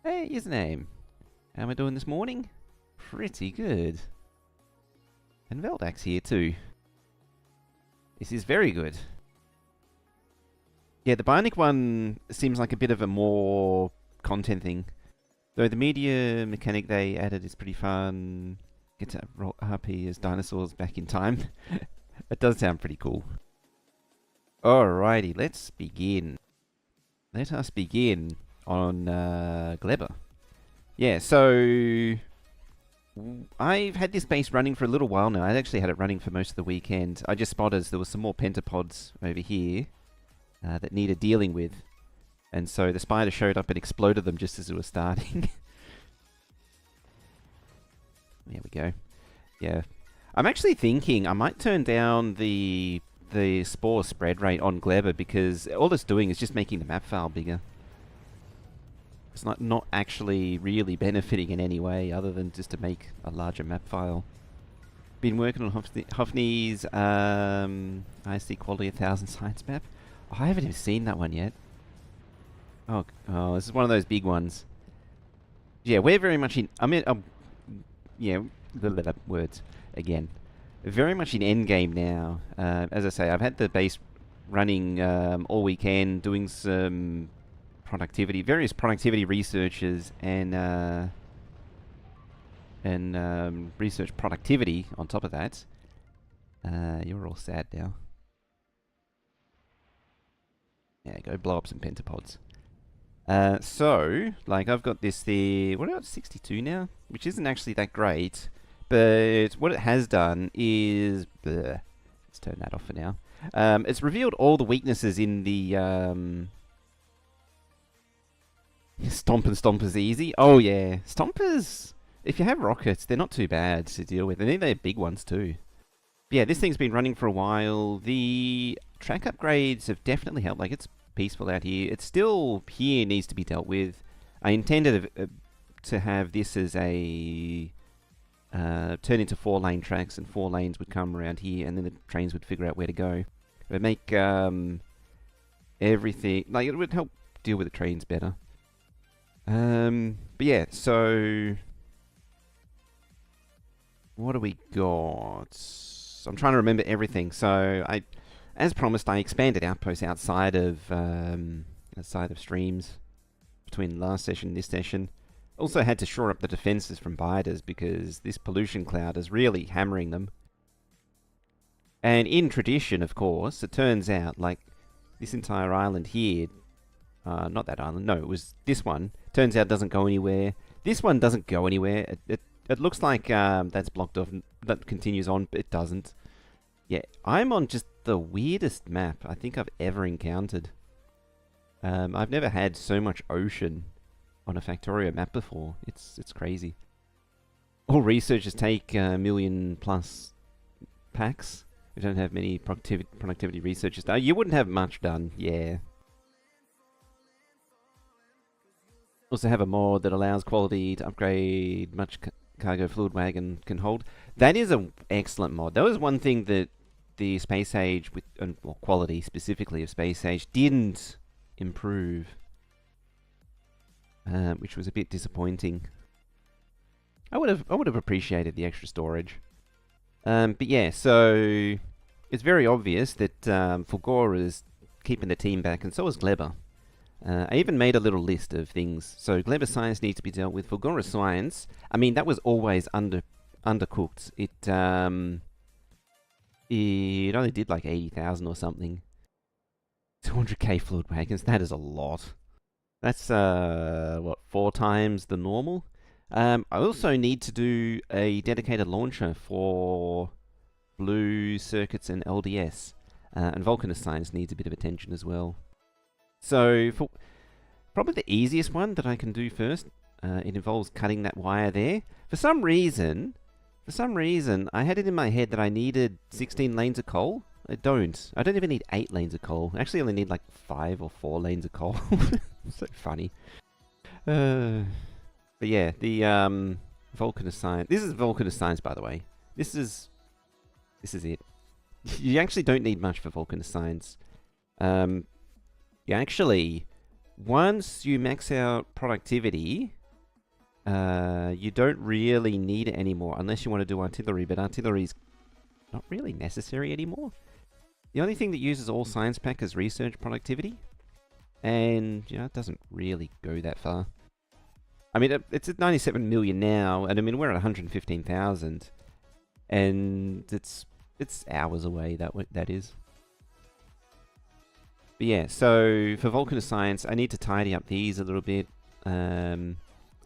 Hey, username. How am I doing this morning? Pretty good. And Veldak's here too. This is very good. Yeah, the Bionic one seems like a bit of a more content thing. Though the media mechanic they added is pretty fun. Get to harpy as dinosaurs back in time. It does sound pretty cool. Alrighty, let's begin. Let us begin on Glebber. Yeah, so I've had this base running for a little while now. I actually had it running for most of the weekend. I just spotted there was some more pentapods over here that needed dealing with. And so the spider showed up and exploded them just as it was starting. There we go. Yeah. I'm actually thinking I might turn down the spore spread rate on Glebber because all it's doing is just making the map file bigger. It's not actually really benefiting in any way other than just to make a larger map file. Been working on Hoffney's ISD quality 1000 science map. Oh, I haven't even seen that one yet. Oh, this is one of those big ones. Yeah, we're very much in... I mean, yeah, words again. Very much in endgame now. As I say, I've had the base running all weekend, doing some various productivity researches and research productivity on top of that. You're all sad now. Yeah, go blow up some pentapods. So, like, I've got this there. What about 62 now? Which isn't actually that great. But what it has done is... Bleh, let's turn that off for now. It's revealed all the weaknesses in the... Stomp and Stompers easy. Oh, yeah. Stompers, if you have rockets, they're not too bad to deal with. And they're big ones, too. But yeah, this thing's been running for a while. The track upgrades have definitely helped. Like, it's peaceful out here. It still here needs to be dealt with. I intended to have this as a turn into 4-lane tracks, and 4 lanes would come around here, and then the trains would figure out where to go. It would make everything, like, it would help deal with the trains better. But yeah, so what do we got? I'm trying to remember everything. So as promised, I expanded Outposts outside of streams between last session and this session. Also had to shore up the defenses from biters because this pollution cloud is really hammering them. And in tradition, of course, it turns out, like, this entire island here, not that island, no, it was this one, turns out doesn't go anywhere. This one doesn't go anywhere. It looks like that's blocked off, that continues on, but it doesn't. Yeah, I'm on just the weirdest map I think I've ever encountered. I've never had so much ocean on a Factorio map before. It's crazy. All researchers take a million plus packs. We don't have many productivity researchers. You wouldn't have much done, yeah. Also have a mod that allows quality to upgrade much cargo fluid wagon can hold. That is an excellent mod. That was one thing that the Space Age, well, quality specifically of Space Age, didn't improve. Which was a bit disappointing. I would have appreciated the extra storage. But yeah, so it's very obvious that Fulgora is keeping the team back, and so is Glebber. I even made a little list of things. So Glebber Science needs to be dealt with. Fulgora Science, I mean, that was always undercooked. It only did like 80,000 or something. 200k fluid wagons, that is a lot. That's, what, 4 times the normal? I also need to do a dedicated launcher for Blue Circuits and LDS. And Vulcanist Science needs a bit of attention as well. So, for probably the easiest one that I can do first, it involves cutting that wire there. For some reason, I had it in my head that I needed 16 lanes of coal. I don't. I don't even need 8 lanes of coal. I actually only need like 5 or 4 lanes of coal. So funny. But yeah, the Vulcanist Science. This is Vulcanist Science, by the way. This is it. You actually don't need much for Vulcanist Science. You actually, once you max out productivity, you don't really need it anymore unless you want to do artillery, but artillery's not really necessary anymore. The only thing that uses all science pack is research productivity, and you know, it doesn't really go that far. I mean, it's at 97 million now, and I mean we're at 115,000, and it's hours away. That is. But yeah, so for Volcanist Science, I need to tidy up these a little bit. I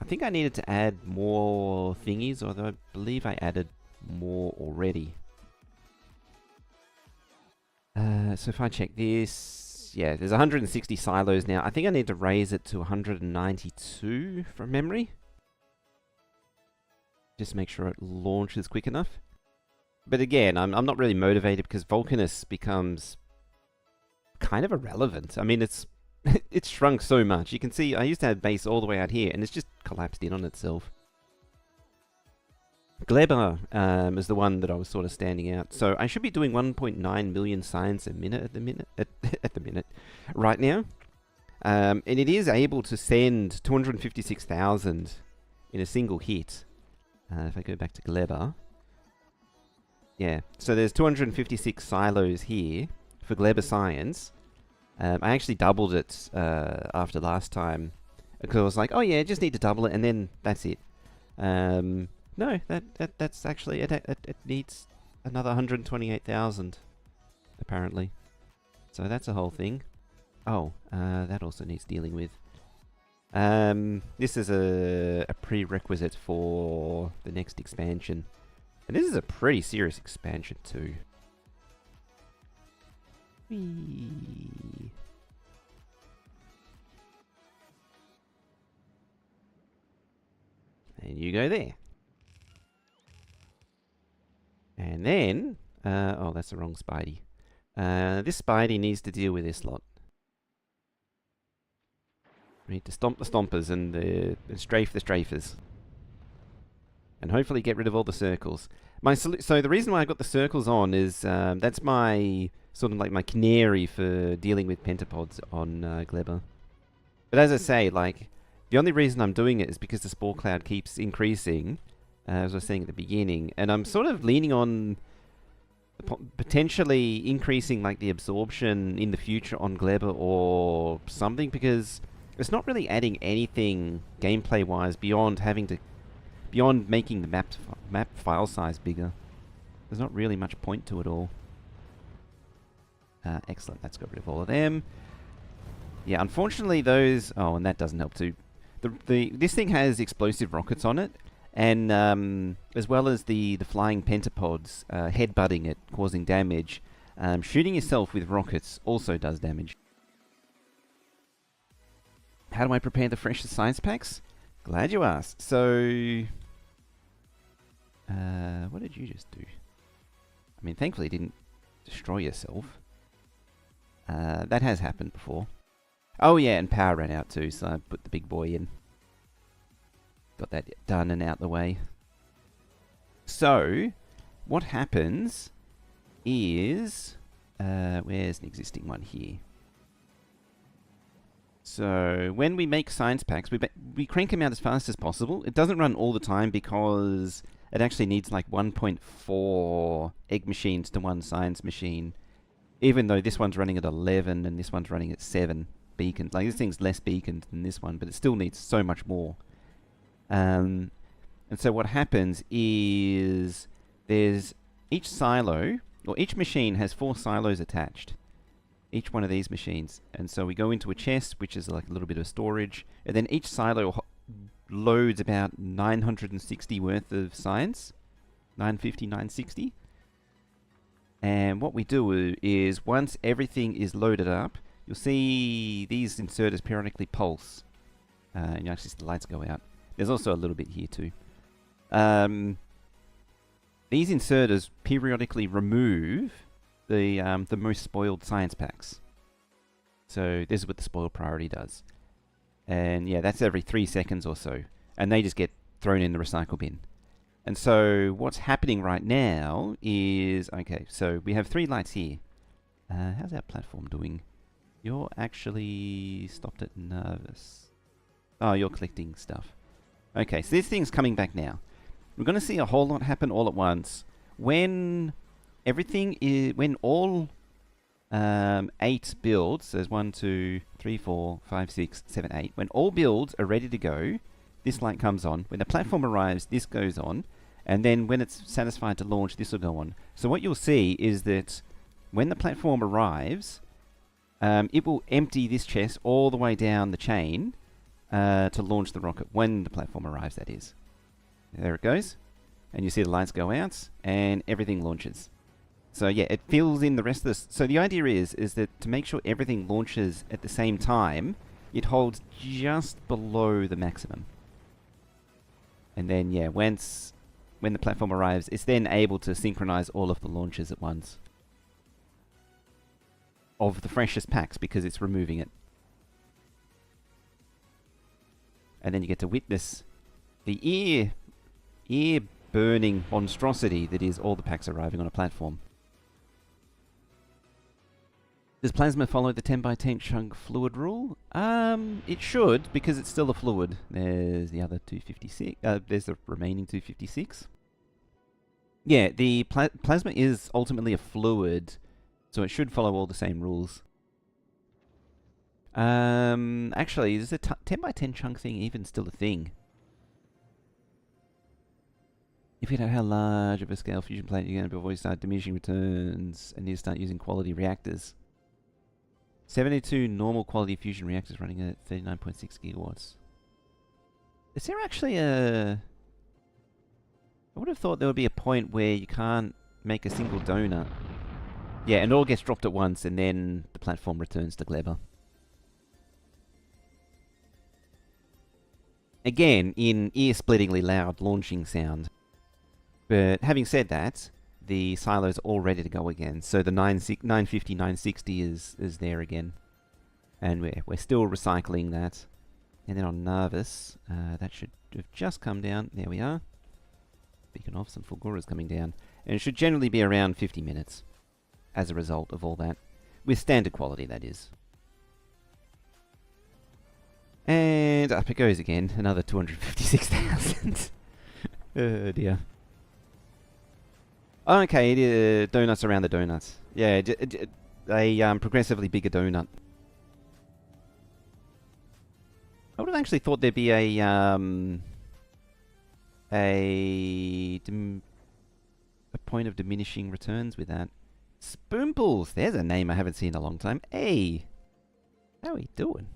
think I needed to add more thingies, although I believe I added more already. So if I check this, yeah, there's 160 silos now. I think I need to raise it to 192 from memory. Just make sure it launches quick enough. But again, I'm not really motivated because Volcanist becomes kind of irrelevant. I mean, it's it's shrunk so much. You can see I used to have base all the way out here, and it's just collapsed in on itself. Gleber is the one that I was sort of standing out. So I should be doing 1.9 million science a minute at the minute, right now. And it is able to send 256,000 in a single hit. If I go back to Gleber. Yeah, so there's 256 silos here for Gleber Science. I actually doubled it after last time because I was like, oh yeah, just need to double it and then that's it. No, that's actually it needs another 128,000 apparently. So that's a whole thing. Oh, that also needs dealing with. This is a prerequisite for the next expansion, and this is a pretty serious expansion too. Whee. And you go there. And then, oh, that's the wrong Spidey. This Spidey needs to deal with this lot. We need to stomp the stompers and strafe the strafers. And hopefully get rid of all the circles. So the reason why I got the circles on is that's my sort of like my canary for dealing with pentapods on Gleber. But as I say, like the only reason I'm doing it is because the spore cloud keeps increasing, as I was saying at the beginning, and I'm sort of leaning on potentially increasing like the absorption in the future on Gleber or something, because it's not really adding anything gameplay wise beyond making the map file size bigger. There's not really much point to it all. Excellent, that's got rid of all of them. Yeah, unfortunately those... Oh, and that doesn't help too. This thing has explosive rockets on it, and as well as the flying pentapods headbutting it, causing damage. Shooting yourself with rockets also does damage. How do I prepare the freshest science packs? Glad you asked. So... what did you just do? I mean, thankfully you didn't destroy yourself. That has happened before. Oh yeah, and power ran out too, so I put the big boy in. Got that done and out the way. So, what happens is... where's an existing one here? So, when we make science packs, we crank them out as fast as possible. It doesn't run all the time because it actually needs like 1.4 egg machines to one science machine. Even though this one's running at 11 and this one's running at 7 beacons. Like, this thing's less beaconed than this one, but it still needs so much more. And so what happens is there's each silo, or each machine has 4 silos attached. Each one of these machines. And so we go into a chest, which is like a little bit of storage, and then each silo loads about 960 worth of science. 950, 960. And what we do is, once everything is loaded up, you'll see these inserters periodically pulse. And you actually see the lights go out. There's also a little bit here too. These inserters periodically remove the most spoiled science packs. So this is what the spoil priority does. And yeah, that's every 3 seconds or so. And they just get thrown in the recycle bin. And so what's happening right now is... Okay, so we have 3 lights here. How's our platform doing? You're actually stopped at nervous. Oh, you're collecting stuff. Okay, so this thing's coming back now. We're going to see a whole lot happen all at once. When when all 8 builds, there's 1, 2, 3, 4, 5, 6, 7, 8. When all builds are ready to go, this light comes on. When the platform arrives, this goes on. And then when it's satisfied to launch, this will go on. So what you'll see is that when the platform arrives, it will empty this chest all the way down the chain to launch the rocket when the platform arrives, that is. There it goes. And you see the lights go out, and everything launches. So yeah, it fills in the rest of this. So the idea is that to make sure everything launches at the same time, it holds just below the maximum. And then yeah, when the platform arrives, it's then able to synchronize all of the launches at once. Of the freshest packs, because it's removing it. And then you get to witness the ear-burning monstrosity that is all the packs arriving on a platform. Does plasma follow the 10 by 10 chunk fluid rule? It should, because it's still a fluid. There's the other 256. There's the remaining 256. Yeah, the plasma is ultimately a fluid, so it should follow all the same rules. Actually, is the 10 by 10 chunk thing even still a thing? If you know how large of a scale fusion plant you're going to be before you start diminishing returns and you start using quality reactors. 72 normal quality fusion reactors running at 39.6 gigawatts. Is there actually a... I would have thought there would be a point where you can't make a single donut. Yeah, and it all gets dropped at once and then the platform returns to Gleber. Again, in ear-splittingly loud launching sound. But having said that, the silo's all ready to go again. So the 950, 960 is there again. And we're still recycling that. And then on Nervous, that should have just come down. There we are. Speaking of, some Fulgura's coming down. And it should generally be around 50 minutes as a result of all that. With standard quality, that is. And up it goes again. Another 256,000. Oh dear. Okay, donuts around the donuts. Yeah, a progressively bigger donut. I would have actually thought there'd be a point of diminishing returns with that. Spoomples! There's a name I haven't seen in a long time. Hey! How are you doing?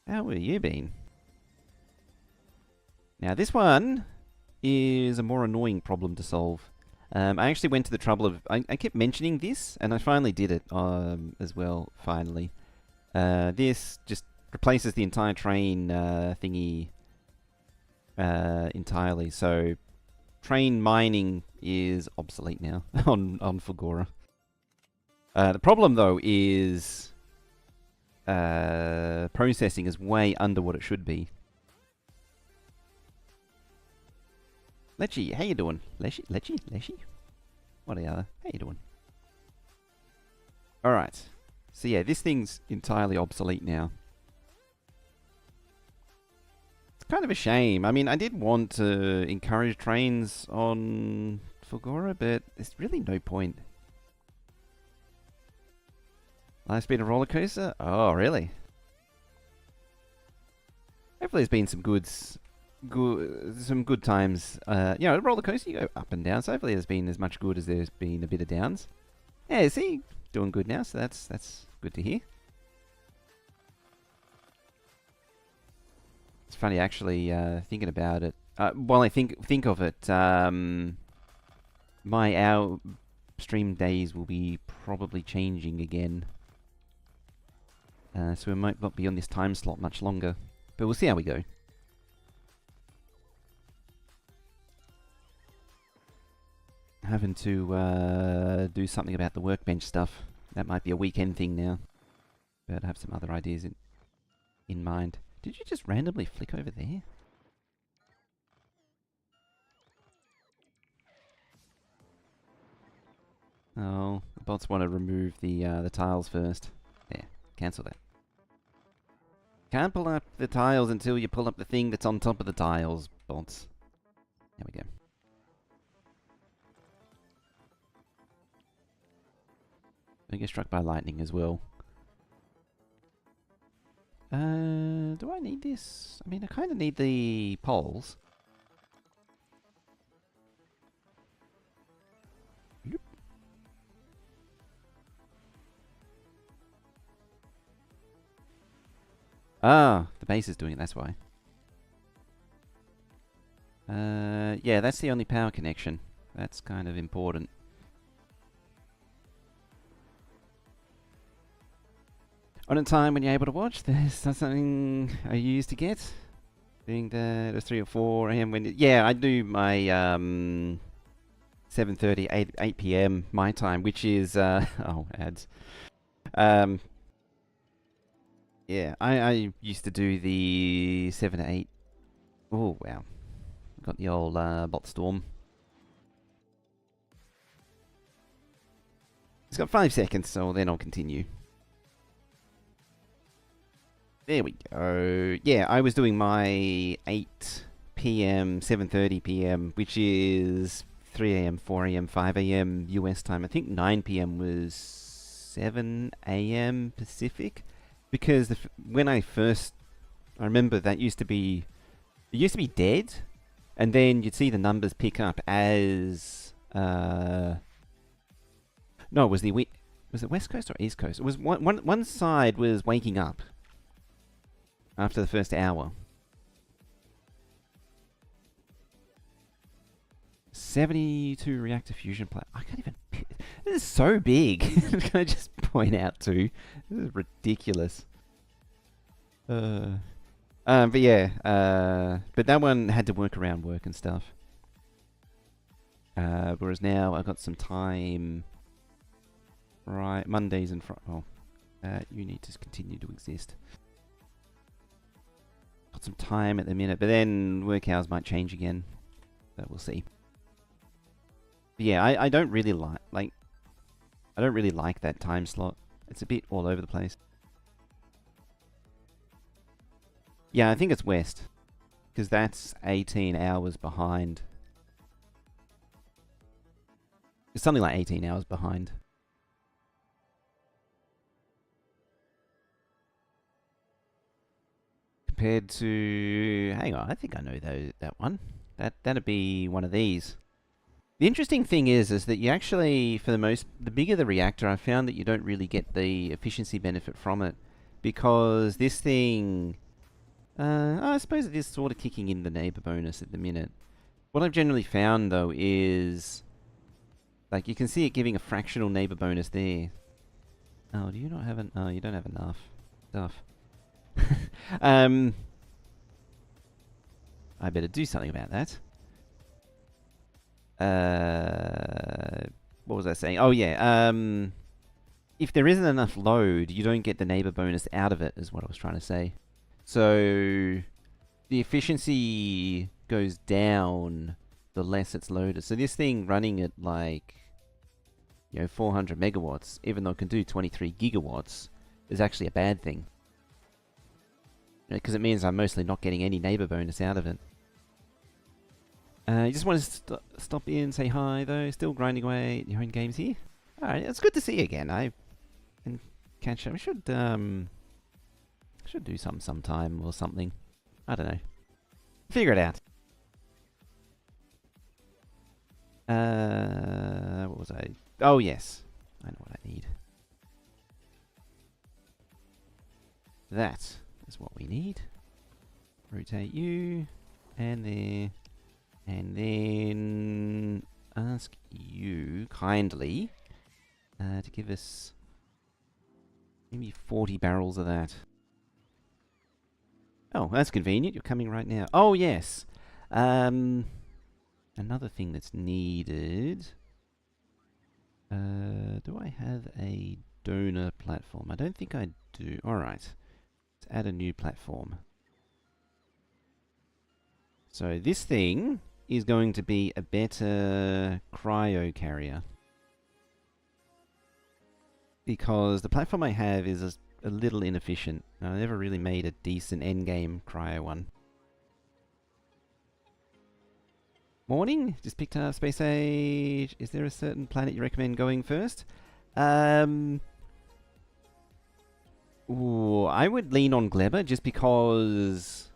How have you been? Now this one is a more annoying problem to solve. I actually went to the trouble of... I kept mentioning this, and I finally did it as well, finally. This just replaces the entire train thingy entirely, so train mining is obsolete now on Fulgura. The problem, though, is processing is way under what it should be. Lechy, how you doing? Lechy? What are you? How you doing? Alright. So yeah, this thing's entirely obsolete now. It's kind of a shame. I mean, I did want to encourage trains on Fulgura, but there's really no point. Life's been a roller coaster? Oh, really? Hopefully there's been some some good times. You know, roller coaster, you go up and down. So hopefully there's been as much good as there's been a bit of downs. Yeah, see, doing good now. So that's good to hear. It's funny actually thinking about it. While I think of it, our stream days will be probably changing again. So we might not be on this time slot much longer. But we'll see how we go. Having to do something about the workbench stuff. That might be a weekend thing now. But I have some other ideas in mind. Did you just randomly flick over there? Oh, the bots want to remove the tiles first. There, cancel that. Can't pull up the tiles until you pull up the thing that's on top of the tiles, bots. There we go. Don't get struck by lightning as well. Do I need this? I mean, I kind of need the poles. Yep. Ah, the base is doing it, that's why. Yeah, that's the only power connection. That's kind of important. On a time when you're able to watch, there's something I used to get. Being that it's 3 or 4 a.m. when... Yeah, I do my 7:30, 8 p.m. my time, which is... oh, ads. Yeah, I used to do the 7 to 8. Oh, wow. Got the old bot storm. It's got 5 seconds, so then I'll continue. There we go. Yeah, I was doing my 8 p.m., 7:30 p.m., which is 3 a.m., 4 a.m., 5 a.m. US time. I think 9 p.m. was 7 a.m. Pacific. Because when I remember that used to be... It used to be dead, and then you'd see the numbers pick up as... No, it was was it West Coast or East Coast? It was one side was waking up after the first hour. 72 reactor fusion plant. I can't even... This is so big. Can I just point out too? This is ridiculous. But yeah. But that one had to work around work and stuff. Whereas now I've got some time. Right, Mondays and Fridays. Oh, you need to continue to exist. Got some time at the minute, but then work hours might change again. But we'll see. But yeah, I don't really like I don't really like that time slot. It's a bit all over the place. Yeah, I think it's West, because that's 18 hours behind. It's something like 18 hours behind. Compared to... Hang on, I think I know that one. That'd be one of these. The interesting thing is that you actually, the bigger the reactor, I found that you don't really get the efficiency benefit from it. Because this thing... I suppose it is sort of kicking in the neighbor bonus at the minute. What I've generally found, though, is... Like, you can see it giving a fractional neighbor bonus there. Oh, do you not have oh, you don't have enough stuff. I better do something about that. What was I saying? Oh, yeah. If there isn't enough load, you don't get the neighbor bonus out of it, is what I was trying to say. So the efficiency goes down the less it's loaded. So this thing running at like, 400 megawatts, even though it can do 23 gigawatts, is actually a bad thing. Because it means I'm mostly not getting any neighbor bonus out of it. You just want to stop in and say hi, though. Still grinding away at your own games here. Alright, it's good to see you again. I can catch up. I should do something sometime or something. I don't know. Figure it out. What was I? Oh, yes. I know what I need. That is what we need. Rotate you. And there. And then ask you kindly to give us maybe 40 barrels of that. Oh, that's convenient. You're coming right now. Oh, yes. Another thing that's needed. Do I have a donor platform? I don't think I do. All right. Let's add a new platform. So this thing is going to be a better cryo carrier. Because the platform I have is a little inefficient. I never really made a decent endgame cryo one. Morning, just picked up Space Age. Is there a certain planet you recommend going first? Ooh, I would lean on Gleba just because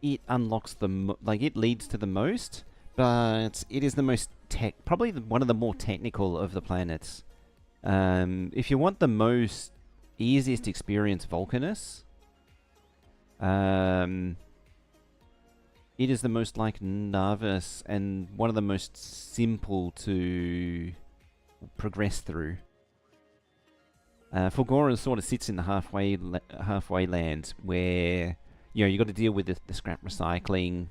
it unlocks it leads to the most, but it is the most probably one of the more technical of the planets. If you want the most easiest experience, Vulcanus, it is the most like Narvis and one of the most simple to progress through. Fulgora sort of sits in the halfway land where you got to deal with the scrap recycling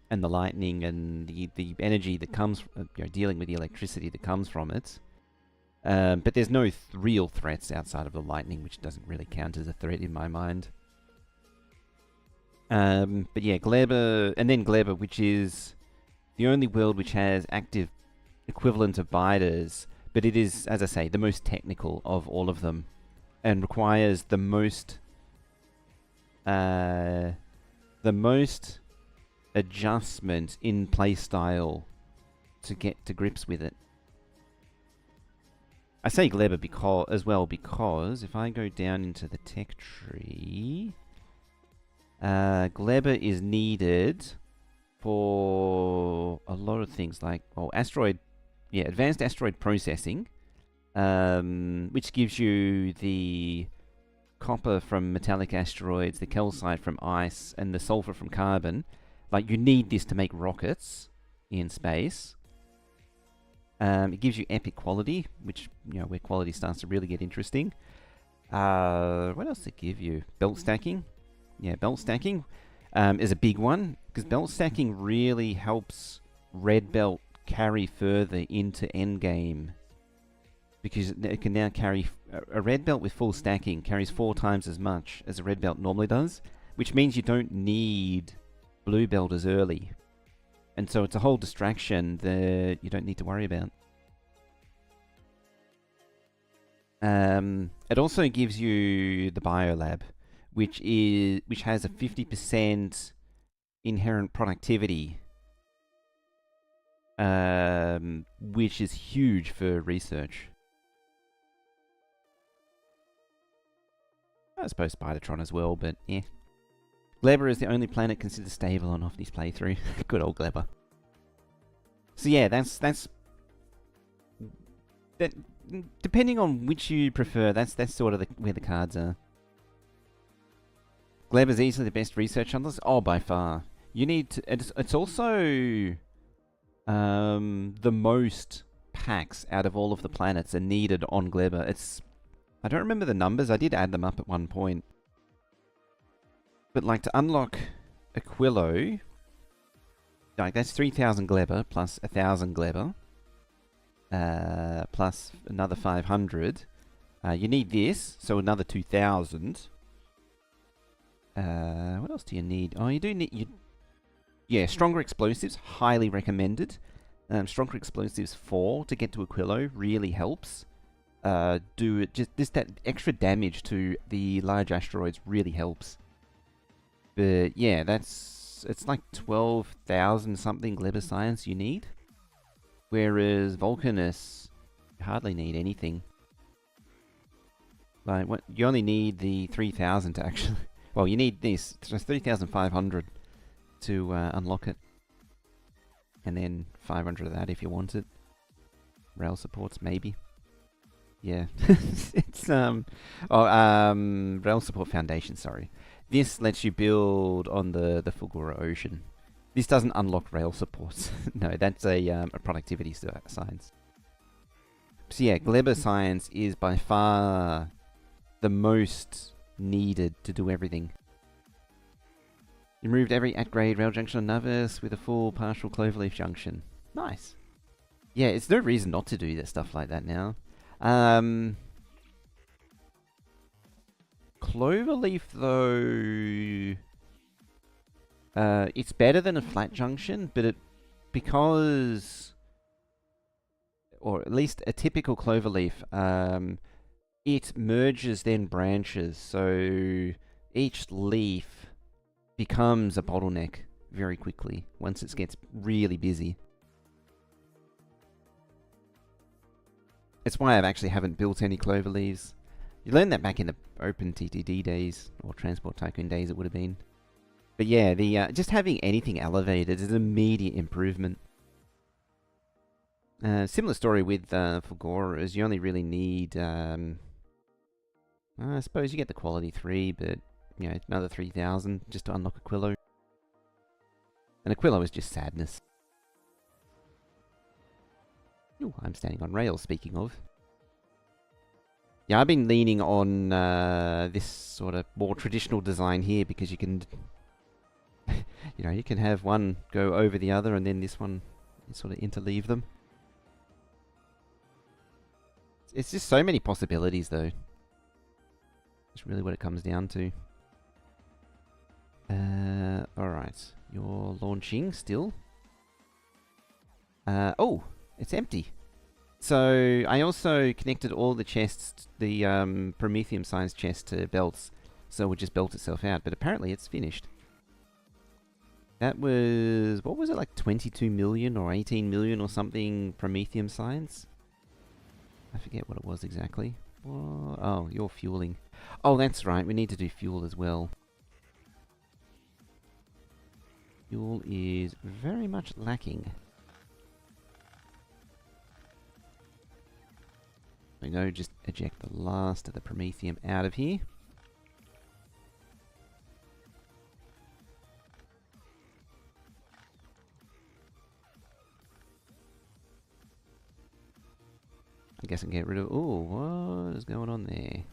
and the lightning and the energy that comes dealing with the electricity that comes from it. But there's no real threats outside of the lightning, which doesn't really count as a threat in my mind. But yeah, Gleba, which is the only world which has active equivalent of biters. But it is, as I say, the most technical of all of them, and requires the most adjustment in playstyle to get to grips with it. I say Gleba because if I go down into the tech tree, Gleba is needed for a lot of things like advanced asteroid processing, which gives you the copper from metallic asteroids, the calcite from ice, and the sulfur from carbon. Like, you need this to make rockets in space. It gives you epic quality, which, where quality starts to really get interesting. What else does it give you? Belt stacking. Yeah, belt stacking is a big one, because belt stacking really helps red belt carry further into endgame, because it can now carry a red belt with full stacking carries 4 times as much as a red belt normally does, which means you don't need blue belt as early, and so it's a whole distraction that you don't need to worry about. It also gives you the biolab, which has a 50% inherent productivity, which is huge for research. I suppose Spidertron as well, but yeah. Gleba is the only planet considered stable on Ophni's playthrough. Good old Gleba. So yeah, that's depending on which you prefer, that's sort of where the cards are. Gleba is easily the best research on this. Oh, by far. You need to. It's also the most packs out of all of the planets are needed on Gleba. I don't remember the numbers. I did add them up at one point. But like, to unlock Aquilo, like, that's 3,000 Gleba plus 1,000 Gleba, plus another 500. You need this, so another 2,000. What else do you need? Oh, you do need... Yeah, stronger explosives, highly recommended. Stronger explosives 4 to get to Aquilo really helps. Just that extra damage to the large asteroids really helps. But yeah, it's like 12,000 something Gleba science you need. Whereas Vulcanus, you hardly need anything. Like, what, you only need the 3,000 to actually... Well, you need this, just 3,500 to unlock it. And then 500 of that if you want it. Rail supports, maybe. Yeah. It's, Rail Support Foundation, sorry. This lets you build on the Fulgora Ocean. This doesn't unlock rail supports. No, that's a productivity science. So yeah, Gleba science is by far the most needed to do everything. You removed every at-grade rail junction on Navis with a full partial cloverleaf junction. Nice. Yeah, it's no reason not to do that stuff like that now. Cloverleaf, though, it's better than a flat junction, but because, or at least a typical cloverleaf, it merges then branches, so each leaf becomes a bottleneck very quickly once it gets really busy. It's why I actually haven't built any clover leaves. You learned that back in the open TTD days, or Transport Tycoon days it would have been. But yeah, the just having anything elevated is an immediate improvement. Similar story with Fulgoras. You only really need, I suppose you get the quality 3, but, you know, another 3,000 just to unlock Aquilo. And Aquilo is just sadness. Ooh, I'm standing on rails, speaking of. Yeah, I've been leaning on this sort of more traditional design here because you can, you know, you can have one go over the other and then this one sort of interleave them. It's just so many possibilities, though. That's really what it comes down to. Alright. You're launching still. Oh, it's empty. So, I also connected all the chests, the Prometheum size chest to belts, so it would just belt itself out, but apparently it's finished. That was, what was it, like 22 million or 18 million or something Prometheum signs? I forget what it was exactly. Oh, you're fueling. Oh, that's right, we need to do fuel as well. Fuel is very much lacking. We know, just eject the last of the Prometheum out of here. I guess I can get rid of... Ooh, what is going on there?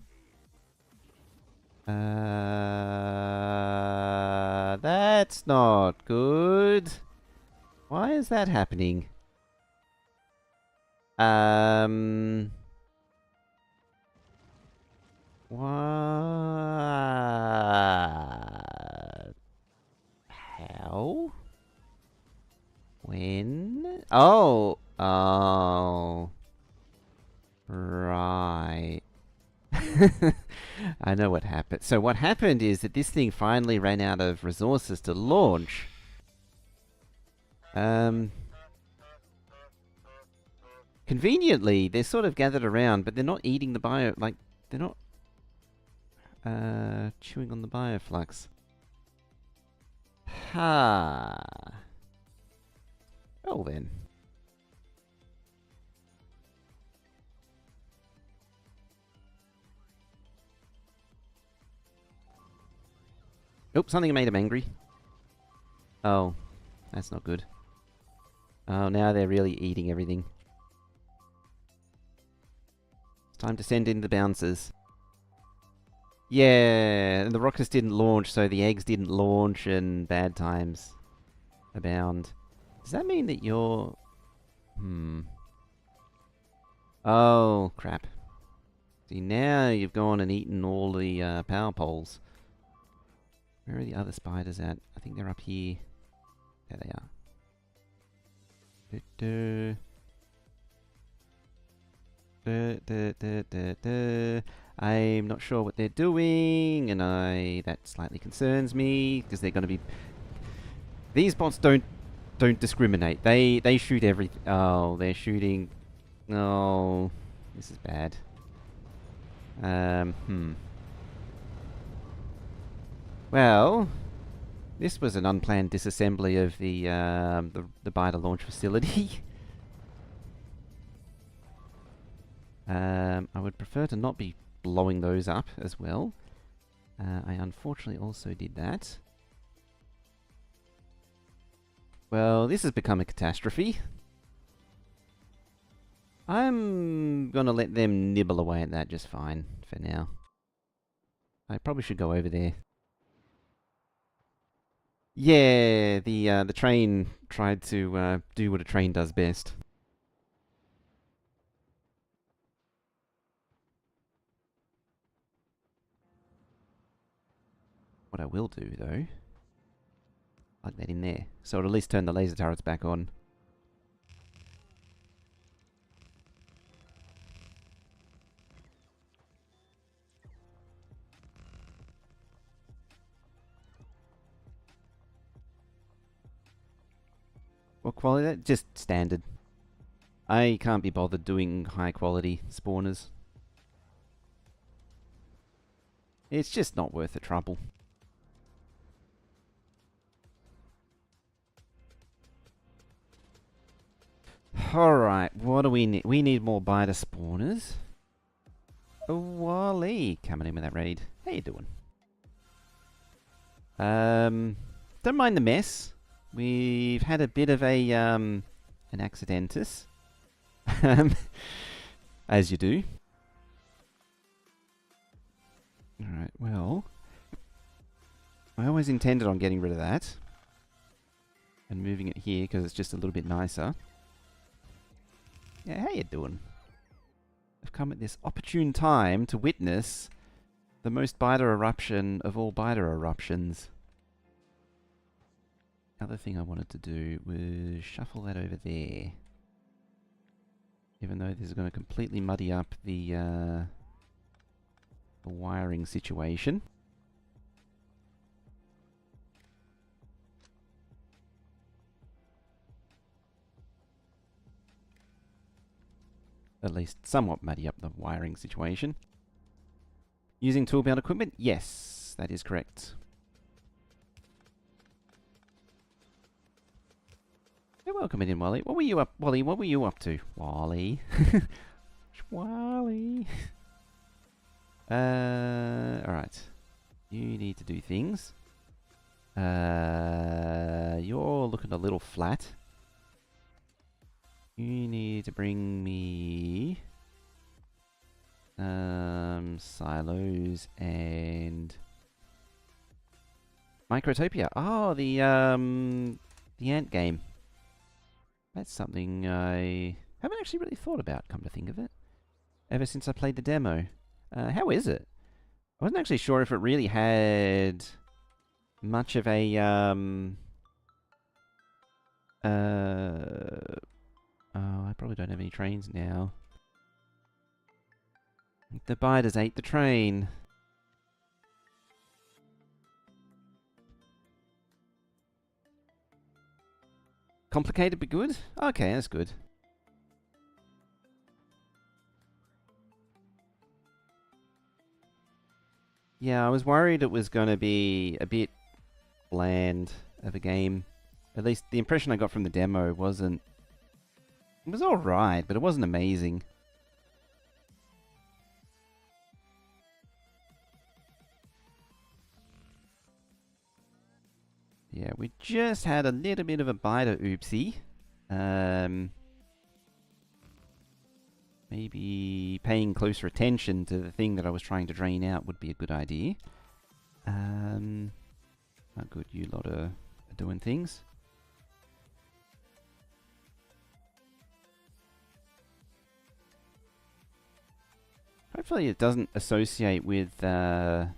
That's not good. Why is that happening? What? How? When? Oh! Oh. Right. I know what happened. So what happened is that this thing finally ran out of resources to launch. Conveniently, they're sort of gathered around, but they're not eating the bio... Like, they're not... chewing on the bioflux. Ha. Oh, then. Oops, something made him angry. Oh, that's not good. Oh, now they're really eating everything. It's time to send in the bouncers. Yeah, and the rockets didn't launch, so the eggs didn't launch, and bad times abound. Does that mean that you're... Oh, crap. See, now you've gone and eaten all the power poles. Where are the other spiders at? I think they're up here. There they are. I'm not sure what they're doing, and that slightly concerns me, because they're going to be... These bots don't discriminate. They shoot everything. Oh, they're shooting... Oh, this is bad. Well, this was an unplanned disassembly of the biter launch facility. I would prefer to not be blowing those up as well. I unfortunately also did that. Well, this has become a catastrophe. I'm gonna let them nibble away at that just fine for now. I probably should go over there. Yeah, the train tried to do what a train does best. What I will do, though, plug that in there, so it'll at least turn the laser turrets back on. What quality? Just standard. I can't be bothered doing high quality spawners. It's just not worth the trouble. Alright, what do we need? We need more biter spawners. Oh, Wally coming in with that raid. How you doing? Don't mind the mess. We've had a bit of a an accidentus. As you do. Alright, well, I always intended on getting rid of that and moving it here because it's just a little bit nicer. Yeah, how you doing? I've come at this opportune time to witness the most biter eruption of all biter eruptions. Other thing I wanted to do was shuffle that over there. Even though this is going to completely muddy up the wiring situation. At least somewhat muddy up the wiring situation. Using tool-bound equipment? Yes, that is correct. You're welcome in, Wally. What were you up, Wally? What were you up to, Wally? Wally. Alright. You need to do things. You're looking a little flat. You need to bring me silos and Microtopia. Oh, the ant game. That's something I haven't actually really thought about, come to think of it, ever since I played the demo. How is it? I wasn't actually sure if it really had much of a oh, I probably don't have any trains now. The biters ate the train. Complicated but good? Okay, that's good. Yeah, I was worried it was going to be a bit bland of a game. At least the impression I got from the demo wasn't... It was alright, but it wasn't amazing. Yeah, we just had a little bit of a biter oopsie. Maybe paying closer attention to the thing that I was trying to drain out would be a good idea. How good you lot are doing things. Hopefully it doesn't associate with... Yeah,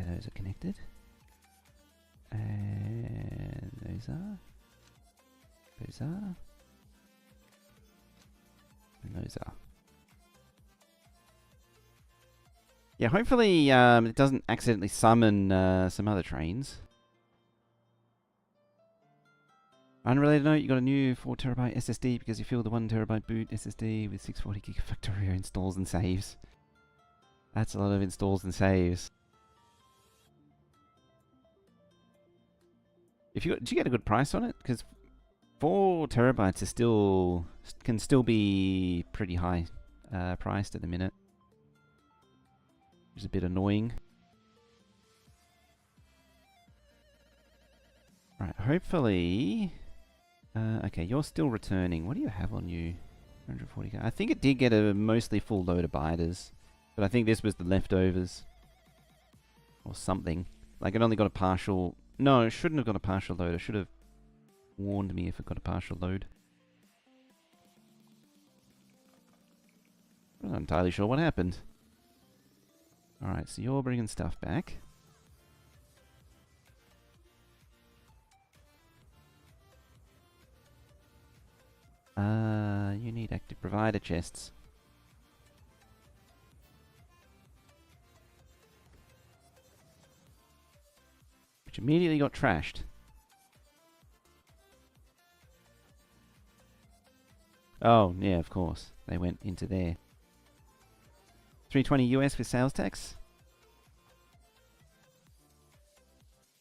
those are connected. And those are. Those are. And those are. Yeah, hopefully it doesn't accidentally summon some other trains. Unrelated note, you got a new 4TB SSD because you filled the 1TB boot SSD with 640GB Factorio installs and saves. That's a lot of installs and saves. Did you get a good price on it? Because 4TB is can still be pretty high priced at the minute. Which is a bit annoying. Right, hopefully... okay, you're still returning. What do you have on you? 140k. I think it did get a mostly full load of biters. But I think this was the leftovers. Or something. Like it only got a partial... No, it shouldn't have got a partial load. It should have warned me if it got a partial load. I'm not entirely sure what happened. Alright, so you're bringing stuff back. You need active provider chests. Which immediately got trashed. Oh, yeah, of course. They went into there. 320 US with sales tax.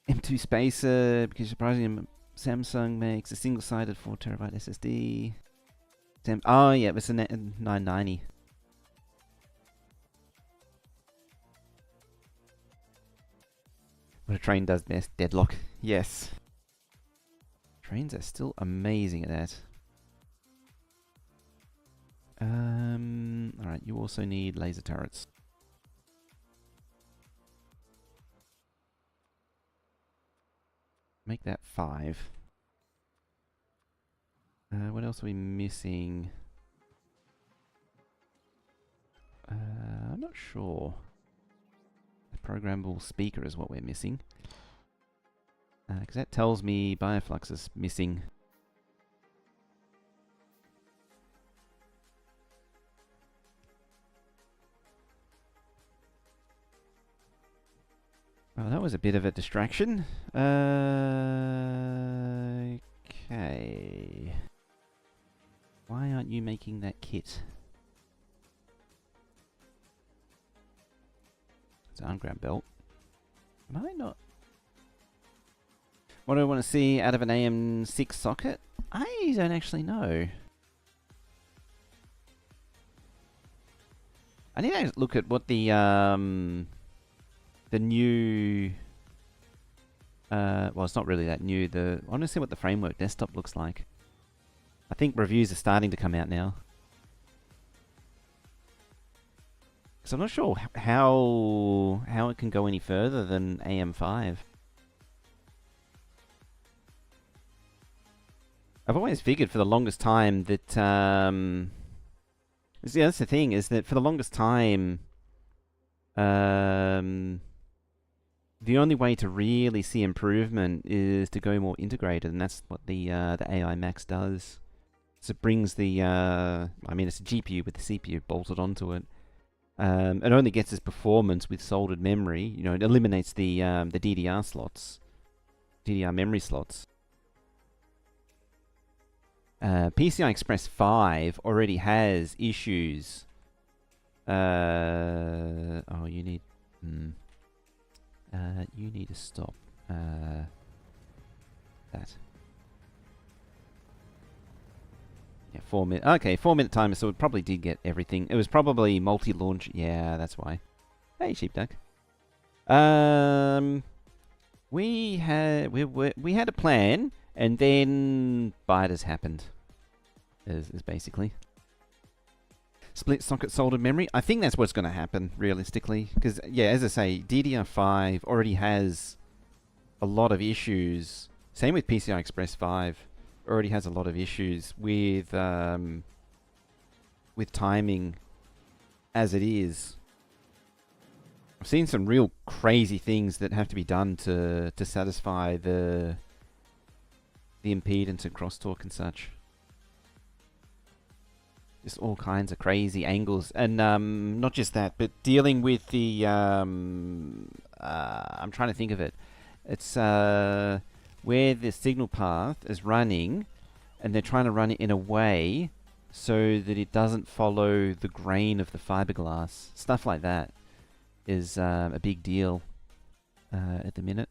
M2 spacer, because surprisingly Samsung makes a single-sided 4TB SSD. Oh, yeah, it was a 990. What a train does best, deadlock. Yes. Trains are still amazing at that. Alright, you also need laser turrets. Make that 5. What else are we missing? I'm not sure. A programmable speaker is what we're missing. Because that tells me Bioflux is missing. Well, that was a bit of a distraction. Okay. Why aren't you making that kit? It's an arm grab belt. Am I not? What do I want to see out of an AM6 socket? I don't actually know. I need to look at what the new... well, it's not really that new. I want to see what the framework desktop looks like. I think reviews are starting to come out now. Because I'm not sure how it can go any further than AM5. I've always figured for the longest time that... yeah, that's the thing, is that for the longest time... the only way to really see improvement is to go more integrated, and that's what the AI Max does. So it brings the... I mean, it's a GPU with the CPU bolted onto it. It only gets its performance with soldered memory. You know, it eliminates the DDR slots. DDR memory slots. PCI Express 5 already has issues. Oh, you need... you need to stop that. Yeah, 4 minute. Okay, 4-minute timer, so it probably did get everything. It was probably multi-launch. Yeah, that's why. Hey, sheepdog. We had a plan, and then biters happened. Is basically split socket soldered memory. I think that's what's going to happen realistically, because yeah, as I say, DDR5 already has a lot of issues. Same with PCI Express 5. Already has a lot of issues with timing as it is. I've seen some real crazy things that have to be done to satisfy the impedance and crosstalk and such. Just all kinds of crazy angles, and not just that, but dealing with the I'm trying to think of it. It's where the signal path is running, and they're trying to run it in a way so that it doesn't follow the grain of the fiberglass. Stuff like that is a big deal at the minute.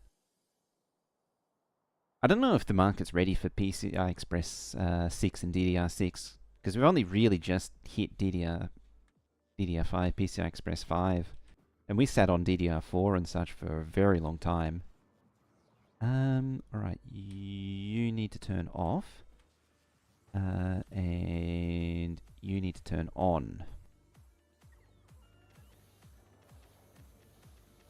I don't know if the market's ready for PCI Express 6 and DDR6, because we've only really just hit DDR5, PCI Express 5, and we sat on DDR4 and such for a very long time. Alright, you need to turn off, and you need to turn on.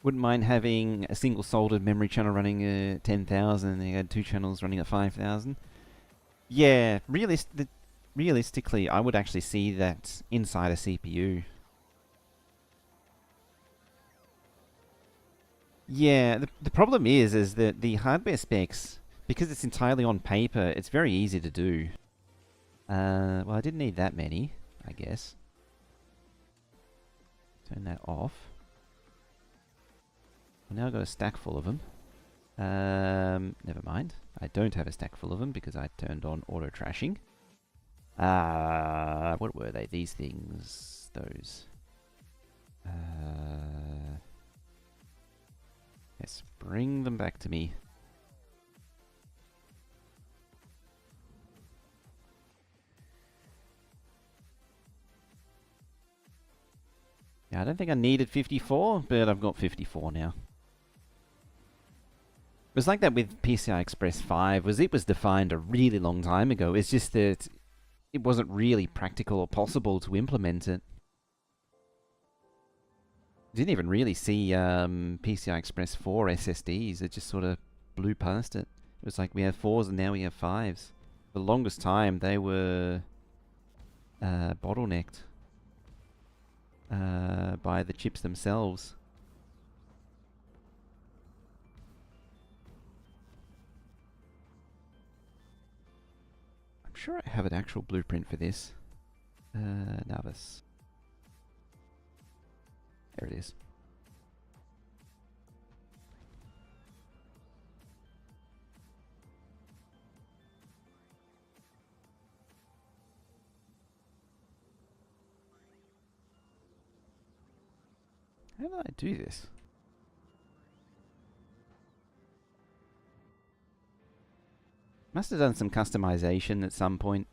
Wouldn't mind having a single soldered memory channel running at 10,000 and you had 2 channels running at 5,000. Yeah, realistically, I would actually see that inside a CPU. Yeah, the problem is that the hardware specs, because it's entirely on paper, it's very easy to do. Well, I didn't need that many, I guess. Turn that off. Well, now I've got a stack full of them. Never mind. I don't have a stack full of them because I turned on auto trashing. What were they? These things. Those. Yes, bring them back to me. Yeah, I don't think I needed 54, but I've got 54 now. It was like that with PCI Express 5, it was defined a really long time ago. It's just that it wasn't really practical or possible to implement it. Didn't even really see PCI Express 4 SSDs. It just sort of blew past it. It was like we have 4s and now we have 5s. For the longest time, they were bottlenecked by the chips themselves. I'm sure I have an actual blueprint for this. Navis. There it is. How did I do this? Must have done some customization at some point.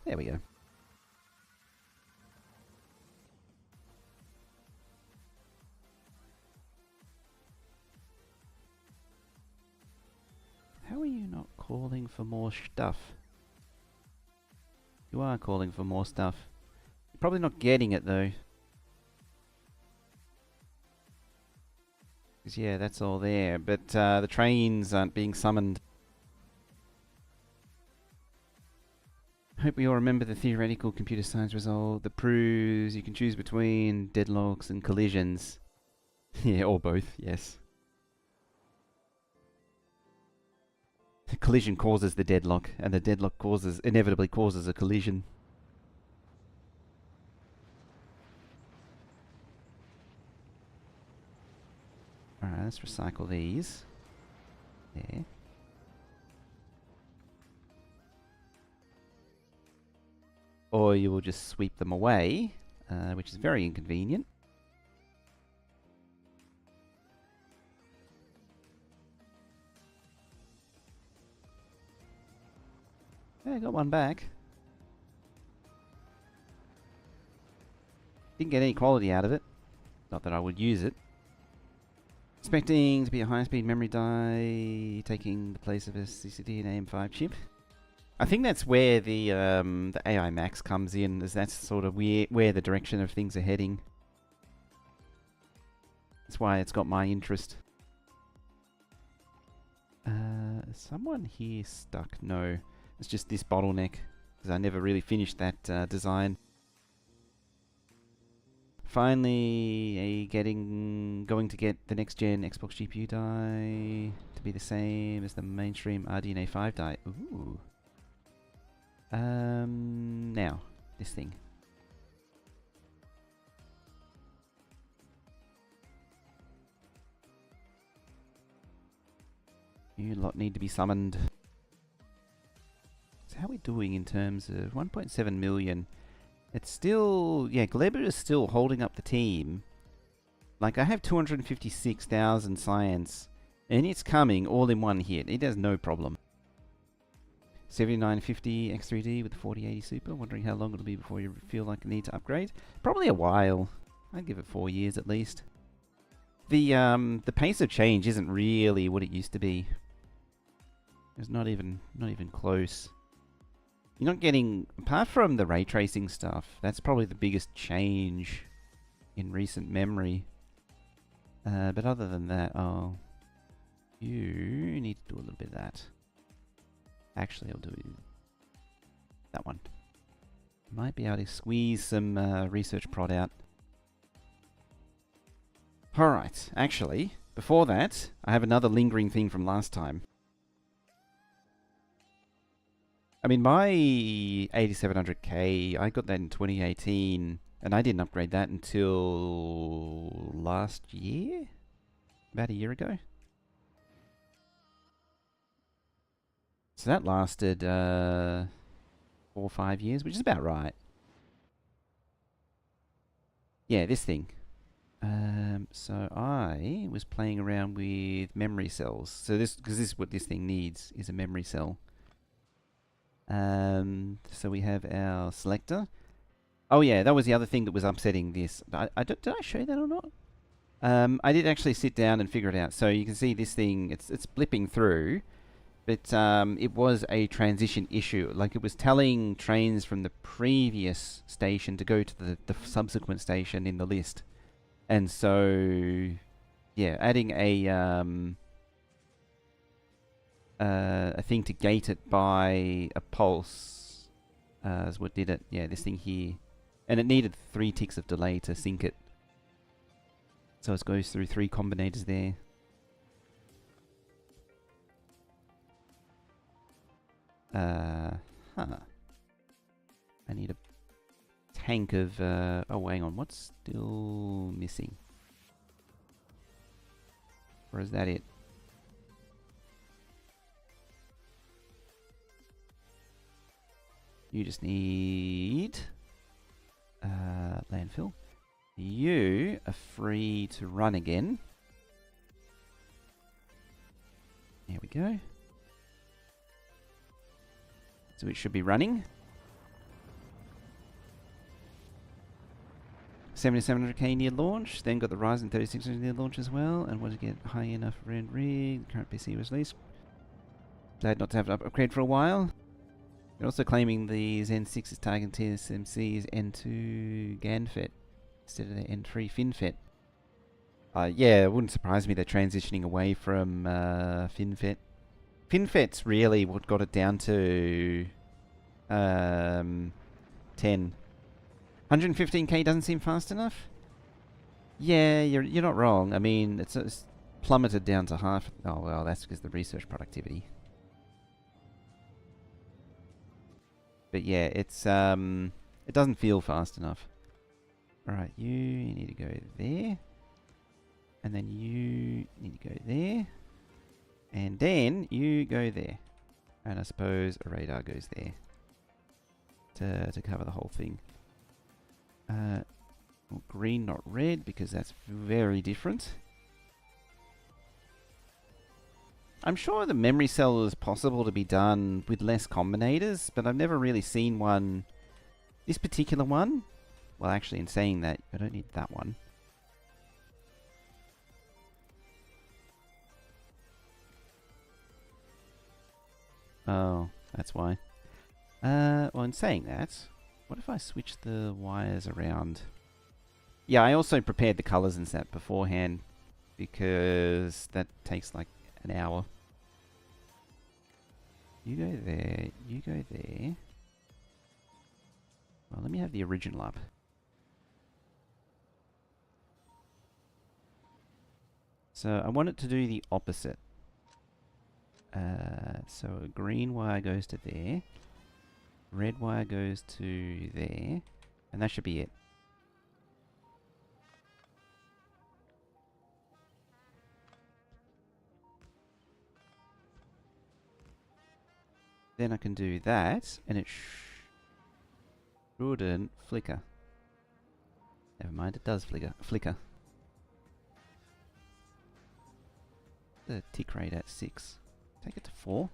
There we go. How are you not calling for more stuff? You are calling for more stuff. You're probably not getting it though. Because yeah, that's all there. But the trains aren't being summoned. Hope we all remember the theoretical computer science result that proves you can choose between deadlocks and collisions. Yeah, or both, yes. The collision causes the deadlock, and the deadlock inevitably causes a collision. Alright, let's recycle these. There. Or you will just sweep them away, which is very inconvenient. Yeah, I got one back. Didn't get any quality out of it. Not that I would use it. Expecting to be a high-speed memory die, taking the place of a CCD and AM5 chip. I think that's where the AI Max comes in, as that's sort of where the direction of things are heading. That's why it's got my interest. Someone here stuck? No, it's just this bottleneck, because I never really finished that design. Finally, going to get the next gen Xbox GPU die to be the same as the mainstream RDNA 5 die. Ooh. Now, this thing. You lot need to be summoned. So how are we doing in terms of 1.7 million? It's still, yeah, Gleber is still holding up the team. Like, I have 256,000 science, and it's coming all in one hit. It has no problem. 7950 X3D with the 4080 Super. Wondering how long it'll be before you feel like you need to upgrade. Probably a while. I'd give it 4 years at least. The pace of change isn't really what it used to be. It's not even close. You're not getting, apart from the ray tracing stuff, that's probably the biggest change in recent memory. But other than that, oh, you need to do a little bit of that. Actually, I'll do that one. Might be able to squeeze some research prod out. Alright, actually, before that, I have another lingering thing from last time. I mean, my 8700K, I got that in 2018, And I didn't upgrade that until last year? About a year ago? So that lasted 4 or 5 years, which is about right. Yeah, this thing. So I was playing around with memory cells. So because this is what this thing needs, is a memory cell. So we have our selector. Oh yeah, that was the other thing that was upsetting this. Did I show that or not? I did actually sit down and figure it out. So you can see this thing, it's blipping through, but it was a transition issue. Like it was telling trains from the previous station to go to the subsequent station in the list. And so, yeah, adding a thing to gate it by a pulse is what did it. Yeah, this thing here. And it needed 3 ticks of delay to sync it. So it goes through 3 combinators there. I need a tank of... oh, hang on. What's still missing? Or is that it? You just need... landfill. You are free to run again. There we go. So it should be running. 7700K near launch. Then got the Ryzen 3600 near launch as well. And want to get high enough rend rig. Current PC was released. Glad not to have to upgrade for a while. They're also claiming the Zen 6 is targeting TSMC's N2 GANFET instead of the N3 FinFET. Yeah, it wouldn't surprise me they're transitioning away from FinFET. FinFET's really what got it down to 10. 115K doesn't seem fast enough? Yeah, you're not wrong. I mean, it's plummeted down to half. Oh, well, that's because of the research productivity. But yeah, it's it doesn't feel fast enough. Alright, you need to go there. And then you need to go there. And then you go there. And I suppose a radar goes there. To cover the whole thing. Well, green, not red, because that's very different. I'm sure the memory cell is possible to be done with less combinators, but I've never really seen one. This particular one, well, actually, in saying that, I don't need that one. Oh, that's why. Well, in saying that, what if I switch the wires around? Yeah, I also prepared the colors and that beforehand, because that takes like an hour. You go there, you go there. Well, let me have the original up. So I want it to do the opposite. So a green wire goes to there. Red wire goes to there. And that should be it. Then I can do that, and it shouldn't flicker. Never mind, it does flicker. The tick rate at 6. Take it to 4.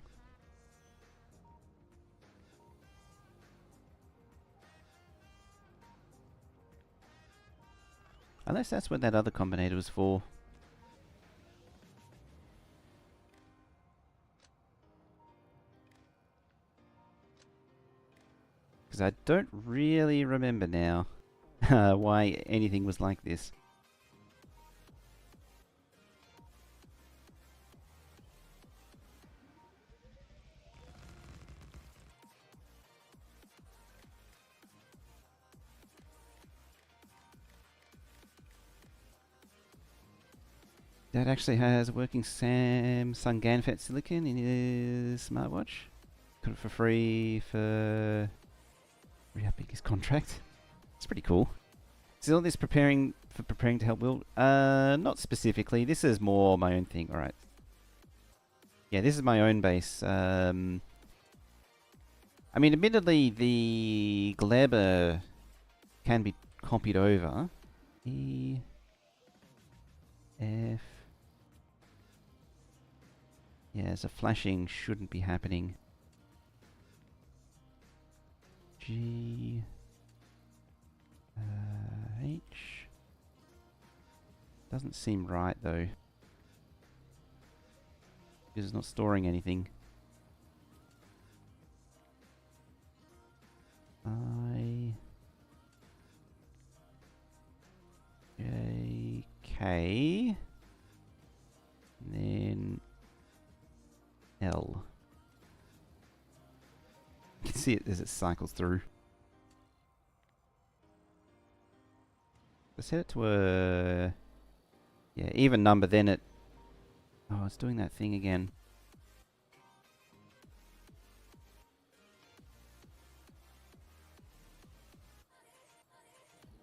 Unless that's what that other combinator was for. Because I don't really remember now why anything was like this. Dad actually has working Samsung GANFET silicon in his smartwatch. Got it for free for... How big his contract? It's pretty cool. Still this preparing to help build? Not specifically. This is more my own thing. Alright. Yeah, this is my own base. I mean, admittedly, the Gleber can be copied over. E... F... Yeah, so flashing shouldn't be happening. G... H... Doesn't seem right, though. Because it's not storing anything. I... J... K... And then... L. You can see it as it cycles through. I set it to a... Yeah, even number, then it... Oh, it's doing that thing again.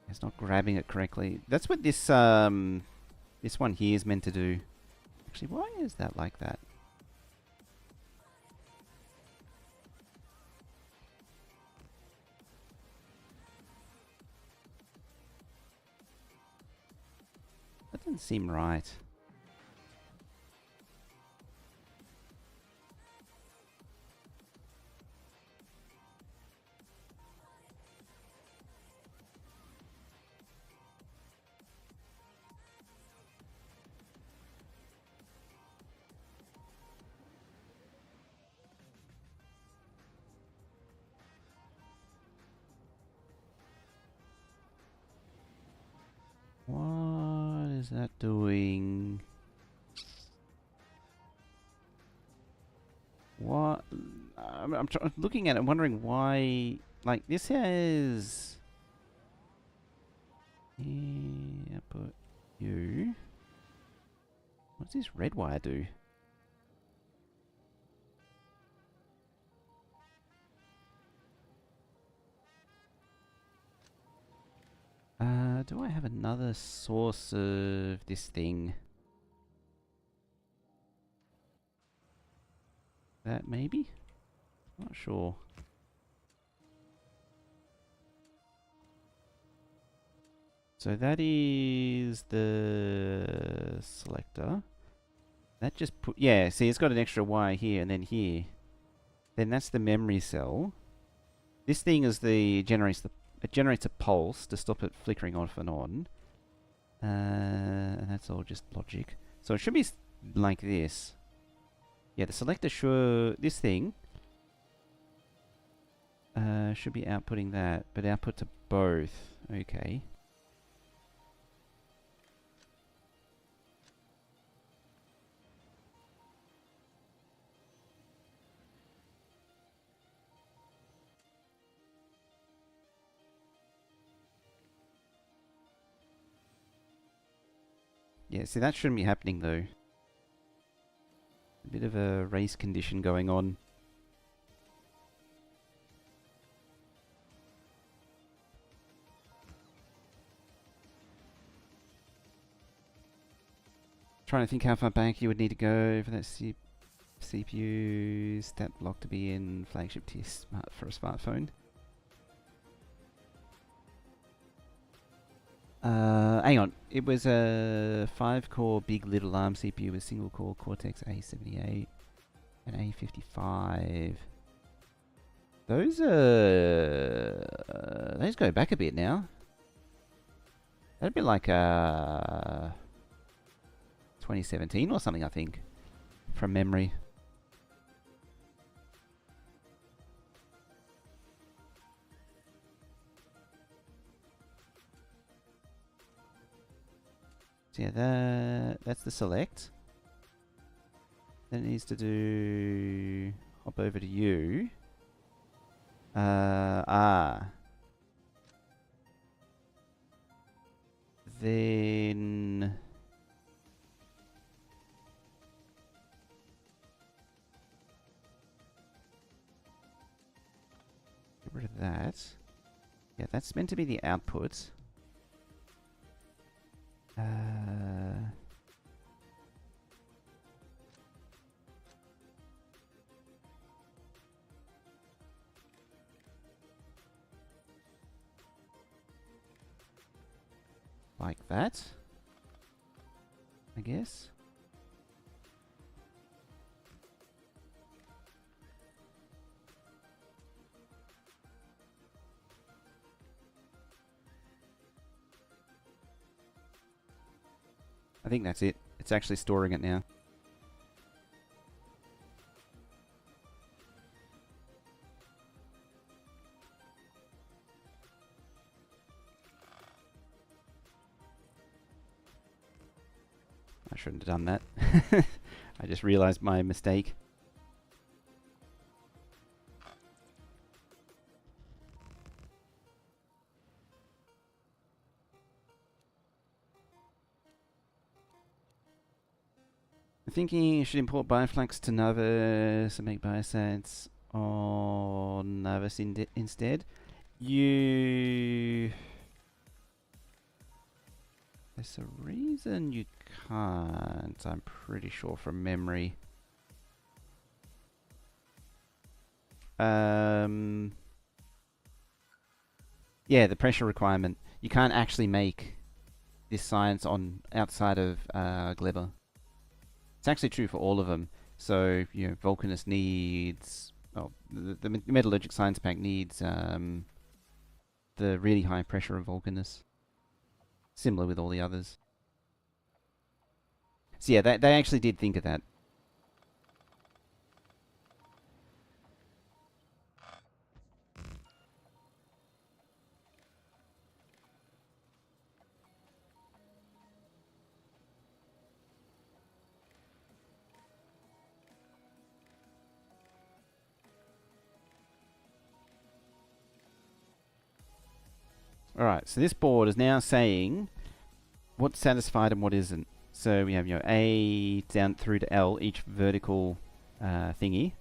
It's not grabbing it correctly. That's what this this one here is meant to do. Actually, why is that like that? That doesn't seem right. What is that doing? What? I'm looking at it, wondering why. Like this has. Yeah, but you. What's this red wire do? Do I have another source of this thing? That maybe? Not sure. So that is the selector. That just put... Yeah, see, it's got an extra wire here and then here. Then that's the memory cell. This thing is the... It generates a pulse to stop it flickering off and on. And that's all just logic. So it should be like this. Yeah, the selector should... This thing should be outputting that, but output to both. Okay. Yeah, see, that shouldn't be happening, though. A bit of a race condition going on. Trying to think how far back you would need to go for that CPU stat block to be in flagship tier for a smartphone. Hang on. It was a 5-core big little ARM CPU with single-core Cortex A78 and A55. Those go back a bit now. That'd be like 2017 or something, I think, from memory. So yeah, that's the select. Then it needs to do... Hop over to you. Then... Get rid of that. Yeah, that's meant to be the output. Like that, I guess. I think that's it. It's actually storing it now. I shouldn't have done that. I just realized my mistake. I'm thinking you should import Bioflux to Navus and make biosets on Navus instead. There's a reason you can't, I'm pretty sure, from memory. Yeah, the pressure requirement. You can't actually make this science on outside of Gleba. It's actually true for all of them. So, you know, Vulcanus needs... Oh, the Metallurgic Science Pack needs the really high pressure of Vulcanus. Similar with all the others. So yeah, they actually did think of that. Alright, so this board is now saying what's satisfied and what isn't. So we have, you know, A down through to L, each vertical thingy.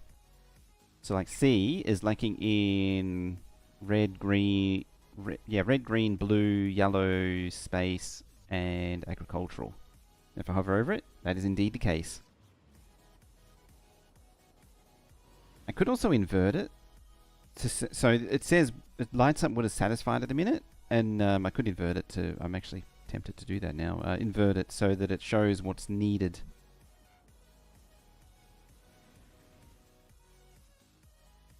So like C is lacking in red, green, red, green, blue, yellow, space, and agricultural. If I hover over it, that is indeed the case. I could also invert it. So it says it lights up what is satisfied at the minute, and I could invert it to... I'm actually tempted to do that now. Invert it so that it shows what's needed.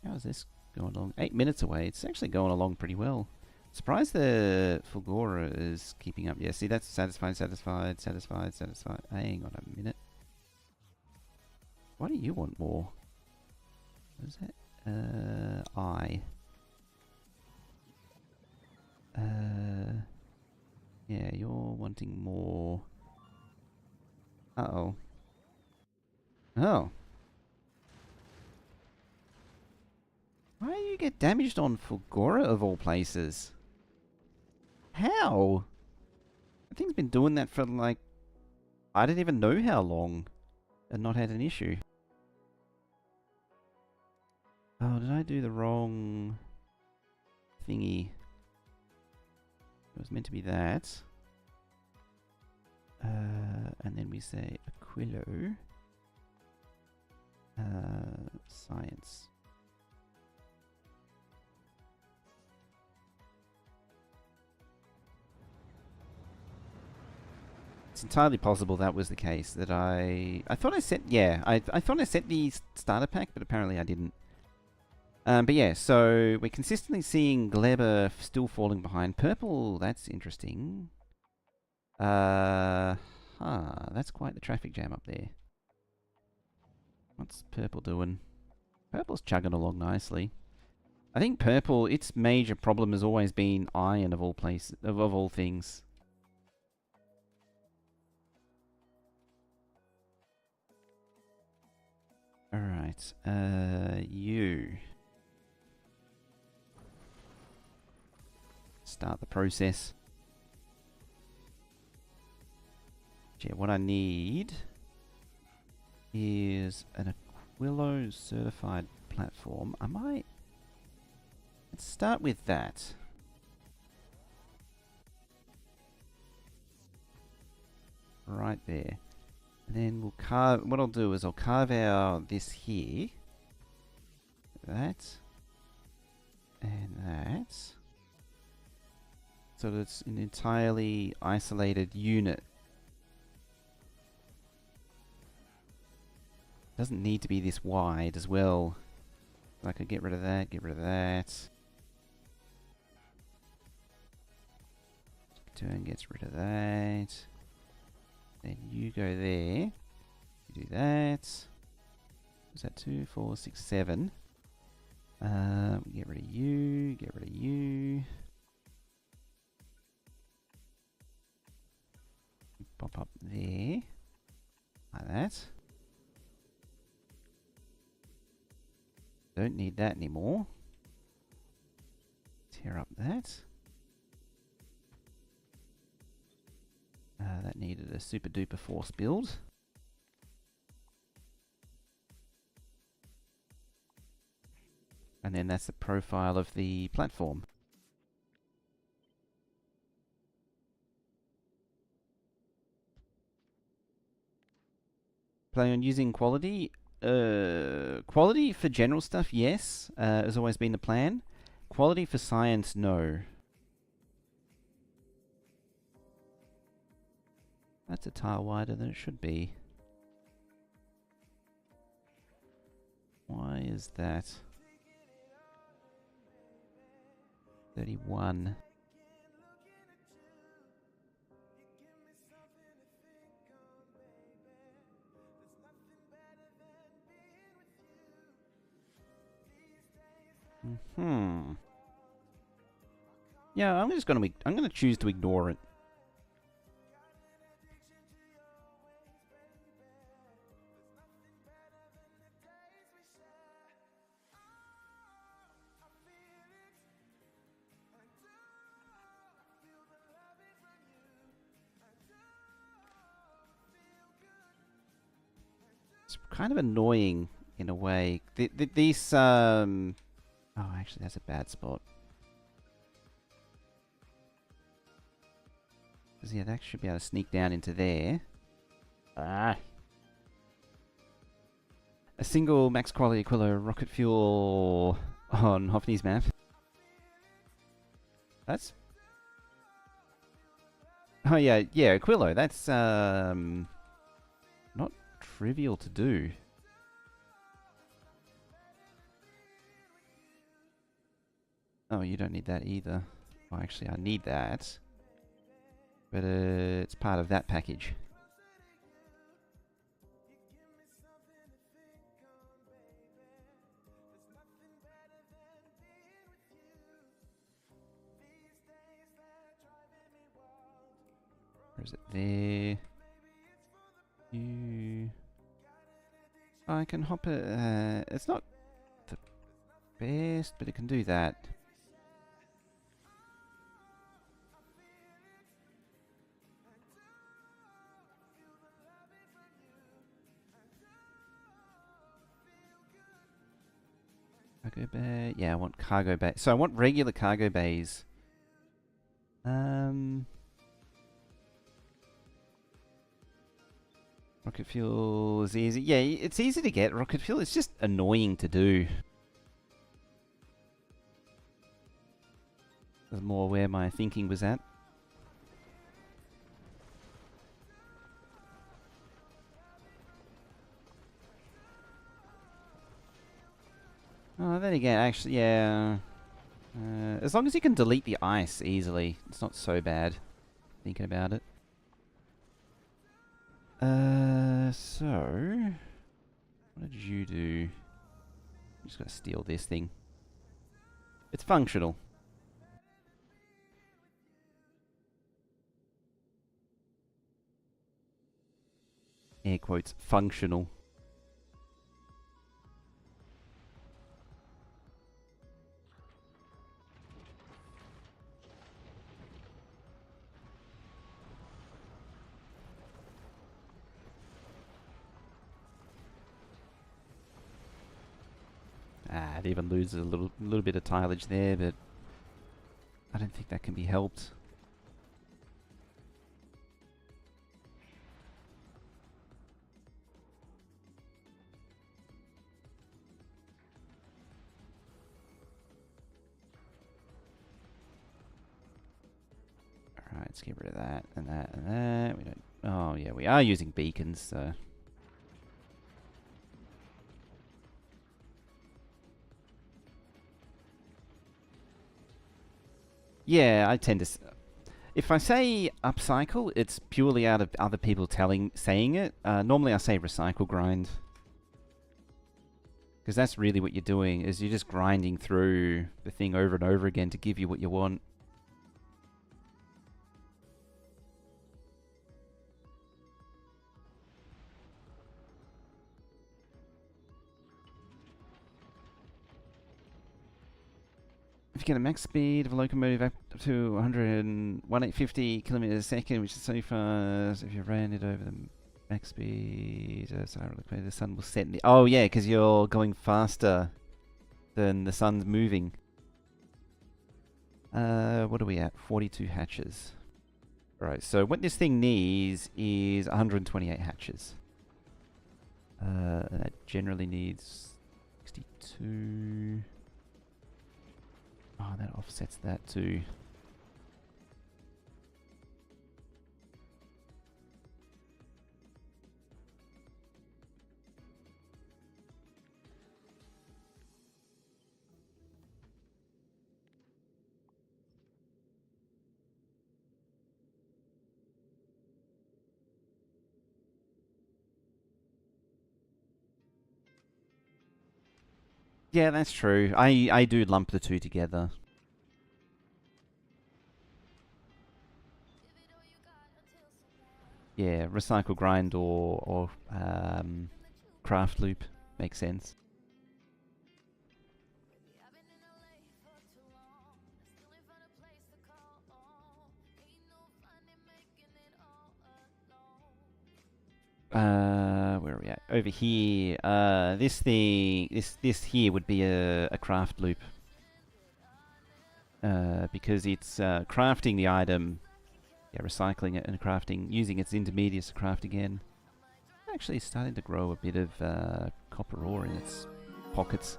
How is this going along? 8 minutes away. It's actually going along pretty well. Surprised the Fulgora is keeping up. Yeah, see, that's satisfied, satisfied, satisfied, satisfied. Hang on a minute. Why do you want more? What is that? Yeah, you're wanting more. Uh-oh. Oh. Why do you get damaged on Fulgora of all places? How? That thing's been doing that for like... I didn't even know how long and not had an issue. Oh, did I do the wrong thingy? It was meant to be that. And then we say Aquilo. Science. It's entirely possible that was the case. That I thought I set... Yeah, I thought I set the starter pack, but apparently I didn't. But yeah, so we're consistently seeing Gleba still falling behind. Purple, that's interesting. That's quite the traffic jam up there. What's Purple doing? Purple's chugging along nicely. I think Purple, its major problem has always been iron of all places, of all things. Alright, you... Start the process. Yeah, what I need is an Aquilo certified platform. Let's start with that. right there. And then we'll carve, what I'll do is I'll carve out this here. That. And that. So that it's an entirely isolated unit. Doesn't need to be this wide as well. I could get rid of that, get rid of that. Turn gets rid of that. Then you go there. You do that. Was that 2, 4, 6, 7? Get rid of you, get rid of you. Pop up there. Like that. Don't need that anymore. Tear up that. That needed a super duper force build. And then that's the profile of the platform. Planning on using quality? Quality for general stuff, yes. Has always been the plan. Quality for science, no. That's a tile wider than it should be. Why is that? 31. Yeah, I'm gonna choose to ignore it. It's kind of annoying in a way. These oh, actually, that's a bad spot. Because yeah, that should be able to sneak down into there. Ah. A single max quality Aquilo rocket fuel on Hoffney's map. That's... Oh yeah, yeah, Aquilo. That's not trivial to do. Oh, you don't need that either. Well, actually, I need that. But it's part of that package. Where is it? There. You... I can hop it. It's not the best, but it can do that. Cargo bay. Yeah, I want cargo bay. So I want regular cargo bays. Rocket fuel is easy. Yeah, it's easy to get rocket fuel. It's just annoying to do. That's more where my thinking was at. Oh, then again, actually, yeah. As long as you can delete the ice easily, it's not so bad. Thinking about it. So... What did you do? I'm just gonna steal this thing. It's functional. Air quotes, functional. Ah, it even loses a little bit of tileage there, but I don't think that can be helped. Let's get rid of that and that and that. We don't. Oh yeah, we are using beacons, so. Yeah, I tend to. If I say upcycle, it's purely out of other people saying it. Normally I say recycle grind. Because that's really what you're doing, is you're just grinding through the thing over and over again to give you what you want. If you get a max speed of a locomotive up to 1850 kilometers a second, which is so fast, if you ran it over the max speed, the sun will set in the... Oh yeah, because you're going faster than the sun's moving. What are we at? 42 hatches. Right, so what this thing needs is 128 hatches. That generally needs 62... Oh, that offsets that too. Yeah, that's true. I do lump the two together. Yeah, recycle grind or craft loop makes sense. Where are we at? Over here. This thing, this here would be a craft loop. Because it's crafting the item, yeah, recycling it and crafting, using its intermediates to craft again. Actually starting to grow a bit of copper ore in its pockets.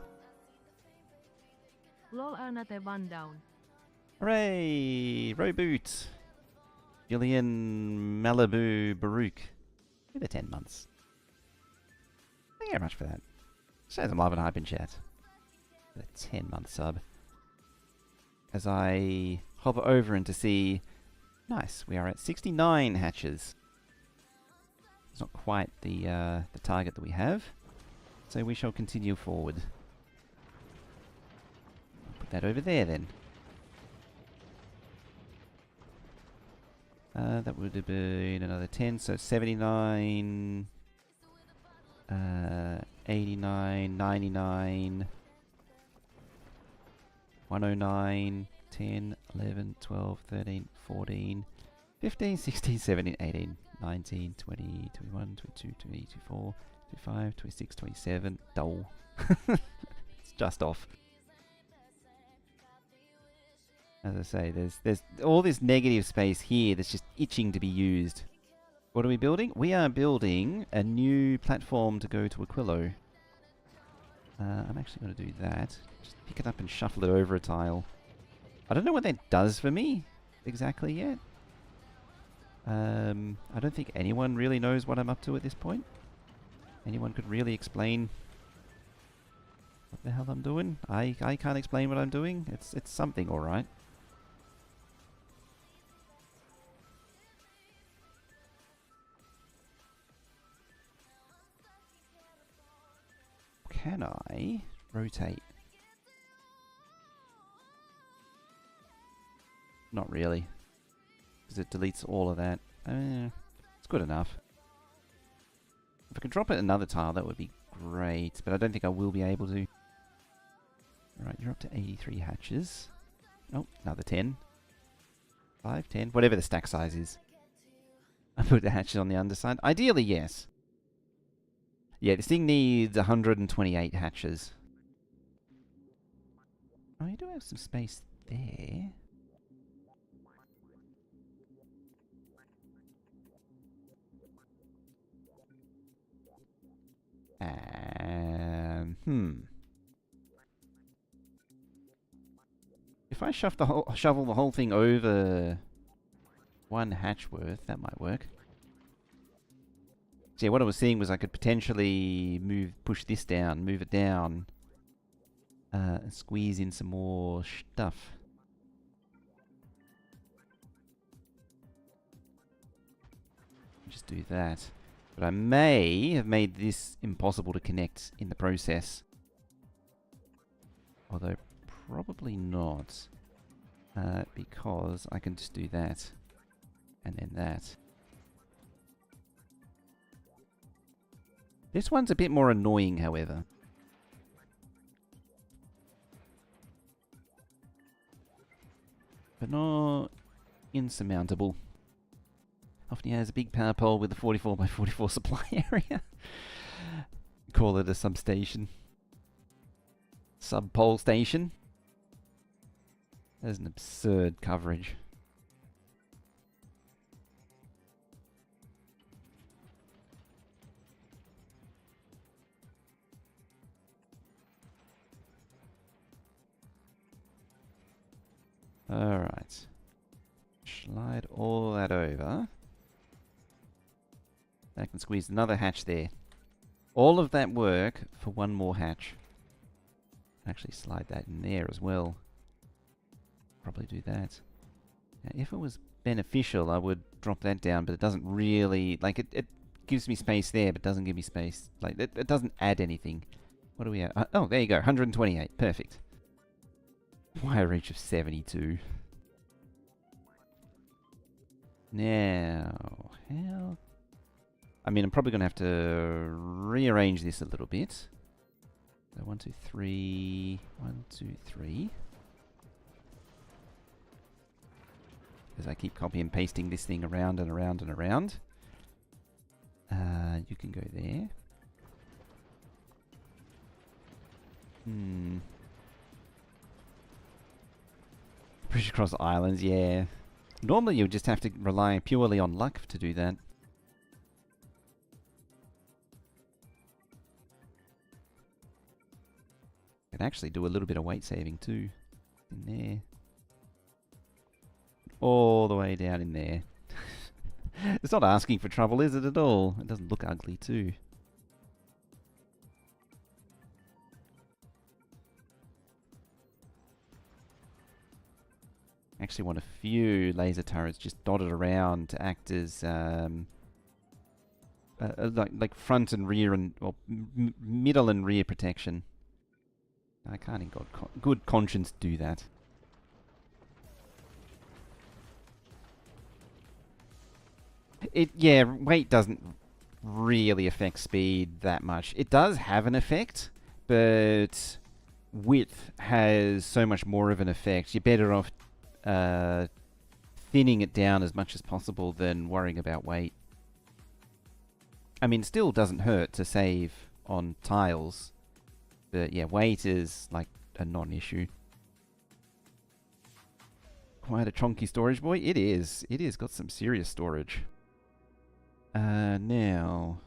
Lol, another one down. Hooray! Reboot! Gillian Malibu Baruch. Give it 10 months. Thank you very much for that. Shows I'm live and hype in chat. A 10-month sub. As I hover over and to see... Nice, we are at 69 hatches. It's not quite the target that we have. So we shall continue forward. I'll put that over there then. That would have been another 10, so 79, 89, 99, 109, 10, 11, 12, 13, 14, 15, 16, 17, 18, 19, 20, 21, 22, 23, 24, 25, 26, 27. Dull. It's just off. As I say, there's all this negative space here that's just itching to be used. What are we building? We are building a new platform to go to Aquilo. I'm actually going to do that. Just pick it up and shuffle it over a tile. I don't know what that does for me exactly yet. I don't think anyone really knows what I'm up to at this point. Anyone could really explain what the hell I'm doing? I can't explain what I'm doing. It's something, alright. Can I rotate? Not really. Because it deletes all of that. It's good enough. If I could drop it another tile, that would be great. But I don't think I will be able to. Alright, you're up to 83 hatches. Oh, another 10. 5, 10. Whatever the stack size is. I put the hatches on the underside. Ideally, yes. Yeah, this thing needs 128 hatches. Oh, you do have some space there. If I shovel the whole thing over one hatch worth. That might work. So yeah, what I was seeing was I could potentially push this down, move it down, and squeeze in some more stuff. Just do that. But I may have made this impossible to connect in the process. Although, probably not. Because I can just do that. And then that. This one's a bit more annoying, however. But not insurmountable. Often has a big power pole with a 44 by 44 supply area. Call it a substation. Sub-pole station. That is an absurd coverage. Alright. Slide all that over. I can squeeze another hatch there. All of that work for one more hatch. Actually slide that in there as well. Probably do that. Now, if it was beneficial, I would drop that down, but it doesn't really... Like, it gives me space there, but doesn't give me space... Like, it doesn't add anything. What do we have? Oh, there you go. 128. Perfect. Wire reach of 72. Now, how... I mean, I'm probably going to have to rearrange this a little bit. So 1, 2, 3... 1, 2, 3... As I keep copy and pasting this thing around and around and around. You can go there. Bridge across islands, yeah. Normally you would just have to rely purely on luck to do that. Could actually do a little bit of weight saving too. In there. All the way down in there. It's not asking for trouble, is it at all? It doesn't look ugly too. Actually want a few laser turrets just dotted around to act as like front and rear and well, middle and rear protection. I can't in good conscience do that. Yeah, weight doesn't really affect speed that much. It does have an effect, but width has so much more of an effect. You're better off thinning it down as much as possible than worrying about weight. I mean, it still doesn't hurt to save on tiles, but yeah, weight is like a non-issue. Quite a chunky storage, boy. It is. It is got some serious storage. Now,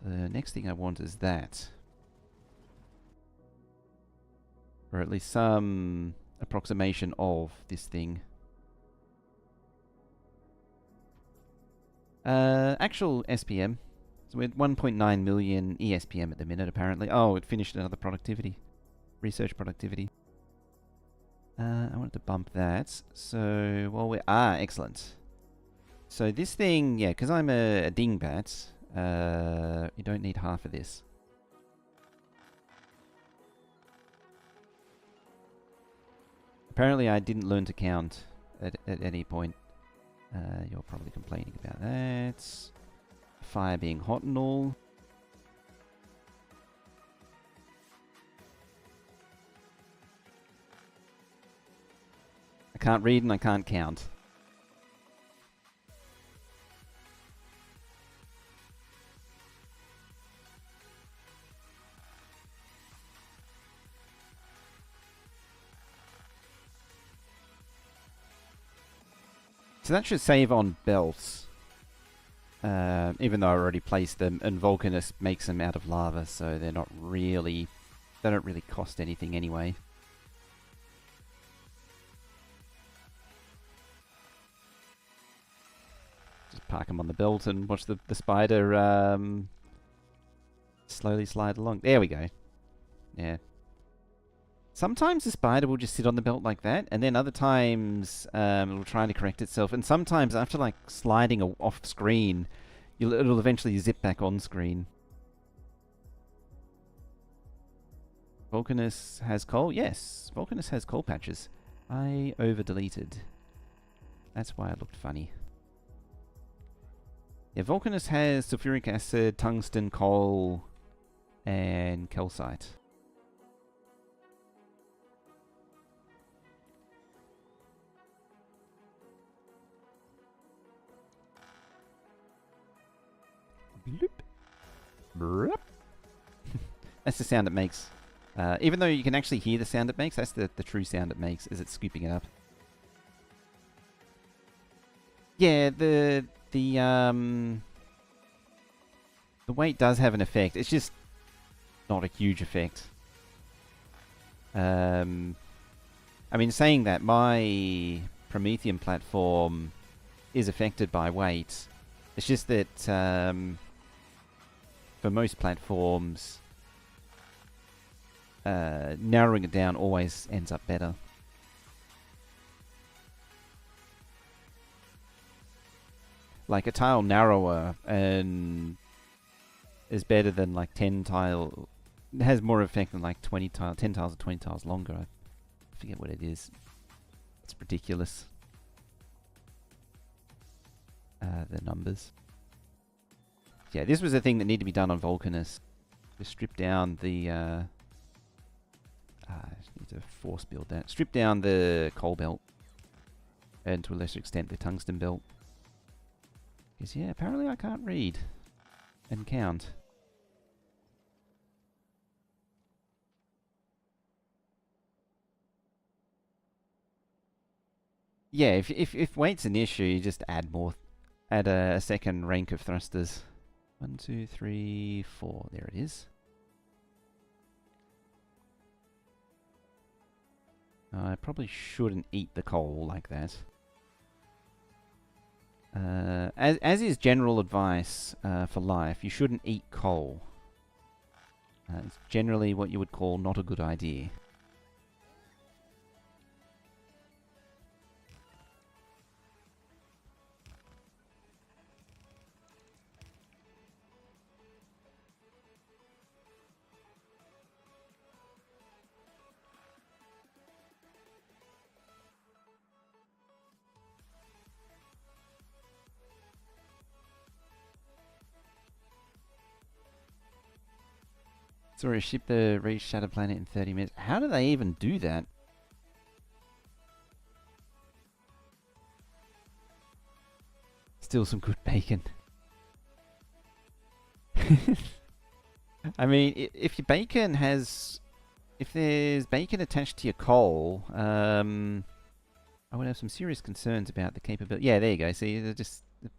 the next thing I want is that. Or at least some approximation of this thing. Actual SPM. So we're at 1.9 million ESPM at the minute, apparently. Oh, it finished another productivity. Research productivity. I wanted to bump that. So, well, we're... Ah, excellent. So this thing, yeah, because I'm a dingbat, you don't need half of this. Apparently I didn't learn to count at any point. You're probably complaining about that. Fire being hot and all. I can't read and I can't count. So that should save on belts. Even though I already placed them, and Volcanist makes them out of lava, so they're not really... They don't really cost anything anyway. park them on the belt and watch the spider slowly slide along. There we go. Yeah. Sometimes the spider will just sit on the belt like that, and then other times it'll try to correct itself. And sometimes after like sliding off screen, it'll eventually zip back on screen. Vulcanus has coal? Yes, Vulcanus has coal patches. I over-deleted. That's why it looked funny. Yeah, Vulcanus has sulfuric acid, tungsten, coal, and calcite. Bloop. Bloop. That's the sound it makes. Even though you can actually hear the sound it makes, that's the true sound it makes, is it scooping it up. Yeah, the weight does have an effect. It's just not a huge effect. I mean, saying that, my Promethean platform is affected by weight. It's just that for most platforms, narrowing it down always ends up better. Like a tile narrower and is better than like 10 tile. It has more effect than like 10 tiles or 20 tiles longer. I forget what it is. It's ridiculous. The numbers. Yeah, this was a thing that needed to be done on Vulcanus. Just strip down the I just need to force build that. Strip down the coal belt. And to a lesser extent the tungsten belt. Because yeah, apparently I can't read and count. Yeah, if weight's an issue, you just add more. Add a second rank of thrusters. 1, 2, 3, 4. There it is. I probably shouldn't eat the coal like that. As is general advice for life, you shouldn't eat coal. It's generally what you would call not a good idea. Sorry, ship the reach Shadow Planet in 30 minutes. How do they even do that? Still some good bacon. I mean, if your bacon has... If there's bacon attached to your coal, I would have some serious concerns about the capability. Yeah, there you go. See, the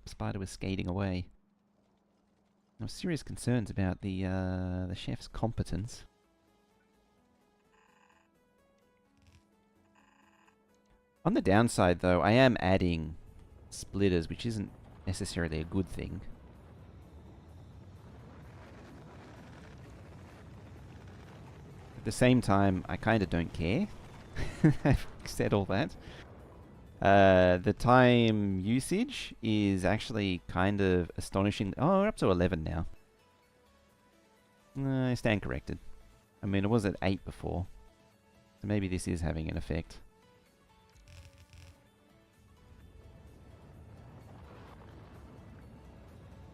spider was skating away. I have serious concerns about the chef's competence. On the downside, though, I am adding splitters, which isn't necessarily a good thing. At the same time, I kind of don't care. I've said all that. The time usage is actually kind of astonishing. Oh, we're up to 11 now. I stand corrected. I mean, it was at 8 before. So maybe this is having an effect.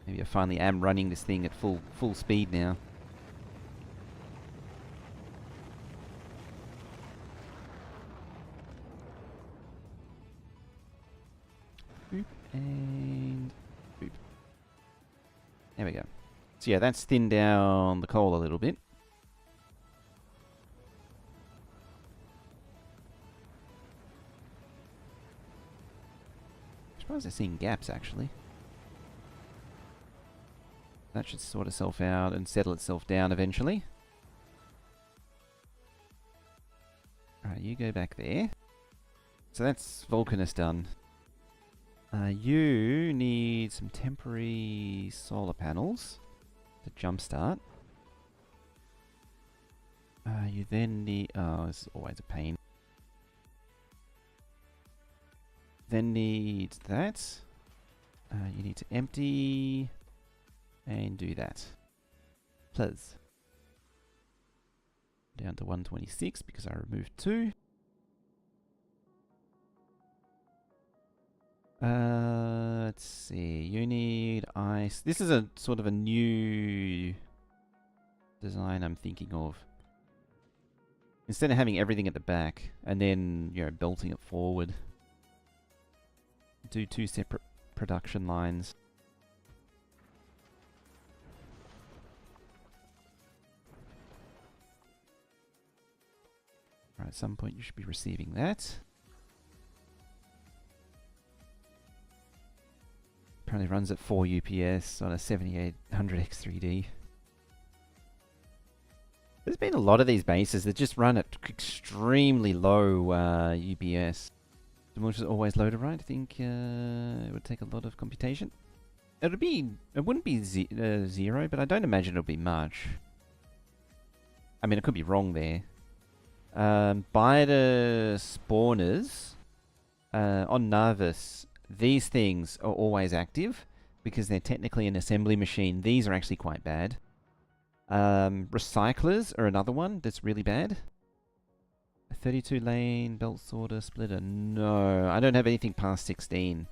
Maybe I finally am running this thing at full speed now. Boop and boop. There we go. So yeah, that's thinned down the coal a little bit. I'm surprised I'm seeing gaps actually. That should sort itself out and settle itself down eventually. Alright, you go back there. So that's Vulcanus done. You need some temporary solar panels to jumpstart. You then need... Oh, this is always a pain. Then need that. You need to empty and do that. Please. Down to 126 because I removed 2. Let's see. You need ice. This is a sort of a new design I'm thinking of. Instead of having everything at the back and then, you know, belting it forward, do 2 separate production lines. Right, at some point you should be receiving that. Apparently runs at 4 UPS on a 7800 X3D. There's been a lot of these bases that just run at extremely low UPS. The motor is always loaded, right? I think it would take a lot of computation. It wouldn't be 0, but I don't imagine it'll be much. I mean, it could be wrong there. By the spawners on Narvis, these things are always active because they're technically an assembly machine. These are actually quite bad. Recyclers are another one that's really bad. A 32 lane belt sorter splitter. No, I don't have anything past 16.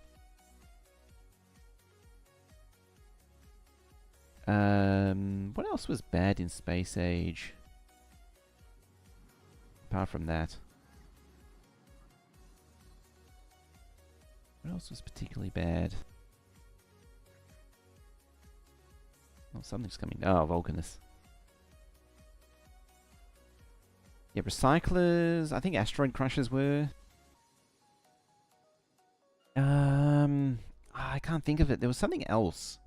What else was bad in Space Age? Apart from that. What else was particularly bad? Oh, something's coming. Oh, Vulcanus. Yeah, recyclers. I think asteroid crushers were. I can't think of it. There was something else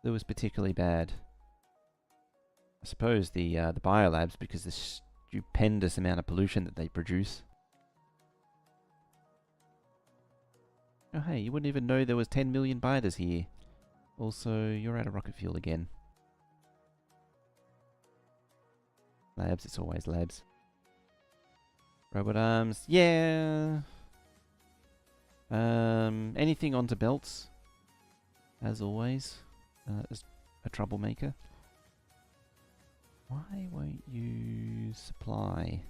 that was particularly bad. I suppose the biolabs, because the stupendous amount of pollution that they produce. Oh hey, you wouldn't even know there was 10 million biters here. Also, you're out of rocket fuel again. Labs, it's always labs. Robot arms, yeah. Anything onto belts, as always, is a troublemaker. Why won't you supply?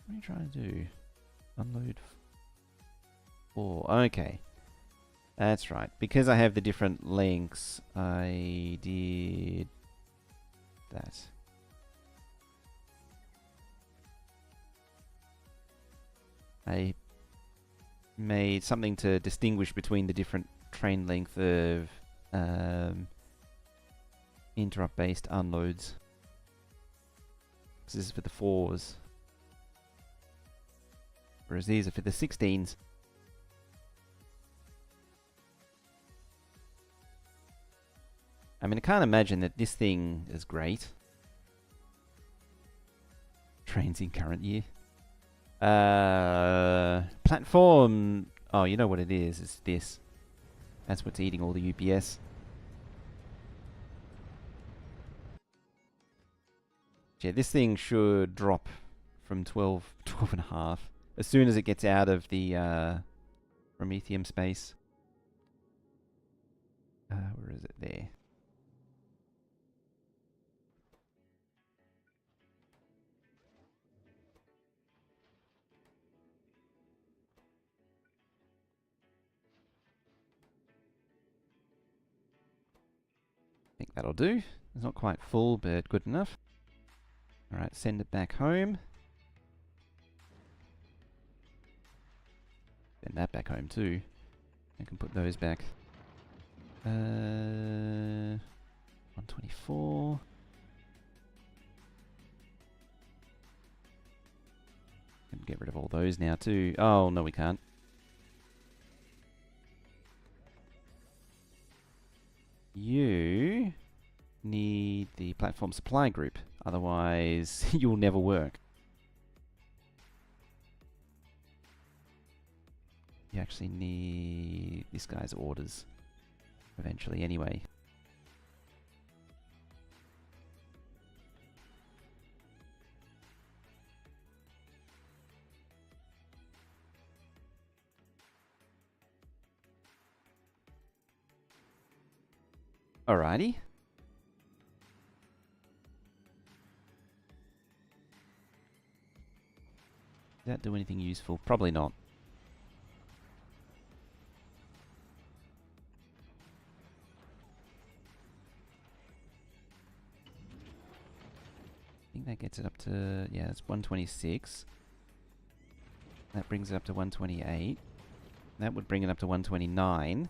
What are you trying to do? Unload 4. Okay. That's right. Because I have the different links, I did that. I made something to distinguish between the different train length of interrupt-based unloads. This is for the 4s. Whereas these are for the 16s. I mean, I can't imagine that this thing is great. Trains in current year. Platform. Oh, you know what it is. It's this. That's what's eating all the UPS. Yeah, this thing should drop from 12 and a half as soon as it gets out of the Prometheum space. Where is it? There. I think that'll do. It's not quite full, but good enough. Alright, send it back home. Send that back home too. I can put those back. 124. Can get rid of all those now too. Oh, no we can't. You need the platform supply group, otherwise you'll never work. You actually need this guy's orders eventually anyway. Alrighty. Does that do anything useful? Probably not. I think that gets it up to, yeah, it's 126. That brings it up to 128. That would bring it up to 129.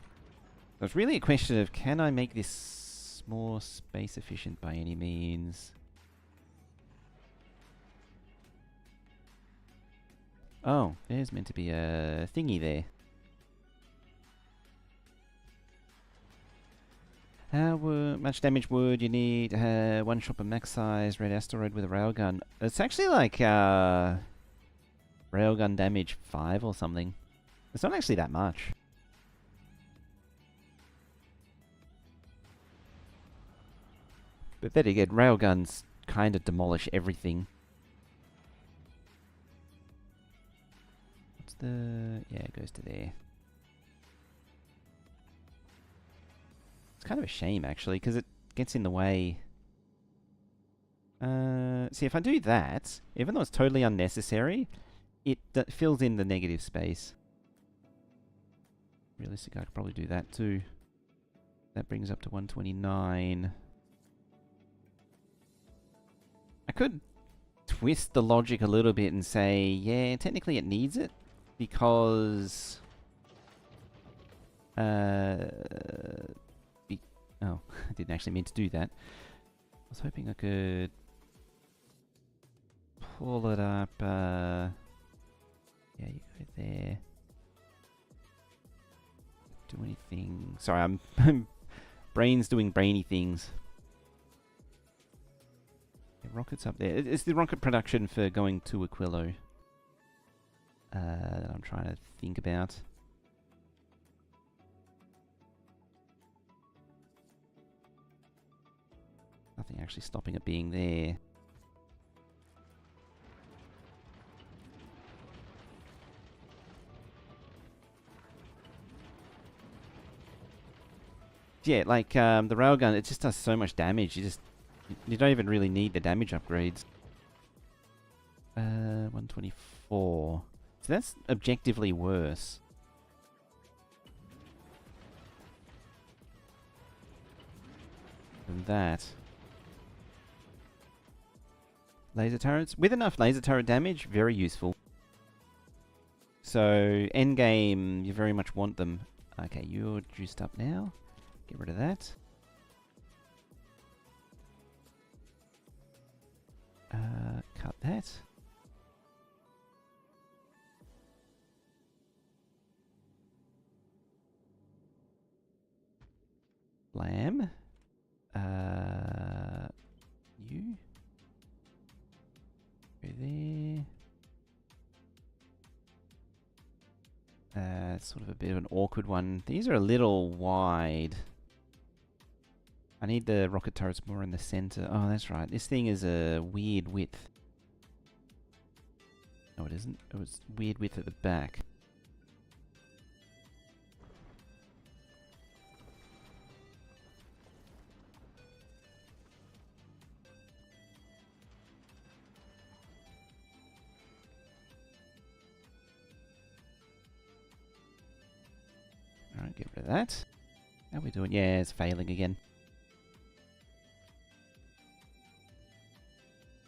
So it's really a question of, can I make this more space efficient by any means? Oh, there's meant to be a thingy there. How much damage would you need? One shot per max size red asteroid with a railgun. It's actually like railgun damage 5 or something. It's not actually that much. But then again, railguns kind of demolish everything. What's the... yeah, it goes to there. It's kind of a shame, actually, because it gets in the way. See, if I do that, even though it's totally unnecessary, it fills in the negative space. Realistically, I could probably do that too. That brings up to 129. I could twist the logic a little bit and say, yeah, technically it needs it, because... oh, I didn't actually mean to do that. I was hoping I could pull it up. Yeah, you go there. Do anything. Sorry, I'm brain's doing brainy things. Yeah, rockets up there. It's the rocket production for going to Aquilo that I'm trying to think about. Nothing actually stopping it being there. Yeah, like the railgun, it just does so much damage. You don't even really need the damage upgrades. 124. So that's objectively worse. Than that. Laser turrets. With enough laser turret damage, very useful. So, endgame, you very much want them. Okay, you're juiced up now. Get rid of that. Cut that. Lamb. You. Go there. It's sort of a bit of an awkward one. These are a little wide. I need the rocket turrets more in the center. Oh, that's right. This thing is a weird width. No, it isn't. It was weird width at the back. Alright, get rid of that. How are we doing? Yeah, it's failing again.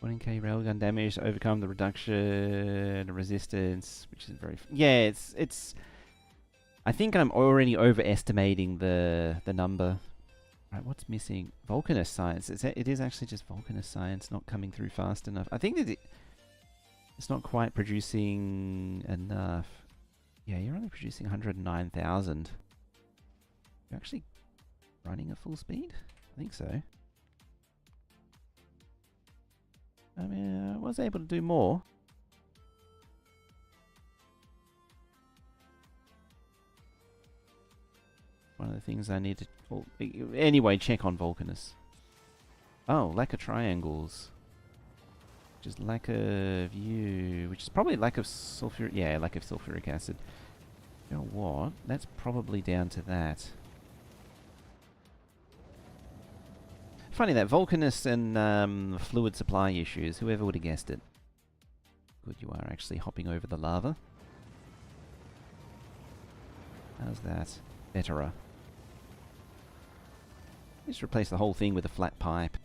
1k railgun damage to overcome the reduction resistance, which is very... yeah, it's... I think I'm already overestimating the number. Right, what's missing? Volcanist science. It is actually just Volcanist science not coming through fast enough. I think that it's not quite producing enough. Yeah, you're only producing 109,000. You're actually running at full speed? I think so. I mean, I was able to do more. One of the things I need to... Well, anyway, check on Vulcanus. Oh, lack of triangles. Which is lack of view. Which is probably lack of sulfuric... Yeah, lack of sulfuric acid. You know what? That's probably down to that. Funny that, Vulcanus and fluid supply issues. Whoever would have guessed it. Good, you are actually hopping over the lava. How's that? Betterer. Just replace the whole thing with a flat pipe.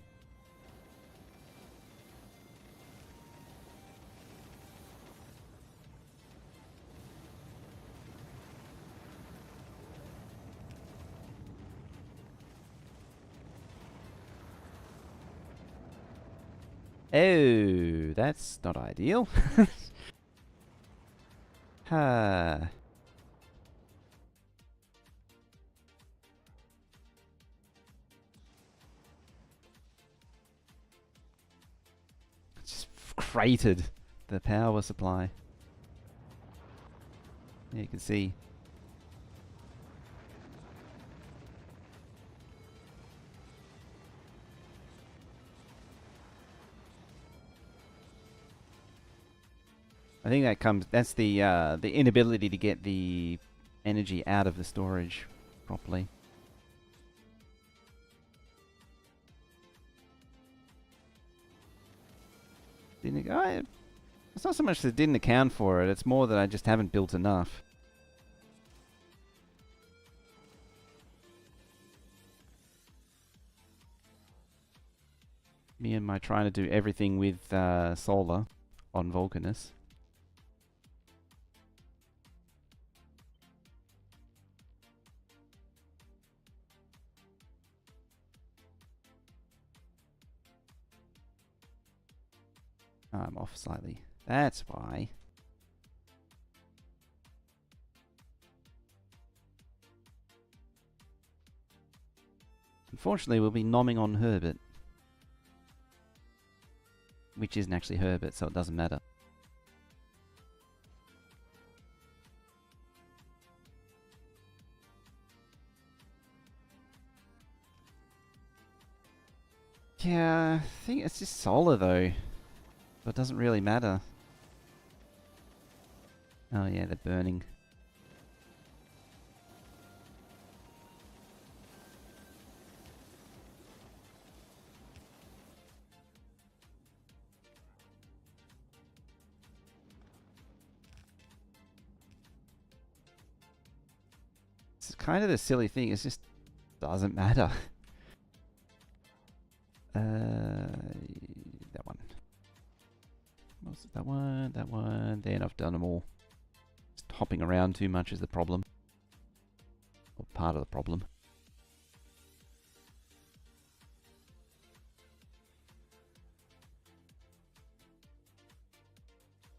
Oh, that's not ideal. Ha. Just cratered the power supply. Yeah, you can see. I think that's the inability to get the energy out of the storage properly. It's not so much that it didn't account for it, it's more that I just haven't built enough. Me and my trying to do everything with solar on Vulcanus. I'm off slightly. That's why. Unfortunately, we'll be nomming on Herbert. Which isn't actually Herbert, so it doesn't matter. Yeah, I think it's just solar though. But it doesn't really matter. Oh yeah, they're burning. It's kind of the silly thing, it just doesn't matter. That one. That one. Then I've done them all. Just hopping around too much is the problem. Or part of the problem.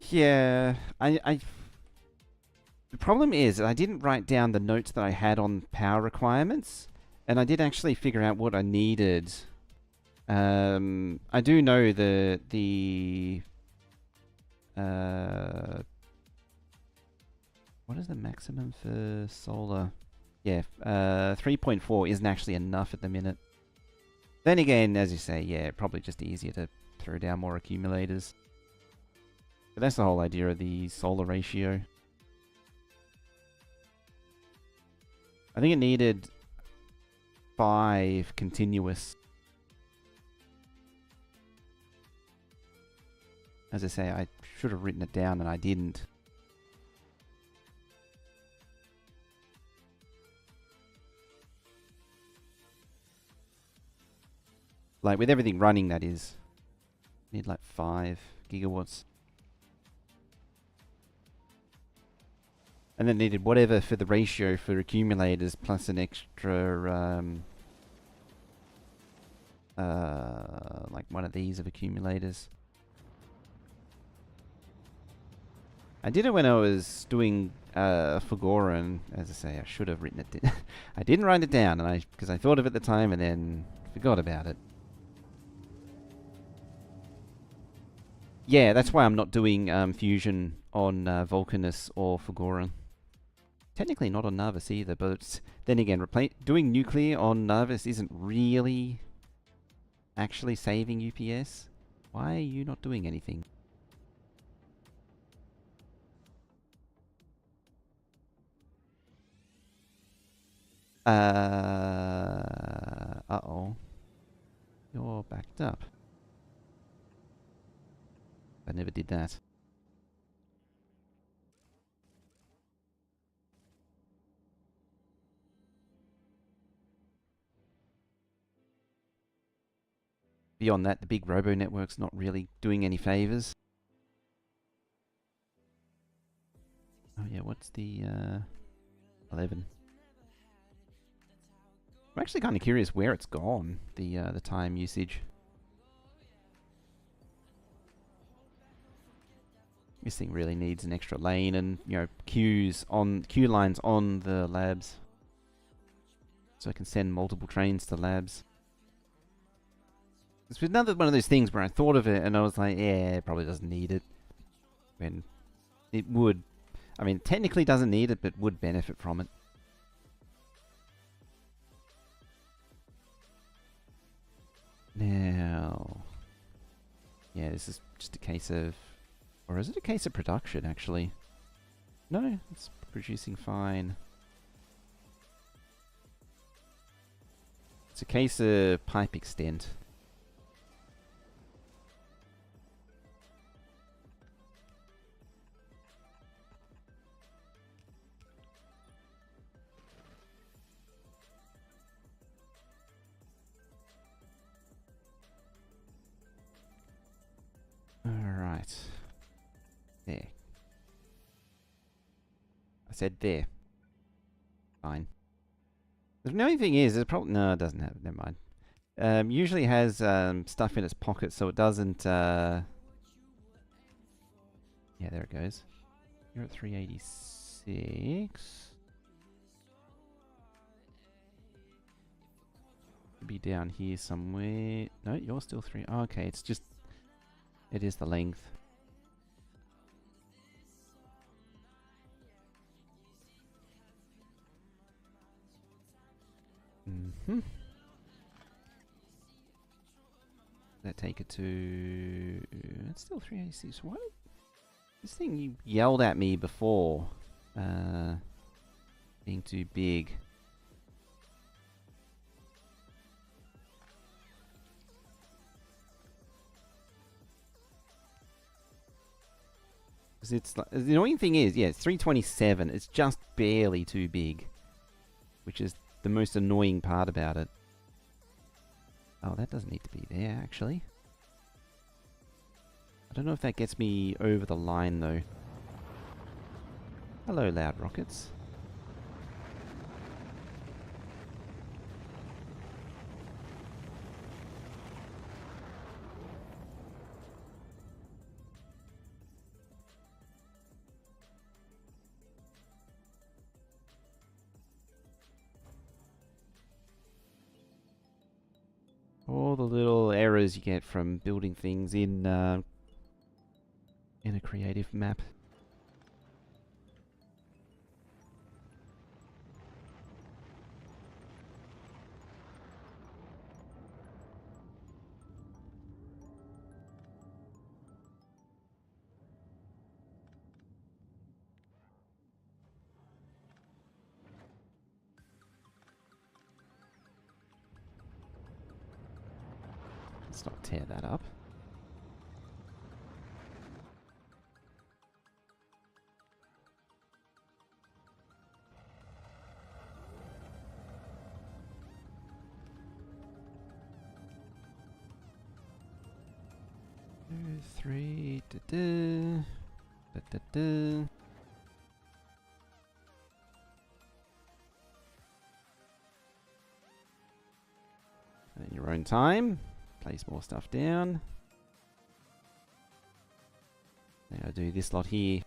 Yeah, the problem is I didn't write down the notes that I had on power requirements, and I did actually figure out what I needed. I do know the what is the maximum for solar? Yeah, 3.4 isn't actually enough at the minute. Then again, as you say, yeah, probably just easier to throw down more accumulators. But that's the whole idea of the solar ratio. I think it needed 5 continuous. As I say, I should have written it down and I didn't. Like, with everything running, that is. Need like 5 gigawatts. And then needed whatever for the ratio for accumulators plus an extra, like one of these of accumulators. I did it when I was doing Fagora, and as I say, I should have written it. I didn't write it down, and because I thought of it at the time and then forgot about it. Yeah, that's why I'm not doing fusion on Vulcanus or Fagora. Technically not on Narvis either, but then again, doing nuclear on Narvis isn't really actually saving UPS. Why are you not doing anything? Uh-oh. You're backed up. I never did that. Beyond that, the big robo network's not really doing any favors. Oh yeah, what's the 11? I'm actually kind of curious where it's gone, the time usage. This thing really needs an extra lane and, you know, queue lines on the labs. So I can send multiple trains to labs. It's another one of those things where I thought of it and I was like, yeah, it probably doesn't need it. When it would. I mean, technically doesn't need it, but would benefit from it. Now, yeah, this is just a case of, or is it a case of production, actually? No, it's producing fine. It's a case of pipe extent. Alright. There. I said there. Fine. The only thing is, it probably... No, it doesn't have it. Never mind. Usually has stuff in its pocket, so it doesn't... Yeah, there it goes. You're at 386. Should be down here somewhere. No, you're still 3... Oh, okay, it's just... It is the length. That take it to... It's still 386. What? This thing you yelled at me before. Being too big. It's the annoying thing is, yeah, it's 327. It's just barely too big, which is the most annoying part about it. Oh, that doesn't need to be there, actually. I don't know if that gets me over the line, though. Hello, loud rockets. All the little errors you get from building things in a creative map. Let's not tear that up. Three, da-da, da-da-da. At your own time, place more stuff down. Now do this lot here.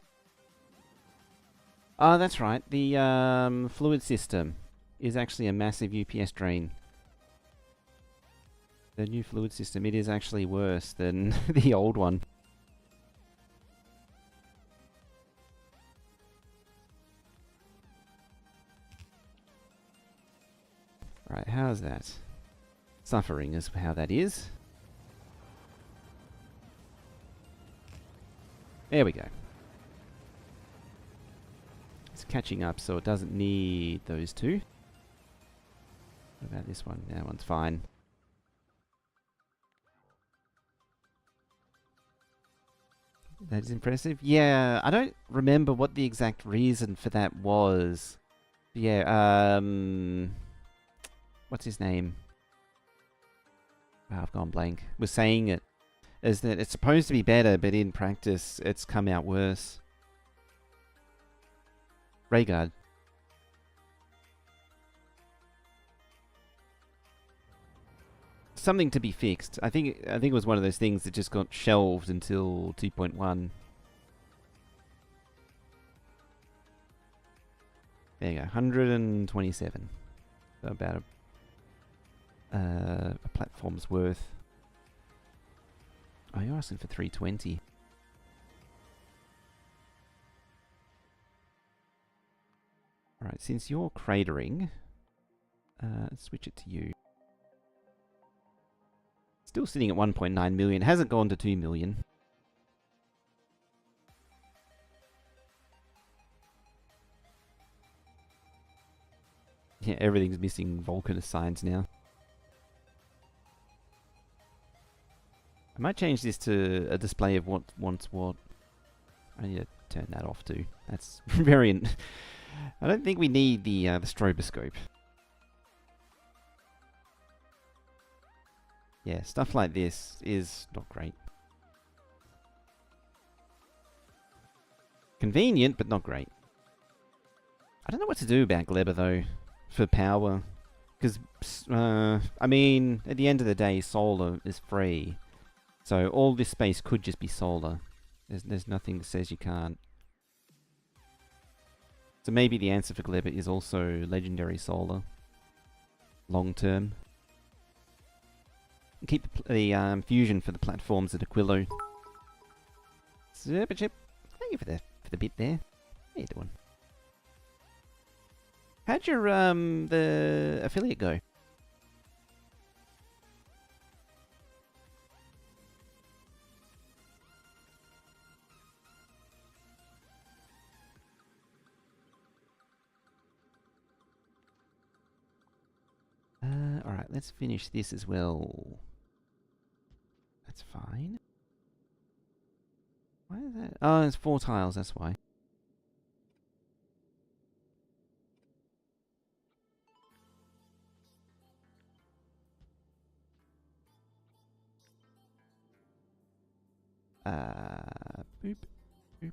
Oh, that's right. The fluid system is actually a massive UPS drain. The new fluid system, it is actually worse than the old one. Alright, how's that? Suffering is how that is. There we go. It's catching up, so it doesn't need those two. What about this one? That one's fine. That is impressive. Yeah, I don't remember what the exact reason for that was. Yeah, what's his name? Oh, I've gone blank. Was saying it. Is that it's supposed to be better, but in practice, it's come out worse. Rhaegar. Something to be fixed. I think it was one of those things that just got shelved until 2.1. There you go, 127. So about a platform's worth. Oh, you're asking for 320. Alright, since you're cratering, switch it to you. Still sitting at 1.9 million. Hasn't gone to 2 million. Yeah, everything's missing Vulcanist signs now. I might change this to a display of what wants what. I need to turn that off too. That's very... I don't think we need the stroboscope. Yeah, stuff like this is not great. Convenient, but not great. I don't know what to do about Glebber, though, for power. Because, I mean, at the end of the day, solar is free. So all this space could just be solar. There's nothing that says you can't. So maybe the answer for Glebber is also legendary solar. Long term. Keep the fusion for the platforms at Aquilo. Super chip. Thank you for the bit there. How you doing? How'd your the affiliate go? Alright, let's finish this as well. That's fine. Why is that? Oh, it's 4 tiles, that's why. Boop, boop.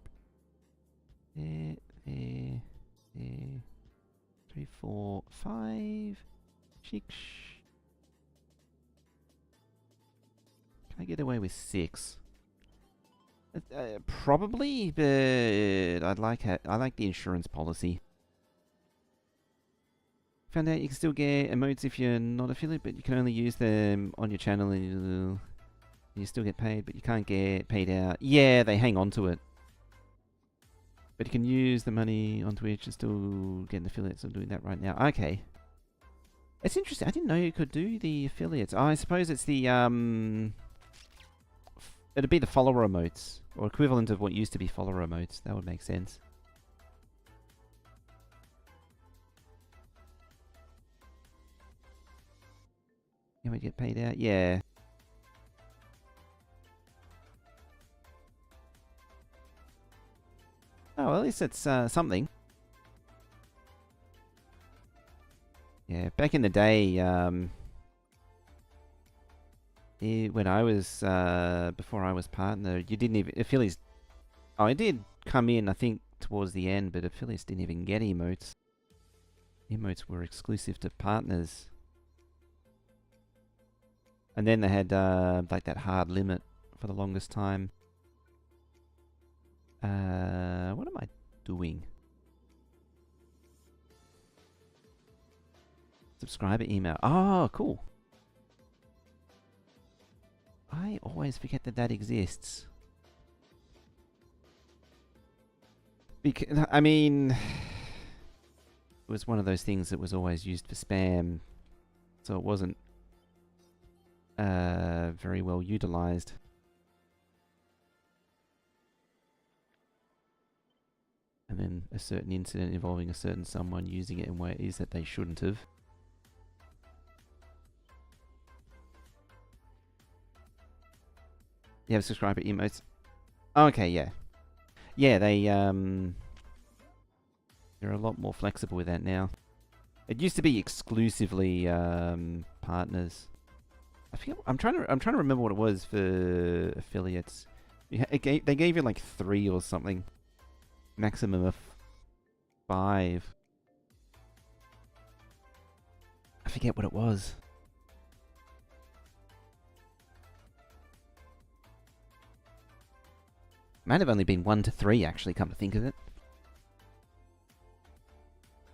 There, there, there. 3, 4, 5. Chick. Can I get away with 6? Probably, but I like the insurance policy. Found out you can still get emotes if you're not affiliate, but you can only use them on your channel and you still get paid, but you can't get paid out. Yeah, they hang on to it. But you can use the money on Twitch and still get an affiliate, so I'm doing that right now. Okay. It's interesting. I didn't know you could do the affiliates. Oh, I suppose it's the, it'd be the follower emotes, or equivalent of what used to be follower emotes. That would make sense. Yeah, we get paid out. Yeah. Oh, well, at least it's something. Yeah, back in the day, when I was, before I was partner, you didn't even, affiliates, oh, I did come in, I think, towards the end, but affiliates didn't even get emotes. Emotes were exclusive to partners. And then they had, like, that hard limit for the longest time. What am I doing? Subscriber email. Oh, cool. I always forget that that exists. I mean, it was one of those things that was always used for spam. So it wasn't very well utilized. And then a certain incident involving a certain someone using it in ways that they shouldn't have. You have subscriber emotes. Oh, okay, yeah. Yeah, they're a lot more flexible with that now. It used to be exclusively partners. I forget. I'm trying to remember what it was for affiliates. They gave you like 3 or something. Maximum of 5. I forget what it was. Might have only been 1 to 3, actually, come to think of it.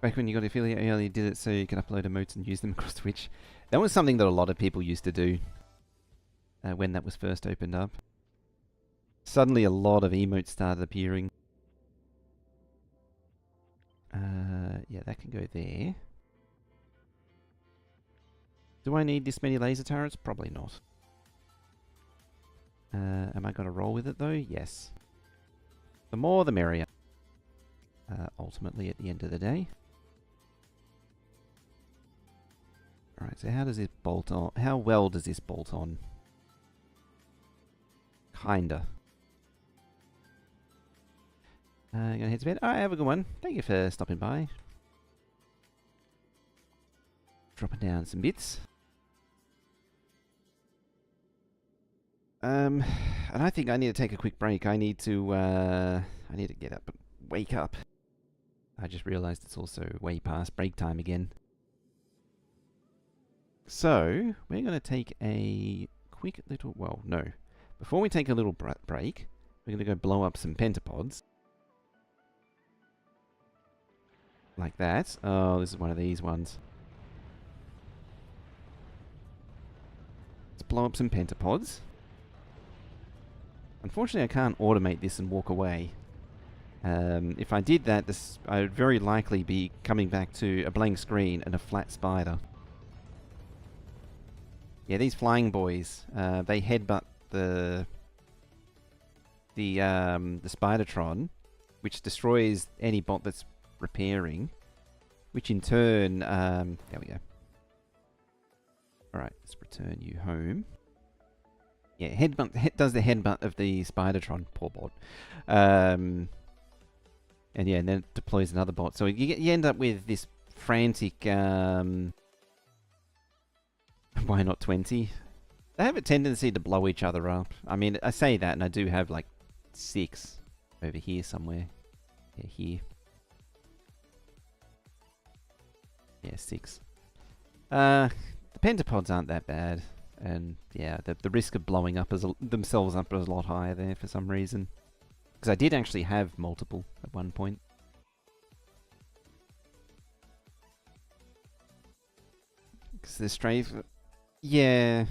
Back when you got affiliate, you only did it so you could upload emotes and use them across Twitch. That was something that a lot of people used to do when that was first opened up. Suddenly a lot of emotes started appearing. Yeah, that can go there. Do I need this many laser turrets? Probably not. Am I going to roll with it though? Yes. The more the merrier. Ultimately at the end of the day. Alright, so how does this bolt on? How well does this bolt on? Kinda. Gonna head to bed. Alright, have a good one. Thank you for stopping by. Dropping down some bits. And I think I need to take a quick break. I need to get up and wake up. I just realized it's also way past break time again. So, we're going to take a quick little... Well, no. Before we take a little break, we're going to go blow up some pentapods. Like that. Oh, this is one of these ones. Let's blow up some pentapods. Unfortunately, I can't automate this and walk away. If I did that, I would very likely be coming back to a blank screen and a flat spider. Yeah, these flying boys, they headbutt the Spidertron, which destroys any bot that's repairing, which in turn, there we go. Alright, let's return you home. Yeah, does the headbutt of the Spidertron, poor bot. And yeah, and then it deploys another bot. So you end up with this frantic, why not 20? They have a tendency to blow each other up. I mean, I say that, and I do have like 6 over here somewhere. Yeah, here. Yeah, 6. The pentapods aren't that bad. And yeah, the risk of blowing up themselves up is a lot higher there for some reason. Because I did actually have multiple at one point. Because the strafe... Yeah.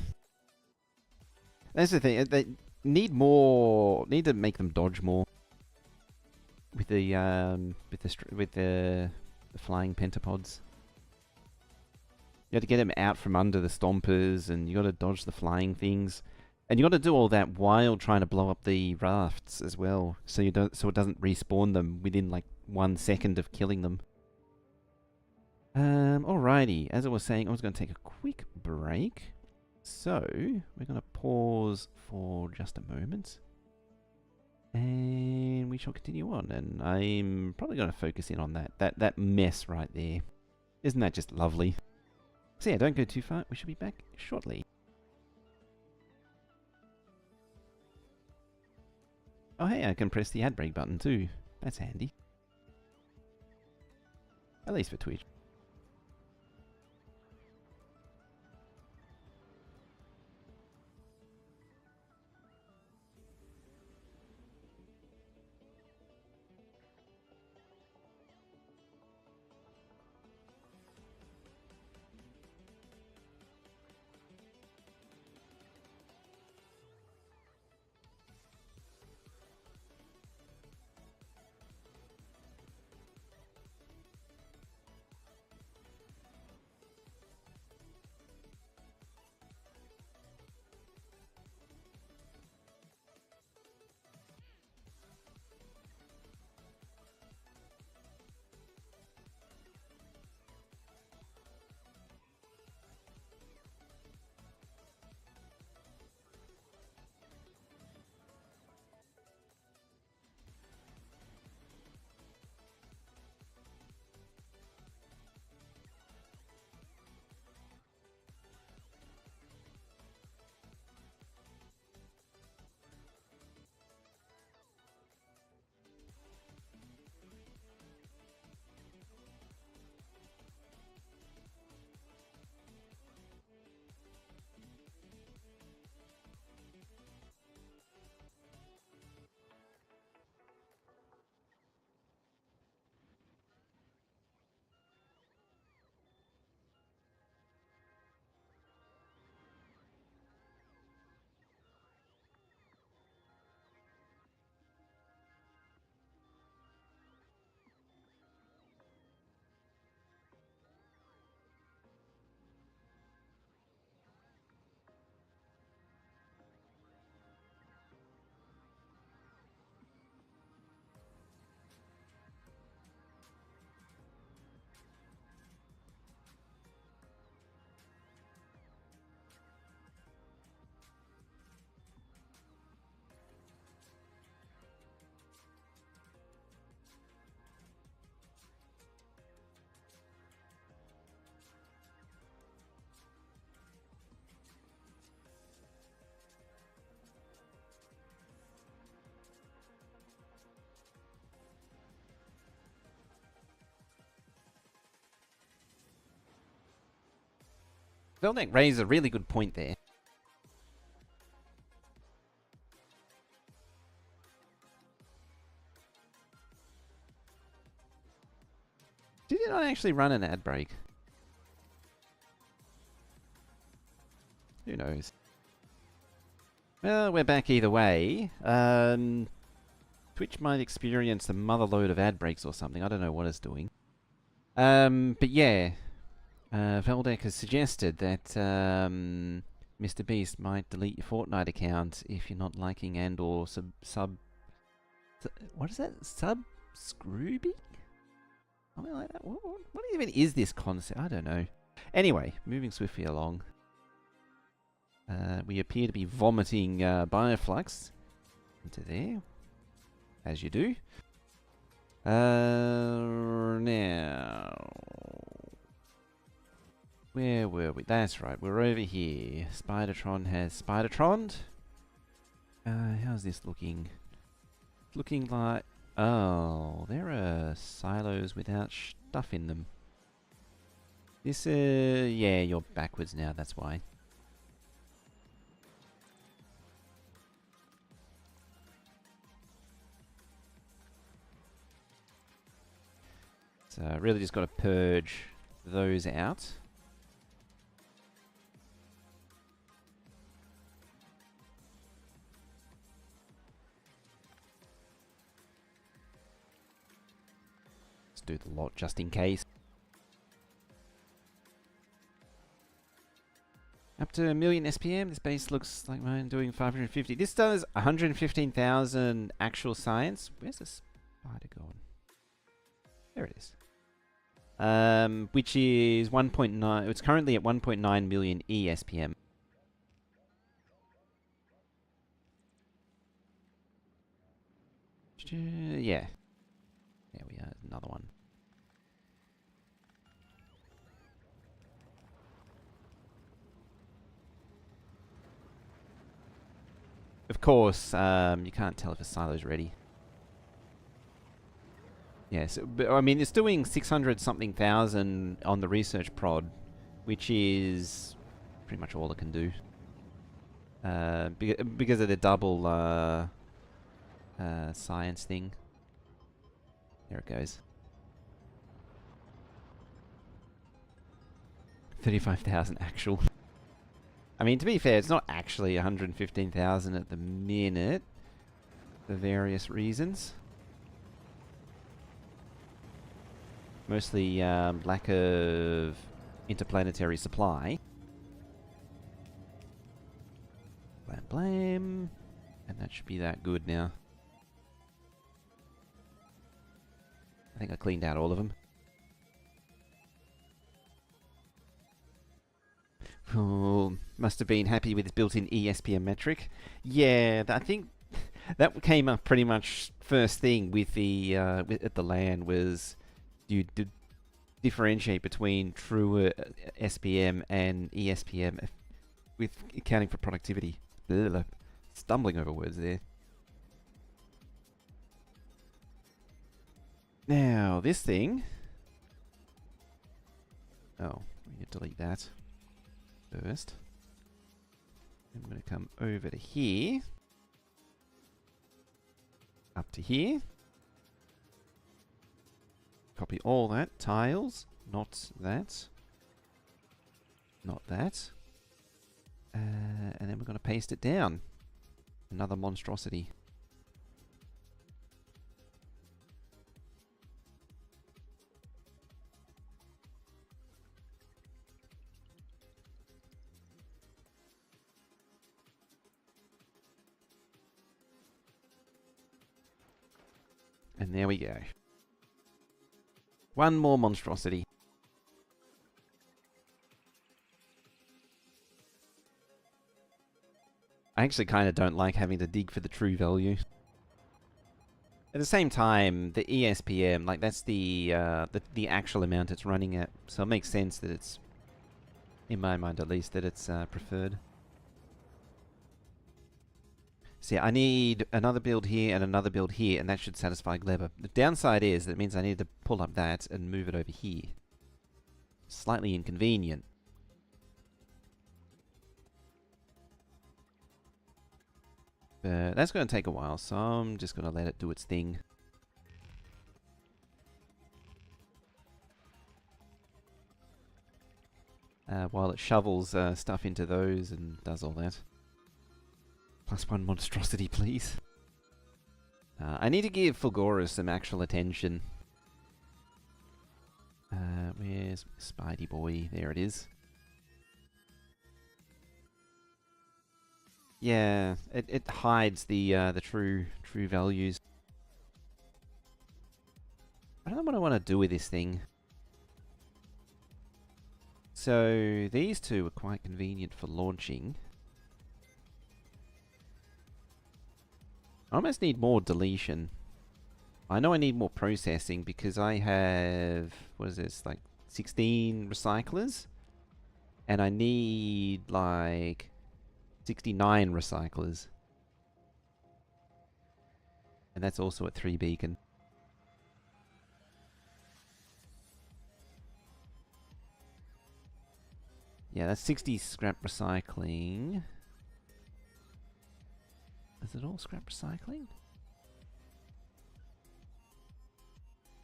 That's the thing. They need to make them dodge more. With the flying pentapods. You got to get them out from under the stompers, and you got to dodge the flying things, and you got to do all that while trying to blow up the rafts as well, so it doesn't respawn them within like 1 second of killing them. Alrighty. As I was saying, I was going to take a quick break, so we're going to pause for just a moment, and we shall continue on. And I'm probably going to focus in on that mess right there. Isn't that just lovely? So yeah, don't go too far. We should be back shortly. Oh hey, I can press the ad break button too. That's handy. At least for Twitch. Veldeck raised a really good point there. Did it not actually run an ad break? Who knows? Well, we're back either way. Twitch might experience a mother load of ad breaks or something. I don't know what it's doing. But yeah, Veldeck has suggested that Mr. Beast might delete your Fortnite account if you're not liking and or what is that? Subscribing? Something like that. What even is this concept? I don't know. Anyway, moving swiftly along. We appear to be vomiting bioflux into there, as you do. Now, where were we? That's right, we're over here. Spidertron has Spidertroned. How's this looking? Looking like... Oh, there are silos without stuff in them. This, yeah, you're backwards now, that's why. So, really just got to purge those out. Let's do the lot just in case. Up to 1,000,000 SPM. This base looks like mine doing 550. This does 115,000 actual science. Where's the spider going? There it is. Which is 1.9. It's currently at 1.9 million ESPM. Yeah. There we are. Another one. Of course, you can't tell if a silo's ready. Yes, but I mean, it's doing 600 something thousand on the research prod, which is pretty much all it can do. Because of the double science thing. There it goes. 35,000 actual. I mean, to be fair, it's not actually 115,000 at the minute, for various reasons. Mostly lack of interplanetary supply. Blam blam. And that should be that good now. I think I cleaned out all of them. Oh, must have been happy with his built-in ESPM metric. Yeah, I think that came up pretty much first thing with the at the LAN was you differentiate between true SPM and ESPM with accounting for productivity. Ugh, stumbling over words there. Now, this thing... Oh, we need to delete that first. I'm going to come over to here. Up to here. Copy all that. Tiles. Not that. Not that. And then we're going to paste it down. Another monstrosity. And there we go. One more monstrosity. I actually kind of don't like having to dig for the true value. At the same time, the ESPM, like that's the actual amount it's running at, so it makes sense that it's, in my mind at least, that it's preferred. So yeah, I need another build here and another build here, and that should satisfy Gleber. The downside is that it means I need to pull up that and move it over here. Slightly inconvenient. But that's going to take a while, so I'm just going to let it do its thing. While it shovels stuff into those and does all that. +1 monstrosity, please. I need to give Fulgorus some actual attention. Where's Spidey boy? There it is. Yeah, it hides the true values. I don't know what I want to do with this thing. So these two are quite convenient for launching. I almost need more deletion. I know I need more processing because I have, what is this, like 16 recyclers? And I need like 69 recyclers. And that's also at 3 beacon. Yeah, that's 60 scrap recycling. Is it all scrap recycling?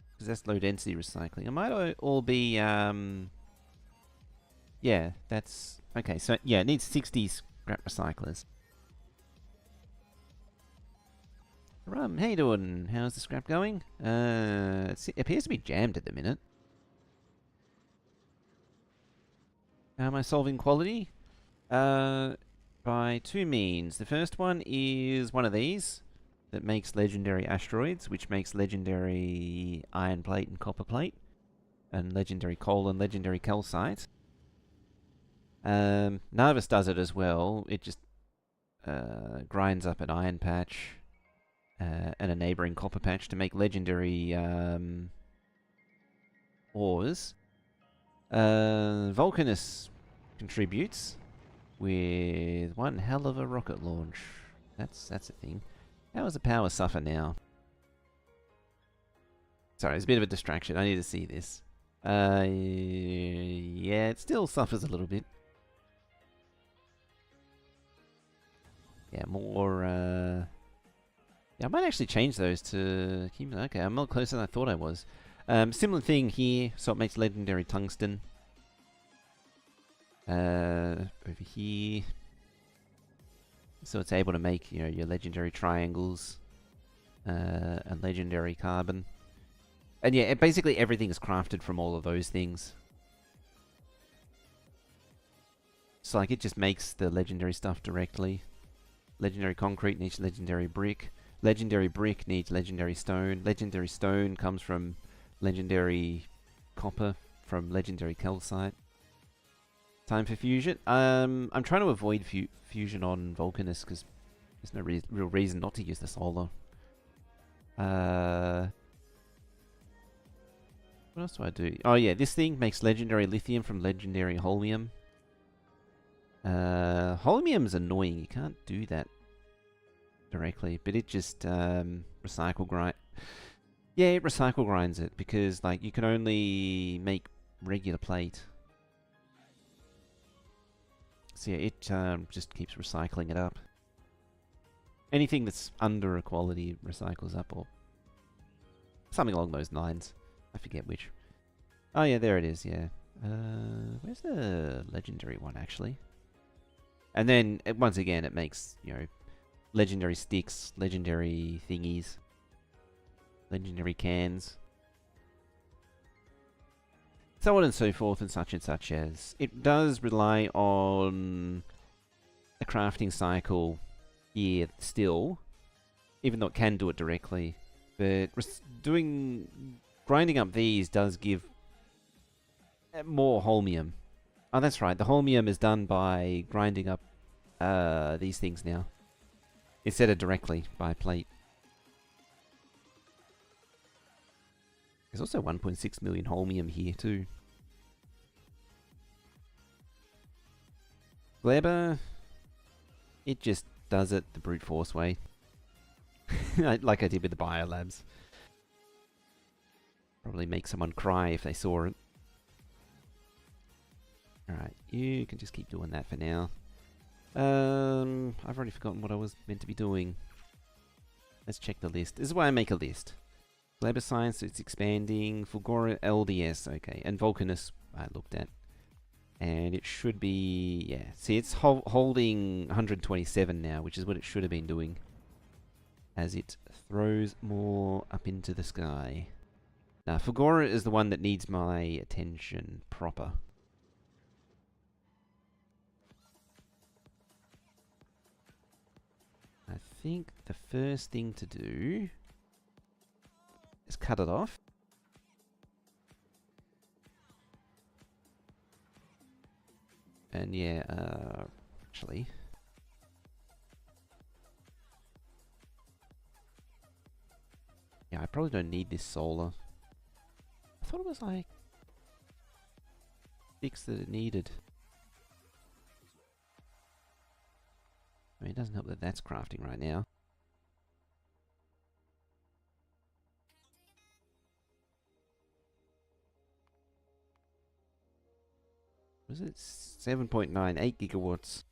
Because that's low density recycling. It might all be, yeah, that's, okay, so yeah, it needs 60 scrap recyclers. Rum, how you doing? How's the scrap going? It appears to be jammed at the minute. How am I solving quality? By two means. The first one is one of these that makes legendary asteroids, which makes legendary iron plate and copper plate, and legendary coal and legendary calcite. Narvis does it as well. It just grinds up an iron patch and a neighboring copper patch to make legendary ores. Vulcanus contributes with one hell of a rocket launch. That's a thing. How does the power suffer now? Sorry, it's a bit of a distraction. I need to see this. Yeah, it still suffers a little bit. Yeah, more, yeah, I might actually change those to keep... Okay, I'm a lot closer than I thought I was. Similar thing here, so it makes legendary tungsten. Over here. So it's able to make, you know, your legendary triangles. And legendary carbon. And yeah, basically everything is crafted from all of those things. So like it just makes the legendary stuff directly. Legendary concrete needs legendary brick. Legendary brick needs legendary stone. Legendary stone comes from legendary copper from legendary calcite. Time for fusion. I'm trying to avoid fusion on Vulcanus because there's no real reason not to use the solar. What else do I do? Oh yeah, this thing makes legendary lithium from legendary holmium. Holmium's annoying. You can't do that directly, but it just recycle grind. Yeah, it recycle grinds it because like you can only make regular plate. So yeah, it just keeps recycling it up. Anything that's under a quality recycles up, or something along those lines. I forget which. Oh yeah, there it is. Yeah. Where's the legendary one actually? And then once again, it makes, you know, legendary sticks, legendary thingies, legendary cans, so on and so forth, and such as. It does rely on a crafting cycle here still, even though it can do it directly. But grinding up these does give more holmium. Oh, that's right. The holmium is done by grinding up these things now, instead of directly by plate. There's also 1.6 million holmium here too. Gleber, it just does it the brute force way. Like I did with the biolabs. Probably make someone cry if they saw it. Alright, you can just keep doing that for now. I've already forgotten what I was meant to be doing. Let's check the list. This is why I make a list. Labor Science, it's expanding. Fulgora, LDS, okay. And Vulcanus, I looked at. And it should be, yeah. See, it's holding 127 now, which is what it should have been doing. As it throws more up into the sky. Now, Fulgora is the one that needs my attention proper. I think the first thing to do is cut it off. And yeah, actually... yeah, I probably don't need this solar. I thought it was like... 6 that it needed. I mean, it doesn't help that that's crafting right now. Was it 7.98 gigawatts?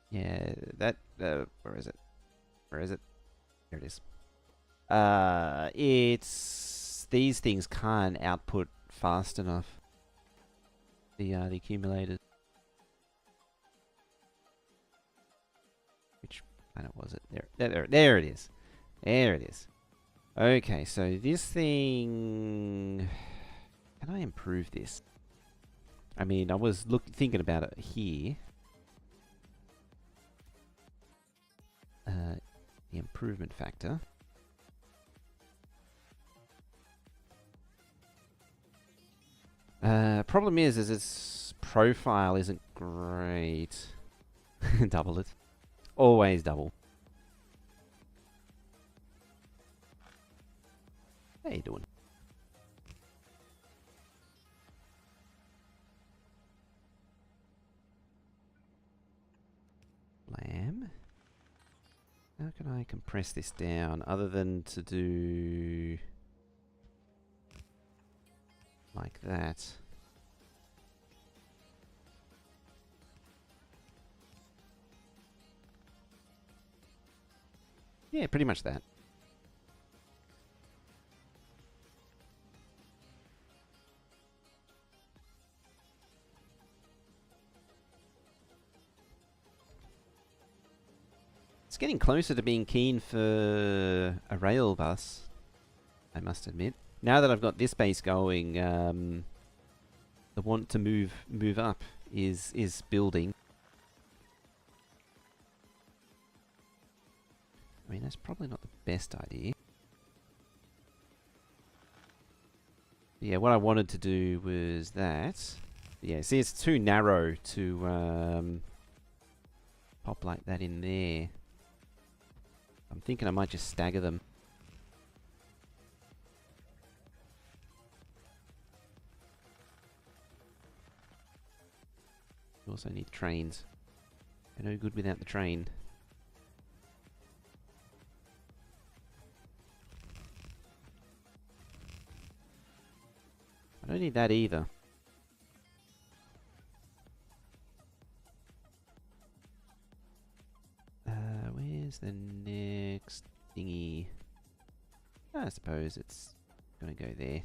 Yeah, that, where is it? Where is it? There it is. It's, these things can't output fast enough. The accumulators. Which planet was it? There it is. There it is. Okay, so this thing... Can I improve this? I mean, I was thinking about it here. The improvement factor. Problem is its profile isn't great. Double it. Always double. How you doing? Lamb. How can I compress this down other than to do like that? Yeah, pretty much that. It's getting closer to being keen for a rail bus, I must admit. Now that I've got this base going, the want to move up is building. I mean, that's probably not the best idea. But yeah, what I wanted to do was that. But yeah, see, it's too narrow to pop like that in there. I'm thinking I might just stagger them. You also need trains. They're no good without the train. I don't need that either. Where's the next thingy? I suppose it's gonna go there.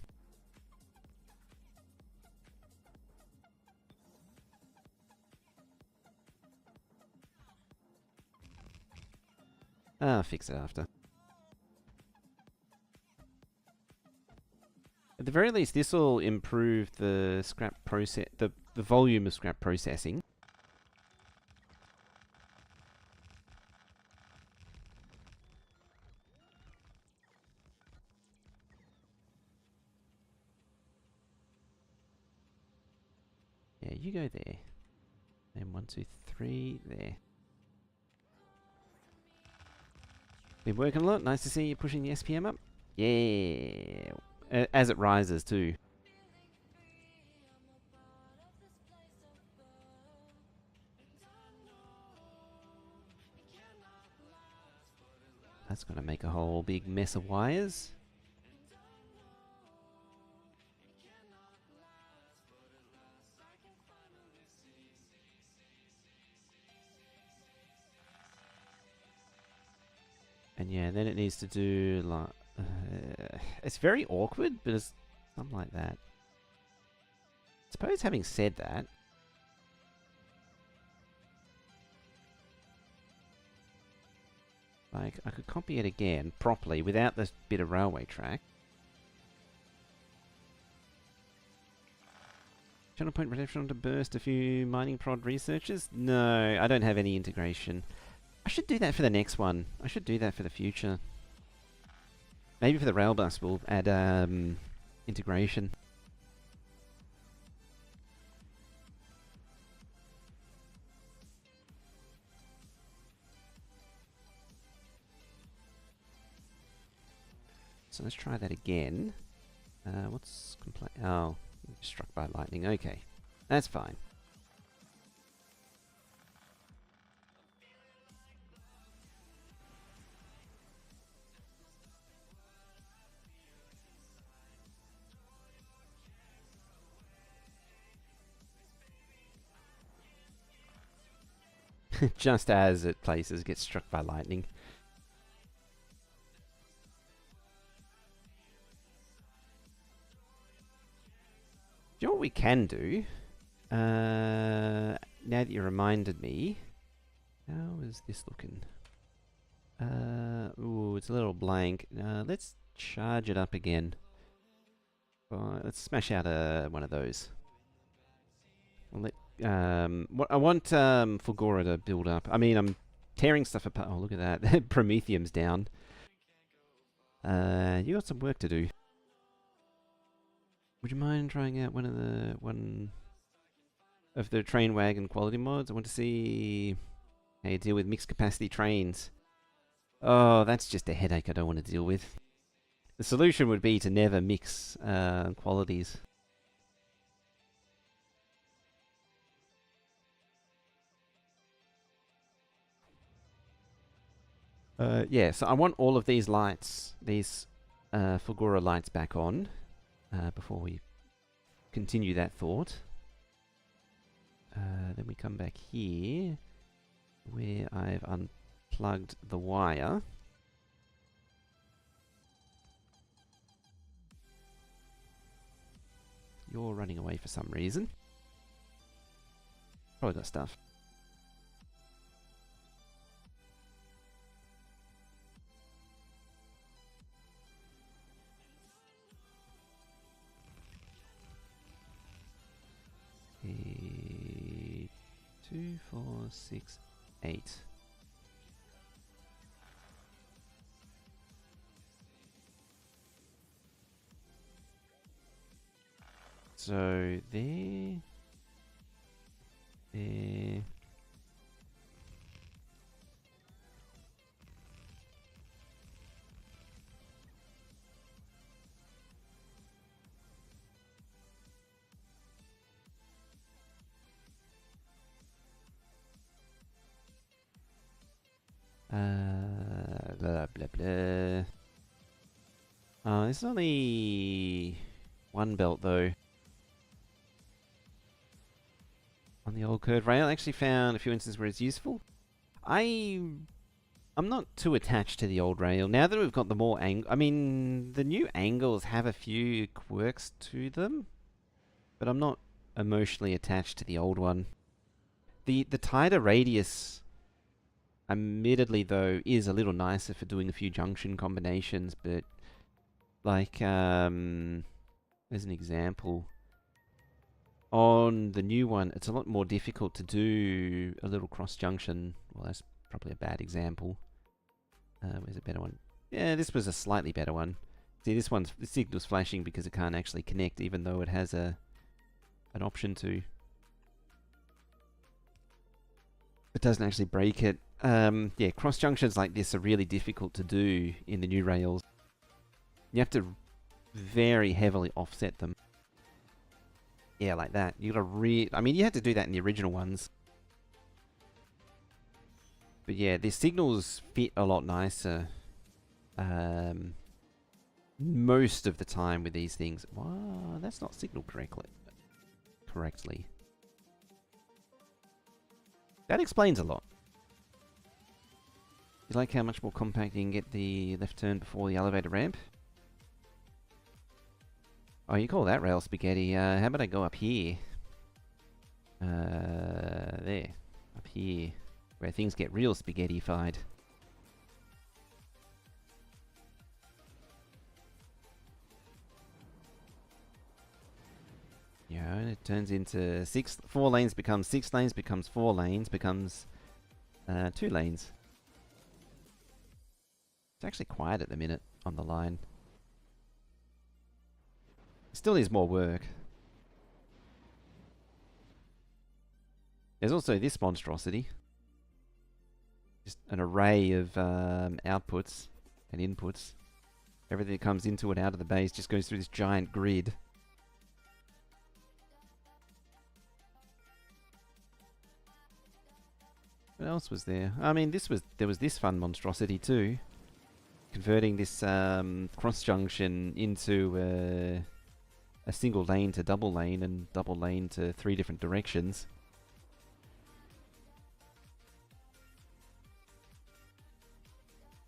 I'll fix it after. At the very least, this will improve the scrap process, the volume of scrap processing. Yeah, you go there. And 1, 2, 3, there. Been working a lot. Nice to see you pushing the SPM up. Yeah. As it rises too. That's going to make a whole big mess of wires. needs to do like... it's very awkward, but it's something like that. I suppose having said that... like, I could copy it again properly without this bit of railway track. Channel point redemption to burst a few mining prod researchers? No, I don't have any integration. I should do that for the next one. I should do that for the future. Maybe for the rail bus we'll add integration. So let's try that again. What's complaint? Oh. Struck by lightning. Okay. That's fine. Just as it places gets struck by lightning. Do you know what we can do? Now that you reminded me, how is this looking? Ooh, it's a little blank. Let's charge it up again. Let's smash out one of those. I want Fulgora to build up. I mean, I'm tearing stuff apart. Oh, look at that. Prometheum's down. You got some work to do. Would you mind trying out one of the train wagon quality mods? I want to see how you deal with mixed capacity trains. Oh, that's just a headache I don't want to deal with. The solution would be to never mix qualities. Yeah, so I want all of these lights, these Fulgora lights back on. Before we continue that thought. Then we come back here, where I've unplugged the wire. You're running away for some reason. Probably got stuff. Two, 4, 6, 8. So there. Blah blah blah. It's only one belt though. On the old curved rail, I actually found a few instances where it's useful. I'm not too attached to the old rail now that we've got the more angle. I mean, the new angles have a few quirks to them, but I'm not emotionally attached to the old one. The tighter radius, admittedly though, is a little nicer for doing a few junction combinations, but like as an example, on the new one it's a lot more difficult to do a little cross junction. Well, that's probably a bad example. Where's a better one? Yeah, this was a slightly better one. See, this one's the signal's flashing because it can't actually connect, even though it has an option to. It doesn't actually break it. Yeah, cross junctions like this are really difficult to do in the new rails. You have to very heavily offset them. Yeah, like that. You gotta I mean, you had to do that in the original ones. But yeah, the signals fit a lot nicer. Most of the time with these things. Wow, that's not signaled correctly. That explains a lot. You like how much more compact you can get the left turn before the elevator ramp? Oh, you call that rail spaghetti. How about I go up here? There. Up here. Where things get real spaghetti-fied. Yeah, and it turns into 4 lanes becomes 6 lanes, becomes 4 lanes, becomes 2 lanes. It's actually quiet at the minute on the line. Still needs more work. There's also this monstrosity. Just an array of outputs and inputs. Everything that comes into and out of the base just goes through this giant grid. What else was there? I mean, there was this fun monstrosity too. Converting this cross junction into a single lane to double lane and double lane to 3 different directions.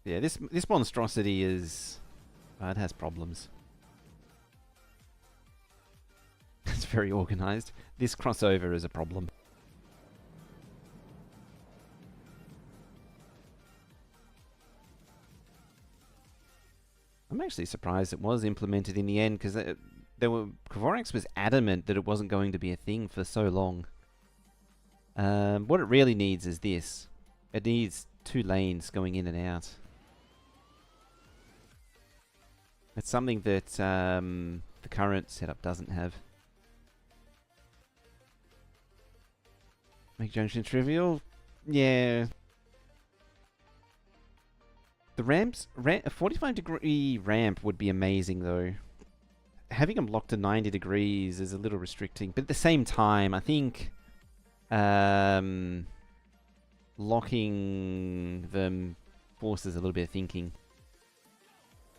Yeah, this monstrosity is... it has problems. It's very organized. This crossover is a problem. I'm actually surprised it was implemented in the end, because Kvorax was adamant that it wasn't going to be a thing for so long. What it really needs is this. It needs 2 lanes going in and out. It's something that the current setup doesn't have. Make junction trivial? Yeah. The ramps, a 45-degree ramp would be amazing though. Having them locked to 90 degrees is a little restricting, but at the same time, I think locking them forces a little bit of thinking.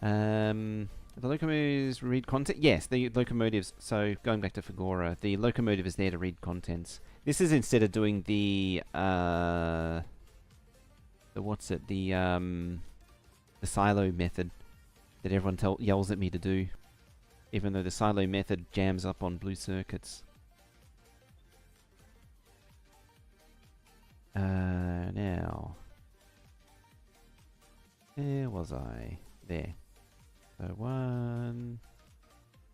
The locomotives read content? Yes, the locomotives, so going back to Fagora, the locomotive is there to read contents. This is instead of doing the silo method that everyone yells at me to do, even though the silo method jams up on blue circuits. Now, where was I? There. So 1,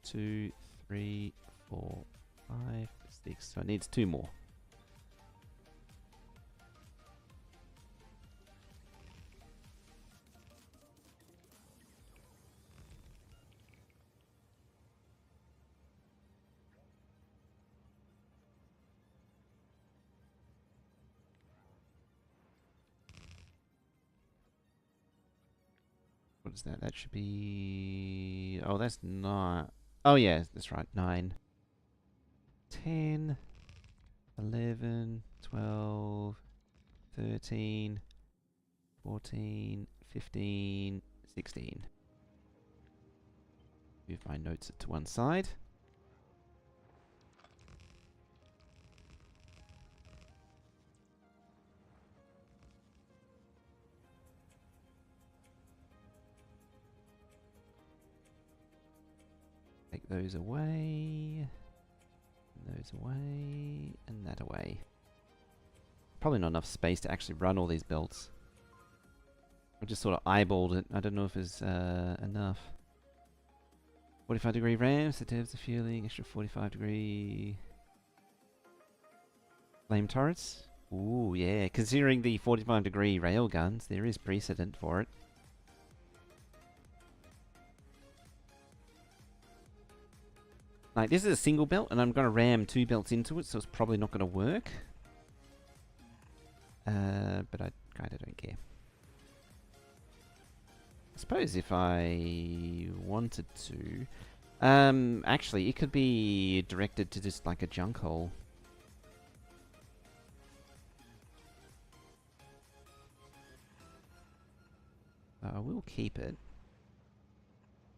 2, 3, 4, 5, 6. So it needs 2 more. What is that? That should be... oh, that's not... oh, yeah, that's right. 9, 10, 11, 12, 13, 14, 15, 16. Move my notes to one side. Take those away, those away, and that away. Probably not enough space to actually run all these belts. I just sort of eyeballed it. I don't know if it's enough. 45-degree ramps, it has the fueling, extra 45-degree flame turrets. Ooh, yeah. Considering the 45-degree rail guns, there is precedent for it. Like, this is a single belt, and I'm going to ram 2 belts into it, so it's probably not going to work. But I kind of don't care. I suppose if I wanted to... actually, it could be directed to just, like, a junk hole. I will keep it.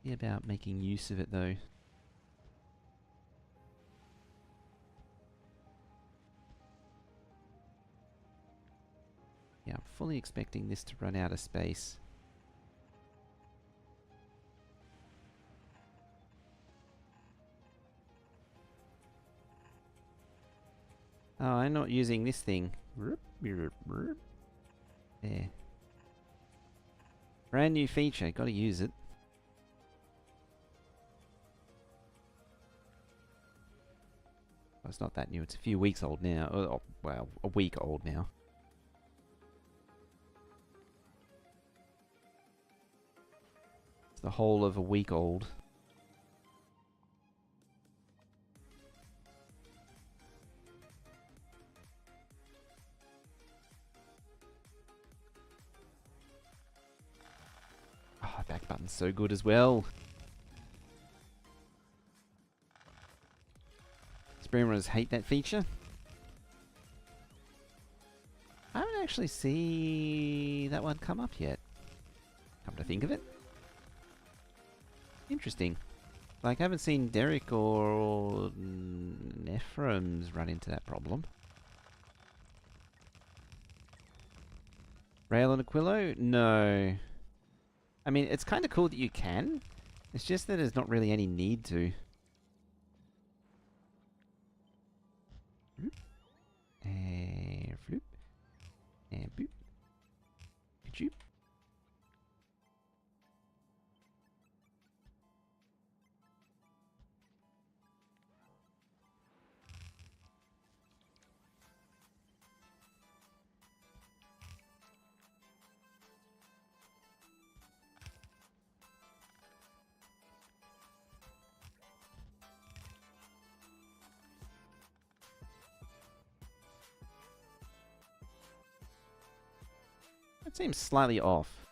Be about making use of it, though. Yeah, I'm fully expecting this to run out of space. Oh, I'm not using this thing. There. Brand new feature, gotta use it. Well, it's not that new, it's a few weeks old now. Oh, well, a week old now. It's the whole of a week old. Oh, back button's so good as well. Speedrunners hate that feature. I haven't actually seen that one come up yet. Come to think of it. Interesting. Like, I haven't seen Derek or Nephrons run into that problem. Rail and Aquilo? No. I mean, it's kind of cool that you can. It's just that there's not really any need to. And floop. And boop. Ka-choop. That seems slightly off.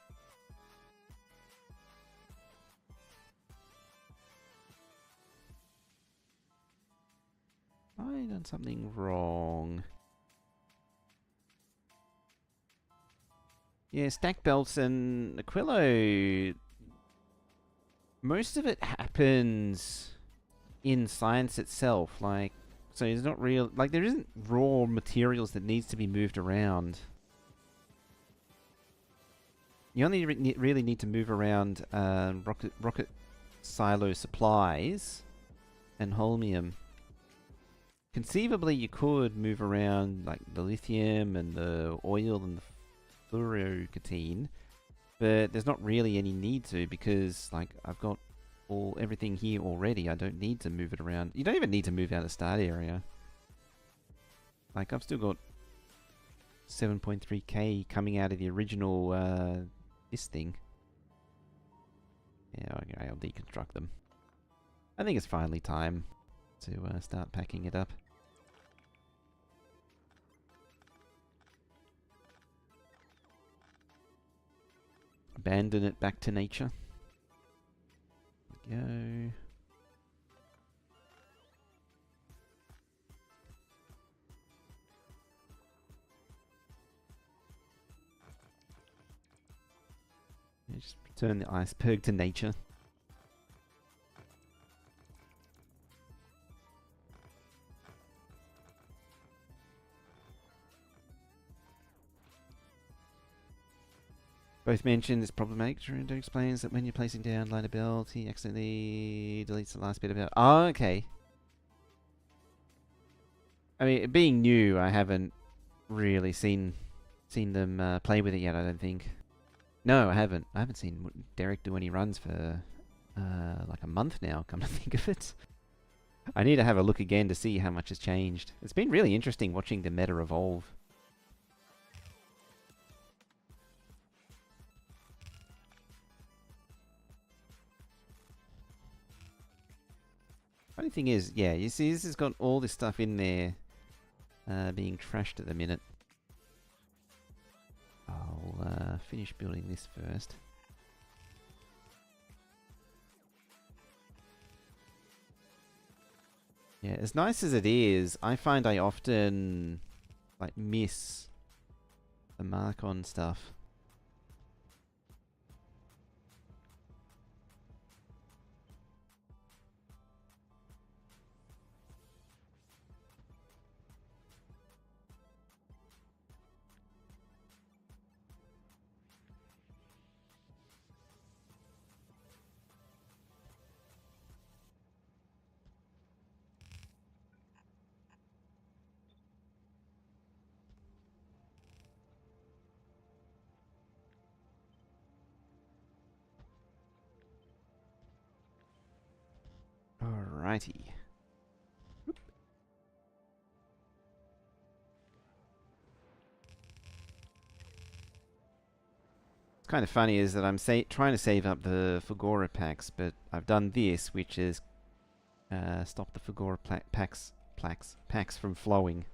Have I done something wrong? Yeah, stack belts and Aquilo. Most of it happens in science itself. Like, so it's not real. Like, there isn't raw materials that needs to be moved around. You only really need to move around rocket silo supplies and holmium. Conceivably, you could move around like the lithium and the oil and the fluorocatine, but there's not really any need to, because like I've got everything here already. I don't need to move it around. You don't even need to move out of the start area. Like, I've still got 7.3k coming out of the original this thing. Yeah, okay, I'll deconstruct them. I think it's finally time to start packing it up. Abandon it back to nature. There we go. Yeah, just return the iceberg to nature. Both mentioned it's problematic. Trudeau explains that when you're placing down line of belt, he accidentally deletes the last bit of it. Oh, okay. I mean, being new, I haven't really seen them play with it yet, I don't think. No, I haven't. I haven't seen Derek do any runs for like a month now, come to think of it. I need to have a look again to see how much has changed. It's been really interesting watching the meta evolve. Funny thing is, yeah, you see this has got all this stuff in there being trashed at the minute. I'll finish building this first. Yeah, as nice as it is, I find I often like miss the mark on stuff. Alrighty. What's kind of funny is that I'm trying to save up the Fagora packs, but I've done this, which is stop the Fagora packs from flowing.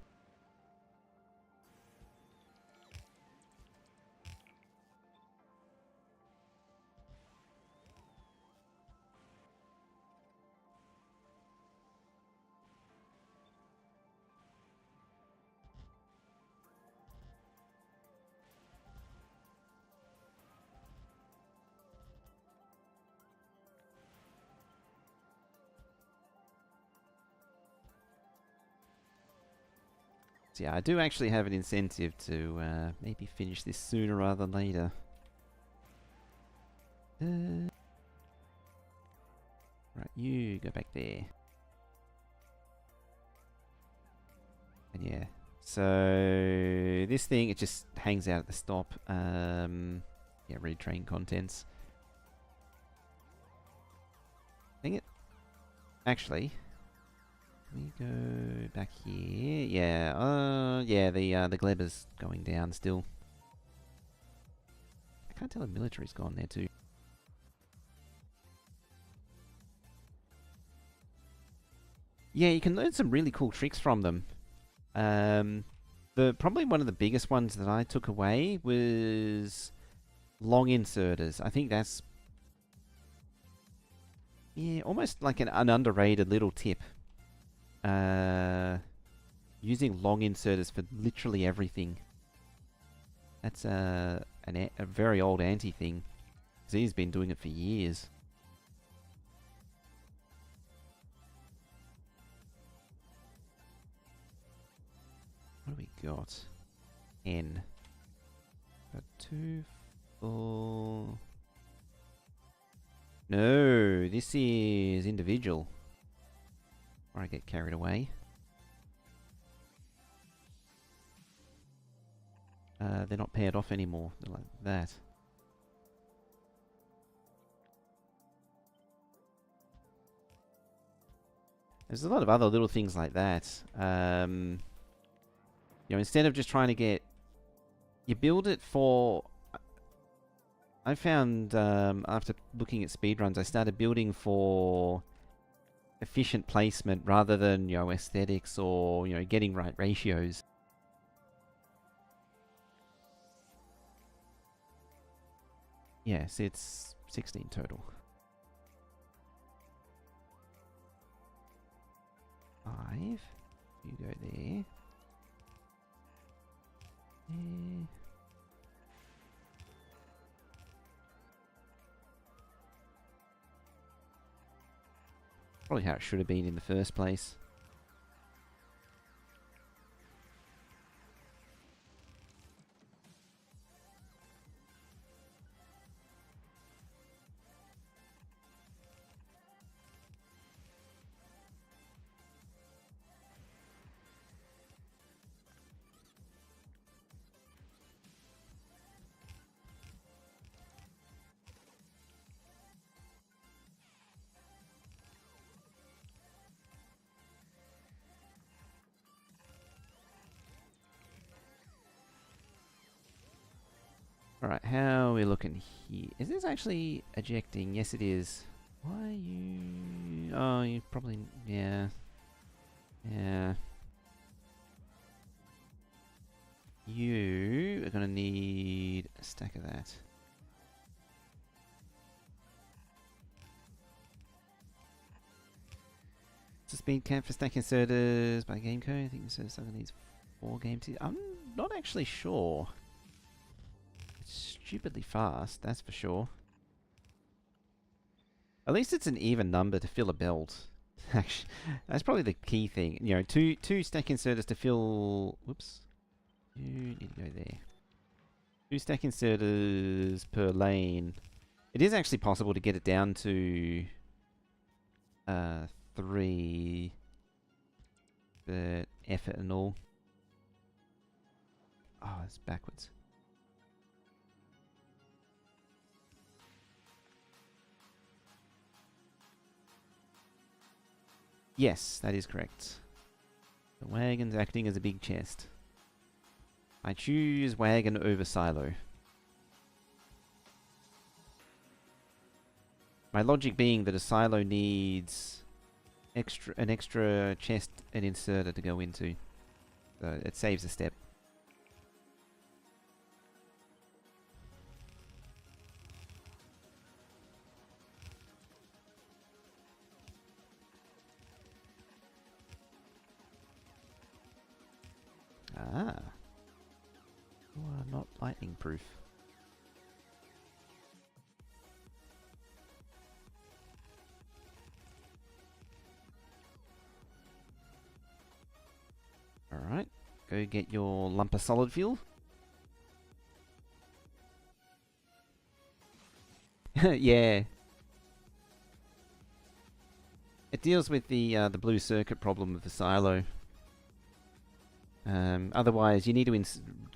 So yeah, I do actually have an incentive to maybe finish this sooner rather than later. Right, you go back there. And yeah, so this thing, it just hangs out at the stop. Yeah, read train contents. Dang it. Actually, we go back here. Yeah, yeah, the Gleber's going down still. I can't tell if military's gone there too. Yeah, you can learn some really cool tricks from them. Probably one of the biggest ones that I took away was long inserters. I think that's almost like an underrated little tip. Using long inserters for literally everything. That's a very old anti thing. He's been doing it for years. What do we got? N. Got 2, 4. No, this is individual. Or I get carried away. They're not paired off anymore. They're like that. There's a lot of other little things like that. You know, instead of just trying to get... You build it for... I found, after looking at speedruns, I started building for efficient placement rather than, you know, aesthetics or, you know, getting right ratios. Yes, it's 16 total. 5. You go there. There. Probably how it should have been in the first place. Alright, how are we looking here? Is this actually ejecting? Yes, it is. Why are you... Oh, you probably... Yeah. Yeah. You are going to need a stack of that. It's a speed cap for stack inserters by game code. I think inserter needs 4 game to... I'm not actually sure. It's stupidly fast, that's for sure. At least it's an even number to fill a belt. Actually, that's probably the key thing. You know, two stack inserters to fill... Whoops. You need to go there. 2 stack inserters per lane. It is actually possible to get it down to 3. But effort and all. Oh, it's backwards. Yes, that is correct. The wagon's acting as a big chest. I choose wagon over silo. My logic being that a silo needs an extra chest and inserter to go into. So it saves a step. Ah. You are not lightning proof. Alright. Go get your lump of solid fuel. Yeah. It deals with the blue circuit problem of the silo. Otherwise, you need to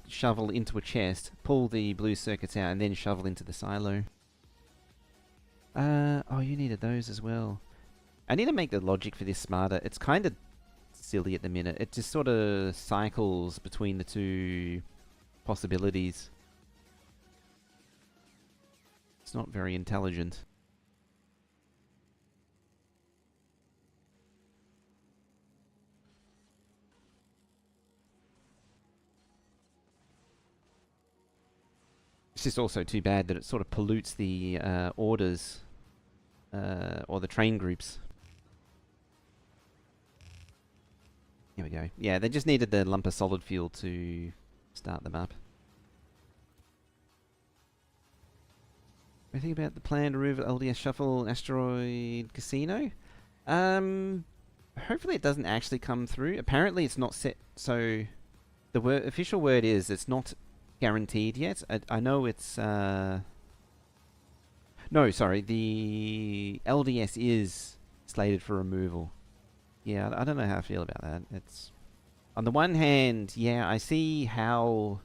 shovel into a chest, pull the blue circuits out, and then shovel into the silo. Oh, you needed those as well. I need to make the logic for this smarter. It's kind of silly at the minute. It just sort of cycles between the two possibilities. It's not very intelligent. It's just also too bad that it sort of pollutes the orders or the train groups. Here we go. Yeah, they just needed the lump of solid fuel to start them up. Anything about the plan to remove LDS Shuffle Asteroid Casino? Hopefully it doesn't actually come through. Apparently it's not set, so the official word is it's not guaranteed yet. I know it's no, sorry, the LDS is slated for removal. Yeah, I don't know how I feel about that. It's on the one hand, yeah, I see how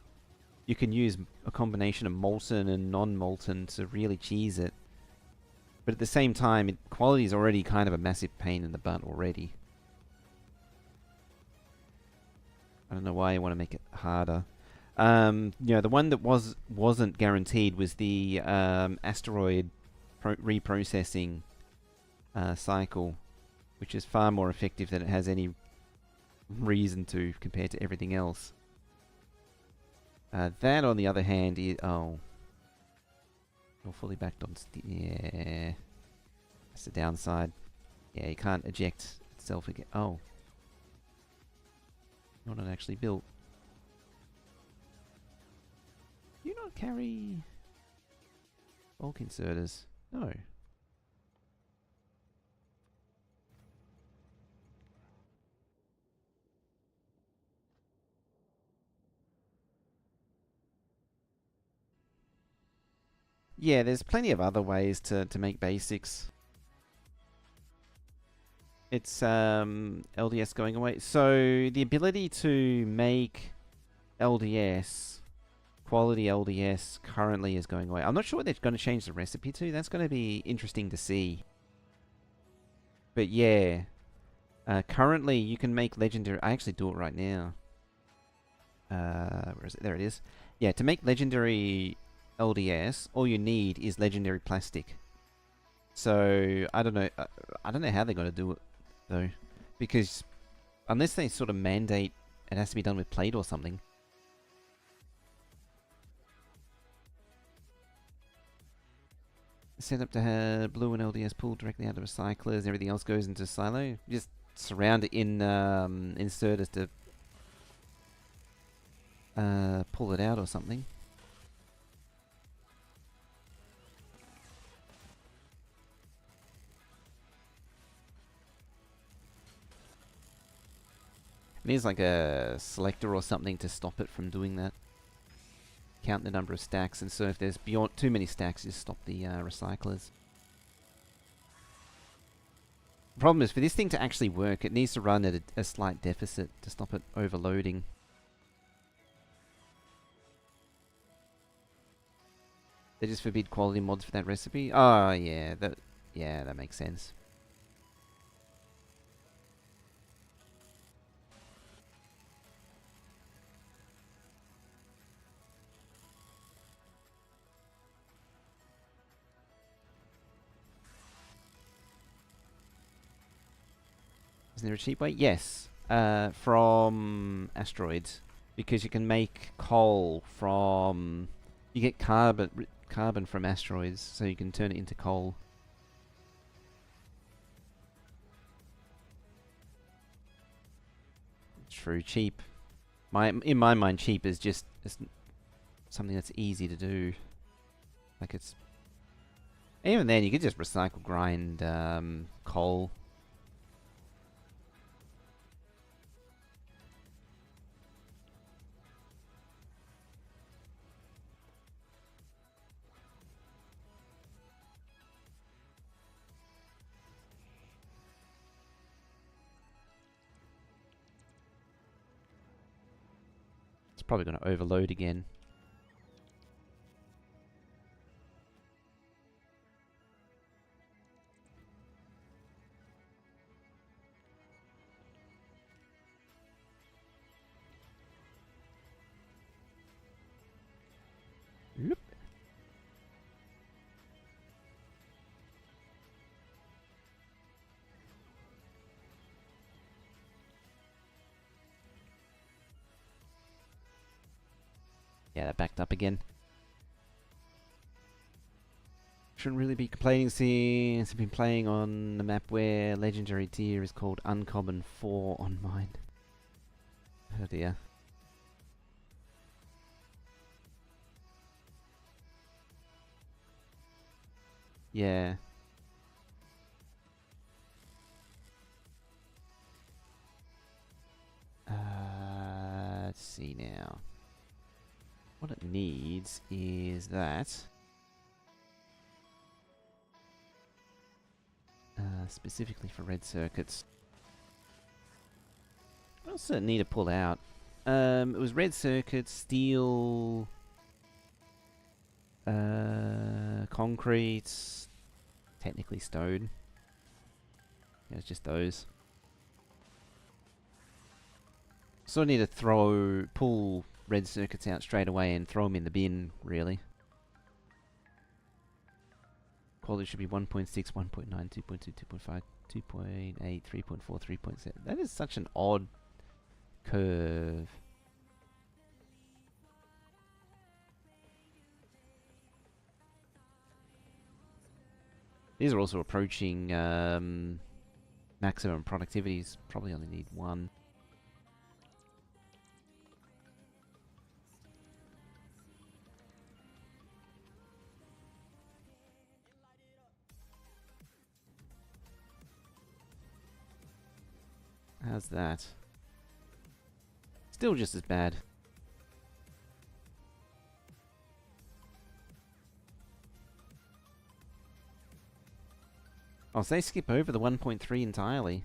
you can use a combination of molten and non-molten to really cheese it. But at the same time, quality is already kind of a massive pain in the butt already. I don't know why you want to make it harder. You know, the one that wasn't guaranteed was the asteroid reprocessing cycle, which is far more effective than it has any reason to compared to everything else. That, on the other hand, is... Oh. You're fully backed on... Yeah. That's the downside. Yeah, you can't eject itself again. Oh. Not actually built. Do you not carry... bulk inserters? No. Yeah, there's plenty of other ways to make basics. It's LDS going away. So the ability to make LDS, quality LDS, currently is going away. I'm not sure what they're going to change the recipe to. That's going to be interesting to see. But yeah, currently you can make legendary... I actually do it right now. Where is it? There it is. Yeah, to make legendary LDS, all you need is legendary plastic. So I don't know. I don't know how they're going to do it though, because unless they sort of mandate it has to be done with plate or something. Set up to have blue and LDS pulled directly out of recyclers. Everything else goes into silo. Just surround it in inserters to pull it out or something. It needs like a selector or something to stop it from doing that. Count the number of stacks, and so if there's beyond too many stacks, just stop the recyclers. The problem is, for this thing to actually work, it needs to run at a slight deficit to stop it overloading. They just forbid quality mods for that recipe? Oh, yeah, that makes sense. Isn't there a cheap way? Yes. From asteroids. Because you can make coal from... You get carbon from asteroids, so you can turn it into coal. True, cheap. In my mind, cheap is just something that's easy to do. Like it's... Even then, you could just recycle grind coal. It's probably going to overload again. Loop. Yeah, that backed up again. Shouldn't really be complaining since I've been playing on a map where legendary tier is called Uncommon 4 on mine. Oh dear. Yeah. Let's see now. What it needs is that. Specifically for red circuits. What else does it need to pull out? It was red circuits, steel, concrete, technically stone. Yeah, it's just those. So I need to pull red circuits out straight away and throw them in the bin, really. Quality should be 1.6, 1.9, 2.2, 2.5, 2.8, 3.4, 3.7. That is such an odd curve. These are also approaching maximum productivities. Probably only need one. How's that? Still just as bad. Oh, so they skip over the 1.3 entirely.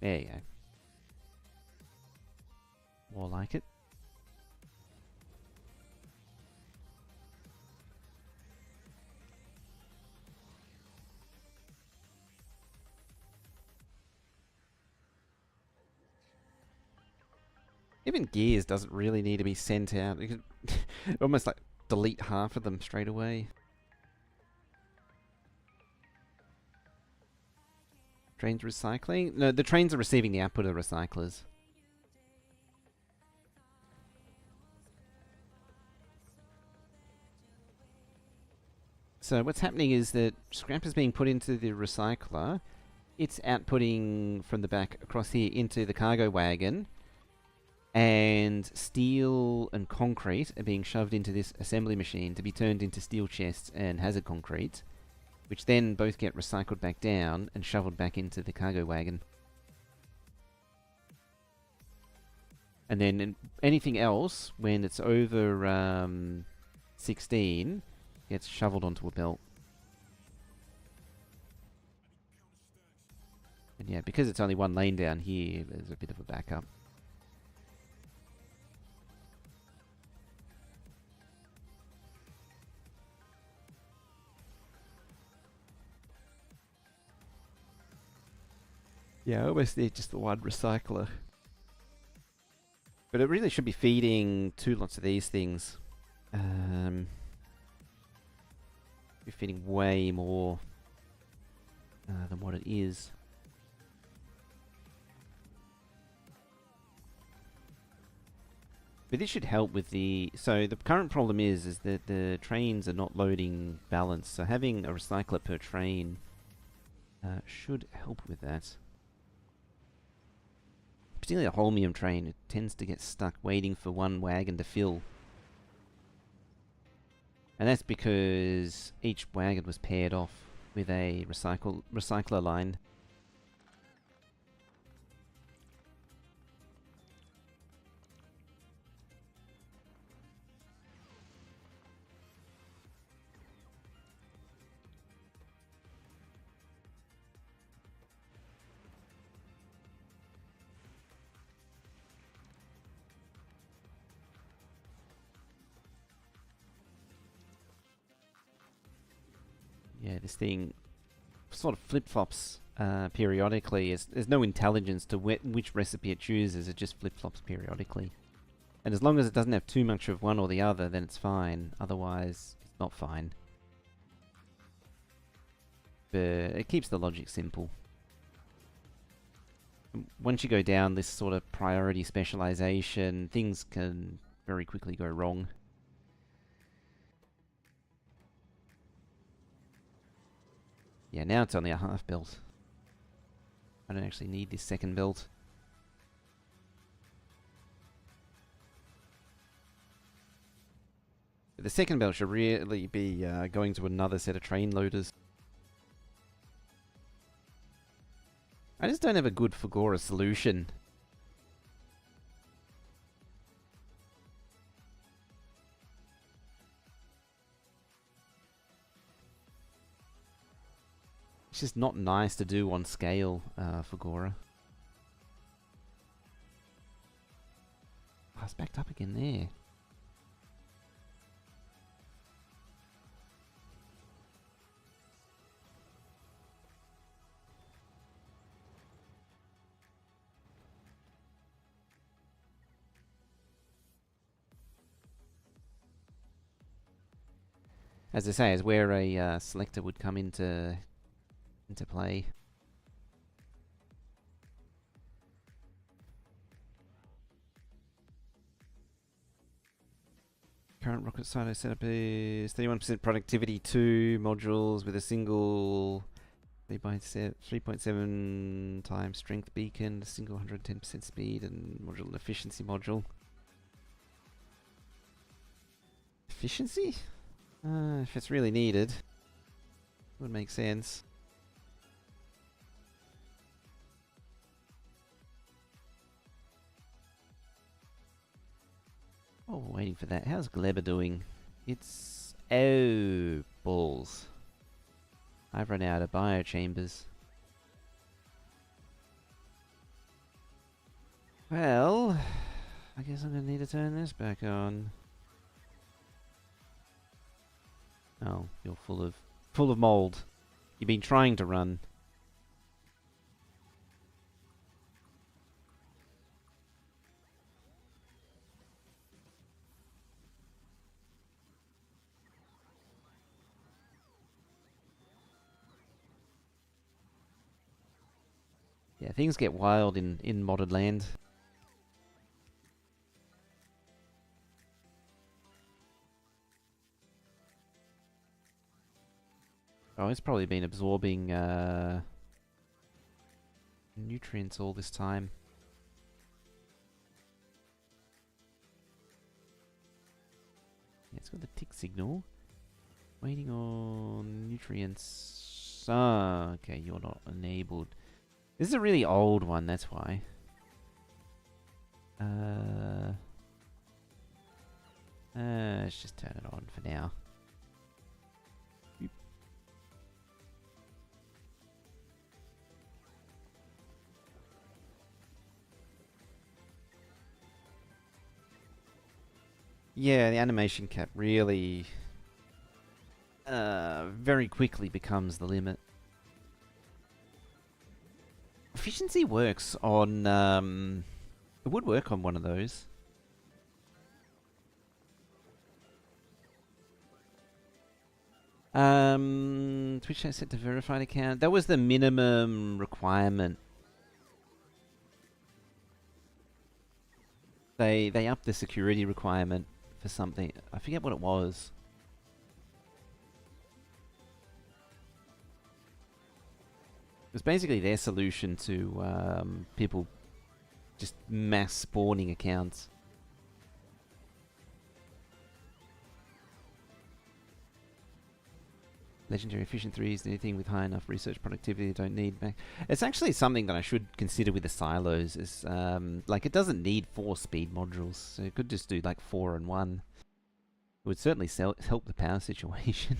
There you go. More like it. Even gears doesn't really need to be sent out. You could almost like delete half of them straight away. Trains recycling? No, the trains are receiving the output of recyclers. So what's happening is that scrap is being put into the recycler. It's outputting from the back across here into the cargo wagon. And steel and concrete are being shoved into this assembly machine to be turned into steel chests and hazard concrete, which then both get recycled back down and shoveled back into the cargo wagon. And then anything else, when it's over 16, gets shoveled onto a belt. And yeah, because it's only one lane down here, there's a bit of a backup. Yeah, I almost need just the one recycler. But it really should be feeding 2 lots of these things. Be feeding way more than what it is. But this should help with the... So the current problem is that the trains are not loading balanced. So having a recycler per train should help with that. Particularly a holmium train, it tends to get stuck waiting for one wagon to fill. And that's because each wagon was paired off with a recycler line. Yeah, this thing sort of flip-flops periodically. There's no intelligence to which recipe it chooses, it just flip-flops periodically. And as long as it doesn't have too much of one or the other, then it's fine. Otherwise, it's not fine. But it keeps the logic simple. Once you go down this sort of priority specialization, things can very quickly go wrong. Yeah, now it's only a half belt. I don't actually need this second belt. But the second belt should really be going to another set of train loaders. I just don't have a good Fagora solution. It's just not nice to do on scale, Fagora. Oh, it's backed up again there. As I say, is where a selector would come into play. Current rocket silo setup is 31% productivity, 2 modules with a single 3.7 times strength beacon, a single 110% speed, and module efficiency module. Efficiency? If it's really needed, would make sense. Oh, waiting for that. How's Gleba doing? It's... Oh, balls. I've run out of biochambers. Well, I guess I'm gonna need to turn this back on. Oh, you're full of mold. You've been trying to run. Yeah, things get wild in modded land. Oh, it's probably been absorbing nutrients all this time. Yeah, it's got the tick signal. Waiting on nutrients. Ah, okay, you're not enabled. This is a really old one, that's why. Let's just turn it on for now. Yeah, the animation cap really very quickly becomes the limit. Efficiency works on it would work on one of those. Twitch chat set to verified account. That was the minimum requirement. They upped the security requirement for something. I forget what it was. It was basically their solution to people just mass spawning accounts. Legendary Efficient 3 is anything with high enough research productivity don't need back. It's actually something that I should consider with the silos. Is like it doesn't need 4 speed modules, so it could just do like 4 and 1. It would certainly help the power situation.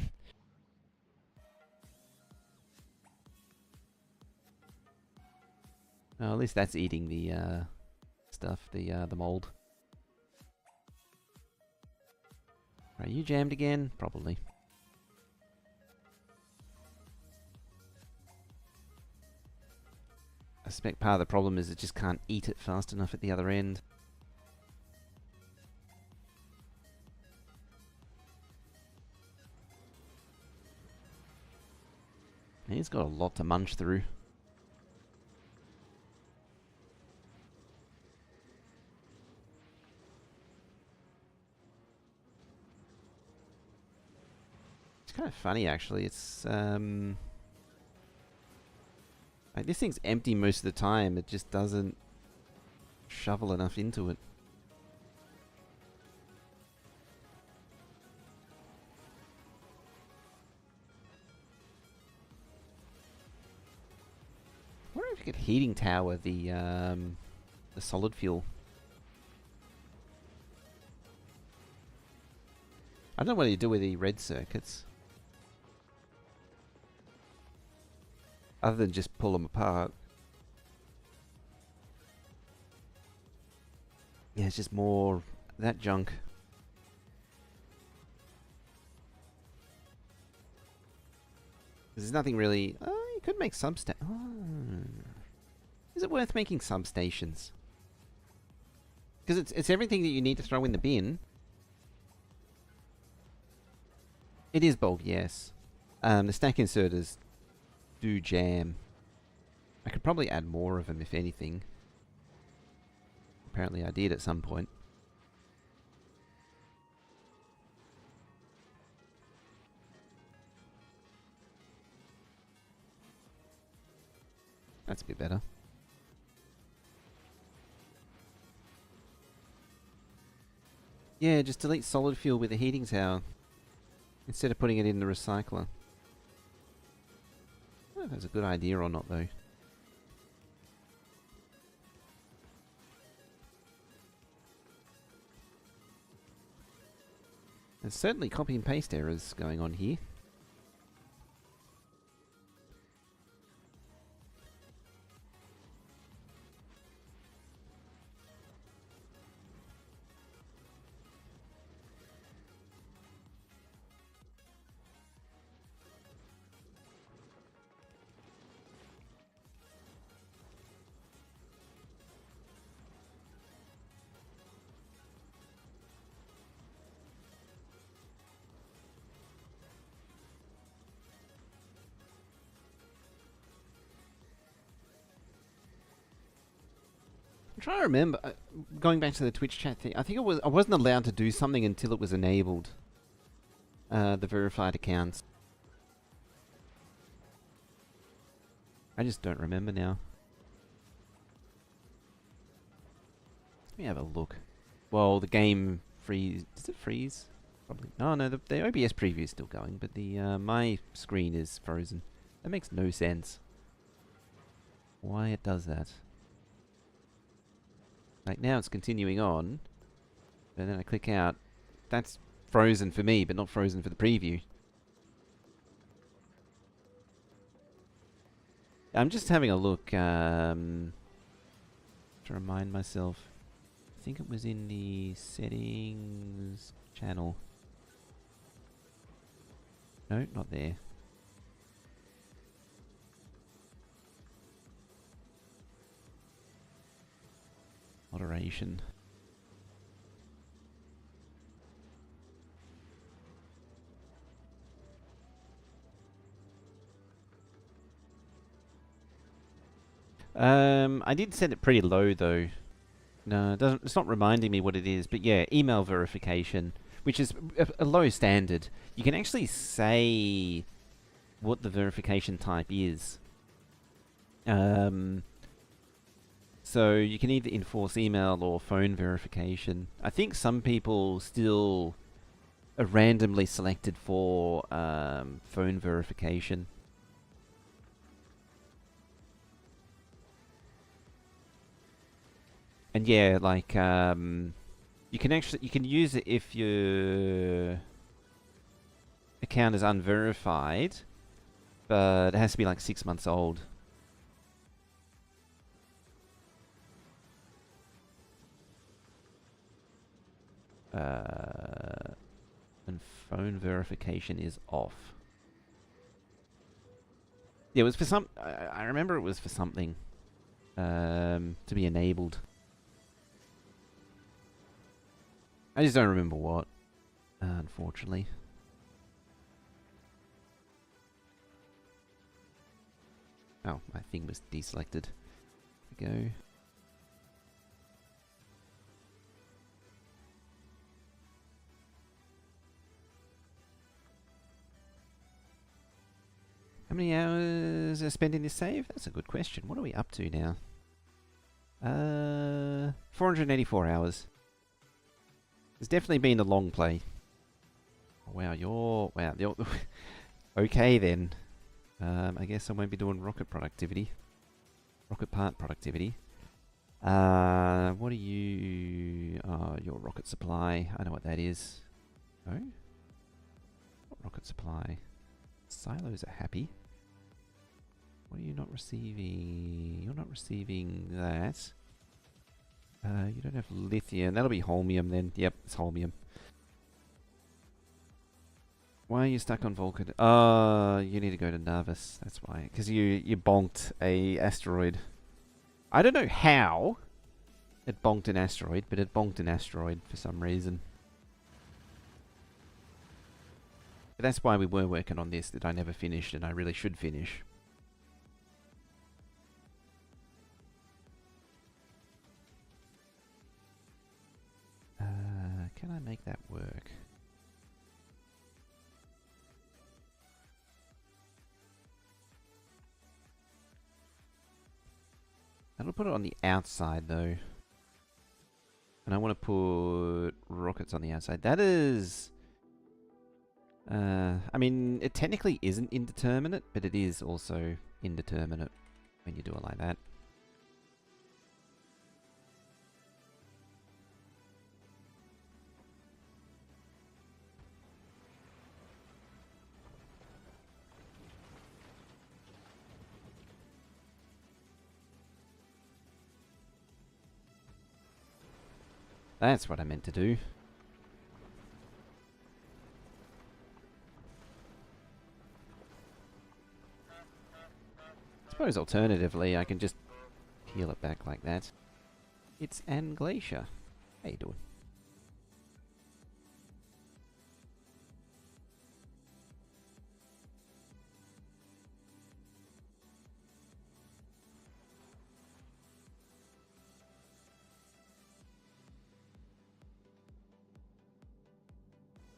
Well, at least that's eating the stuff, the mold. Are you jammed again? Probably. I suspect part of the problem is it just can't eat it fast enough at the other end. He's got a lot to munch through. It's kind of funny actually. It's like this thing's empty most of the time, it just doesn't shovel enough into it. I wonder if you could heating tower the solid fuel. I don't know what you do with the red circuits. Other than just pull them apart. Yeah, it's just more that junk. There's nothing really... Oh, you could make substa... Oh. Is it worth making substations? Because it's everything that you need to throw in the bin. It is bulk, yes. The stack inserters do jam. I could probably add more of them, if anything. Apparently I did at some point. That's a bit better. Yeah, just delete solid fuel with a heating tower instead of putting it in the recycler. I don't know if that's a good idea or not, though. There's certainly copy and paste errors going on here. I'm trying to remember, going back to the Twitch chat thing, I think I wasn't allowed to do something until it was enabled. The verified accounts. I just don't remember now. Let me have a look. Well, the game freeze... Does it freeze? Probably. No, the OBS preview is still going, but the my screen is frozen. That makes no sense. Why it does that. Like now it's continuing on, and then I click out. That's frozen for me, but not frozen for the preview. I'm just having a look to remind myself. I think it was in the settings channel. No, not there. Moderation. I did set it pretty low though. No, it doesn't. It's not reminding me what it is, but yeah, email verification, which is a low standard. You can actually say what the verification type is. So you can either enforce email or phone verification. I think some people still are randomly selected for phone verification. And yeah, like you can use it if your account is unverified, but it has to be like 6 months old. And phone verification is off. Yeah, it was for some. I remember it was for something to be enabled. I just don't remember what, unfortunately. Oh, my thing was deselected. There we go. How many hours are spent in this save? That's a good question. What are we up to now? 484 hours. It's definitely been a long play. Oh, wow, you're okay then. I guess I won't be doing rocket productivity. Rocket part productivity. What are you? Oh, your rocket supply. I know what that is. Oh? What rocket supply? Silos are happy. What are you not receiving? You're not receiving that. You don't have lithium. That'll be holmium then. Yep, it's holmium. Why are you stuck on Vulcan? You need to go to Narvis. That's why. Because you bonked a asteroid. I don't know how it bonked an asteroid, but it bonked an asteroid for some reason. But that's why we were working on this that I never finished and I really should finish. Can I make that work? That'll put it on the outside though. And I want to put rockets on the outside. That is... I mean, it technically isn't indeterminate, but it is also indeterminate when you do it like that. That's what I meant to do. I suppose alternatively, I can just peel it back like that. It's an glacier. How you doing?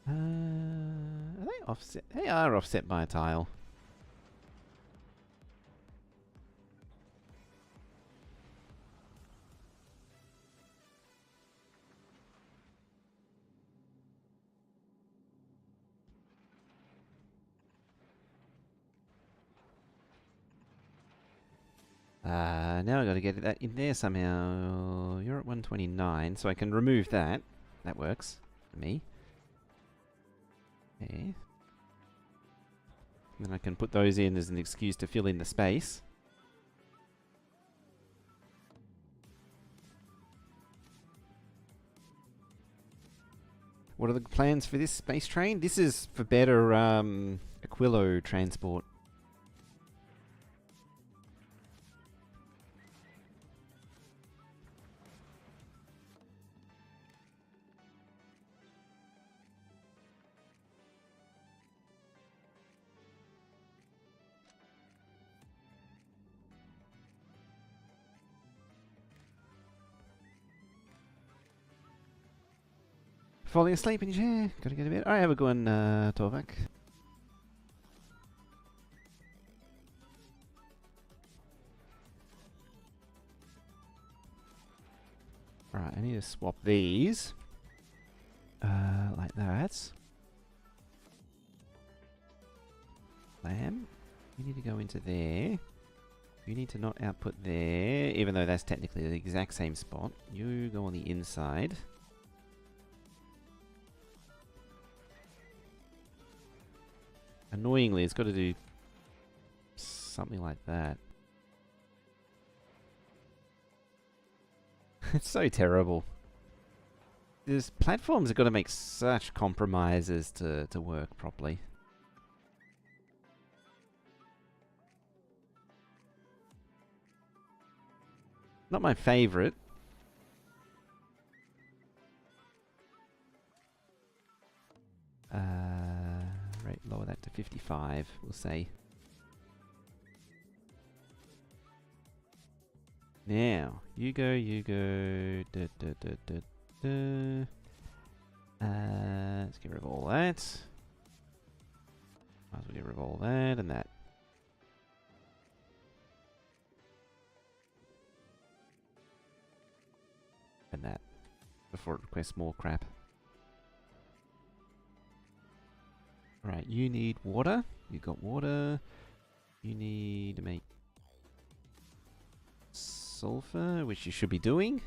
Are they offset? They are offset by a tile. Now I gotta get that in there somehow. You're at 129, so I can remove that. That works for me. Okay. And then I can put those in as an excuse to fill in the space. What are the plans for this space train? This is for better Aquilo transport. Falling asleep in your chair. Gotta go to bed. Alright, have a good one, Torvak. Alright, I need to swap these. Like that. Lamb, you need to go into there. You need to not output there, even though that's technically the exact same spot. You go on the inside. Annoyingly, it's got to do something like that. It's so terrible. These platforms have got to make such compromises to work properly. Not my favorite. Right, lower that to 55, we'll say. Now, you go. Let's get rid of all that. Might as well get rid of all that and that. And that. Before it requests more crap. Right, you need water. You got water. You need to make sulfur, which you should be doing.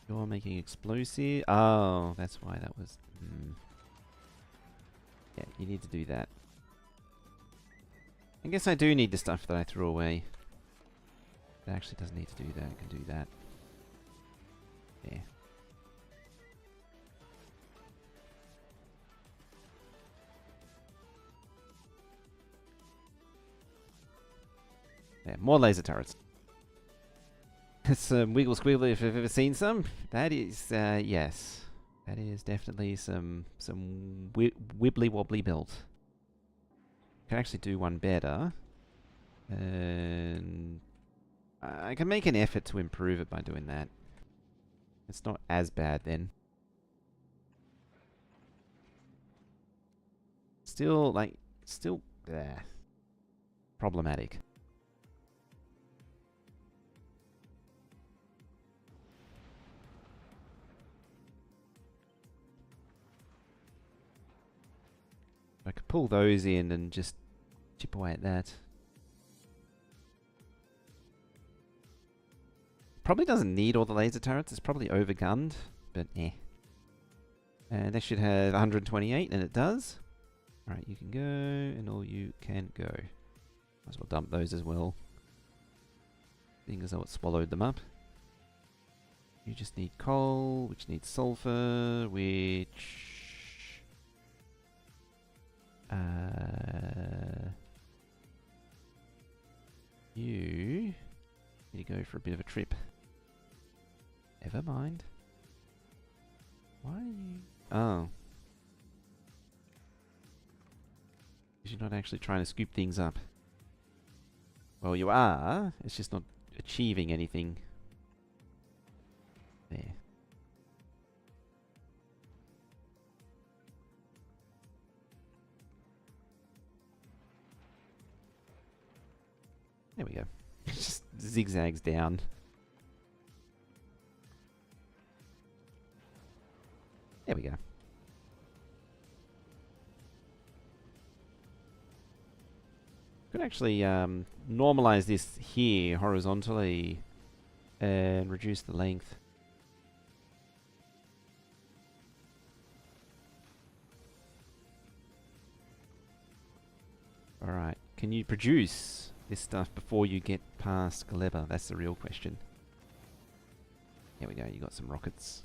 You're making explosive. Oh, that's why that was... Yeah, you need to do that. I guess I do need the stuff that I threw away. It actually doesn't need to do that. I can do that. Yeah. Yeah, more laser turrets. Some wiggle squiggle if I've ever seen some. That is, yes. That is definitely some wibbly wobbly build. Can actually do one better. And I can make an effort to improve it by doing that. It's not as bad then. Still, problematic. I could pull those in and just chip away at that. Probably doesn't need all the laser turrets. It's probably overgunned, but eh. And that should have 128, and it does. Alright, you can go, and all you can go. Might as well dump those as well. Seeing as though it swallowed them up. You just need coal, which needs sulfur, which... you need to go for a bit of a trip. Never mind. Why are you... Oh. Because you're not actually trying to scoop things up. Well, you are. It's just not achieving anything. There. There we go. It just zigzags down. There we go. Could actually normalize this here horizontally and reduce the length. Alright, can you produce this stuff before you get past Galeba? That's the real question. There we go, you got some rockets.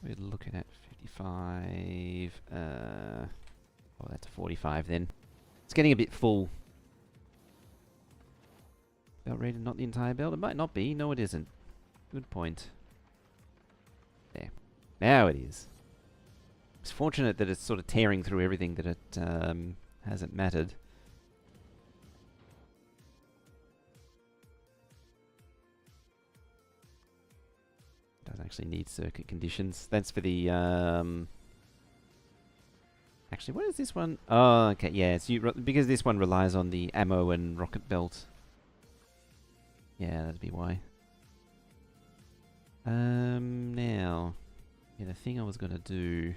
We're looking at 55. Oh, that's 45 then. It's getting a bit full. Belt rated, not the entire belt. It might not be. No, it isn't. Good point. There. Now it is. It's fortunate that it's sort of tearing through everything that it hasn't mattered. Does actually need circuit conditions. That's for the actually, what is this one? Oh, okay, yeah, it's because this one relies on the ammo and rocket belt. Yeah, that'd be why. Now, yeah, the thing I was gonna do.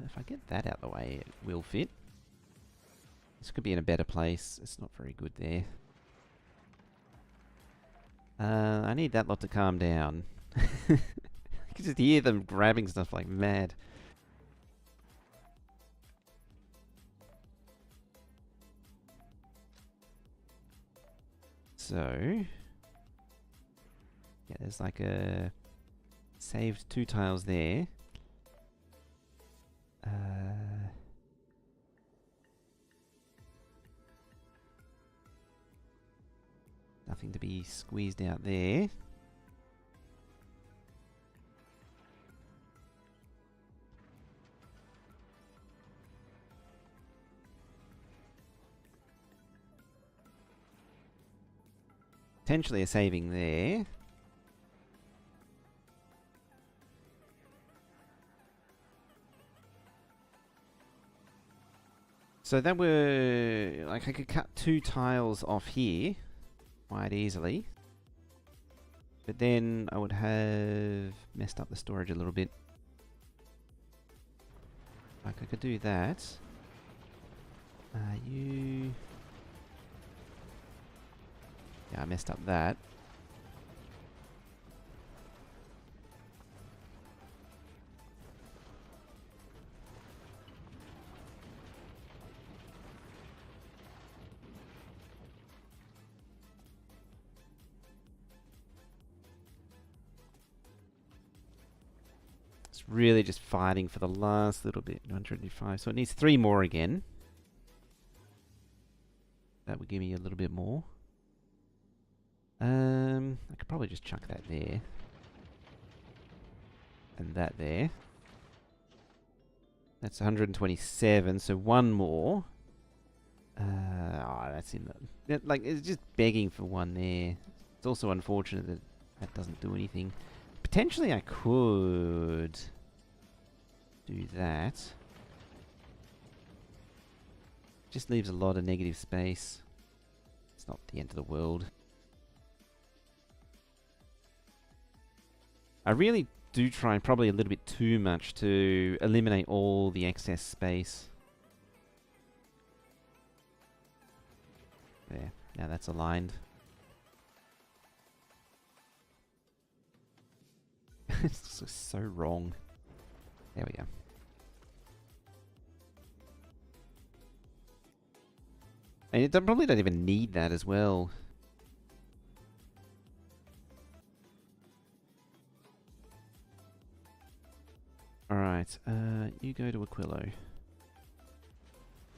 If I get that out of the way, it will fit. This could be in a better place. It's not very good there. I need that lot to calm down. You can just hear them grabbing stuff like mad. So, yeah, there's like a saved 2 tiles there. Nothing to be squeezed out there. Potentially a saving there. So that were... like, I could cut 2 tiles off here quite easily. But then I would have messed up the storage a little bit. Like, I could do that. You... yeah, I messed up that. It's really just fighting for the last little bit. 125. So it needs 3 more again. That would give me a little bit more. I could probably just chuck that there. And that there. That's 127, so 1 more. Oh, that's in the... like, it's just begging for 1 there. It's also unfortunate that that doesn't do anything. Potentially I could do that. Just leaves a lot of negative space. It's not the end of the world. I really do try probably a little bit too much to eliminate all the excess space. There, now that's aligned. It's just so wrong. There we go. And it probably don't even need that as well. Alright, you go to Aquilo.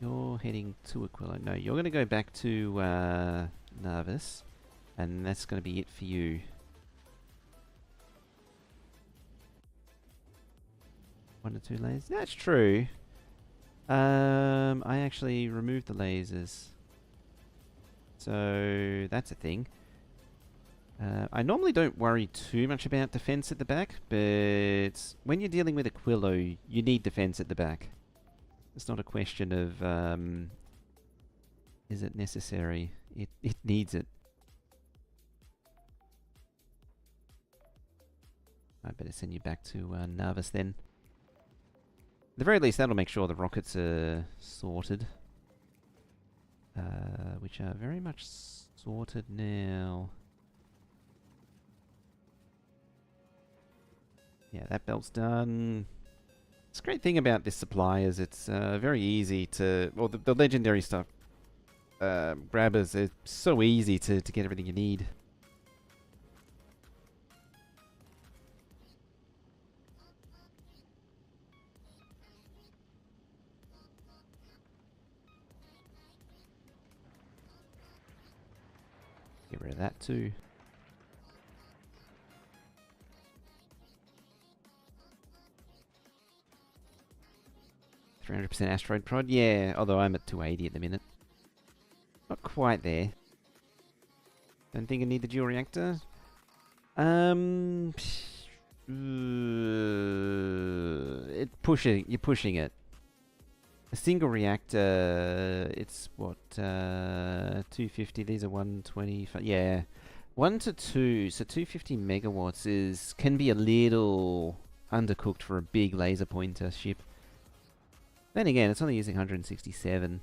You're heading to Aquilo. No, you're going to go back to Nervous. And that's going to be it for you. One or 2 lasers. That's true. I actually removed the lasers. So, that's a thing. I normally don't worry too much about defense at the back, but when you're dealing with Aquilo, you need defense at the back. It's not a question of, is it necessary? It needs it. I better send you back to Nervous then. At the very least, that'll make sure the rockets are sorted. Which are very much sorted now. Yeah, that belt's done. It's a great thing about this supply is it's very easy to... well, the legendary stuff, grabbers, it's so easy to get everything you need. rid of that too. 300% asteroid prod? Yeah, although I'm at 280 at the minute. Not quite there. Don't think I need the dual reactor. You're pushing it. A single reactor, it's what, 250, these are 120, yeah. 1 to 2, so 250 megawatts can be a little undercooked for a big laser pointer ship. Then again, it's only using 167.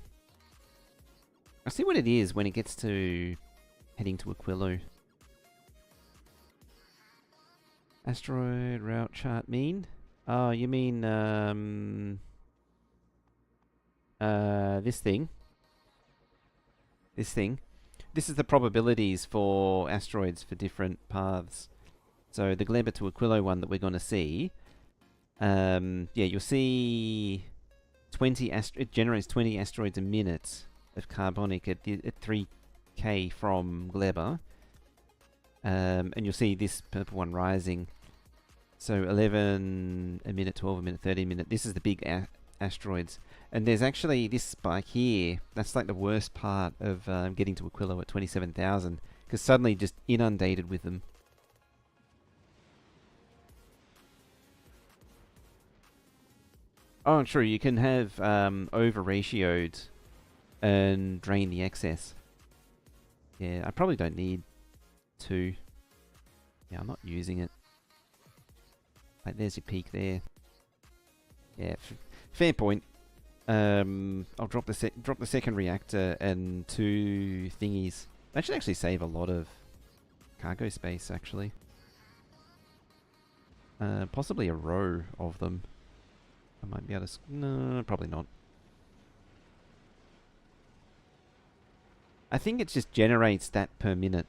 I'll see what it is when it gets to heading to Aquilo. Asteroid route chart mean? Oh, you mean, this thing. This thing. This is the probabilities for asteroids for different paths. So the Gleba to Aquilo one that we're going to see, yeah, you'll see 20 it generates 20 asteroids a minute of carbonic at 3k from Gleba. And you'll see this purple one rising. So 11 a minute, 12 a minute, 30 a minute. This is the big asteroids. And there's actually this spike here. That's like the worst part of getting to Aquilo at 27,000. Because suddenly just inundated with them. Oh, true. You can have over-ratioed and drain the excess. Yeah, I probably don't need to. Yeah, I'm not using it. Like, there's your peak there. Yeah, fair point. I'll drop the second reactor and 2 thingies. That should actually save a lot of cargo space, actually. Possibly a row of them. I might be able to... No, probably not. I think it just generates that per minute.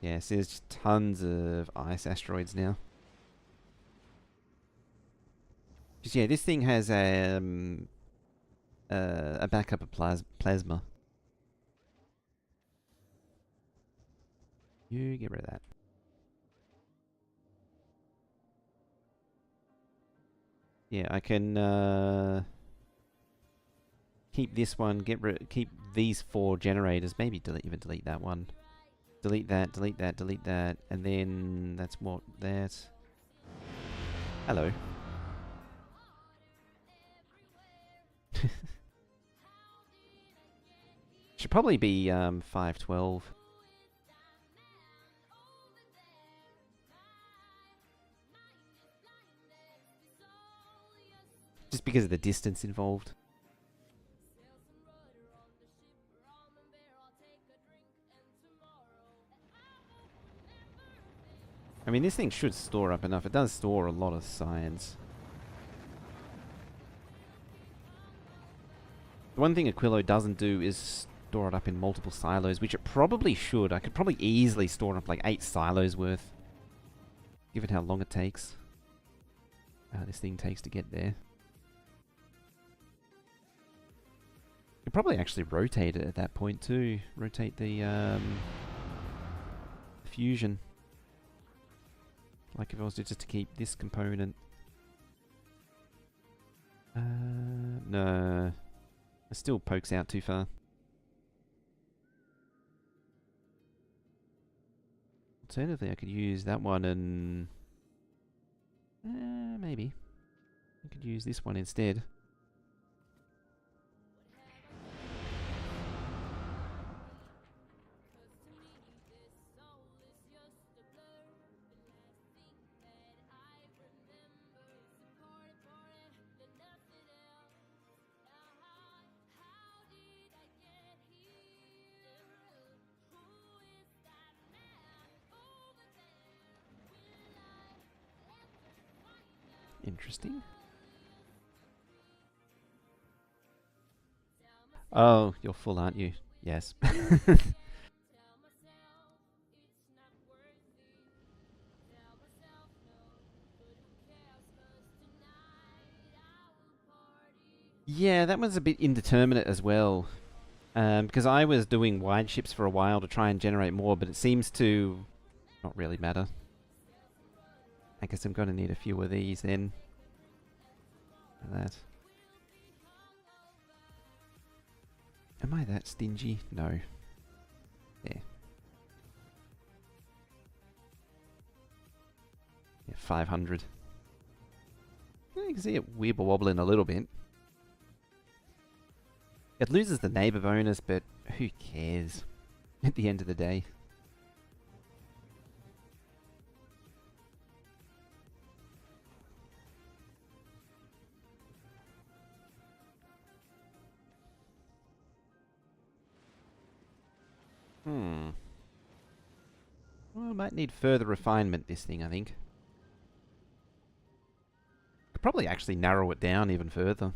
Yeah, so there's just tons of ice asteroids now. Just, yeah, this thing has a backup of plasma. You get rid of that. Yeah, I can keep this one, keep these 4 generators, maybe even delete that one. Delete that, delete that, delete that, and then that's what that. Hello. Should probably be 512. Just because of the distance involved. I mean, this thing should store up enough. It does store a lot of science. The one thing Aquilo doesn't do is store it up in multiple silos, which it probably should. I could probably easily store up like 8 silos worth, given how long it takes. This thing takes to get there. Could probably actually rotate it at that point too. Rotate the fusion. Like if I was just to keep this component. No. It still pokes out too far. Alternatively, I could use that one and... maybe. I could use this one instead. Interesting. Oh, you're full, aren't you? Yes. Yeah, that one's a bit indeterminate as well. Because I was doing wide ships for a while to try and generate more, but it seems to not really matter. I guess I'm going to need a few of these then. Like that. Am I that stingy? No. Yeah. Yeah, 500. You can see it wibble wobbling a little bit. It loses the neighbor bonus, but who cares at the end of the day? Well, I might need further refinement, this thing, I think. Could probably actually narrow it down even further.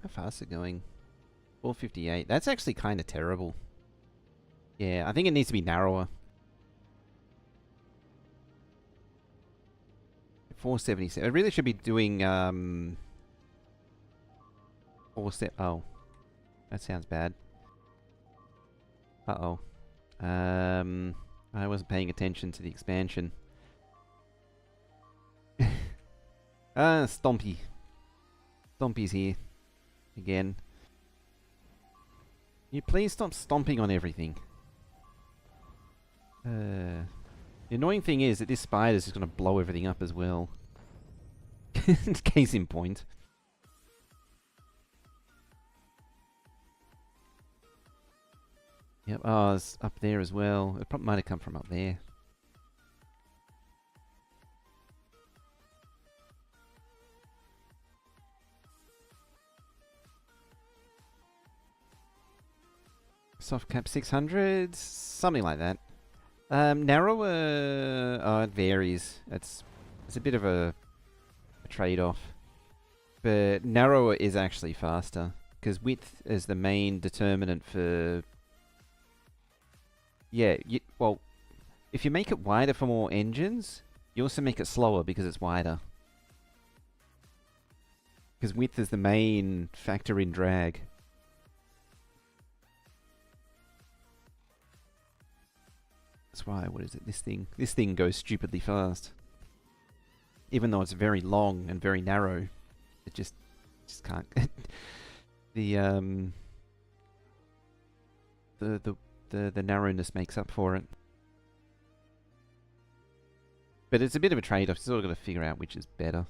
How fast is it going? 458. That's actually kind of terrible. Yeah, I think it needs to be narrower. 477. It really should be doing, oh. That sounds bad. Uh-oh. I wasn't paying attention to the expansion. Stompy. Stompy's here. Again. You please stop stomping on everything. The annoying thing is that this spider's just going to blow everything up as well. Case in point. Yep, oh, it's up there as well. It probably might have come from up there. Soft cap 600, something like that. Narrower, oh, it varies. It's a bit of a trade-off. But narrower is actually faster, because width is the main determinant for... Yeah, well, if you make it wider for more engines, you also make it slower because it's wider. Because width is the main factor in drag. That's why, what is it, this thing goes stupidly fast. Even though it's very long and very narrow, it just can't. The narrowness makes up for it. But it's a bit of a trade-off, you sort of got to figure out which is better.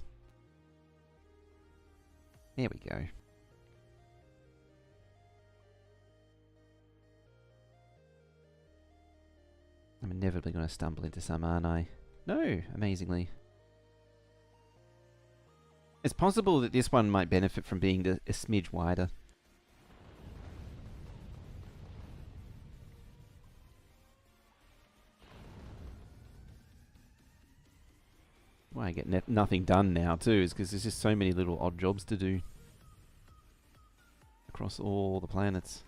There we go. I'm inevitably going to stumble into some, aren't I? No, amazingly. It's possible that this one might benefit from being a smidge wider. Why I get nothing done now too is because there's just so many little odd jobs to do across all the planets.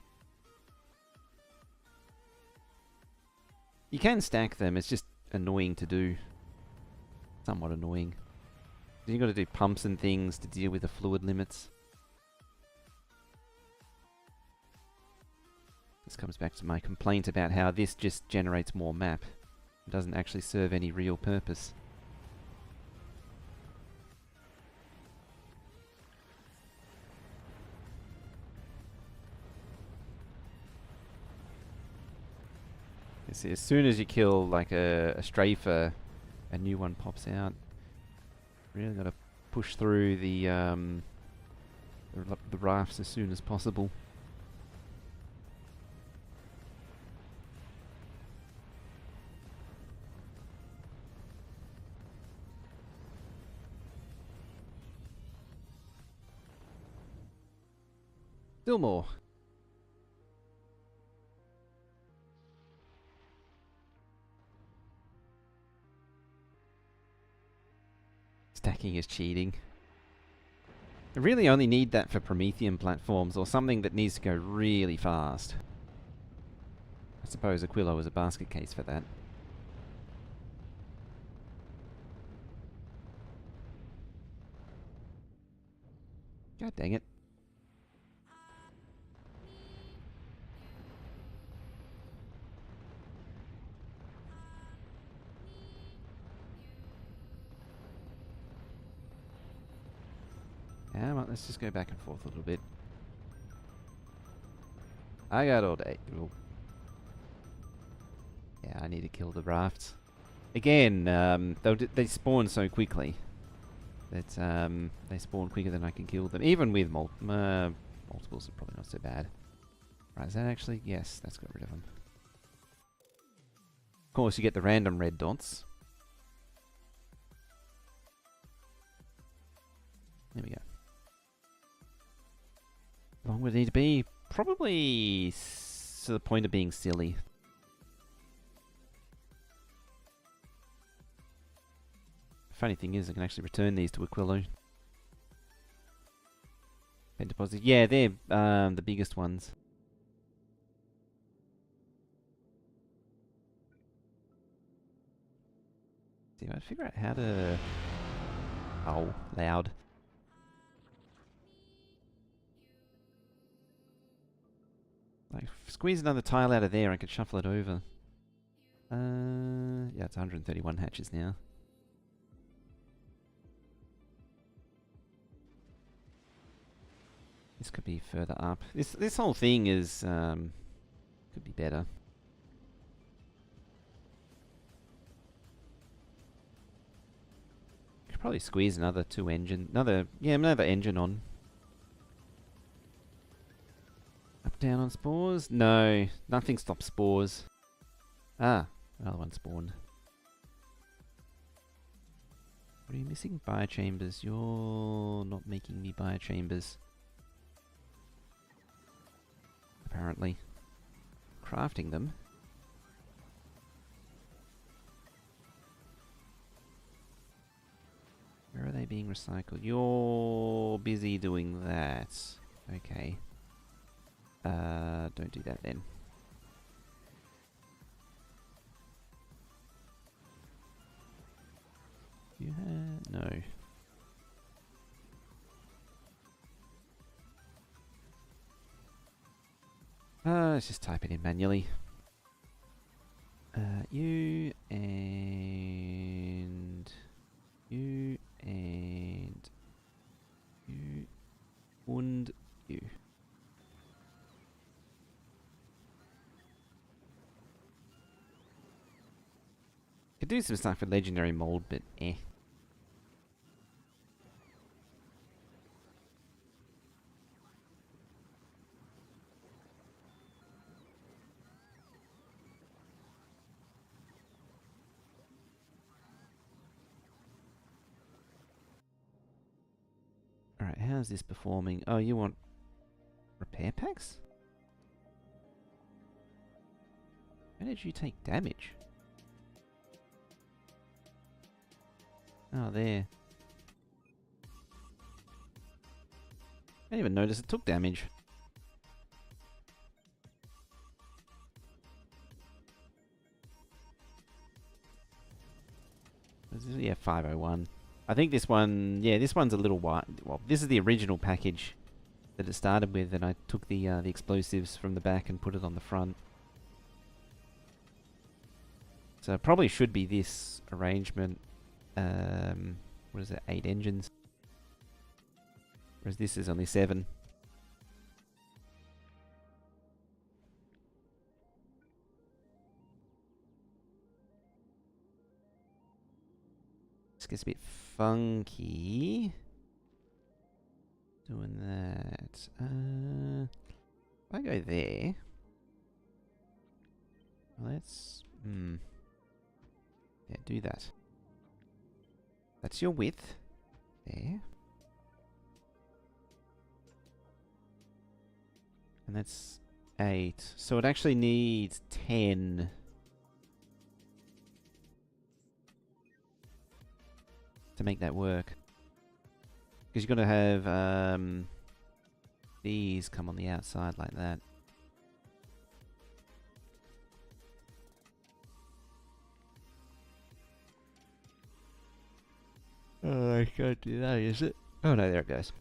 You can stack them, it's just annoying to do. Somewhat annoying. You've got to do pumps and things to deal with the fluid limits. This comes back to my complaint about how this just generates more map. It doesn't actually serve any real purpose. You see, as soon as you kill like a strafer, a new one pops out. Really got to push through the rafts as soon as possible. Still more. Stacking is cheating. I really only need that for Promethean platforms or something that needs to go really fast. I suppose Aquilo is a basket case for that. God dang it. Yeah, well, let's just go back and forth a little bit. I got all day. Ooh. Yeah, I need to kill the rafts. Again, they spawn so quickly that they spawn quicker than I can kill them. Even with multiples are probably not so bad. Right, is that actually? Yes, that's got rid of them. Of course, you get the random red dots. There we go. How long would it need to be? Probably to the point of being silly. Funny thing is, I can actually return these to Aquilo. Pen deposit. Yeah, they're the biggest ones. See if I figure out how to... Oh, loud. Like, squeeze another tile out of there, I could shuffle it over. Yeah, it's 131 hatches now. This could be further up. This whole thing is could be better. Could probably squeeze another another engine on. Up down on spores? No, nothing stops spores. Ah, another one spawned. What are you missing? Biochambers. You're not making me biochambers. Apparently. Crafting them. Where are they being recycled? You're busy doing that. Okay. Don't do that then. You have... no. Let's just type it in manually. You and you and you and you. Could do some stuff with legendary mold, but eh. Alright, how's this performing? Oh, you want repair packs? How did you take damage? Oh, there. I didn't even notice it took damage. Yeah, 501. I think this one, yeah, this one's a little wide. Well, this is the original package that it started with, and I took the explosives from the back and put it on the front. So it probably should be this arrangement. What is it? 8 engines. Whereas this is only 7. This gets a bit funky. Doing that. If I go there. Well, let's... yeah, do that. That's your width. There. And that's 8. So it actually needs 10. To make that work. Because you've got to have these come on the outside like that. Oh, I can't do that, is it? Oh no, there it goes.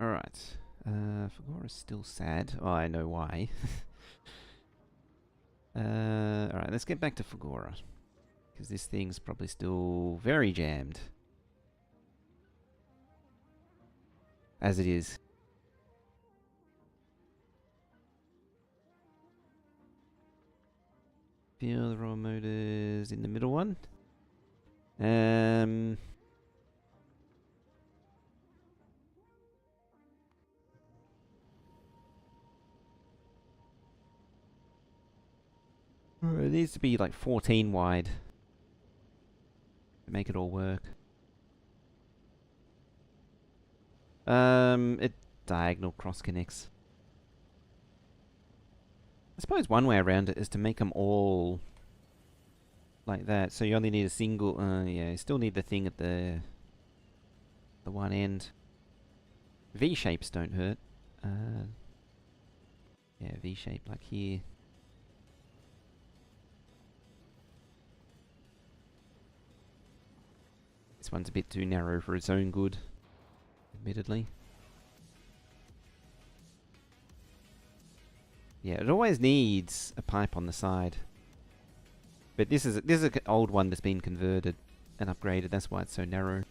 Alright. Fagora's still sad. Oh, I know why. Alright, let's get back to Fagora. Because this thing's probably still very jammed. As it is. Feel the raw motors in the middle one. It needs to be like 14 wide to make it all work. It diagonal cross connects. I suppose one way around it is to make them all like that. So you only need a single. Yeah, you still need the thing at the one end. V shapes don't hurt. Yeah, V shape like here. This one's a bit too narrow for its own good, admittedly. Yeah, it always needs a pipe on the side. But this is an old one that's been converted and upgraded. That's why it's so narrow.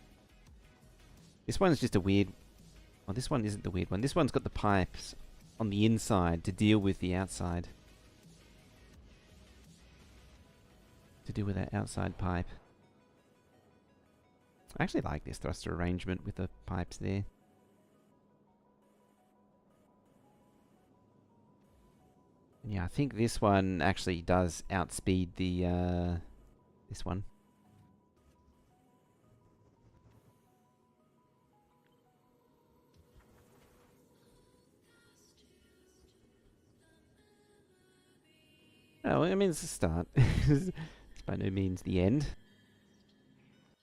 This one's just a weird. Oh, this one isn't the weird one. This one's got the pipes on the inside to deal with the outside. To deal with that outside pipe. I actually like this thruster arrangement with the pipes there. And yeah, I think this one actually does outspeed the this one. Oh, I mean, it's a start. It's by no means the end.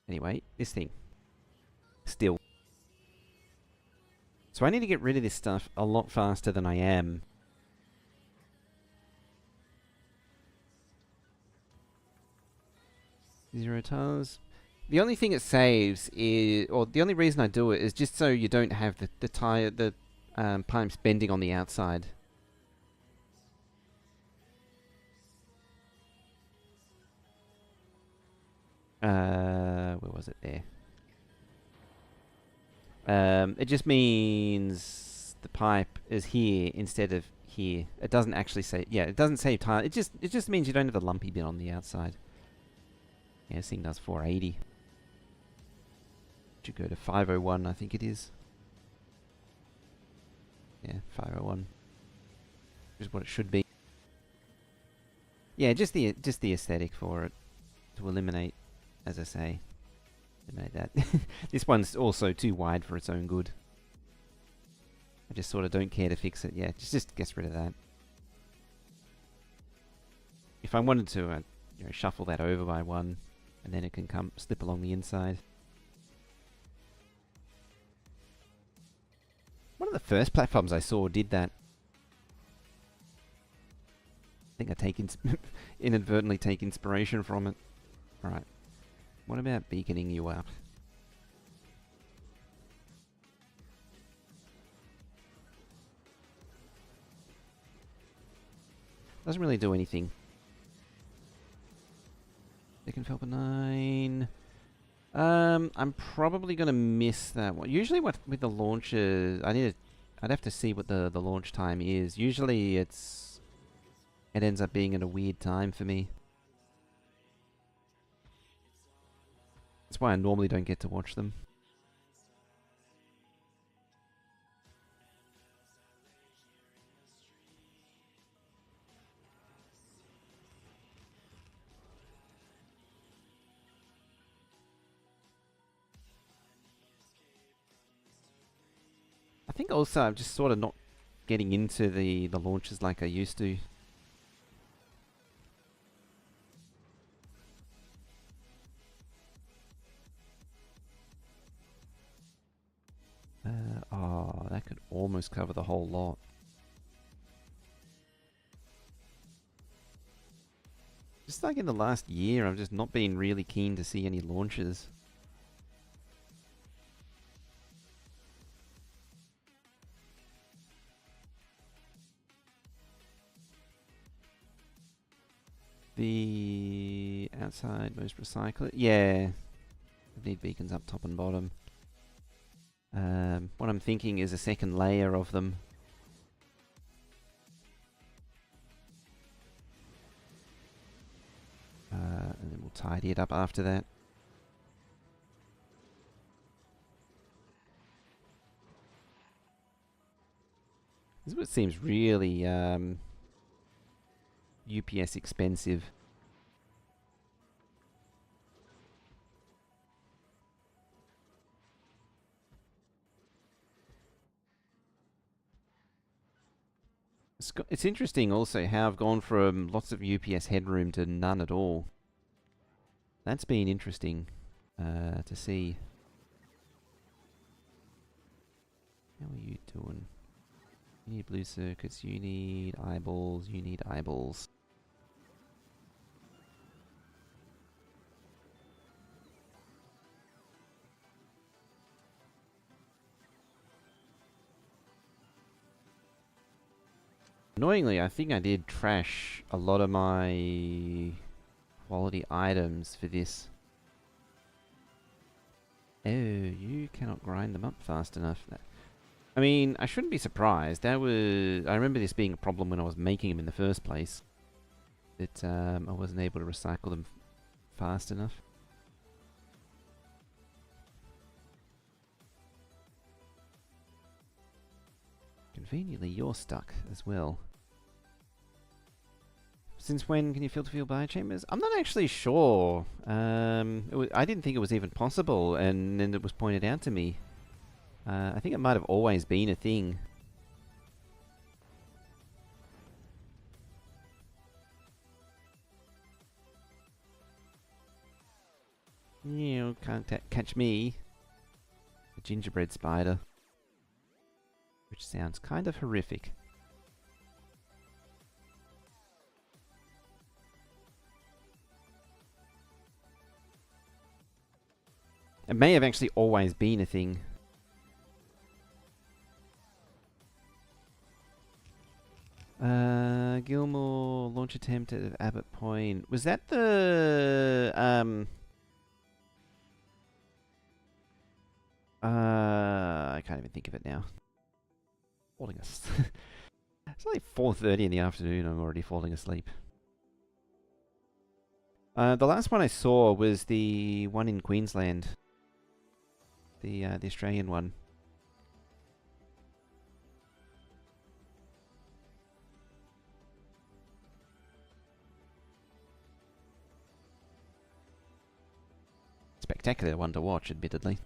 Anyway, this thing. Still. So I need to get rid of this stuff a lot faster than I am. Zero tiles. The only thing it saves is, or the only reason I do it is just so you don't have the pipes bending on the outside. Where was it there? It just means the pipe is here instead of here. It doesn't actually say, yeah, it doesn't save tile. It just means you don't have the lumpy bit on the outside. Yeah, this thing does 480. Should go to 501, I think it is. Yeah, 501. Which is what it should be. Yeah, just the aesthetic for it to eliminate, as I say. Eliminate that. This one's also too wide for its own good. I just sort of don't care to fix it. Yeah, just gets rid of that. If I wanted to, you know, shuffle that over by one, and then it can slip along the inside. One of the first platforms I saw did that. I think I inadvertently take inspiration from it. Alright. What about beaconing you up? Doesn't really do anything. Second Felper 9. I'm probably gonna miss that one. Usually with the launches, I'd have to see what the launch time is. Usually it ends up being at a weird time for me. That's why I normally don't get to watch them. I think also I'm just sort of not getting into the launches like I used to. Oh, that could almost cover the whole lot. Just like in the last year, I've just not been really keen to see any launches. The outside most recycle it. Yeah, need beacons up top and bottom. What I'm thinking is a second layer of them. And then we'll tidy it up after that. This is what seems really UPS expensive. It's interesting also how I've gone from lots of UPS headroom to none at all. That's been interesting to see. How are you doing? You need blue circuits, you need eyeballs, you need eyeballs. Annoyingly, I think I did trash a lot of my quality items for this. Oh, you cannot grind them up fast enough. I mean, I shouldn't be surprised. That was... I remember this being a problem when I was making them in the first place. That I wasn't able to recycle them fast enough. Conveniently, you're stuck as well. Since when can you filter for your biochambers? I'm not actually sure. I didn't think it was even possible, and then it was pointed out to me. I think it might have always been a thing. You can't catch me. A gingerbread spider. Which sounds kind of horrific. It may have actually always been a thing. Gilmore launch attempt at Abbott Point. Was that the I can't even think of it now. Falling asleep. It's like 4:30 in the afternoon. I'm already falling asleep. The last one I saw was the one in Queensland. The Australian one. Spectacular one to watch, admittedly.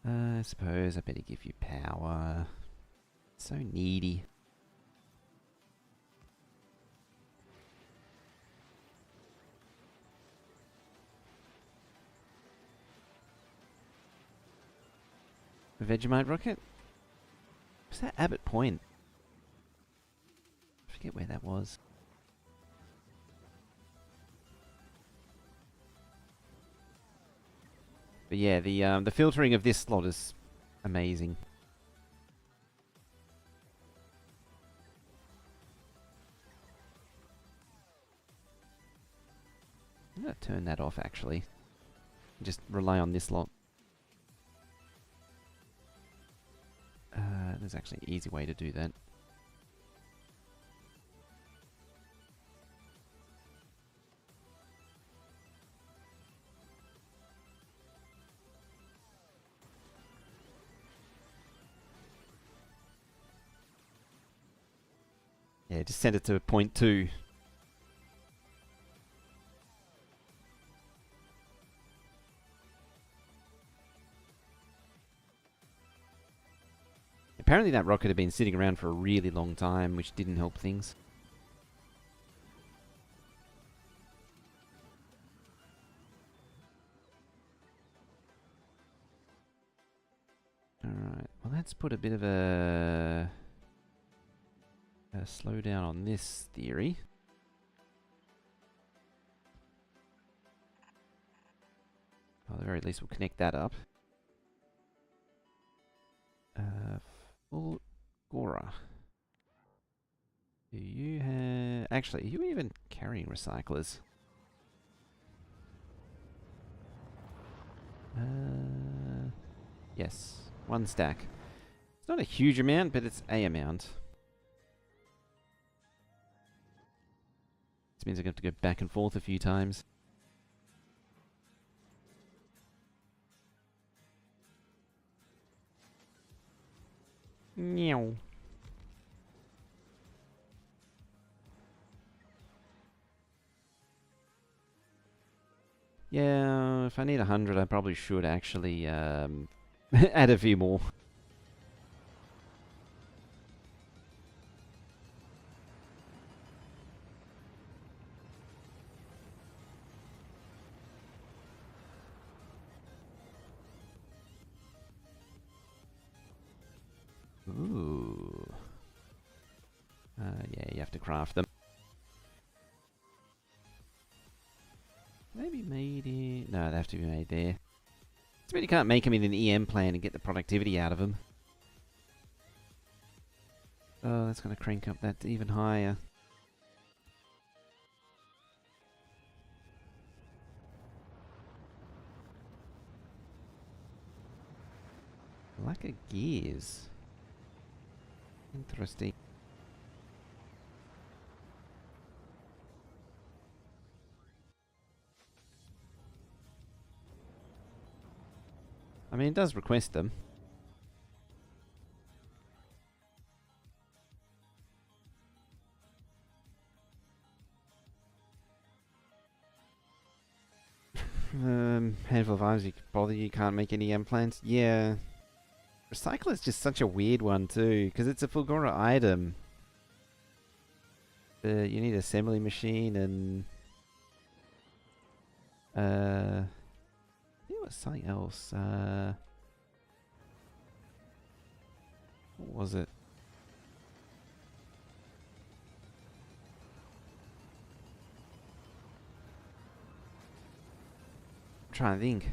I suppose I better give you power. So needy. A Vegemite rocket? Was that Abbott Point? I forget where that was. But yeah, the filtering of this slot is amazing. I'm gonna turn that off actually. Just rely on this lot. There's actually an easy way to do that. Yeah, just send it to point 2. Apparently that rocket had been sitting around for a really long time, which didn't help things. Alright, well let's put a bit of a slowdown on this theory. At the very least we'll connect that up. Full Gora. Do you have... Actually, are you even carrying recyclers? Yes. 1 stack. It's not a huge amount, but it's a amount. This means I'm going to have to go back and forth a few times. Meow. Yeah, if I need 100, I probably should actually add a few more. Ooh. Yeah, you have to craft them. Maybe made in... No, they have to be made there. It's bad you can't make them in an EM plan and get the productivity out of them. Oh, that's going to crank up that even higher. Lack of gears. Interesting. I mean, it does request them. Handful of items you can bother, you can't make any EM plans. Yeah. Recycler is just such a weird one too, because it's a Fulgora item. You need an assembly machine and... I think it was something else. What was it? I'm trying to think.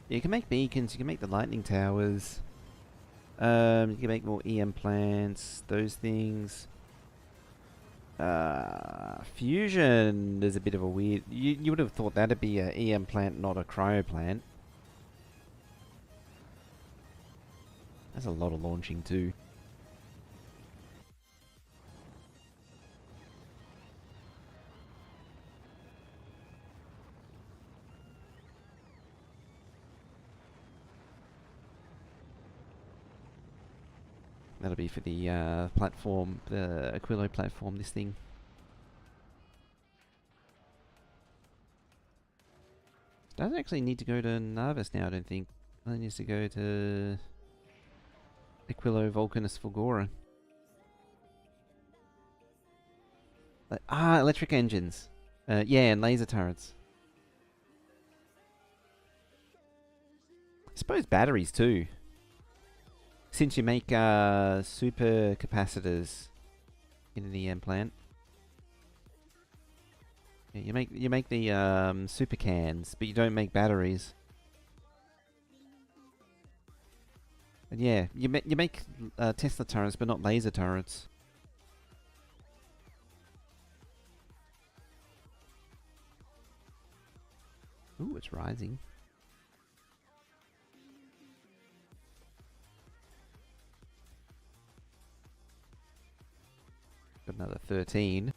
You can make beacons, you can make the lightning towers. You can make more EM plants, those things. Fusion is a bit of a weird... You would have thought that'd be a EM plant, not a cryo plant. That's a lot of launching too. That'll be for the platform, the Aquilo platform, this thing. Doesn't actually need to go to Narvis now, I don't think. It needs to go to Aquilo Vulcanus Fulgora. Electric engines. Yeah, and laser turrets. I suppose batteries too. Since you make super capacitors in an EM plant. Yeah, you make the super cans, but you don't make batteries. And yeah, you make Tesla turrets, but not laser turrets. Ooh, it's rising. Got another 13.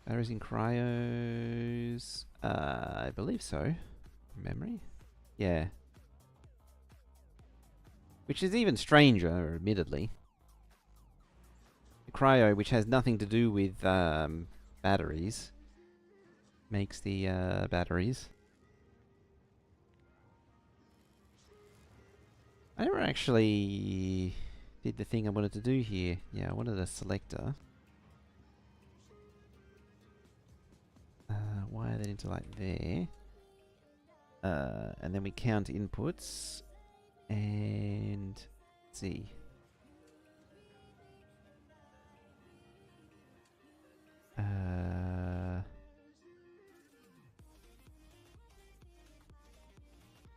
Batteries in cryos. I believe so. Memory? Yeah. Which is even stranger, admittedly. The cryo, which has nothing to do with batteries, makes the batteries. I never actually did the thing I wanted to do here. Yeah, I wanted a selector. Wire that into like there. And then we count inputs. And let's see.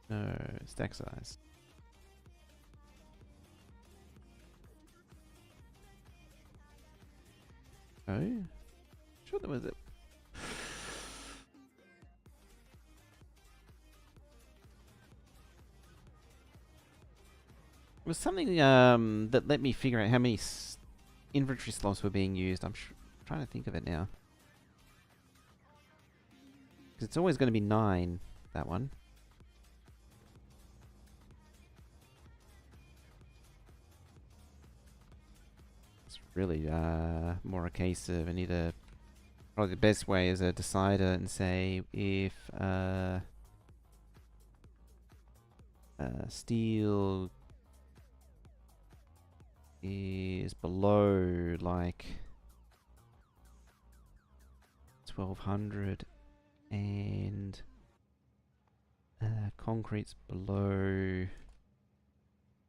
No, stack size. Oh, sure there was a... It was something that let me figure out how many inventory slots were being used. I'm trying to think of it now. Because it's always going to be 9, that one. It's really more a case of I need to... Probably the best way is a decider and say if steel is below like 1200 and concrete's below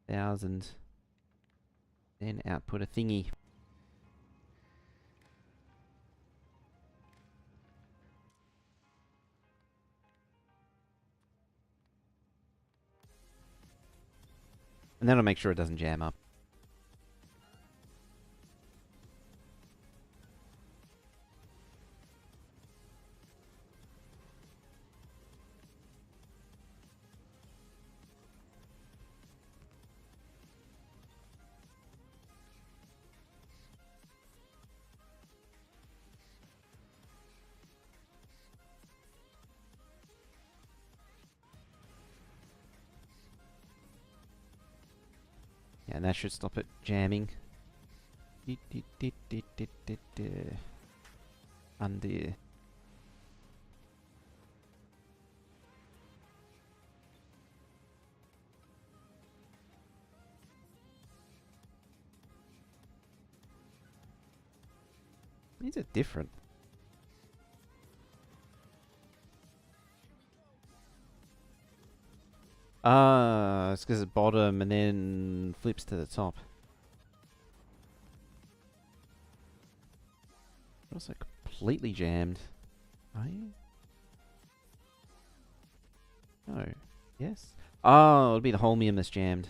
1000, then output a thingy. And then I'll make sure it doesn't jam up. Yeah, and that should stop it jamming. Undo. These are different. Ah, it's because it's bottom and then flips to the top. Also completely jammed. Are you? No. Yes? Oh, it'll be the holmium that's jammed.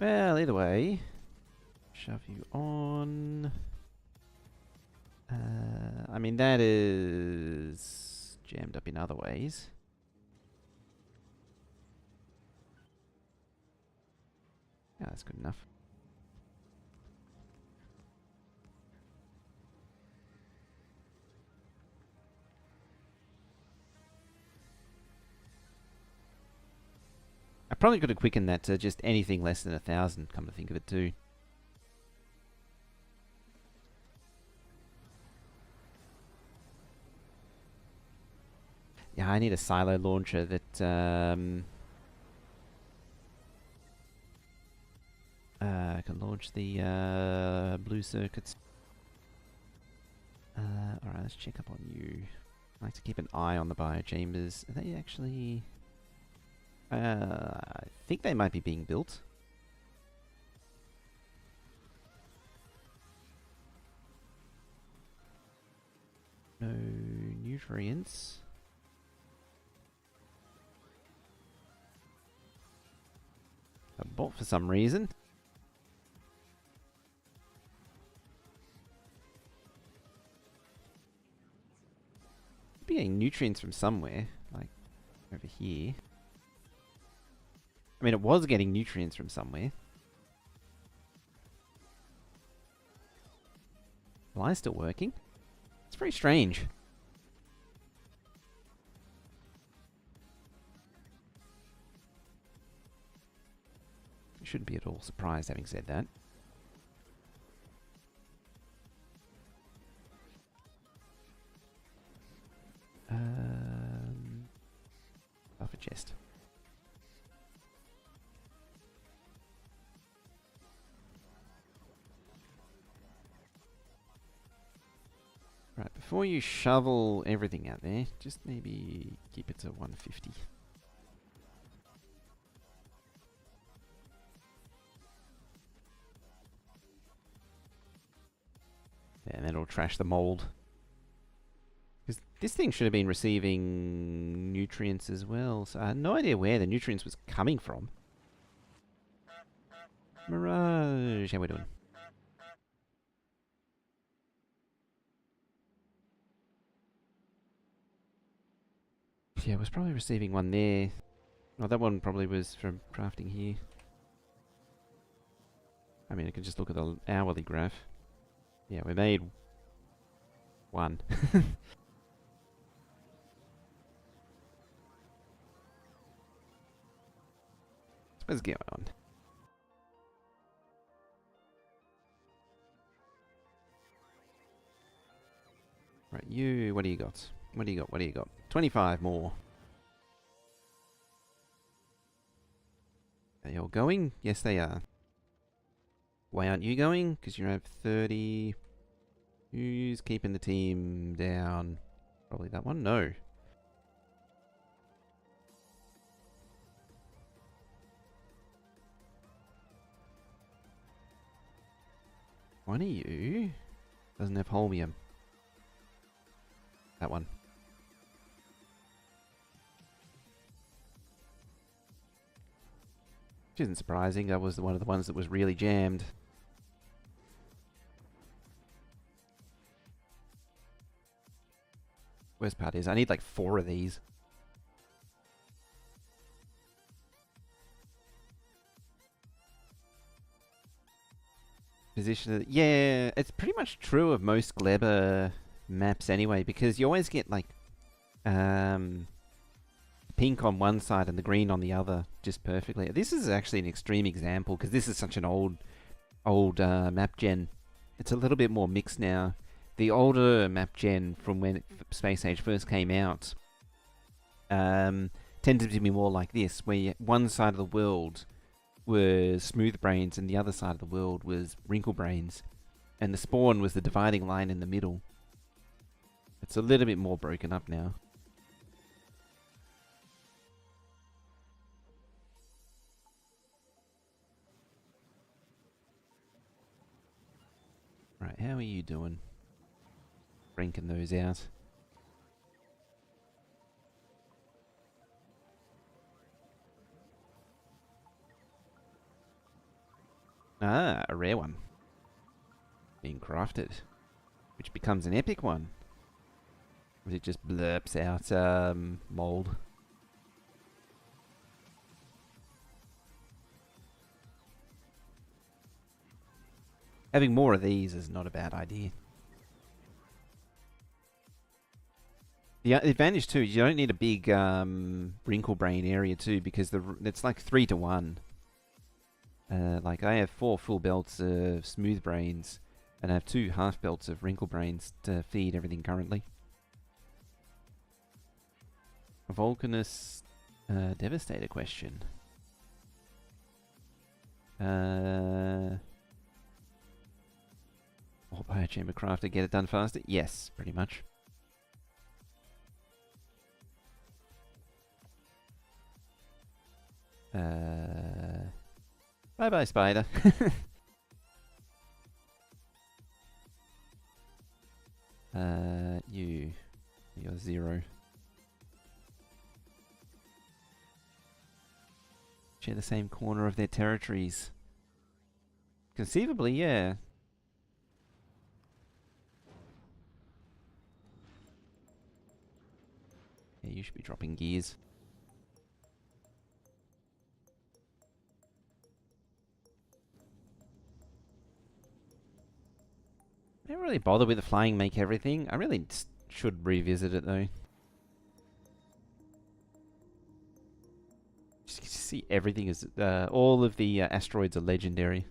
Well, either way, shove you on. I mean, that is jammed up in other ways. Yeah, that's good enough. I probably could have quickened that to just anything less than 1,000, come to think of it too. Yeah, I need a silo launcher that can launch the blue circuits. Alright, let's check up on you. I like to keep an eye on the biochambers. Are they actually... I think they might be being built. No nutrients. I bought for some reason. Be getting nutrients from somewhere, like over here. I mean, it was getting nutrients from somewhere. Why still working? It's very strange. You shouldn't be at all surprised having said that. chest. Right, before you shovel everything out there, just maybe keep it to 150. Yeah, and that'll trash the mold. Because this thing should have been receiving nutrients as well, so I had no idea where the nutrients was coming from. Mirage, how we doing? Yeah, it was probably receiving one there. Oh, that one probably was from crafting here. I mean, I can just look at the hourly graph. Yeah, we made one. What's going on? Right, you, what do you got? What do you got? What do you got? 25 more. Are you all going? Yes, they are. Why aren't you going? Because you have 30. Who's keeping the team down? Probably that one? No. One of you doesn't have holmium. That one. Which isn't surprising. That was one of the ones that was really jammed. Worst part is I need like 4 of these. Position. Yeah, it's pretty much true of most Gleba maps anyway, because you always get like pink on one side and the green on the other just perfectly. This is actually an extreme example because this is such an old map gen. It's a little bit more mixed now. The older map gen from when Space Age first came out tended to be more like this, where one side of the world was smooth brains and the other side of the world was wrinkle brains, and the spawn was the dividing line in the middle. It's a little bit more broken up now. Right, how are you doing? Ranking those out. Ah, a rare one. Being crafted. Which becomes an epic one. Or it just blurps out mold. Having more of these is not a bad idea. The advantage too is you don't need a big wrinkle brain area too, because it's like 3 to 1. Like I have 4 full belts of smooth brains, and I have 2 half belts of wrinkle brains to feed everything currently. A Volcanus Devastator question. Or Biochamber Crafter, get it done faster? Yes, pretty much. Bye bye, spider. You're 0. Share the same corner of their territories. Conceivably, yeah. Yeah, you should be dropping gears. I don't really bother with the flying make everything. I really should revisit it though. Just see everything is all of the asteroids are legendary.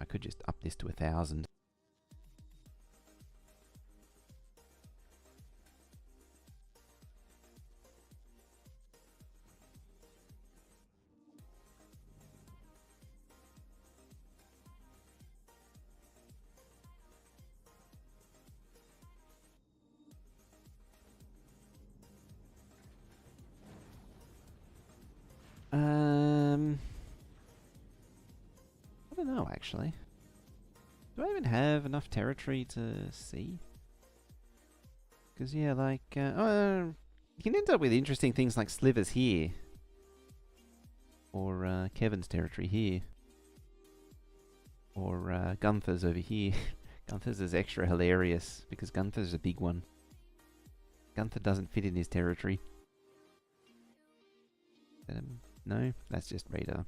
could just up this to 1,000. I don't know, actually. Do I even have enough territory to see? Because, yeah, like... you can end up with interesting things like slivers here. Or Kevin's territory here. Or Gunther's over here. Gunther's is extra hilarious, because Gunther's a big one. Gunther doesn't fit in his territory. No, that's just radar.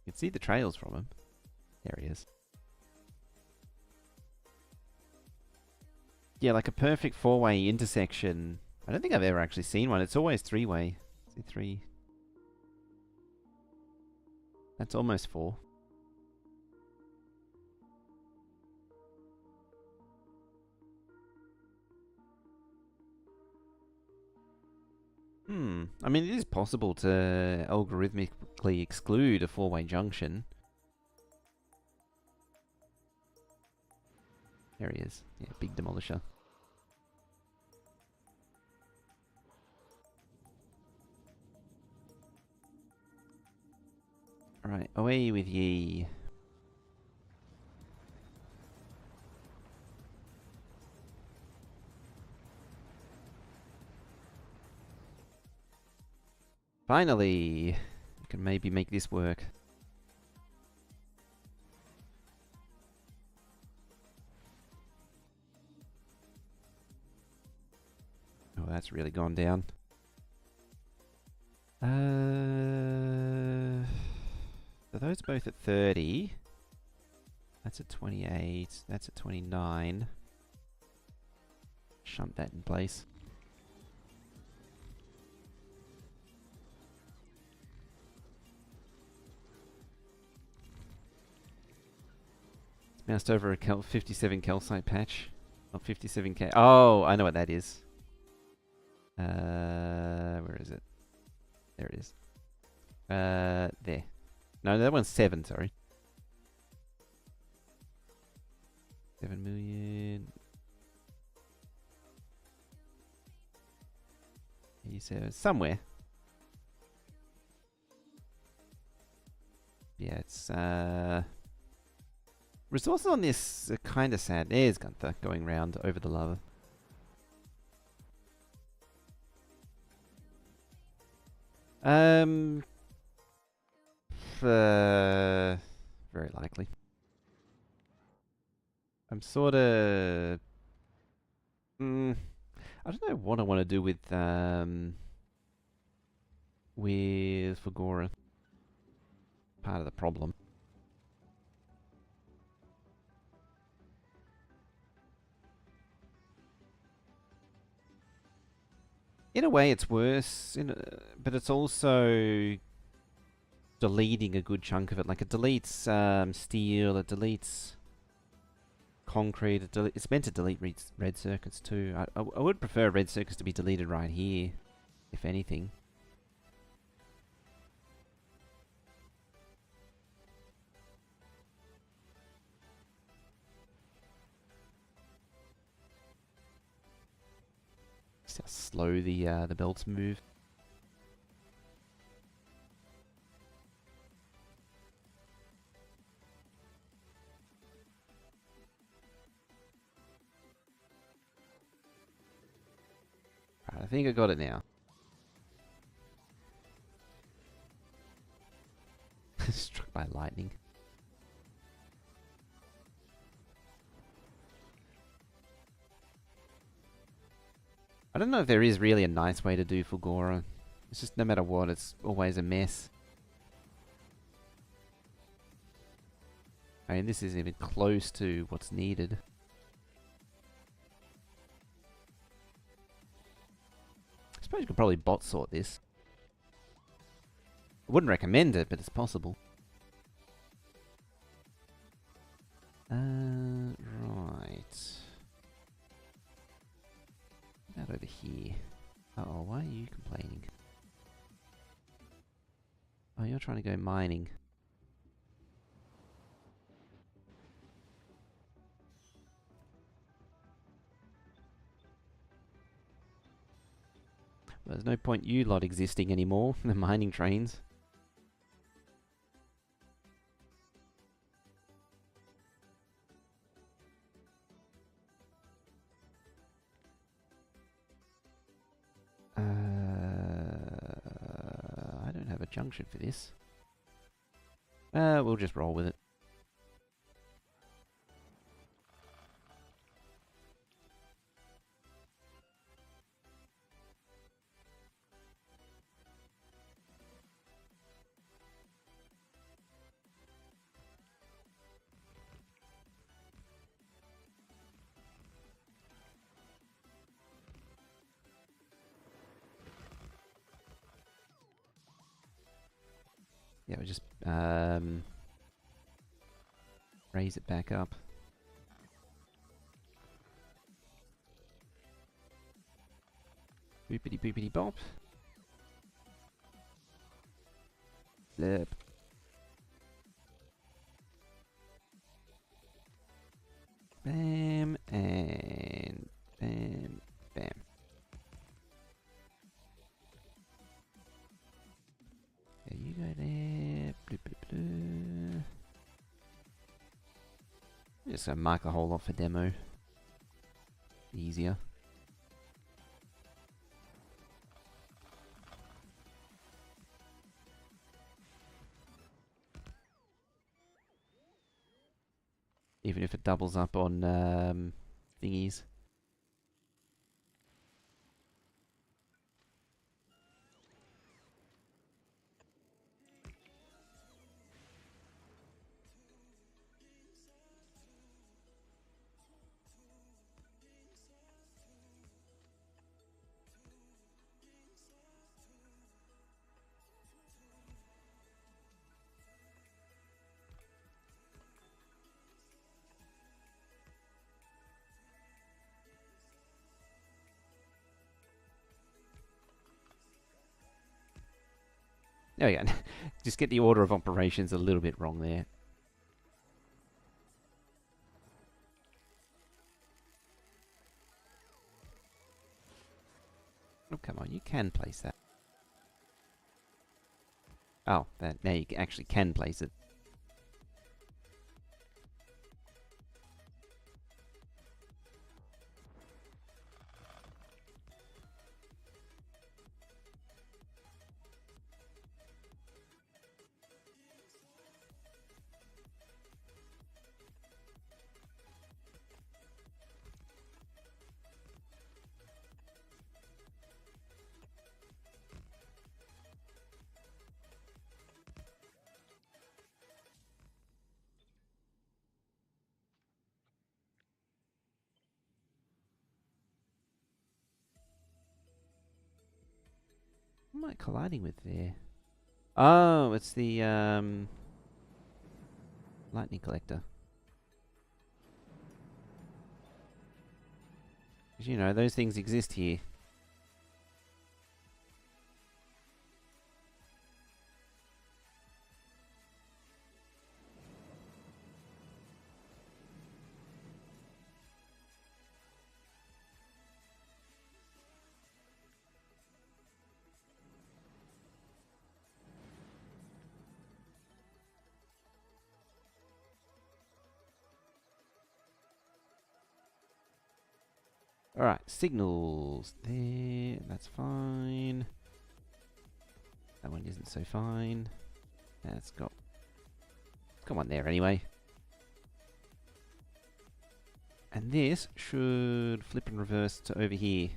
You can see the trails from him. There he is. Yeah, like a perfect four-way intersection. I don't think I've ever actually seen one. It's always three-way. See, three. That's almost four. I mean, it is possible to algorithmically exclude a four-way junction. There he is. Yeah, big demolisher. Alright, away with ye. Finally! We can maybe make this work. Oh, that's really gone down. So those both at 30. That's at 28. That's at 29. Shunt that in place. It's bounced over a 57 calcite patch. Not 57k. Oh, I know what that is. Where is it? There it is. There. No, that one's 7, sorry. 7 million. 87. Somewhere. Yeah, it's, resources on this are kind of sad. There's Gunther going round over the lava. Very likely. I'm sort of... I don't know what I want to do with Fagora. Part of the problem. In a way, it's worse, but it's also deleting a good chunk of it. Like, it deletes steel, it deletes concrete, it's meant to delete red circuits too. I would prefer red circuits to be deleted right here, if anything. See how slow the belts move. Right, I think I got it now. Struck by lightning. I don't know if there is really a nice way to do Fulgora. It's just no matter what, it's always a mess. I mean, this isn't even close to what's needed. I suppose you could probably bot sort this. I wouldn't recommend it, but it's possible. Right. What about over here? Uh-oh, why are you complaining? Oh, you're trying to go mining. Well, there's no point you lot existing anymore, the mining trains. I don't have a junction for this. We'll just roll with it. Yeah, we just raise it back up. Boopity boopity bop. Blurp. Bam and bam bam. Yeah, you go there. Bloop bloop bloop. Just gonna mark a whole lot for demo. Easier. Even if it doubles up on thingies. There we go. Just get the order of operations a little bit wrong there. Oh, come on, you can place that. Oh, now you actually can place it. What am I colliding with there? Oh, it's the lightning collector. 'Cause, you know, those things exist here. Alright, signals. There, that's fine. That one isn't so fine. That's got... Come on there anyway. And this should flip and reverse to over here.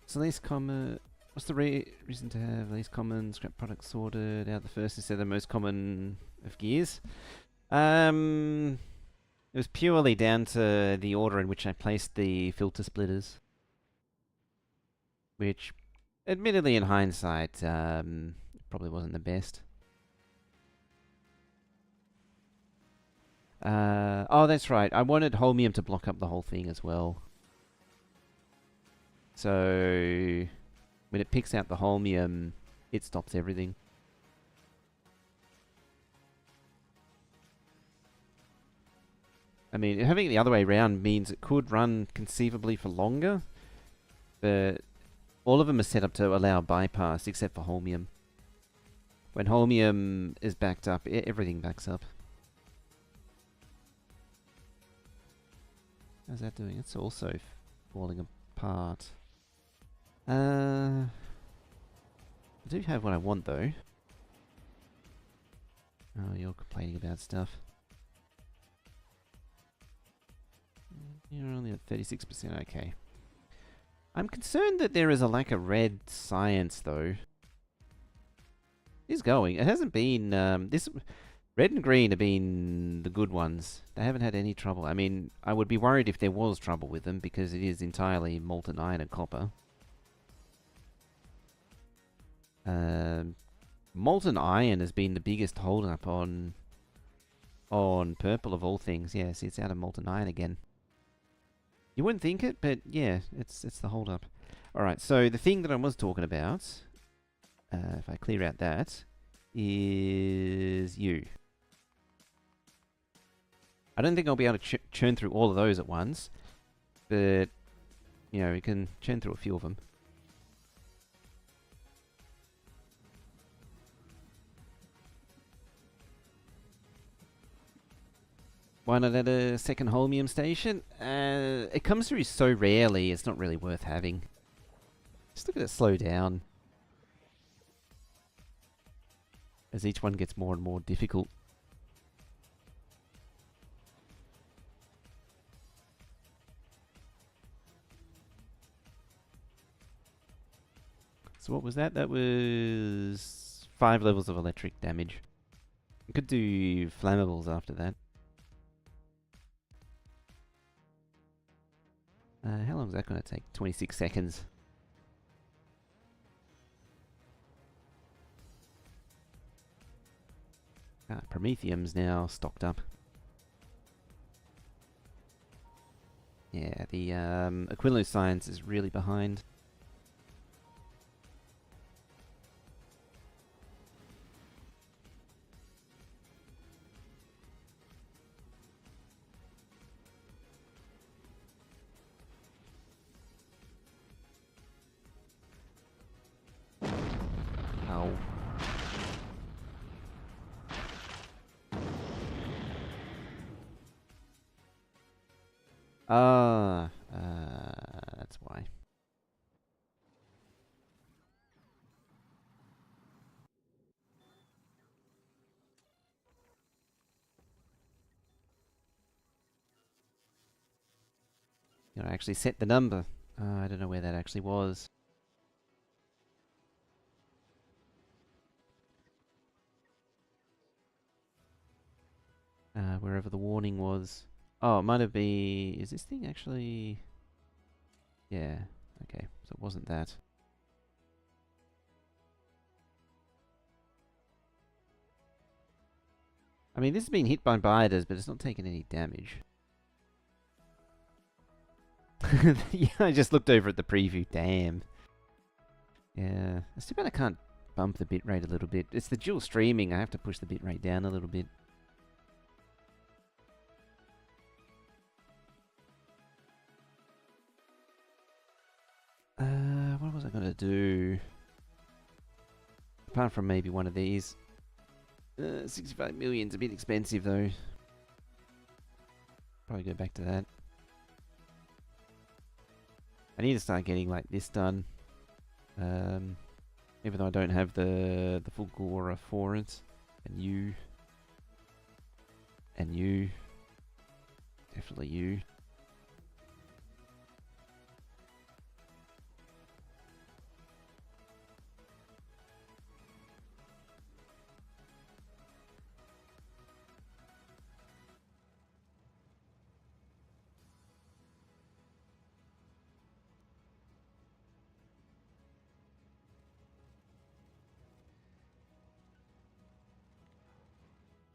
So these common... What's the reason to have these common scrap products sorted out the first instead of the most common of gears? It was purely down to the order in which I placed the filter splitters. Which, admittedly in hindsight, probably wasn't the best. Oh, that's right. I wanted holmium to block up the whole thing as well. So, when it picks out the holmium, it stops everything. I mean, having it the other way around means it could run conceivably for longer, but all of them are set up to allow bypass, except for holmium. When holmium is backed up, everything backs up. How's that doing? It's also falling apart. I do have what I want, though. Oh, you're complaining about stuff. You're only at 36%, okay. I'm concerned that there is a lack of red science, though. It is going. It hasn't been, red and green have been the good ones. They haven't had any trouble. I mean, I would be worried if there was trouble with them, because it is entirely molten iron and copper. Molten iron has been the biggest hold-up on purple of all things. Yeah, see, it's out of molten iron again. You wouldn't think it, but yeah, it's the hold-up. Alright, so the thing that I was talking about, if I clear out that, is you. I don't think I'll be able to churn through all of those at once, but, you know, we can churn through a few of them. Why not at a second holmium station? It comes through so rarely, it's not really worth having. Just look at it slow down as each one gets more and more difficult. So what was that? That was 5 levels of electric damage. I could do flammables after that. How long is that going to take? 26 seconds. Promethium's now stocked up. Yeah, the Aquilo science is really behind. Ow. That's why. You know, I actually set the number. I don't know where that actually was. Wherever the warning was. Oh, it might have been... Is this thing actually... Yeah, okay. So it wasn't that. I mean, this has been hit by biters, but it's not taken any damage. Yeah, I just looked over at the preview. Damn. Yeah. It's too bad I can't bump the bitrate a little bit. It's the dual streaming. I have to push the bitrate down a little bit. What was I going to do? Apart from maybe one of these. 65 million's a bit expensive, though. Probably go back to that. I need to start getting like this done. Even though I don't have the full Gora for it. And you. And you. Definitely you.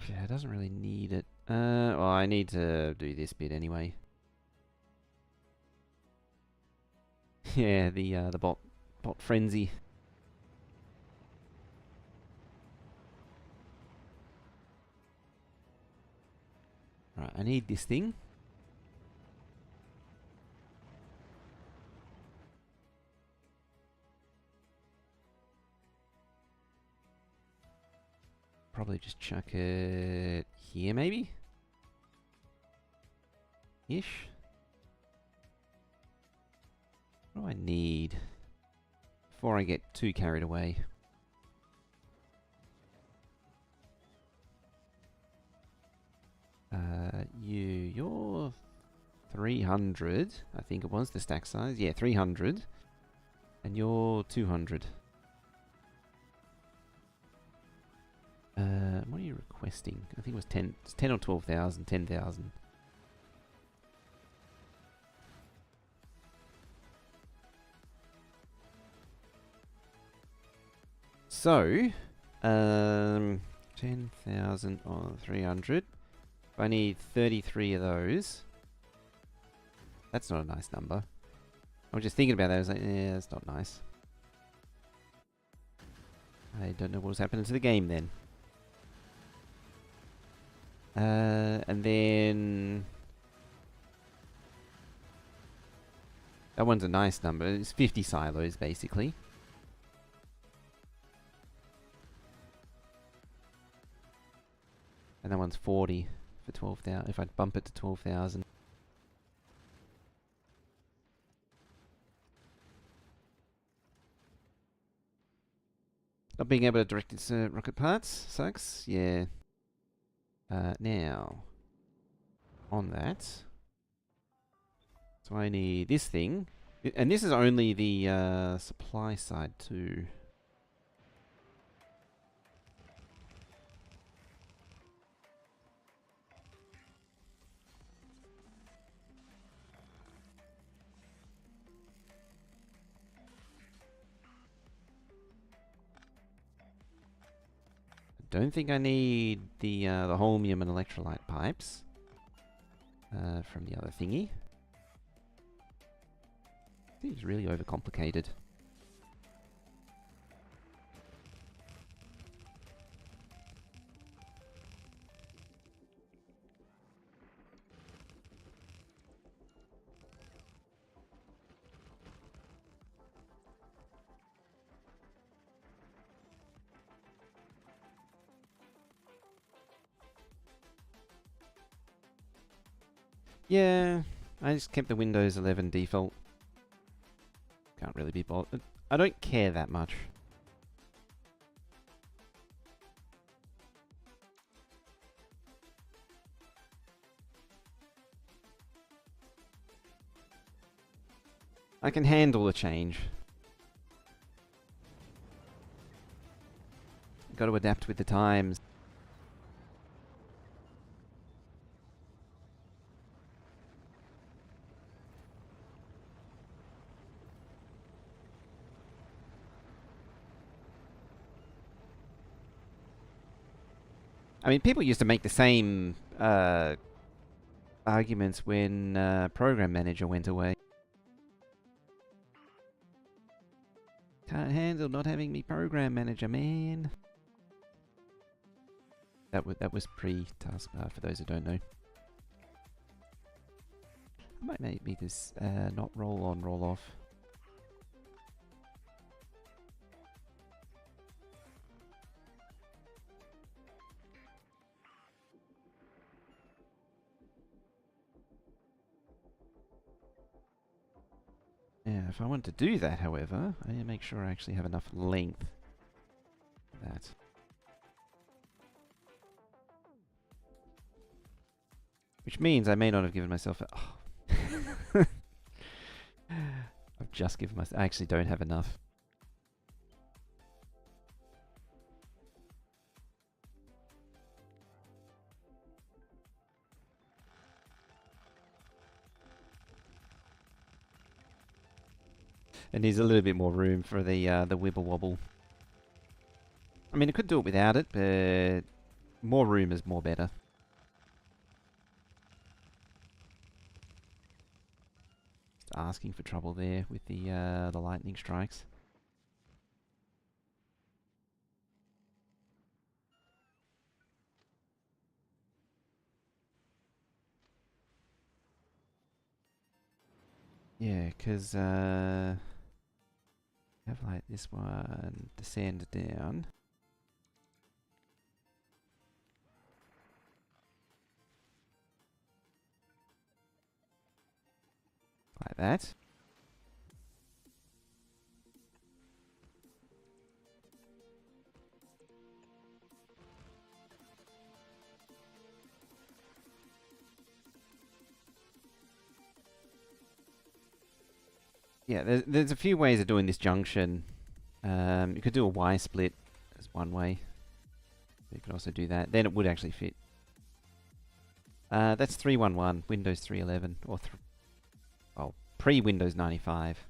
Yeah, it doesn't really need it. Well, I need to do this bit anyway. Yeah, the bot frenzy. Right, I need this thing. Probably just chuck it here, maybe? Ish? What do I need before I get too carried away? You're 300, I think it was, the stack size. Yeah, 300. And you're 200. What are you requesting? I think it was 10, it's 10 or 12,000, 10,000. So, 10,000 or 300. If I need 33 of those. That's not a nice number. I was just thinking about that. I was like, yeah, that's not nice. I don't know what's happening to the game then. And then... that one's a nice number. It's 50 silos, basically. And that one's 40 for 12,000. If I bump it to 12,000. Not being able to direct its rocket parts sucks. Yeah. Now, on that, so I need this thing, and this is only the supply side too. Don't think I need the holmium and electrolyte pipes from the other thingy. Seems really overcomplicated. Yeah, I just kept the Windows 11 default. Can't really be bothered. I don't care that much. I can handle the change. Got to adapt with the times. I mean, people used to make the same arguments when Program Manager went away. Can't handle not having me Program Manager, man. That was pre-taskbar, for those who don't know. I might make this not roll on, roll off. Yeah, if I want to do that, however, I need to make sure I actually have enough length for that. Which means I may not have given myself a... Oh. I've just given myself... I actually don't have enough. It needs a little bit more room for the wibble wobble. I mean, I could do it without it, but More room is more better. Just asking for trouble there with the lightning strikes. Yeah, because have like this one descend down. Like that. Yeah, there's a few ways of doing this junction. You could do a Y split as one way. You could also do that. Then it would actually fit. That's 311, Windows 311, or pre-Windows 95.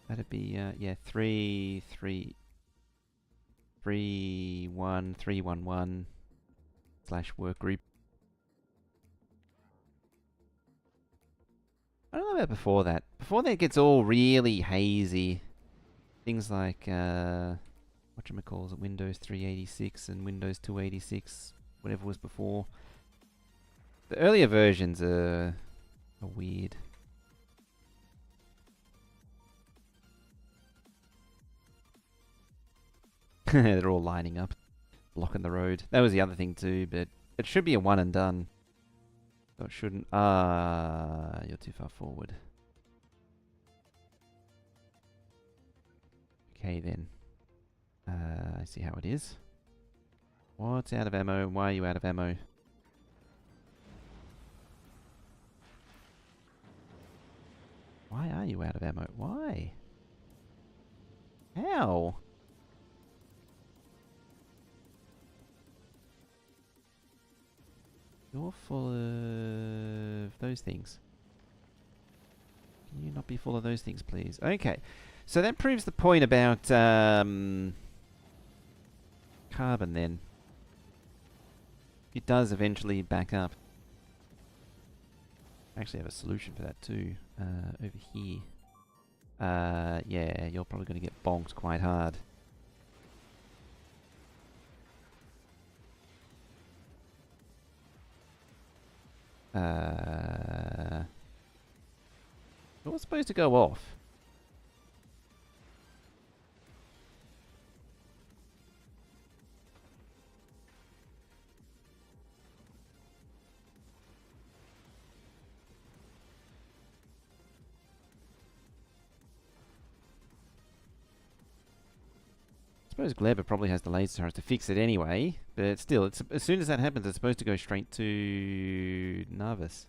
That'd be, yeah, 31311 slash workgroup. I don't know about before that. Before that it gets all really hazy. Things like, whatchamacalls, Windows 386 and Windows 286, whatever was before. The earlier versions are weird. They're all lining up, blocking the road. That was the other thing too, but it should be a one and done. So it shouldn't. You're too far forward. Okay then. I see how it is. What's out of ammo? Why are you out of ammo? Why are you out of ammo? Why? How? You're full of those things. Can you not be full of those things, please? Okay. So that proves the point about carbon then. It does eventually back up. I actually have a solution for that too. Over here. Yeah, you're probably going to get bonked quite hard. It was supposed to go off. I suppose Gleba probably has the laser stars to fix it anyway, but still, it's, as soon as that happens, it's supposed to go straight to Narvis.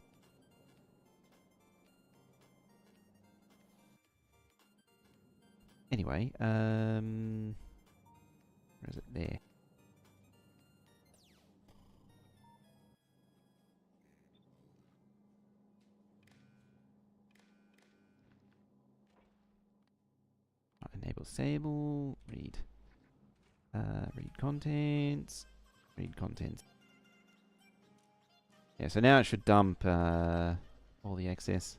Anyway, where is it? There. Enable Sable, read. Read contents. Read contents. Yeah, so now it should dump all the excess.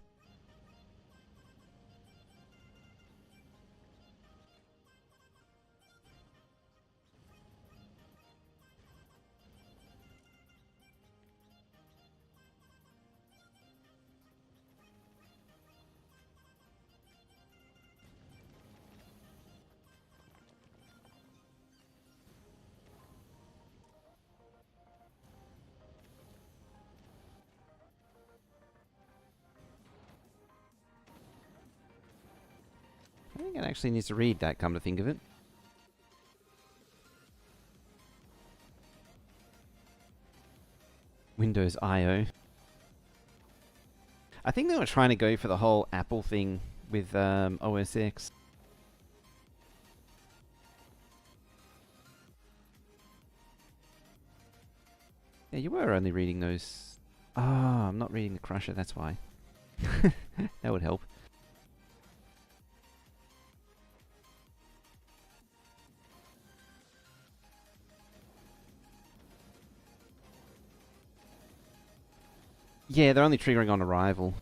I think it actually needs to read that, come to think of it. Windows I/O. I think they were trying to go for the whole Apple thing with OS X. Yeah, you were only reading those... Ah, I'm not reading the crusher, that's why. That would help. Yeah, they're only triggering on arrival.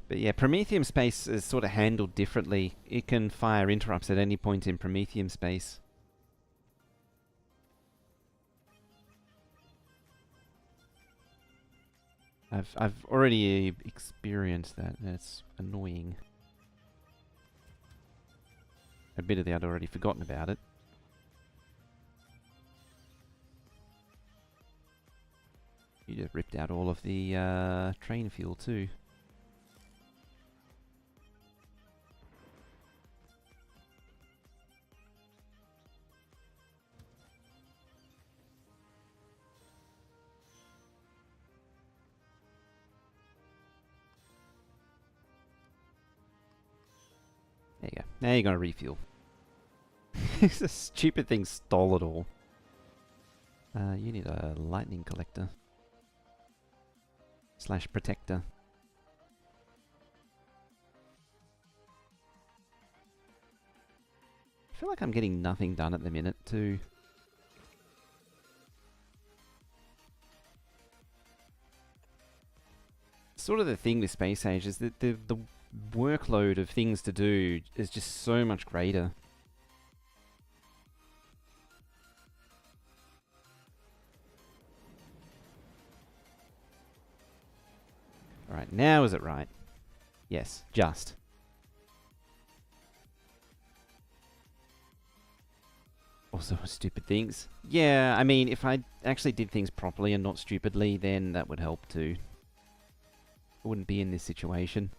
But yeah, Prometheum space is sort of handled differently. It can fire interrupts at any point in Prometheum space. I've already experienced that. That's annoying. Admittedly, I'd already forgotten about it. You just ripped out all of the train fuel too. There you go. Now you're gonna refuel. This stupid thing stole it all. You need a lightning collector. / protector. I feel like I'm getting nothing done at the minute too. Sort of the thing with Space Age is that the workload of things to do is just so much greater. Alright, now is it right? Yes, just. Also stupid things. Yeah, I mean, if I actually did things properly and not stupidly, then that would help too. I wouldn't be in this situation.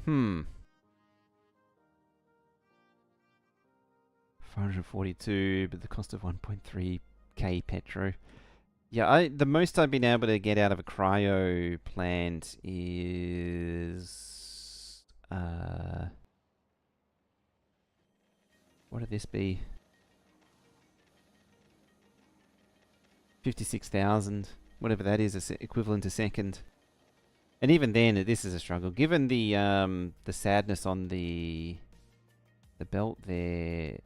Hmm. 442, but the cost of 1.3k petro. Yeah, the most I've been able to get out of a cryo plant is what would this be? 56,000, whatever that is, equivalent a second. And even then, this is a struggle. Given the sadness on the belt there.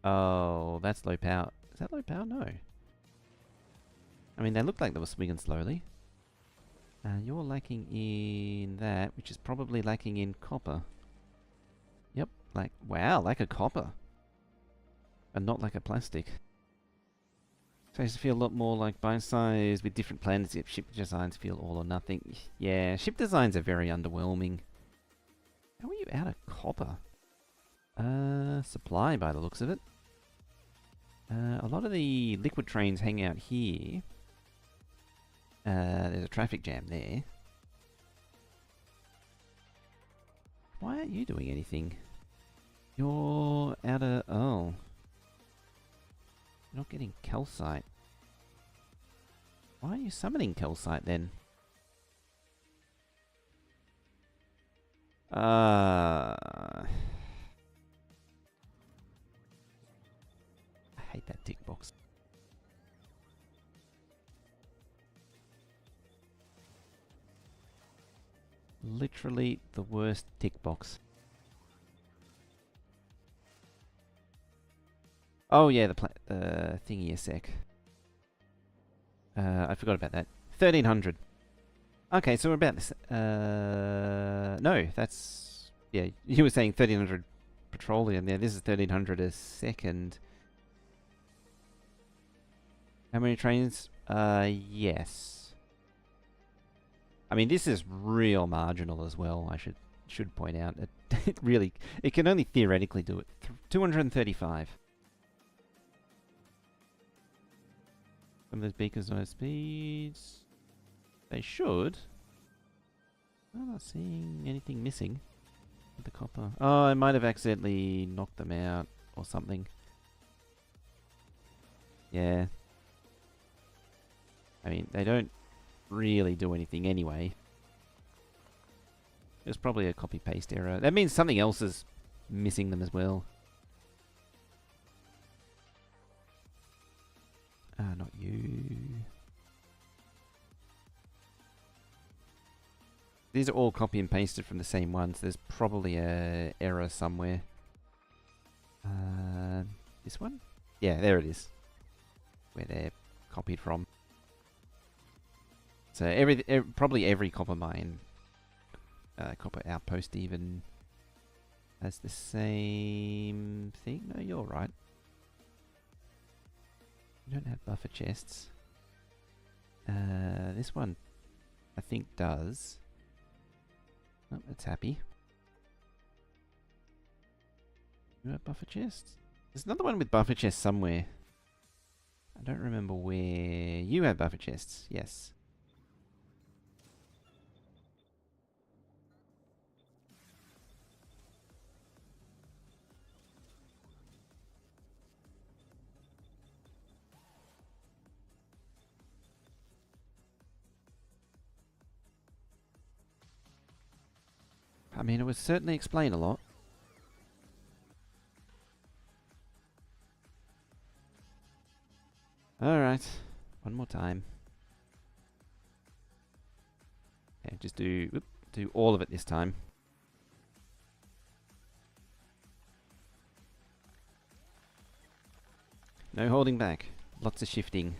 Oh, that's low power. Is that low power? No. I mean, they looked like they were swinging slowly. You're lacking in that, which is probably lacking in copper. Yep, wow, like a copper. And not like a plastic. So I just feel a lot more like bite-size with different planets. Yep, ship designs feel all or nothing. Yeah, ship designs are very underwhelming. How are you out of copper? Supply by the looks of it. A lot of the liquid trains hang out here. There's a traffic jam there. Why aren't you doing anything? You're out of... Oh. You're not getting calcite. Why are you summoning calcite then? I hate that tick box. Literally the worst tick box. Oh yeah, the thingy a sec. I forgot about that. 1300. Okay, so we're about this. No, that's... Yeah, you were saying 1300 petroleum there. This is 1300 a second. How many trains? Yes. I mean, this is real marginal as well. I should point out it really it can only theoretically do it. 235. Some of those beacons no speeds. They should. I'm not seeing anything missing with the copper. Oh, I might have accidentally knocked them out or something. Yeah. I mean, they don't really do anything anyway. There's probably a copy-paste error. That means something else is missing them as well. Ah, not you. These are all copy and pasted from the same ones. There's probably a error somewhere. This one? Yeah, there it is. Where they're copied from. So probably every copper mine, copper outpost even, has the same thing. No, you're right. You don't have buffer chests. This one, I think, does. Oh, it's happy. You have buffer chests? There's another one with buffer chests somewhere. I don't remember where. You have buffer chests, yes. I mean, it would certainly explain a lot. Alright, one more time. Okay, just do all of it this time. No holding back. Lots of shifting.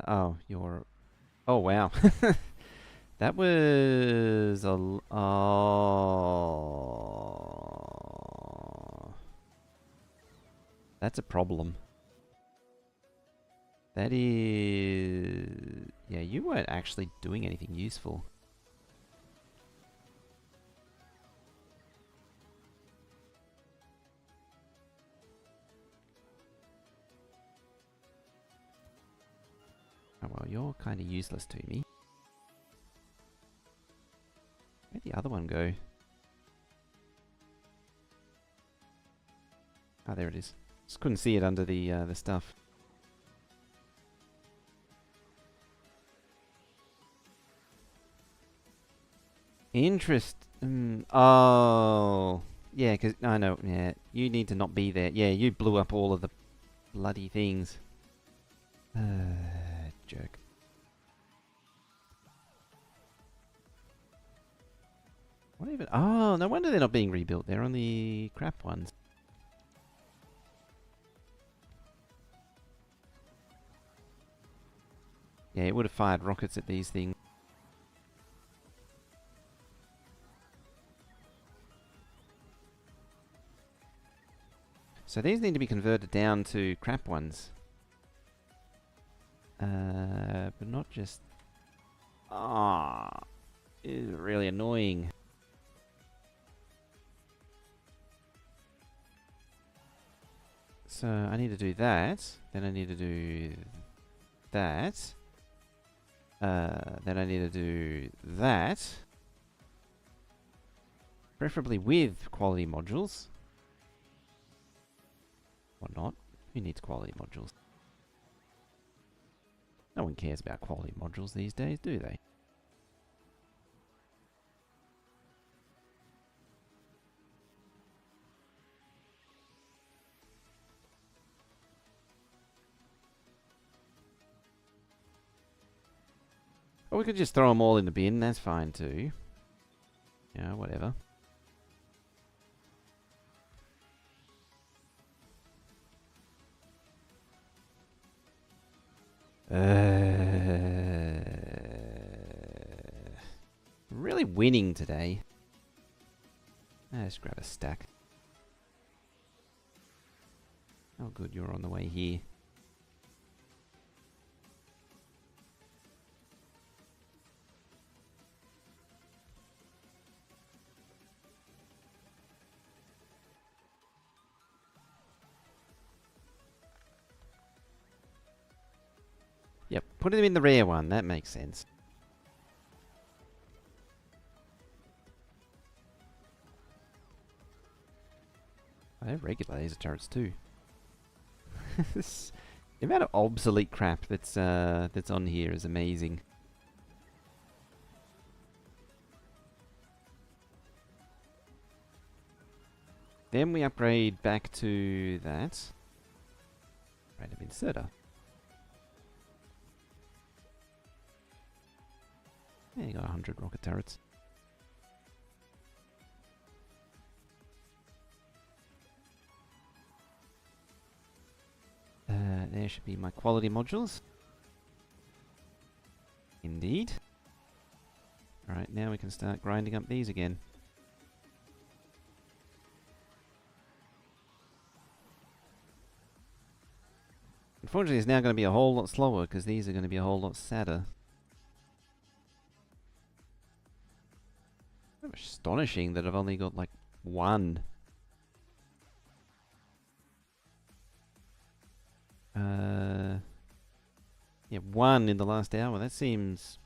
Oh, you're... Oh, wow. That was oh. That's a problem. That is... Yeah, you weren't actually doing anything useful. Oh, well, you're kind of useless to me. Where'd the other one go? Ah, there it is. Just couldn't see it under the stuff. Oh. Yeah, because... I know. Yeah, you need to not be there. Yeah, you blew up all of the bloody things. Jerk. What even... Oh, no wonder they're not being rebuilt. They're on the crap ones. Yeah, it would have fired rockets at these things. So these need to be converted down to crap ones. But not just... Ah, it's really annoying. So I need to do that. Then I need to do that. Then I need to do that. Preferably with quality modules. Or not. Who needs quality modules? No one cares about quality modules these days, do they? Or we could just throw them all in the bin, that's fine too. Yeah, whatever. definitely winning today. Let's grab a stack. Oh good, you're on the way here. Yep, put them in the rare one, that makes sense. I have regular laser turrets too. The amount of obsolete crap that's on here is amazing. Then we upgrade back to that. Random inserter. Yeah, you got 100 rocket turrets. There should be my quality modules. Indeed. Alright, now we can start grinding up these again. Unfortunately, it's now going to be a whole lot slower because these are going to be a whole lot sadder. Astonishing that I've only got like one. Yeah, one in the last hour. That seems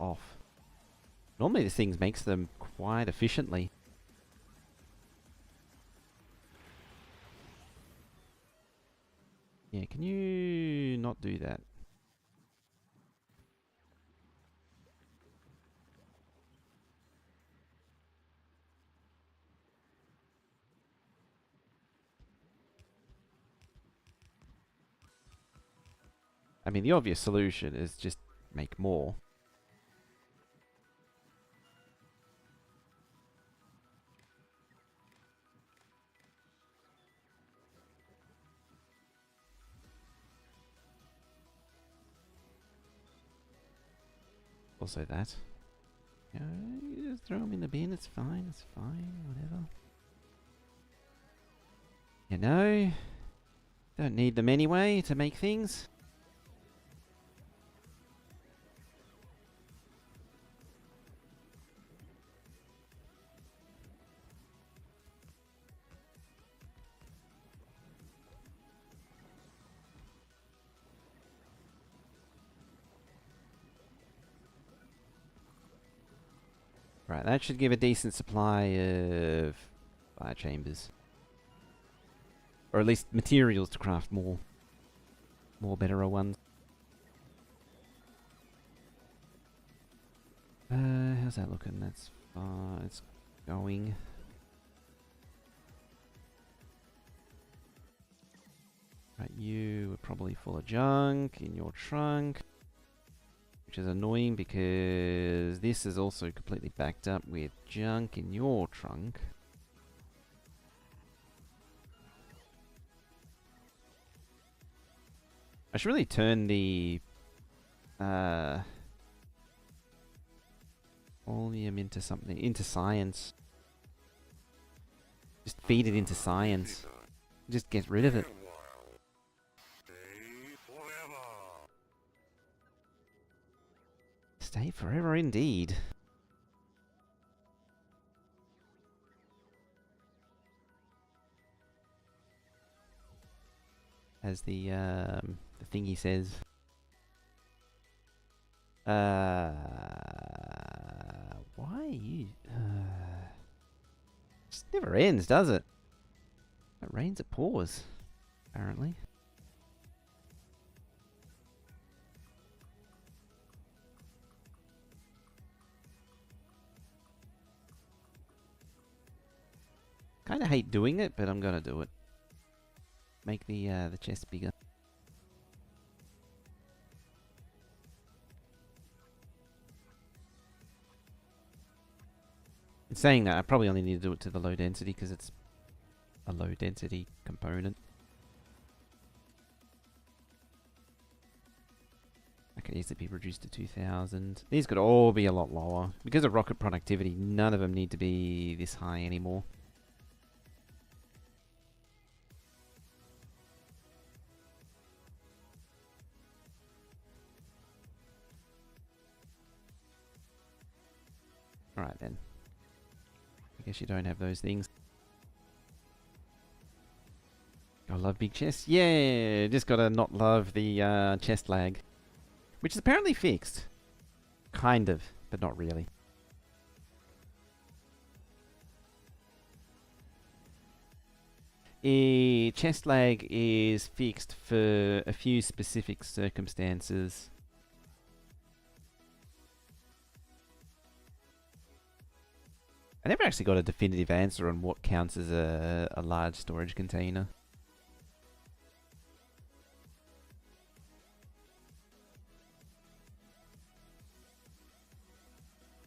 off. Normally this thing makes them quite efficiently. Yeah, can you not do that? I mean, the obvious solution is just make more. Also that. Yeah, you just throw them in the bin, it's fine, whatever. You know, don't need them anyway to make things. Right, that should give a decent supply of fire chambers. Or at least materials to craft more better ones. How's that looking? That's it's going. Right, you are probably full of junk in your trunk. Which is annoying because this is also completely backed up with junk in your trunk. I should really turn the volume into something, into science. Just feed it into science. Just get rid of it. Stay forever indeed. As the thingy says. Why you? Just never ends, does it? It rains at pours, apparently. Kind of hate doing it, but I'm gonna do it. Make the chest bigger. In saying that, I probably only need to do it to the low density because it's a low density component. I could easily be reduced to 2,000. These could all be a lot lower. Because of rocket productivity, none of them need to be this high anymore. Alright then. I guess you don't have those things. I love big chests. Yeah, just gotta not love the chest lag. Which is apparently fixed. Kind of, but not really. Chest lag is fixed for a few specific circumstances. I never actually got a definitive answer on what counts as a large storage container.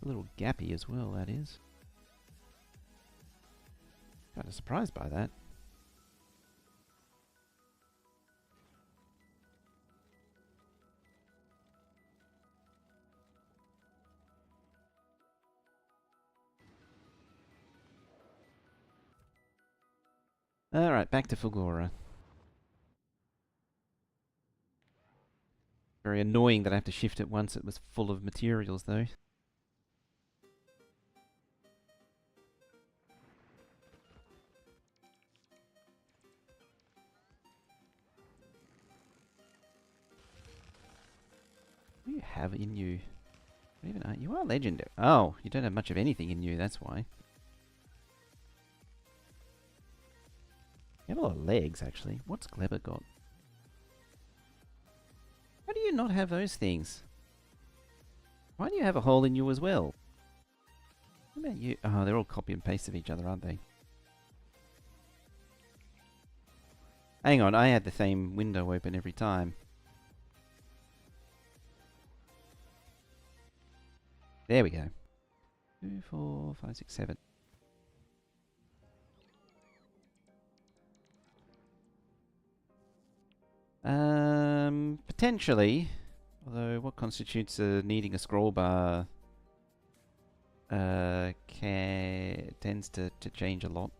A little gappy as well, that is. Kind of surprised by that. Alright, back to Fulgora. Very annoying that I have to shift it once it was full of materials, though. What do you have in you? Even you are legendary. Oh, you don't have much of anything in you, that's why. You have a lot of legs, actually. What's Kleber got? How do you not have those things? Why do you have a hole in you as well? What about you? Oh, they're all copy and paste of each other, aren't they? Hang on, I had the same window open every time. There we go. 2, 4, 5, 6, 7. Potentially. Although, what constitutes needing a scroll bar tends to change a lot.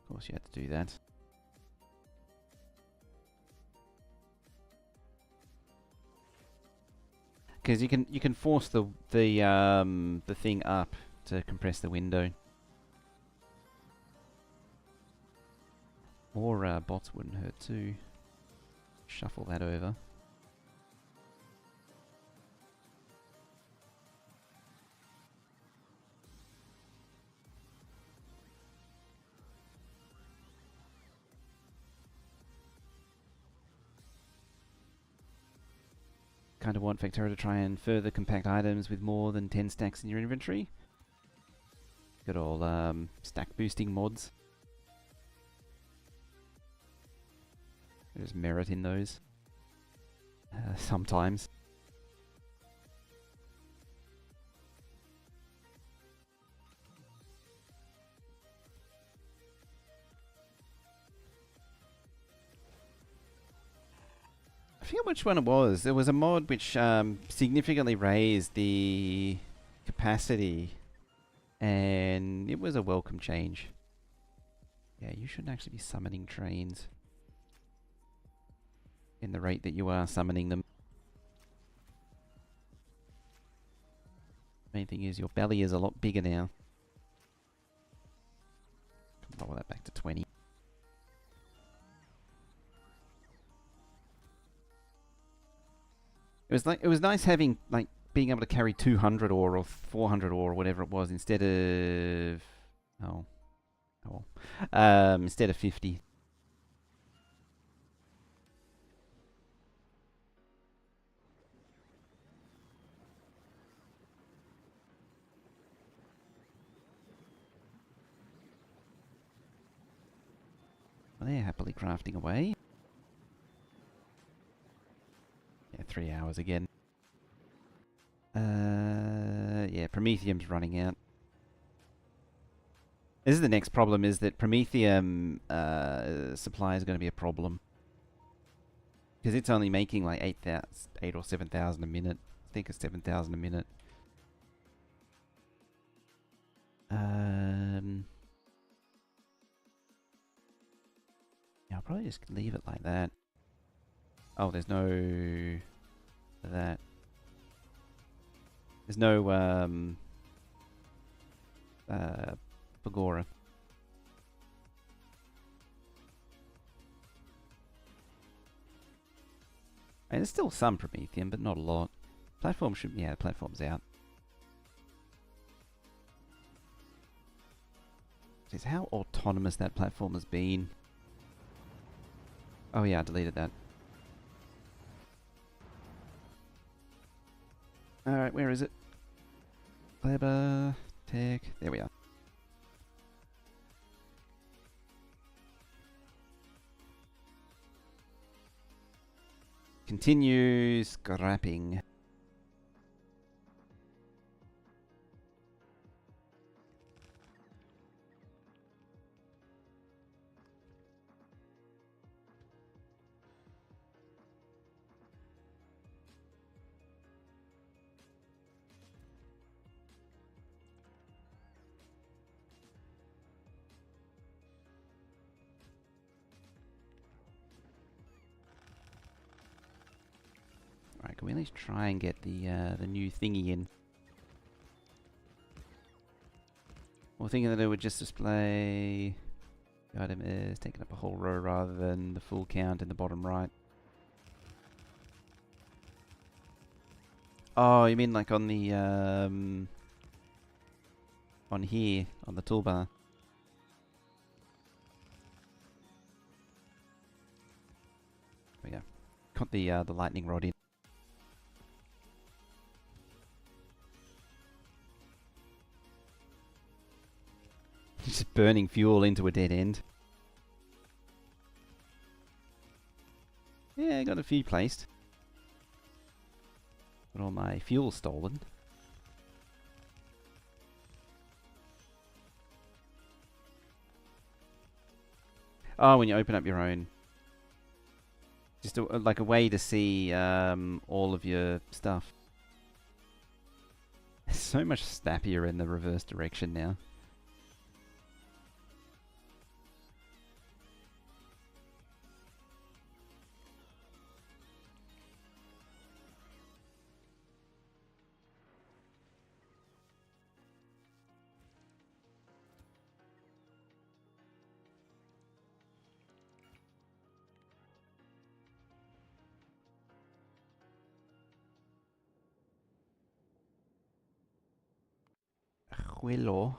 Of course, you have to do that. Because you can force the thing up to compress the window. Or bots wouldn't hurt too. Shuffle that over. Kind of want Factorio to try and further compact items with more than 10 stacks in your inventory. Good old stack boosting mods. There's merit in those. Sometimes. I forget which one it was. There was a mod which significantly raised the capacity, and it was a welcome change. Yeah, you shouldn't actually be summoning trains in the rate that you are summoning them. Main thing is your belly is a lot bigger now. Lower that back to 20. It was nice having being able to carry 200 ore or 400 ore or whatever it was instead of instead of 50. Well, they're happily crafting away. Yeah, 3 hours again. Yeah, Promethium's running out. This is the next problem, is that Promethium supply is going to be a problem. Because it's only making like 8 or 7,000 a minute. I think it's 7,000 a minute. Yeah, I'll probably just leave it like that. Oh, there's no that. There's no Pagora. And there's still some Promethean, but not a lot. Platform should, yeah, the platform's out. Jeez, how autonomous that platform has been. Oh yeah, I deleted that. Alright, where is it? Clever, tech, there we are. Continue scrapping. Alright, can we at least try and get the new thingy in? We're thinking that it would just display the item is taking up a whole row rather than the full count in the bottom right. Oh, you mean like on the on here on the toolbar? Oh yeah, got the lightning rod in. Just burning fuel into a dead end. Yeah, I got a few placed. Got all my fuel stolen. Oh, when you open up your own. Just like a way to see all of your stuff. It's so much snappier in the reverse direction now. Quello.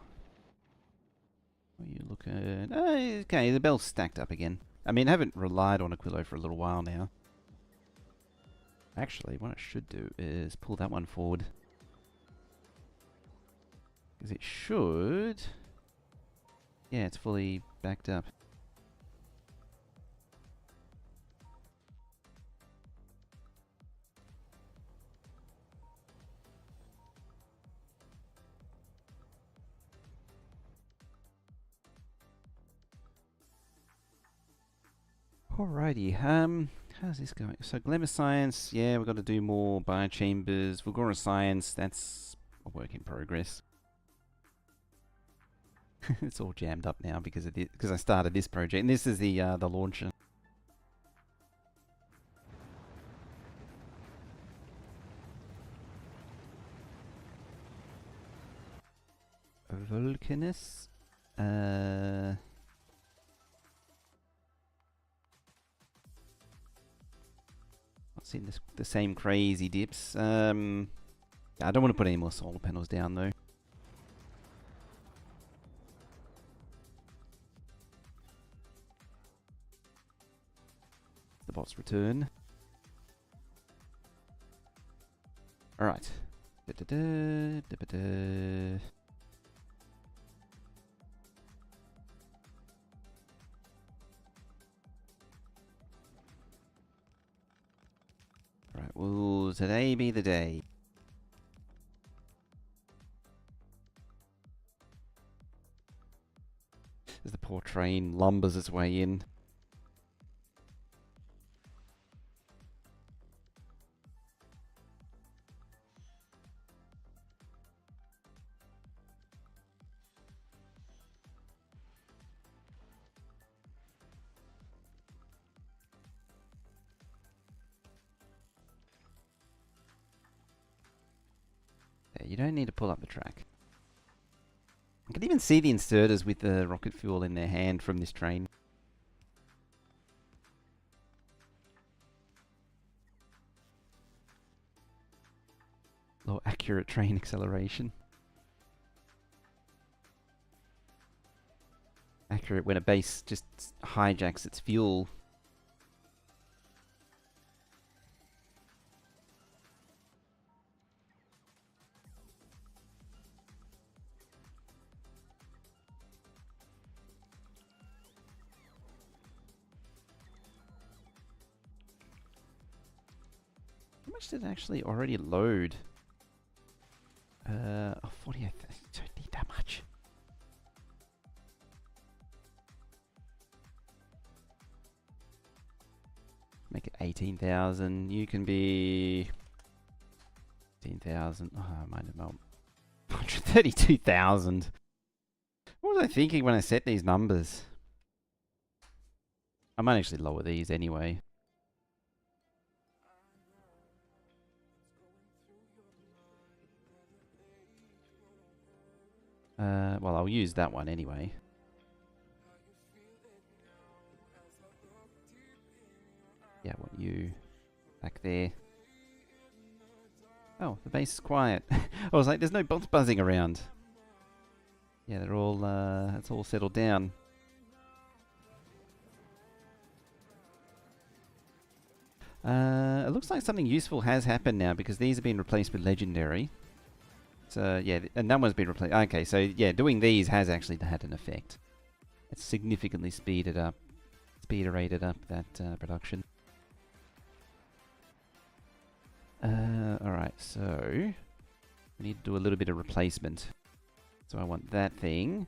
What are you looking? Okay, the bell's stacked up again. I mean, I haven't relied on Aquilo for a little while now. Actually, what I should do is pull that one forward. Because it should... Yeah, it's fully backed up. Alrighty, how's this going? So Glamour Science, yeah, we've got to do more biochambers. Vulgora Science, that's a work in progress. It's all jammed up now because of because I started this project, and this is the launcher. Vulcanus, not seeing the same crazy dips. I don't want to put any more solar panels down though. The bots return. Alright. Right, will today be the day? As the poor train lumbers its way in. you don't need to pull up the track. I can even see the inserters with the rocket fuel in their hand from this train. Low accurate train acceleration. Accurate when a base just hijacks its fuel. How much did it actually already load? 48. Don't need that much. Make it 18,000. You can be 18,000. Oh, I might have not. 132,000. What was I thinking when I set these numbers? I might actually lower these anyway. Well, I'll use that one anyway. Yeah, I want you back there. Oh, the base is quiet. I was like, there's no bots buzzing around. Yeah, they're all, it's all settled down. It looks like something useful has happened now because these have been replaced with legendary. So, yeah, and that one's been replaced. Okay, so, yeah, doing these has actually had an effect. It's significantly speeded up that production. Alright, so we need to do a little bit of replacement. So I want that thing.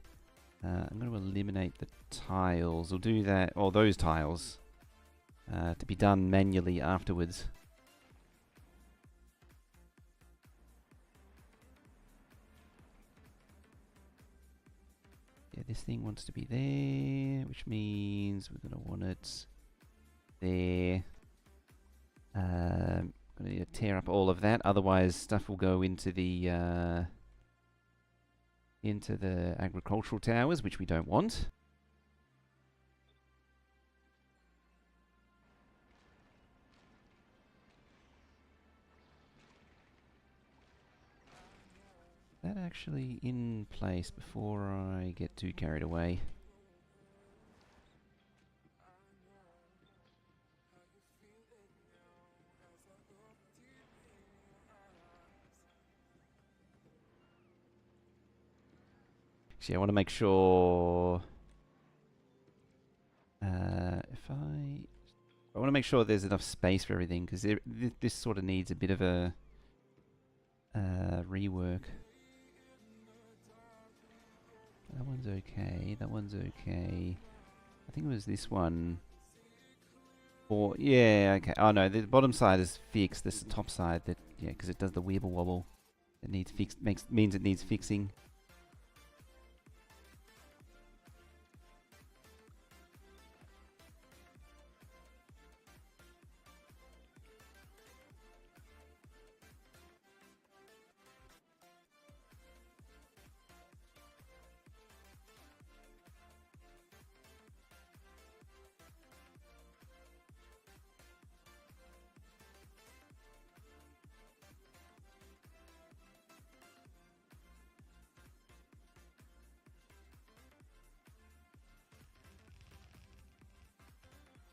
I'm going to eliminate the tiles. We'll do that, or those tiles, to be done manually afterwards. Yeah, this thing wants to be there, which means we're going to want it there. Going to need to tear up all of that, otherwise stuff will go into the agricultural towers, which we don't want. That actually in place before I get too carried away. See, I want to make sure I want to make sure there's enough space for everything, because this sort of needs a bit of a rework. That one's okay. That one's okay. I think it was this one. Or yeah, okay. Oh no, the bottom side is fixed. This is the top side that because it does the weeble wobble. It needs means it needs fixing.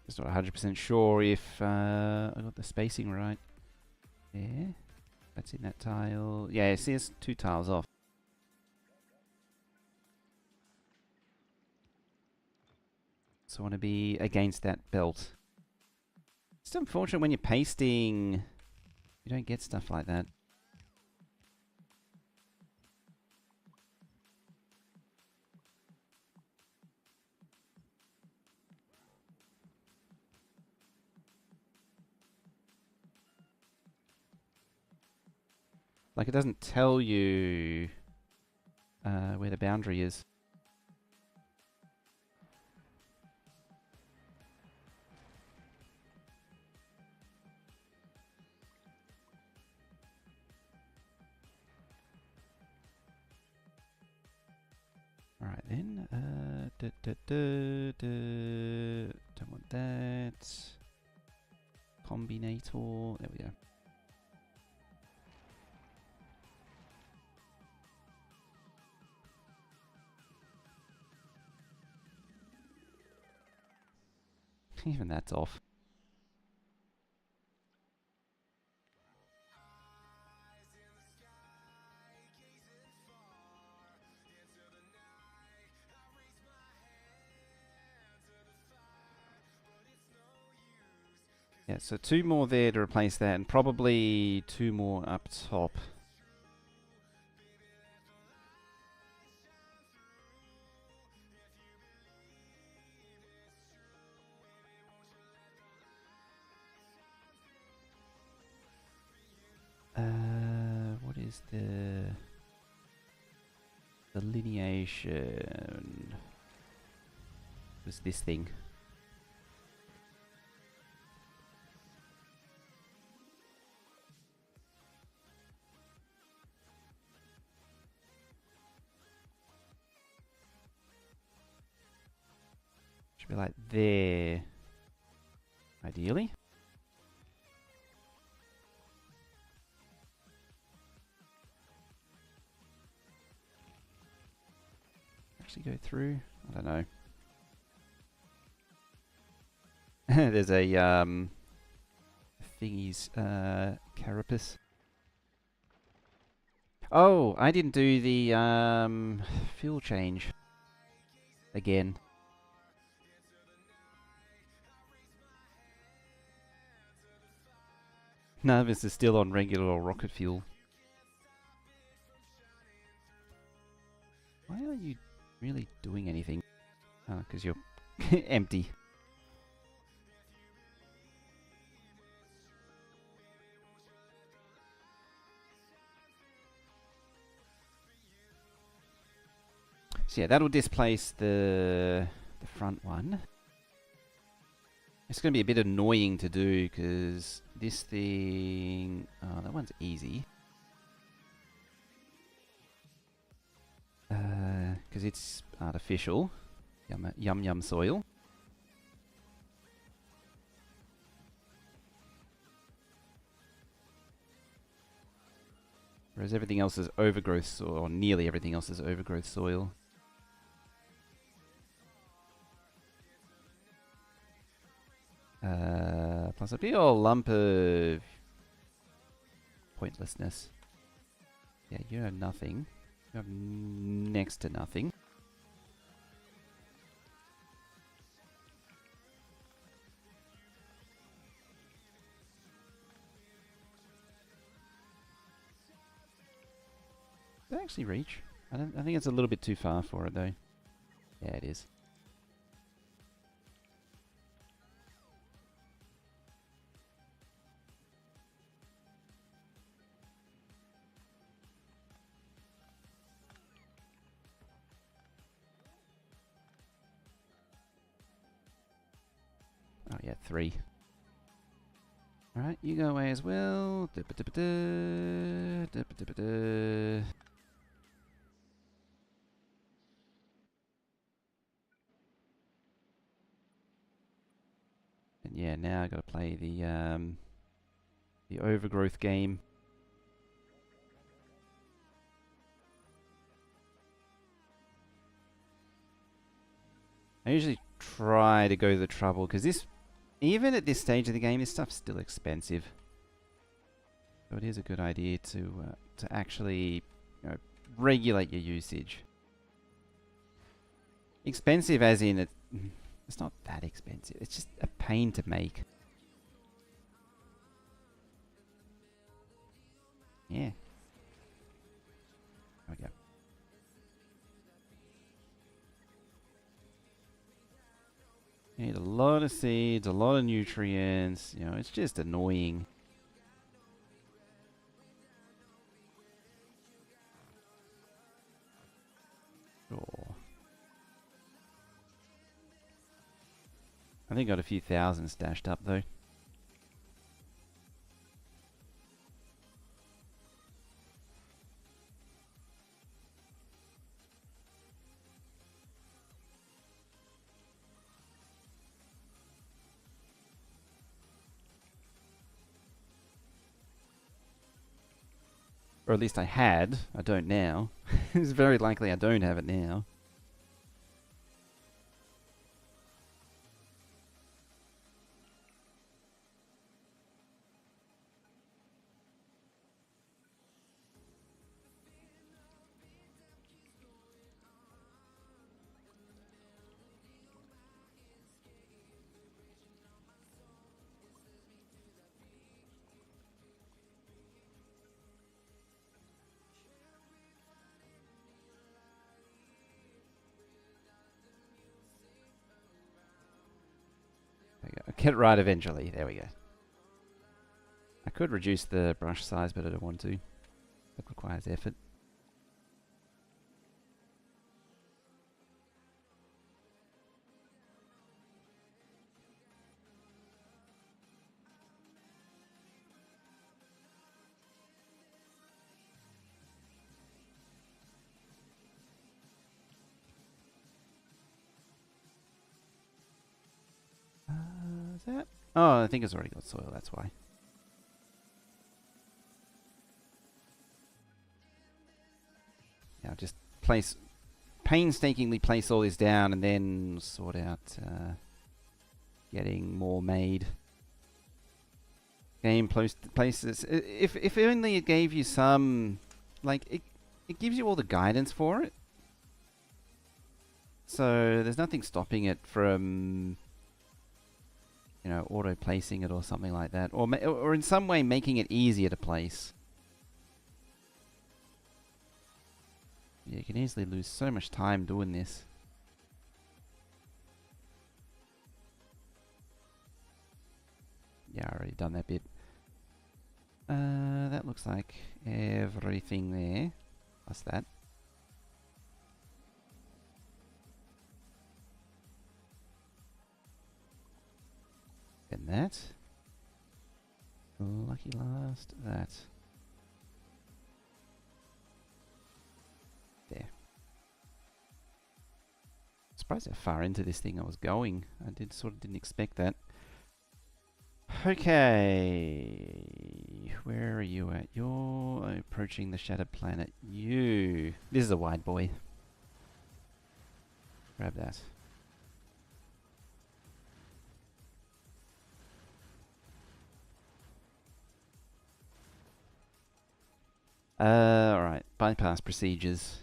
Just not 100% sure if I got the spacing right. Yeah, that's in that tile. Yeah, see, it's 2 tiles off. So I want to be against that belt. It's unfortunate when you're pasting, you don't get stuff like that. Like, it doesn't tell you where the boundary is. Alright then. Don't want that. Combinator. There we go. Even that's off. Yeah, so 2 more there to replace that, and probably 2 more up top. What is the delineation? Was this thing? Should be like there, ideally. Actually go through? I don't know. There's a thingy's carapace. Oh, I didn't do the fuel change again. No, this is still on regular or rocket fuel. Why are you really doing anything? Oh, because you're empty. So yeah, that'll displace the front one. It's going to be a bit annoying to do because this thing... Oh, that one's easy. Because it's artificial. Yum yum soil. Whereas everything else is overgrowth soil, or nearly everything else is overgrowth soil. Plus a big old lump of pointlessness. Yeah, you have nothing. You have next to nothing. Does it actually reach? I think it's a little bit too far for it though. Yeah, it is. Oh yeah, 3. Alright, you go away as well. And yeah, now I gotta play the overgrowth game. I usually try to go to the trouble because this, even at this stage of the game, this stuff's still expensive. So it is a good idea to actually, regulate your usage. Expensive as in it's not that expensive. It's just a pain to make. Yeah. There we go. You need a lot of seeds, a lot of nutrients. You know, it's just annoying. Sure. I think I got a few thousand stashed up though. Or at least I had. I don't now. It's very likely I don't have it now. I'll get it right eventually. There we go. I could reduce the brush size, but I don't want to. That requires effort. Is that? Oh, I think it's already got soil, that's why. Yeah, just painstakingly place all this down and then sort out getting more made. Game places. If only it gave you some, like, it gives you all the guidance for it. So there's nothing stopping it from, you know, auto-placing it or something like that. Or in some way making it easier to place. Yeah, you can easily lose so much time doing this. Yeah, I already done that bit. That looks like everything there. Plus that. Then that. Lucky last. That. There. Surprised how far into this thing I was going. I didn't expect that. Okay, where are you at? You're approaching the shattered planet. This is a wide boy. Grab that. Alright, bypass procedures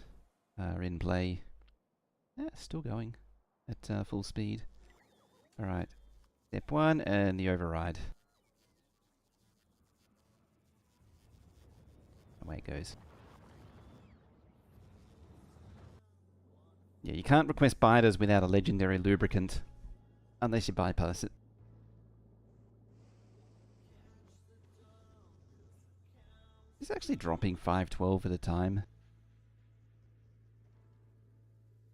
are in play. Still going at full speed. Alright. Step 1 and the override. Away it goes. Yeah, you can't request biters without a legendary lubricant. Unless you bypass it. It's actually dropping 512 at a time.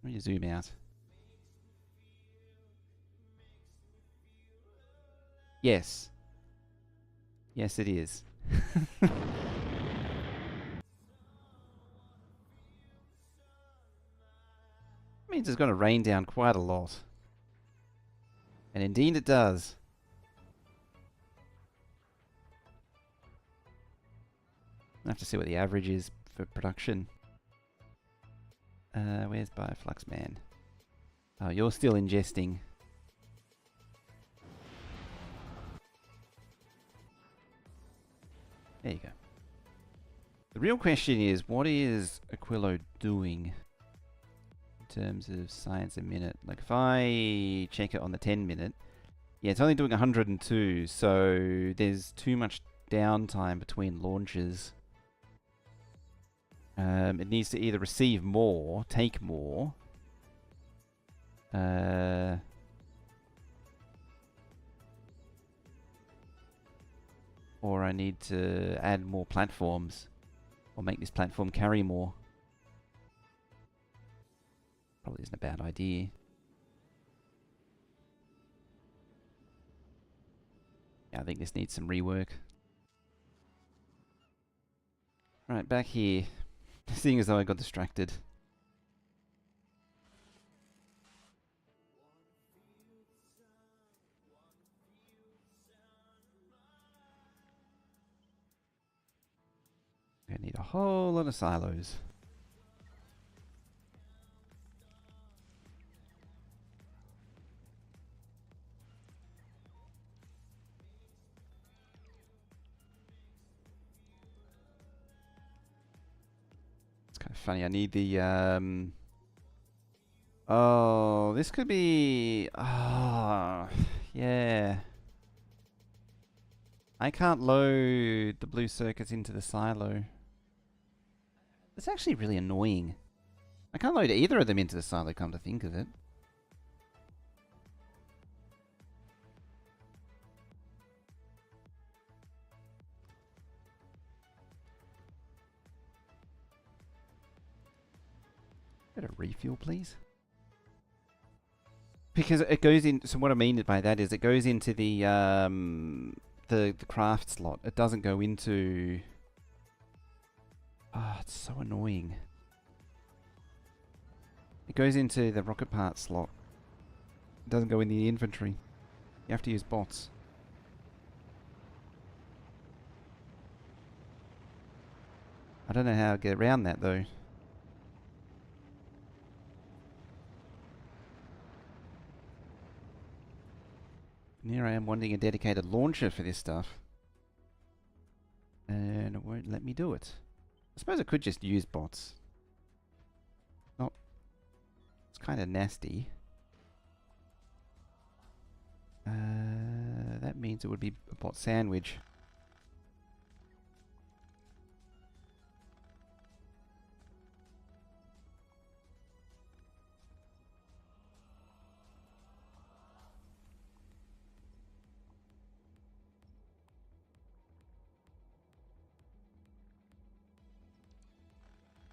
Let me zoom out. Yes. Yes, it is. Means it's going to rain down quite a lot. And indeed it does. I have to see what the average is for production. Where's Bioflux Man? Oh, you're still ingesting. There you go. The real question is, what is Aquilo doing in terms of science a minute? Like, if I check it on the 10 minute, yeah, it's only doing 102, so there's too much downtime between launches. It needs to either receive more, take more, or I need to add more platforms, or make this platform carry more. Probably isn't a bad idea. Yeah, I think this needs some rework. Right, back here. Seeing as though I got distracted. I Need a whole lot of silos. It's kind of funny. I need the oh, this could be... Ah, yeah. I can't load the blue circuits into the silo. It's actually really annoying. I can't load either of them into the silo, come to think of it. Bit of refuel, please. Because it goes in... So what I mean by that is it goes into the craft slot. It doesn't go into... Ah, it's so annoying. It goes into the rocket part slot. It doesn't go in the inventory. You have to use bots. I don't know how to get around that though. And here I am wanting a dedicated launcher for this stuff. And it won't let me do it. I suppose I could just use bots. Oh, it's kind of nasty. That means it would be a bot sandwich.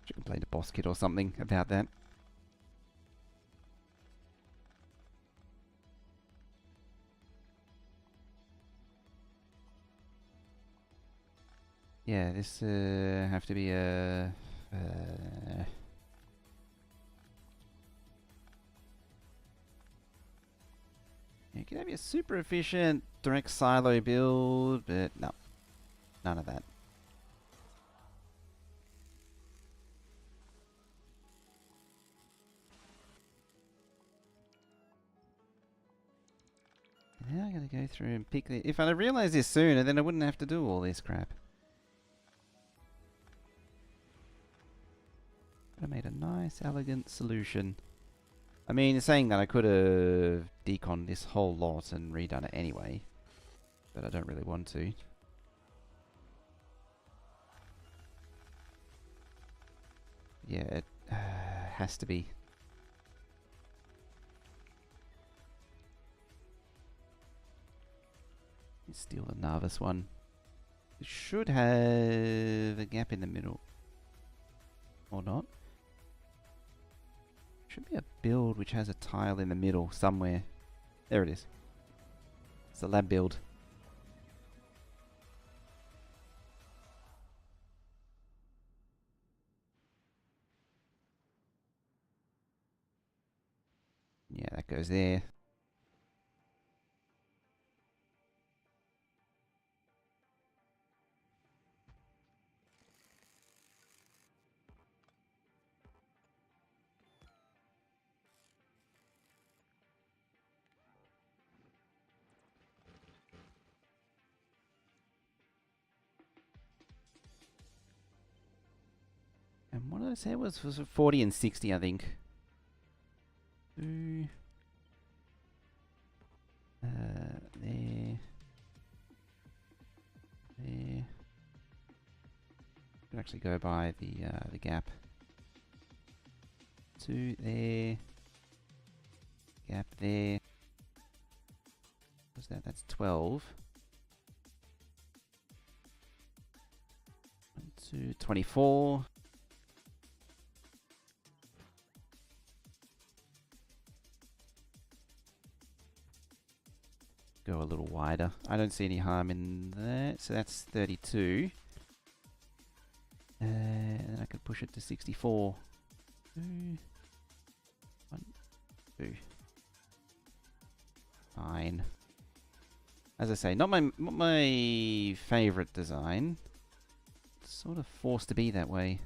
Should have played a boss kit or something about that. Yeah, this have to be a... you can have your super efficient direct silo build, but no. None of that. Now I gotta go through and pick the... If I'd have realised this sooner, then I wouldn't have to do all this crap. But I made a nice, elegant solution. I mean, saying that I could have deconned this whole lot and redone it anyway. But I don't really want to. Yeah, it has to be. Let's steal the Narvis one. It should have a gap in the middle. Or not. Should be a build which has a tile in the middle somewhere. There it is. It's a lab build. Yeah, that goes there. And what did I say it was 40 and 60, I think. There. There. Could actually go by the gap. 2 there. Gap there. What's that? That's 12. 1, 2, 24. Go a little wider. I don't see any harm in that. So that's 32. And then I could push it to 64. 2, 1, 2. Fine. As I say, not my favorite design. sort of forced to be that way.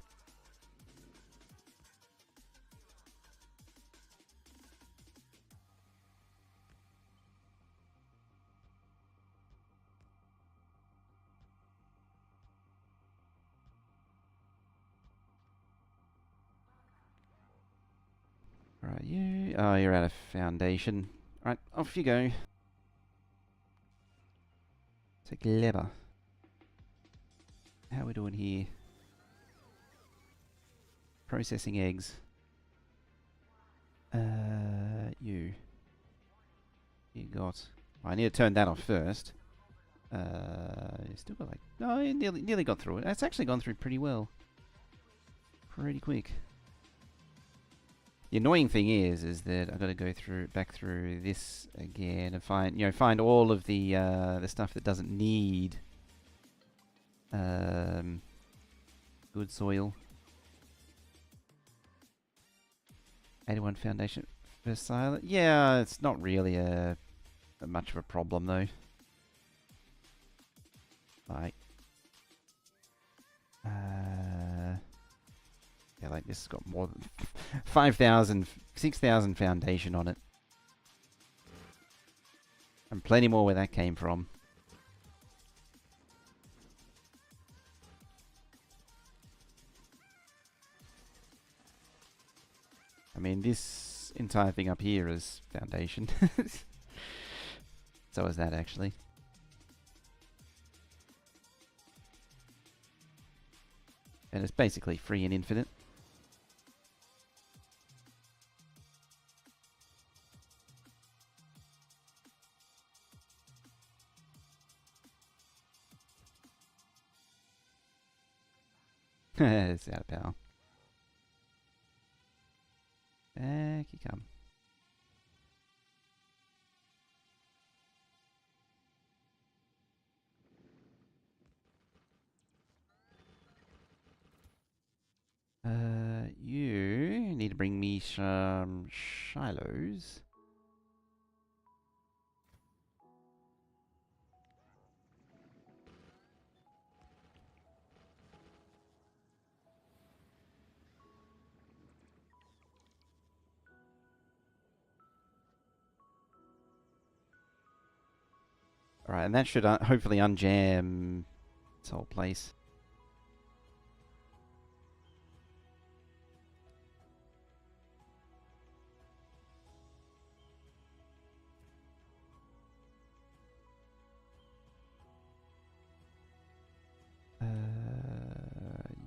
Right, you... Oh, you're out of foundation. Right, off you go. So clever. How are we doing here? Processing eggs. You. You got... I need to turn that off first. You still got like... No, you nearly got through it. It's actually gone through pretty well. Pretty quick. The annoying thing is that I've got to go back through this again and find all of the stuff that doesn't need good soil. 81 foundation for silent. Yeah, it's not really a much of a problem though. Like, yeah, like this has got more than 5,000, 6,000 foundation on it. And plenty more where that came from. I mean, this entire thing up here is foundation. So is that actually. And it's basically free and infinite. It's out of power. Back you come. You need to bring me some shilohs. Alright, and that should hopefully unjam this whole place.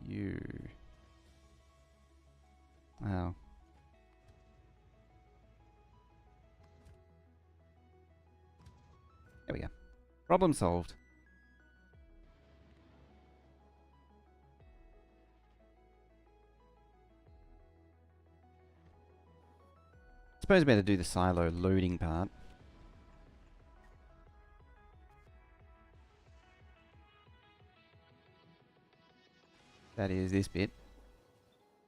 You. Oh. There we go. Problem solved. Suppose I better do the silo loading part. That is this bit.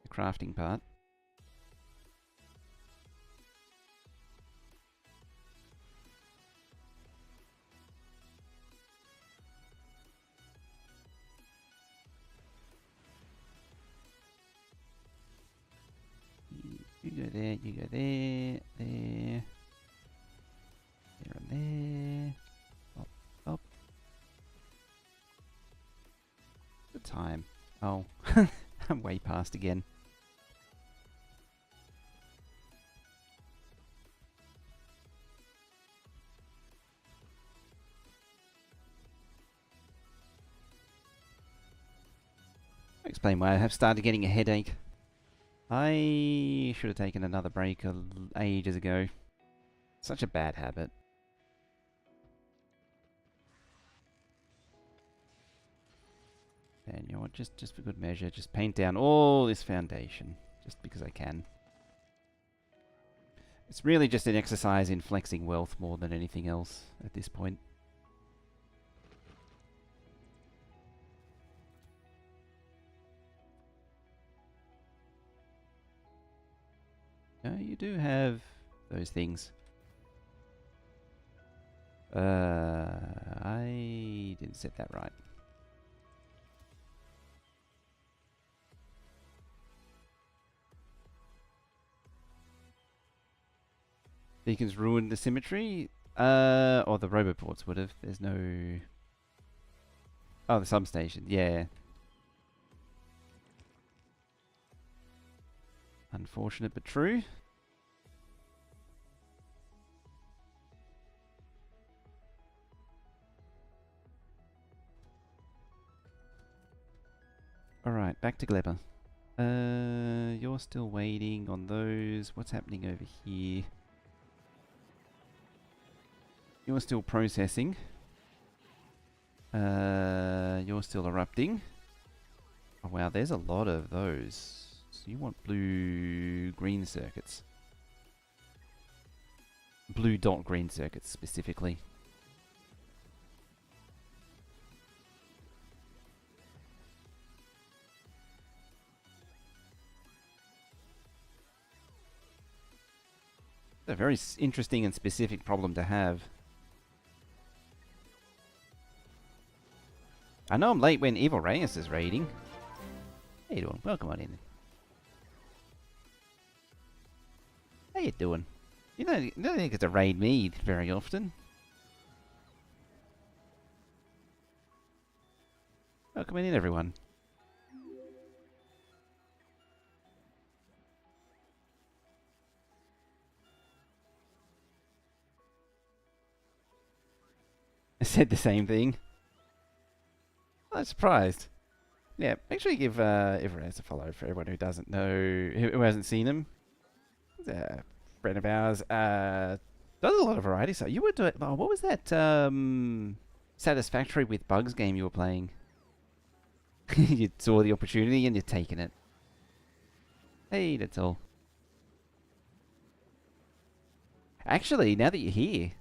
The crafting part. You go there, you go there, there. There and there. Up, up. The time. Oh, I'm way past again. I'll explain why I have started getting a headache. I should have taken another break ages ago. Such a bad habit. And you know what, just for good measure, just paint down all this foundation. Just because I can. It's really just an exercise in flexing wealth more than anything else at this point. No, you do have those things. I didn't set that right. Beacons ruined the symmetry. Or the roboports would have. There's no... Oh, the substation. Yeah. Unfortunate but true. Alright, back to Glebber. You're still waiting on those. What's happening over here? You're still processing. You're still erupting. Oh wow, there's a lot of those. So you want blue-green circuits. Blue dot green circuits specifically. A very interesting and specific problem to have. I know I'm late when Evil Reyes is raiding. How you doing? Welcome on in. How you doing? You don't think it's a raid me very often. Welcome in, everyone. I said the same thing. I'm surprised. Yeah, make sure you give everyone else a follow for everyone who doesn't know, who hasn't seen him. He's a friend of ours. Does a lot of variety. So you were doing. Oh, what was that? Satisfactory with bugs game you were playing. You saw the opportunity and you're taking it. Hey, that's all. Actually, now that you're here,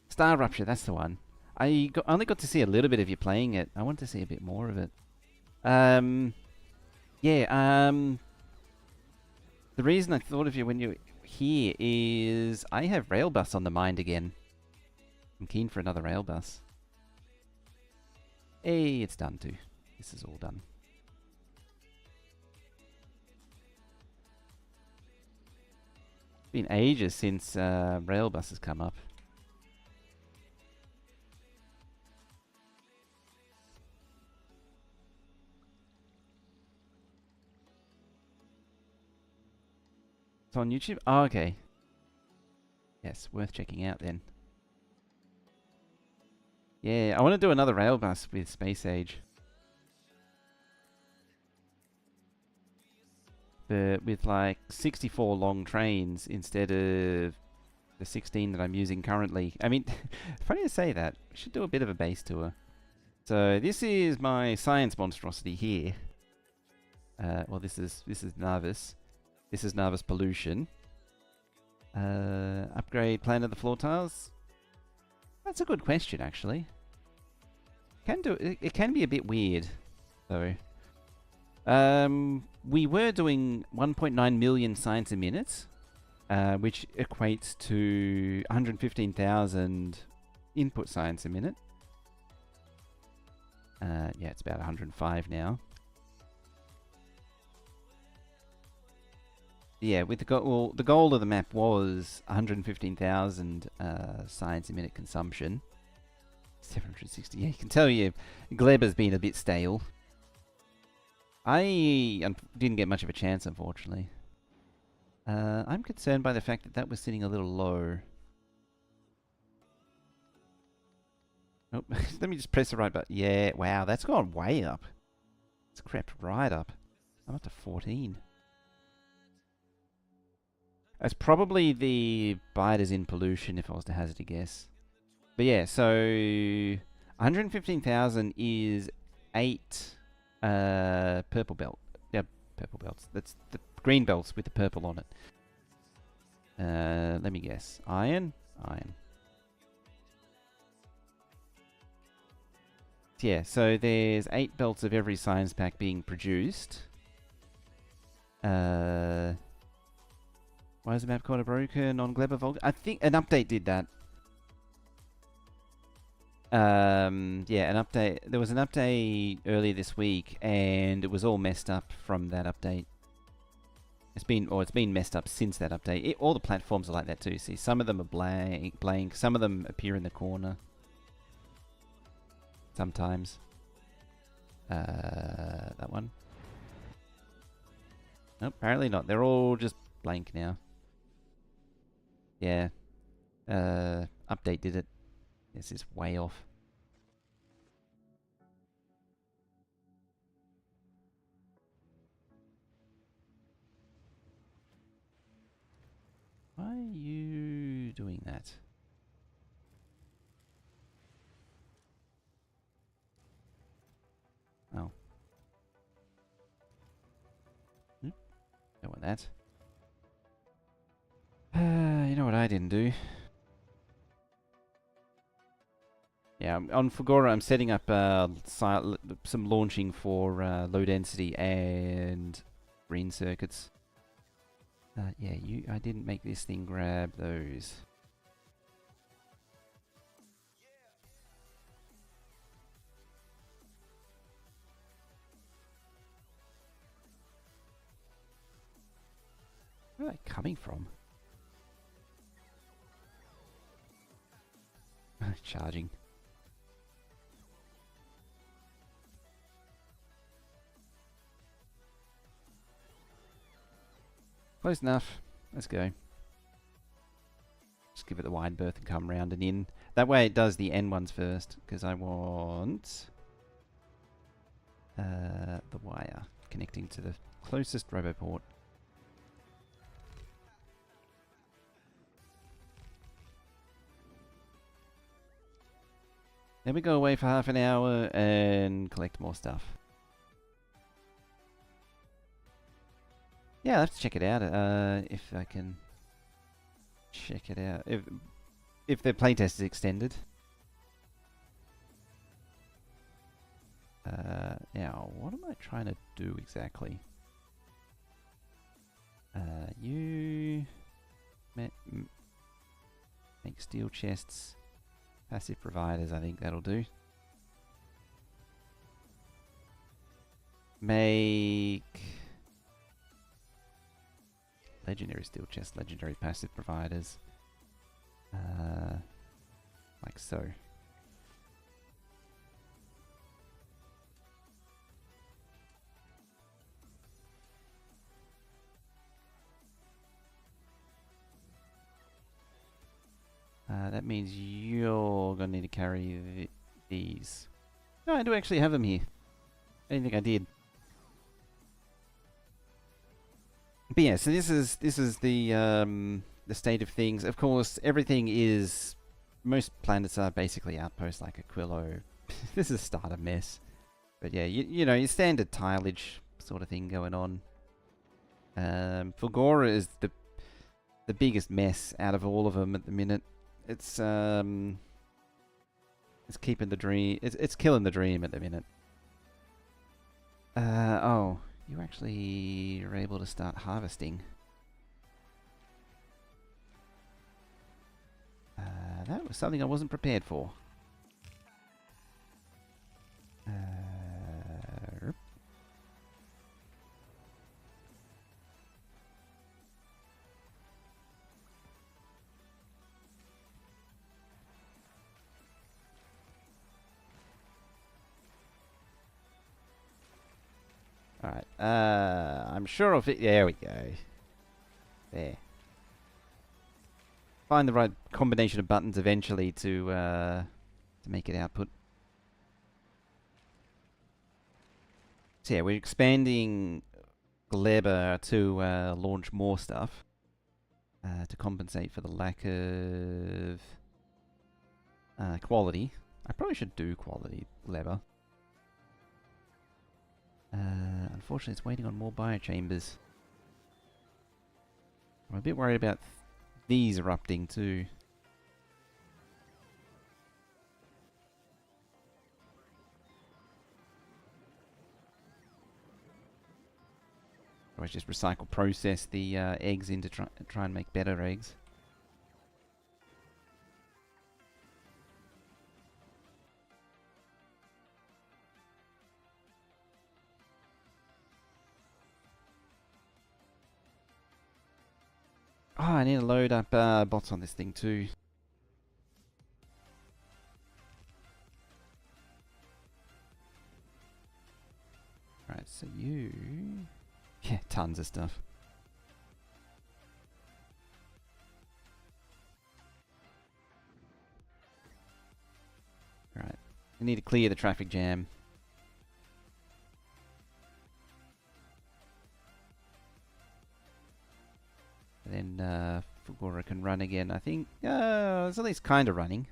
Star Rupture, that's the one. I only got to see a little bit of you playing it. I want to see a bit more of it. Yeah, the reason I thought of you when you're here is I have Railbus on the mind again. I'm keen for another Railbus. Hey, it's done too. This is all done. It's been ages since Railbus has come up. It's on YouTube? Oh, okay. Yes, worth checking out then. Yeah, I want to do another Railbus with Space Age. But with like 64 long trains instead of the 16 that I'm using currently. I mean, funny to say that. We should do a bit of a base tour. So this is my science monstrosity here. Well, this is Narvis. This is Narvis Pollution. Upgrade plan of the floor tiles. That's a good question, actually. It can be a bit weird, though. We were doing 1.9 million science a minute, which equates to 115,000 input science a minute. Yeah, it's about 105 now. Yeah, with the goal, the goal of the map was 115,000 science a minute consumption. 760. Yeah, you can tell Glebber's been a bit stale. I didn't get much of a chance, unfortunately. I'm concerned by the fact that that was sitting a little low. Oh, let me just press the right button. Yeah, wow, that's gone way up. It's crept right up. I'm up to 14. That's probably the biters in pollution, if I was to hazard a guess. But yeah, so 115,000 is 8 purple belt. Yeah, purple belts. That's the green belts with the purple on it. Let me guess. Iron? Iron. Yeah, so there's 8 belts of every science pack being produced. Why is the map called a broken on Glebber Volga? I think an update did that. Yeah, an update. There was an update earlier this week, and it was all messed up from that update. It's been messed up since that update. All the platforms are like that too. See, some of them are blank. Some of them appear in the corner. Sometimes. That one. Nope, apparently not. They're all just blank now. Yeah. Update did it. This is way off. Why are you doing that? Oh. Don't want that. You know what I didn't do? Yeah, on Factorio I'm setting up some launching for low density and green circuits. Yeah, I didn't make this thing grab those. Where are they coming from? Charging. Close enough. Let's go. Just give it the wide berth and come round and in. That way it does the end ones first, because I want the wire connecting to the closest roboport. Then we go away for half an hour and collect more stuff. Yeah, I'll have to check it out. If I can check it out. If the playtest is extended. Now, what am I trying to do exactly? You make steel chests. Passive providers, I think that'll do. Make legendary steel chest, legendary passive providers. Like so. That means you're going to need to carry these. No, I do actually have them here. I didn't think I did. But yeah, so this is the state of things. Of course, everything is... Most planets are basically outposts like Aquilo. This is a starter mess. But yeah, you know, your standard tileage sort of thing going on. Fulgora is the biggest mess out of all of them at the minute. It's keeping the dream. It's killing the dream at the minute. Oh, you actually are able to start harvesting. That was something I wasn't prepared for. Alright, I'm sure I'll fit... There we go. There. Find the right combination of buttons eventually to make it output. So yeah, we're expanding Gleba to launch more stuff to compensate for the lack of quality. I probably should do quality Gleba. Unfortunately, it's waiting on more biochambers. I'm a bit worried about these erupting too. Or just recycle, process the eggs into try and make better eggs. Oh, I need to load up bots on this thing too. Right, so you... Yeah, tons of stuff. Right, we need to clear the traffic jam. And then Fugora can run again. I think it's at least kind of running.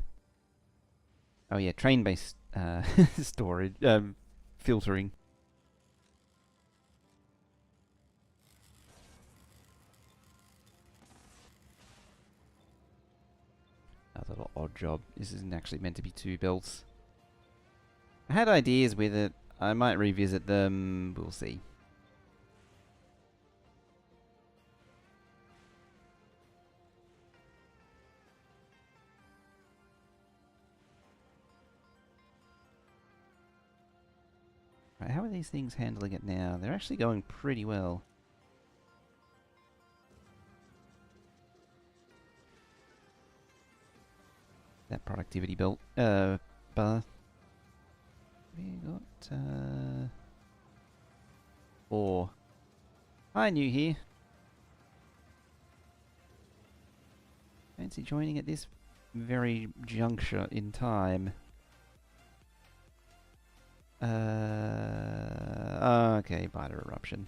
Oh yeah, train-based storage, filtering. A little odd job. This isn't actually meant to be 2 belts. I had ideas with it. I might revisit them. We'll see. Right, how are these things handling it now? They're actually going pretty well. That productivity belt bar. We got 4. Hi, new here. Fancy joining at this very juncture in time. Okay, biter eruption.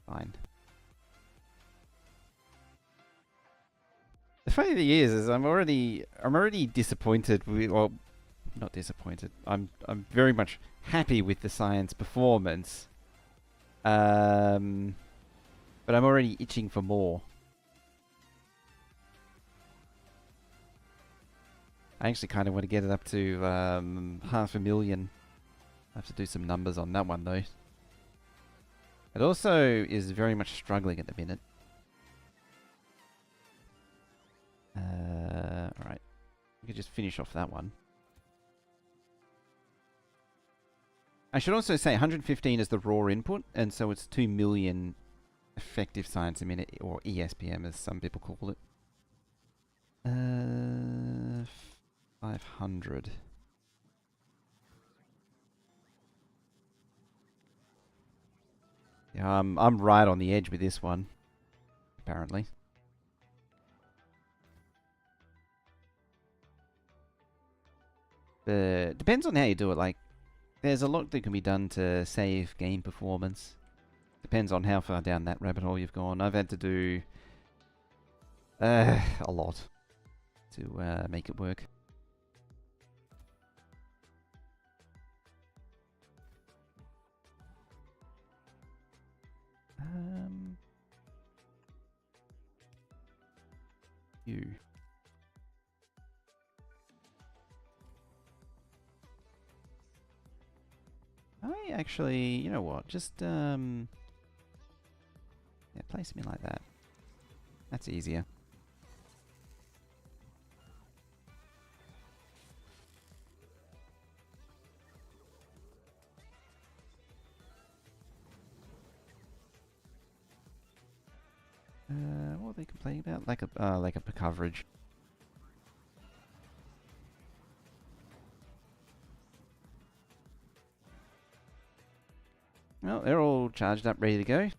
Fine. The funny thing is I'm already disappointed with, well, not disappointed. I'm very much happy with the science performance. But I'm already itching for more. I actually kind of want to get it up to 500,000. I have to do some numbers on that one though. It also is very much struggling at the minute. Alright. We could just finish off that one. I should also say 115 is the raw input, and so it's 2 million effective science a minute, or ESPM as some people call it. 500. Yeah, I'm right on the edge with this one, apparently. But depends on how you do it. Like, there's a lot that can be done to save game performance. Depends on how far down that rabbit hole you've gone. I've had to do a lot to make it work. You. I actually, you know what? Just yeah, place them in like that. That's easier. What are they complaining about? Like a coverage. Well, they're all charged up, ready to go.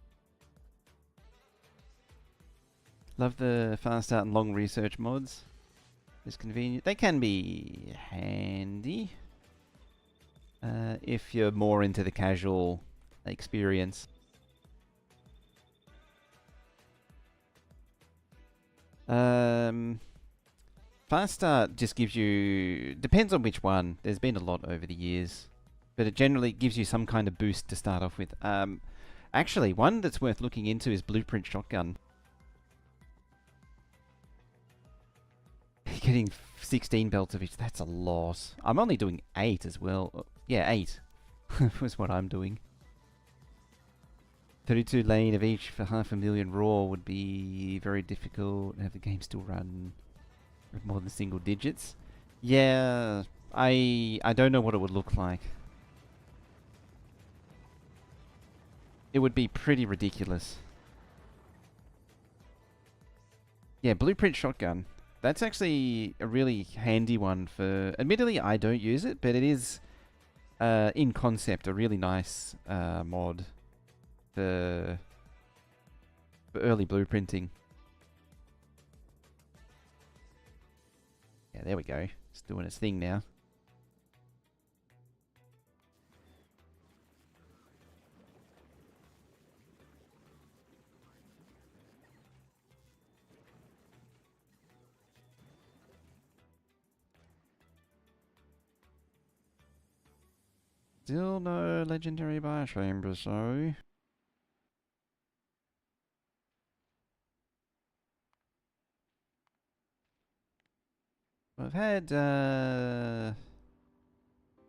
Love the fast start and long research mods. It's convenient. They can be handy if you're more into the casual experience. Fast start just gives you... Depends on which one. There's been a lot over the years. But it generally gives you some kind of boost to start off with. Actually, one that's worth looking into is Blueprint Shotgun. Getting 16 belts of each, that's a lot. I'm only doing 8 as well. Yeah, 8 was what I'm doing. 32 lane of each for 500,000 raw would be very difficult. Have the game still run with more than single digits? Yeah, I don't know what it would look like. It would be pretty ridiculous. Yeah, blueprint shotgun. That's actually a really handy one for... Admittedly, I don't use it, but it is, in concept, a really nice mod for early blueprinting. Yeah, there we go. It's doing its thing now. Still no legendary biochamber, so... I've had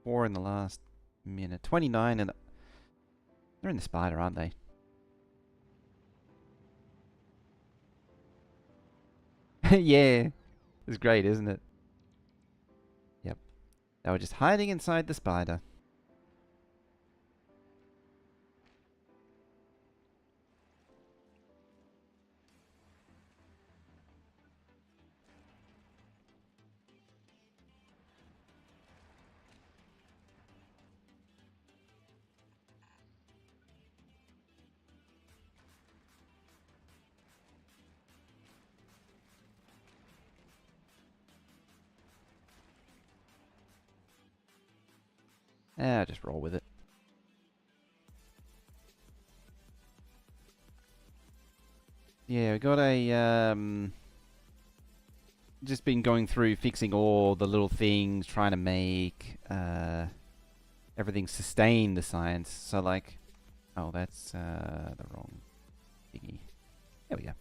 4 in the last minute. 29 and... They're in the spider, aren't they? Yeah. It's great, isn't it? Yep. They were just hiding inside the spider. Ah, just roll with it. Yeah, we got a, just been going through fixing all the little things, trying to make, everything sustain the science. So, like, oh, that's, the wrong thingy. There we go.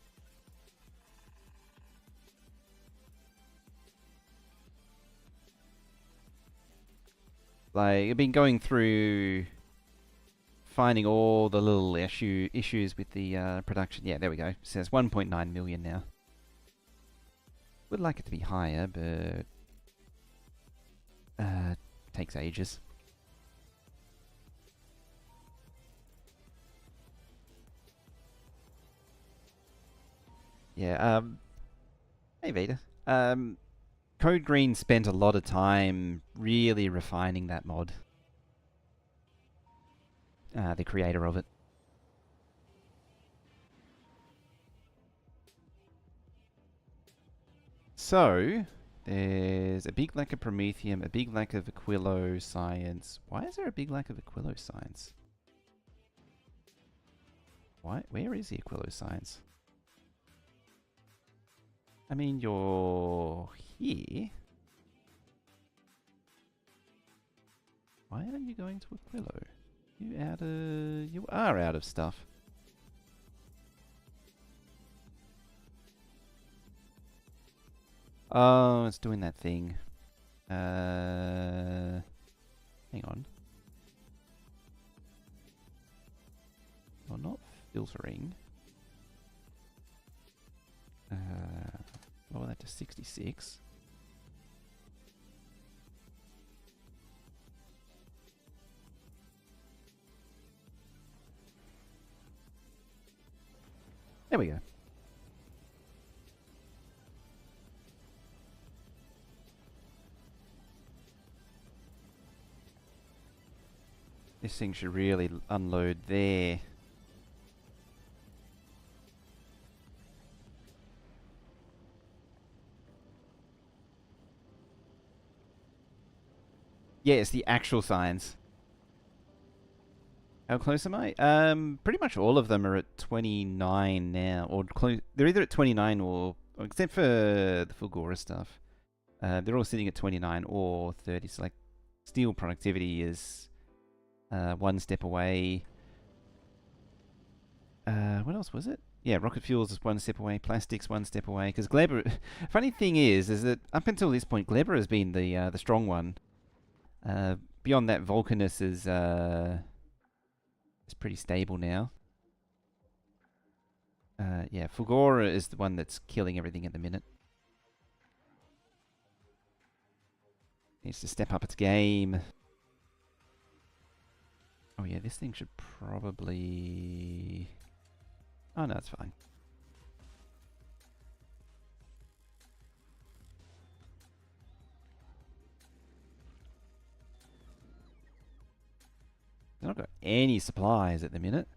Like, I've been going through finding all the little issues with the production. Yeah, there we go. It says 1.9 million now. Would like it to be higher, but takes ages. Yeah. Hey Vita. Code Green spent a lot of time really refining that mod. The creator of it. So, there's a big lack of Promethium, a big lack of Aquilo science. Why is there a big lack of Aquilo science? Why? Where is the Aquilo science? I mean, you're here. Why aren't you going to Aquilo? You are out of stuff. Oh, it's doing that thing. Hang on. Well, not filtering. Lower that to 66. There we go. This thing should really unload there. Yeah, it's the actual signs. How close am I? Pretty much all of them are at 29 now, or close. They're either at 29 or except for the Fulgora stuff. They're all sitting at 29 or 30. So like, steel productivity is one step away. What else was it? Yeah, rocket fuels is one step away. Plastics one step away. Because Glebra, funny thing is that up until this point, Glebra has been the strong one. Beyond that, Vulcanus is pretty stable now. Yeah, Fulgora is the one that's killing everything at the minute. Needs to step up its game. Oh yeah, this thing should probably... Oh no, it's fine. not got any supplies at the minute.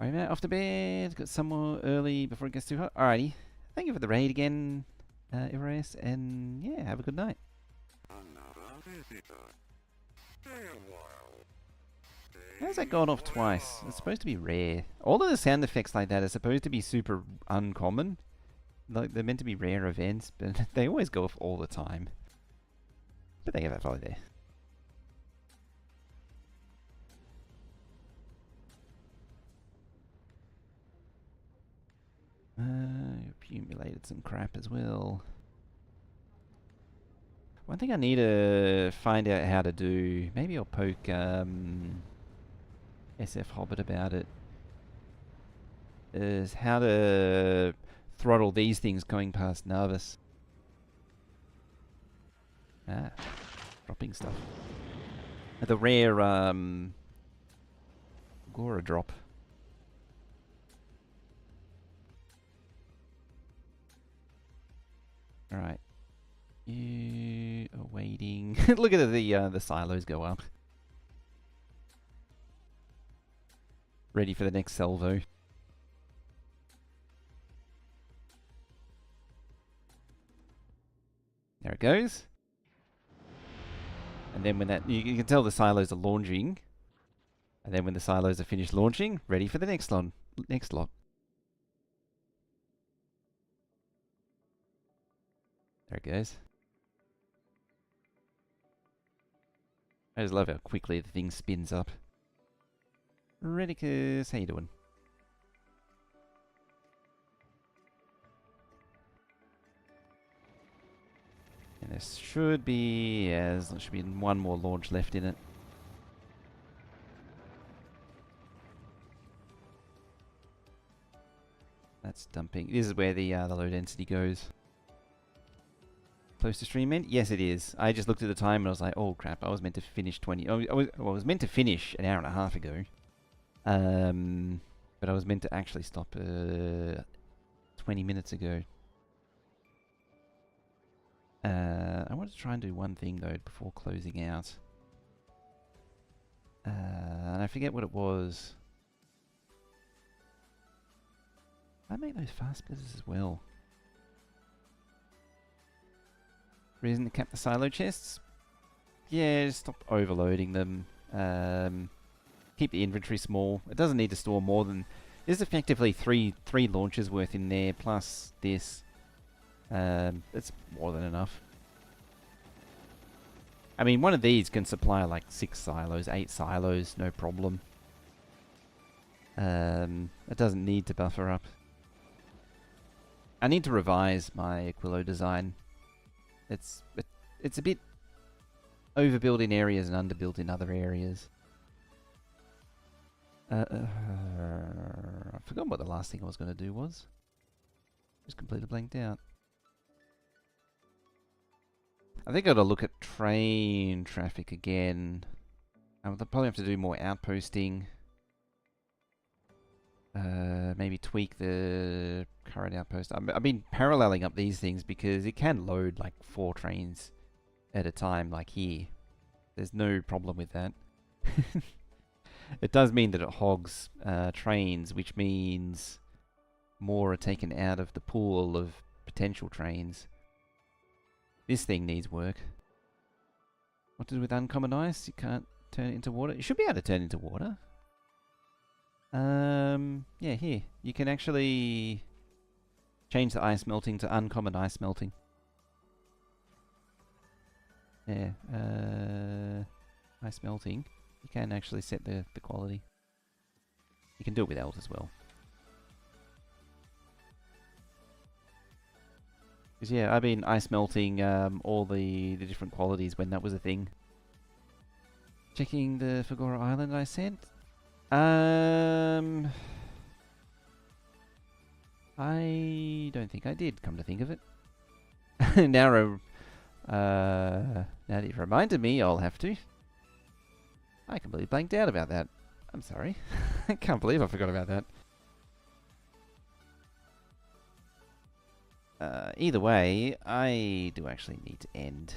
Alright, mate, off to bed. Got some more early before it gets too hot. Alrighty. Thank you for the raid again, Everest, and yeah, have a good night. How's that gone off twice? It's supposed to be rare. All of the sound effects like that are supposed to be super uncommon. Like, they're meant to be rare events, but they always go off all the time. But they get that follow there. Accumulated some crap as well. One thing I need to find out how to do, maybe I'll poke SF Hobbit about it, is how to throttle these things going past Narvis. Ah, dropping stuff. The rare Gora drop. Alright. You are waiting. Look at the silos go up. Ready for the next salvo. There it goes. And then when that, you can tell the silos are launching. And then when the silos are finished launching, ready for the next lot. There it goes. I just love how quickly the thing spins up. Redicus, how you doing? And there should be, there should be one more launch left in it. That's dumping. This is where the low density goes. Close to stream end? Yes, it is. I just looked at the time and I was like, oh crap, I was meant to finish 20... I was meant to finish an hour and a half ago. But I was meant to actually stop 20 minutes ago. I wanted to try and do one thing though before closing out. And I forget what it was. I make those fast splitters as well. Reason to cap the silo chests? Yeah, just stop overloading them. Keep the inventory small. It doesn't need to store more than... There's effectively three launches worth in there, plus this. That's more than enough. I mean, one of these can supply like 6 silos, 8 silos, no problem. It doesn't need to buffer up. I need to revise my Aquilo design. It's a bit overbuilt in areas and underbuilt in other areas. I've forgotten what the last thing I was going to do was. Just completely blanked out. I think I've got to look at train traffic again. I'll probably have to do more outposting. Maybe tweak the current outpost. I've been paralleling up these things because it can load like 4 trains at a time, like here. There's no problem with that. It does mean that it hogs trains, which means more are taken out of the pool of potential trains. This thing needs work. What to do with uncommon ice? You can't turn it into water. You should be able to turn it into water. Yeah, here. You can actually change the ice melting to uncommon ice melting. Yeah, ice melting. You can actually set the quality. You can do it with Elt as well. Because yeah, I've been ice melting all the different qualities when that was a thing. Checking the Fagora Island I sent. I don't think I did, come to think of it. Now that you've reminded me, I'll have to. I completely blanked out about that. I'm sorry. I can't believe I forgot about that. either way, I do actually need to end.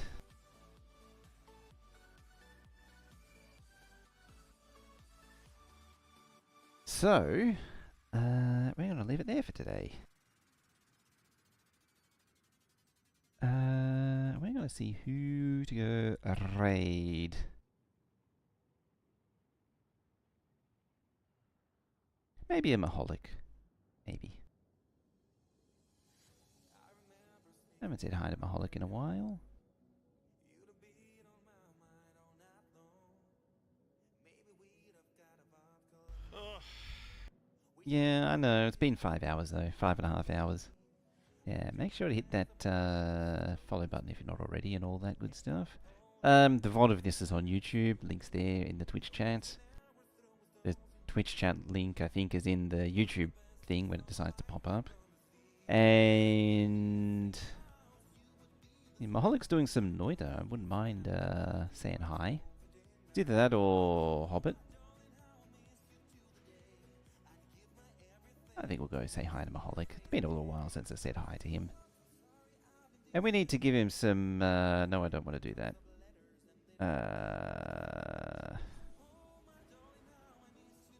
So, we're going to leave it there for today. We're going to see who to go raid. Maybe a Maholic. Maybe. I haven't said hi to Maholic in a while. Yeah, I know. It's been 5 hours though. 5.5 hours. Yeah, make sure to hit that follow button if you're not already and all that good stuff. The VOD of this is on YouTube. Link's there in the Twitch chat. The Twitch chat link, I think, is in the YouTube thing when it decides to pop up. And yeah, Maholic's doing some Noida. I wouldn't mind saying hi. It's either that or Hobbit. I think we'll go say hi to Maholic. It's been a little while since I said hi to him. And we need to give him some... no, I don't want to do that.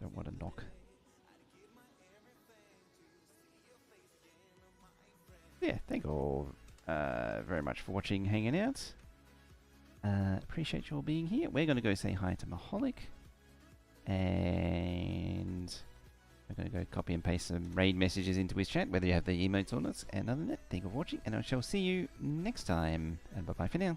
Don't want to knock. Yeah, thank you all very much for watching, hanging out. Appreciate you all being here. We're going to go say hi to Maholic. And... I'm going to go copy and paste some raid messages into his chat, whether you have the emotes or not. And other than that, thank you for watching, and I shall see you next time. And bye-bye for now.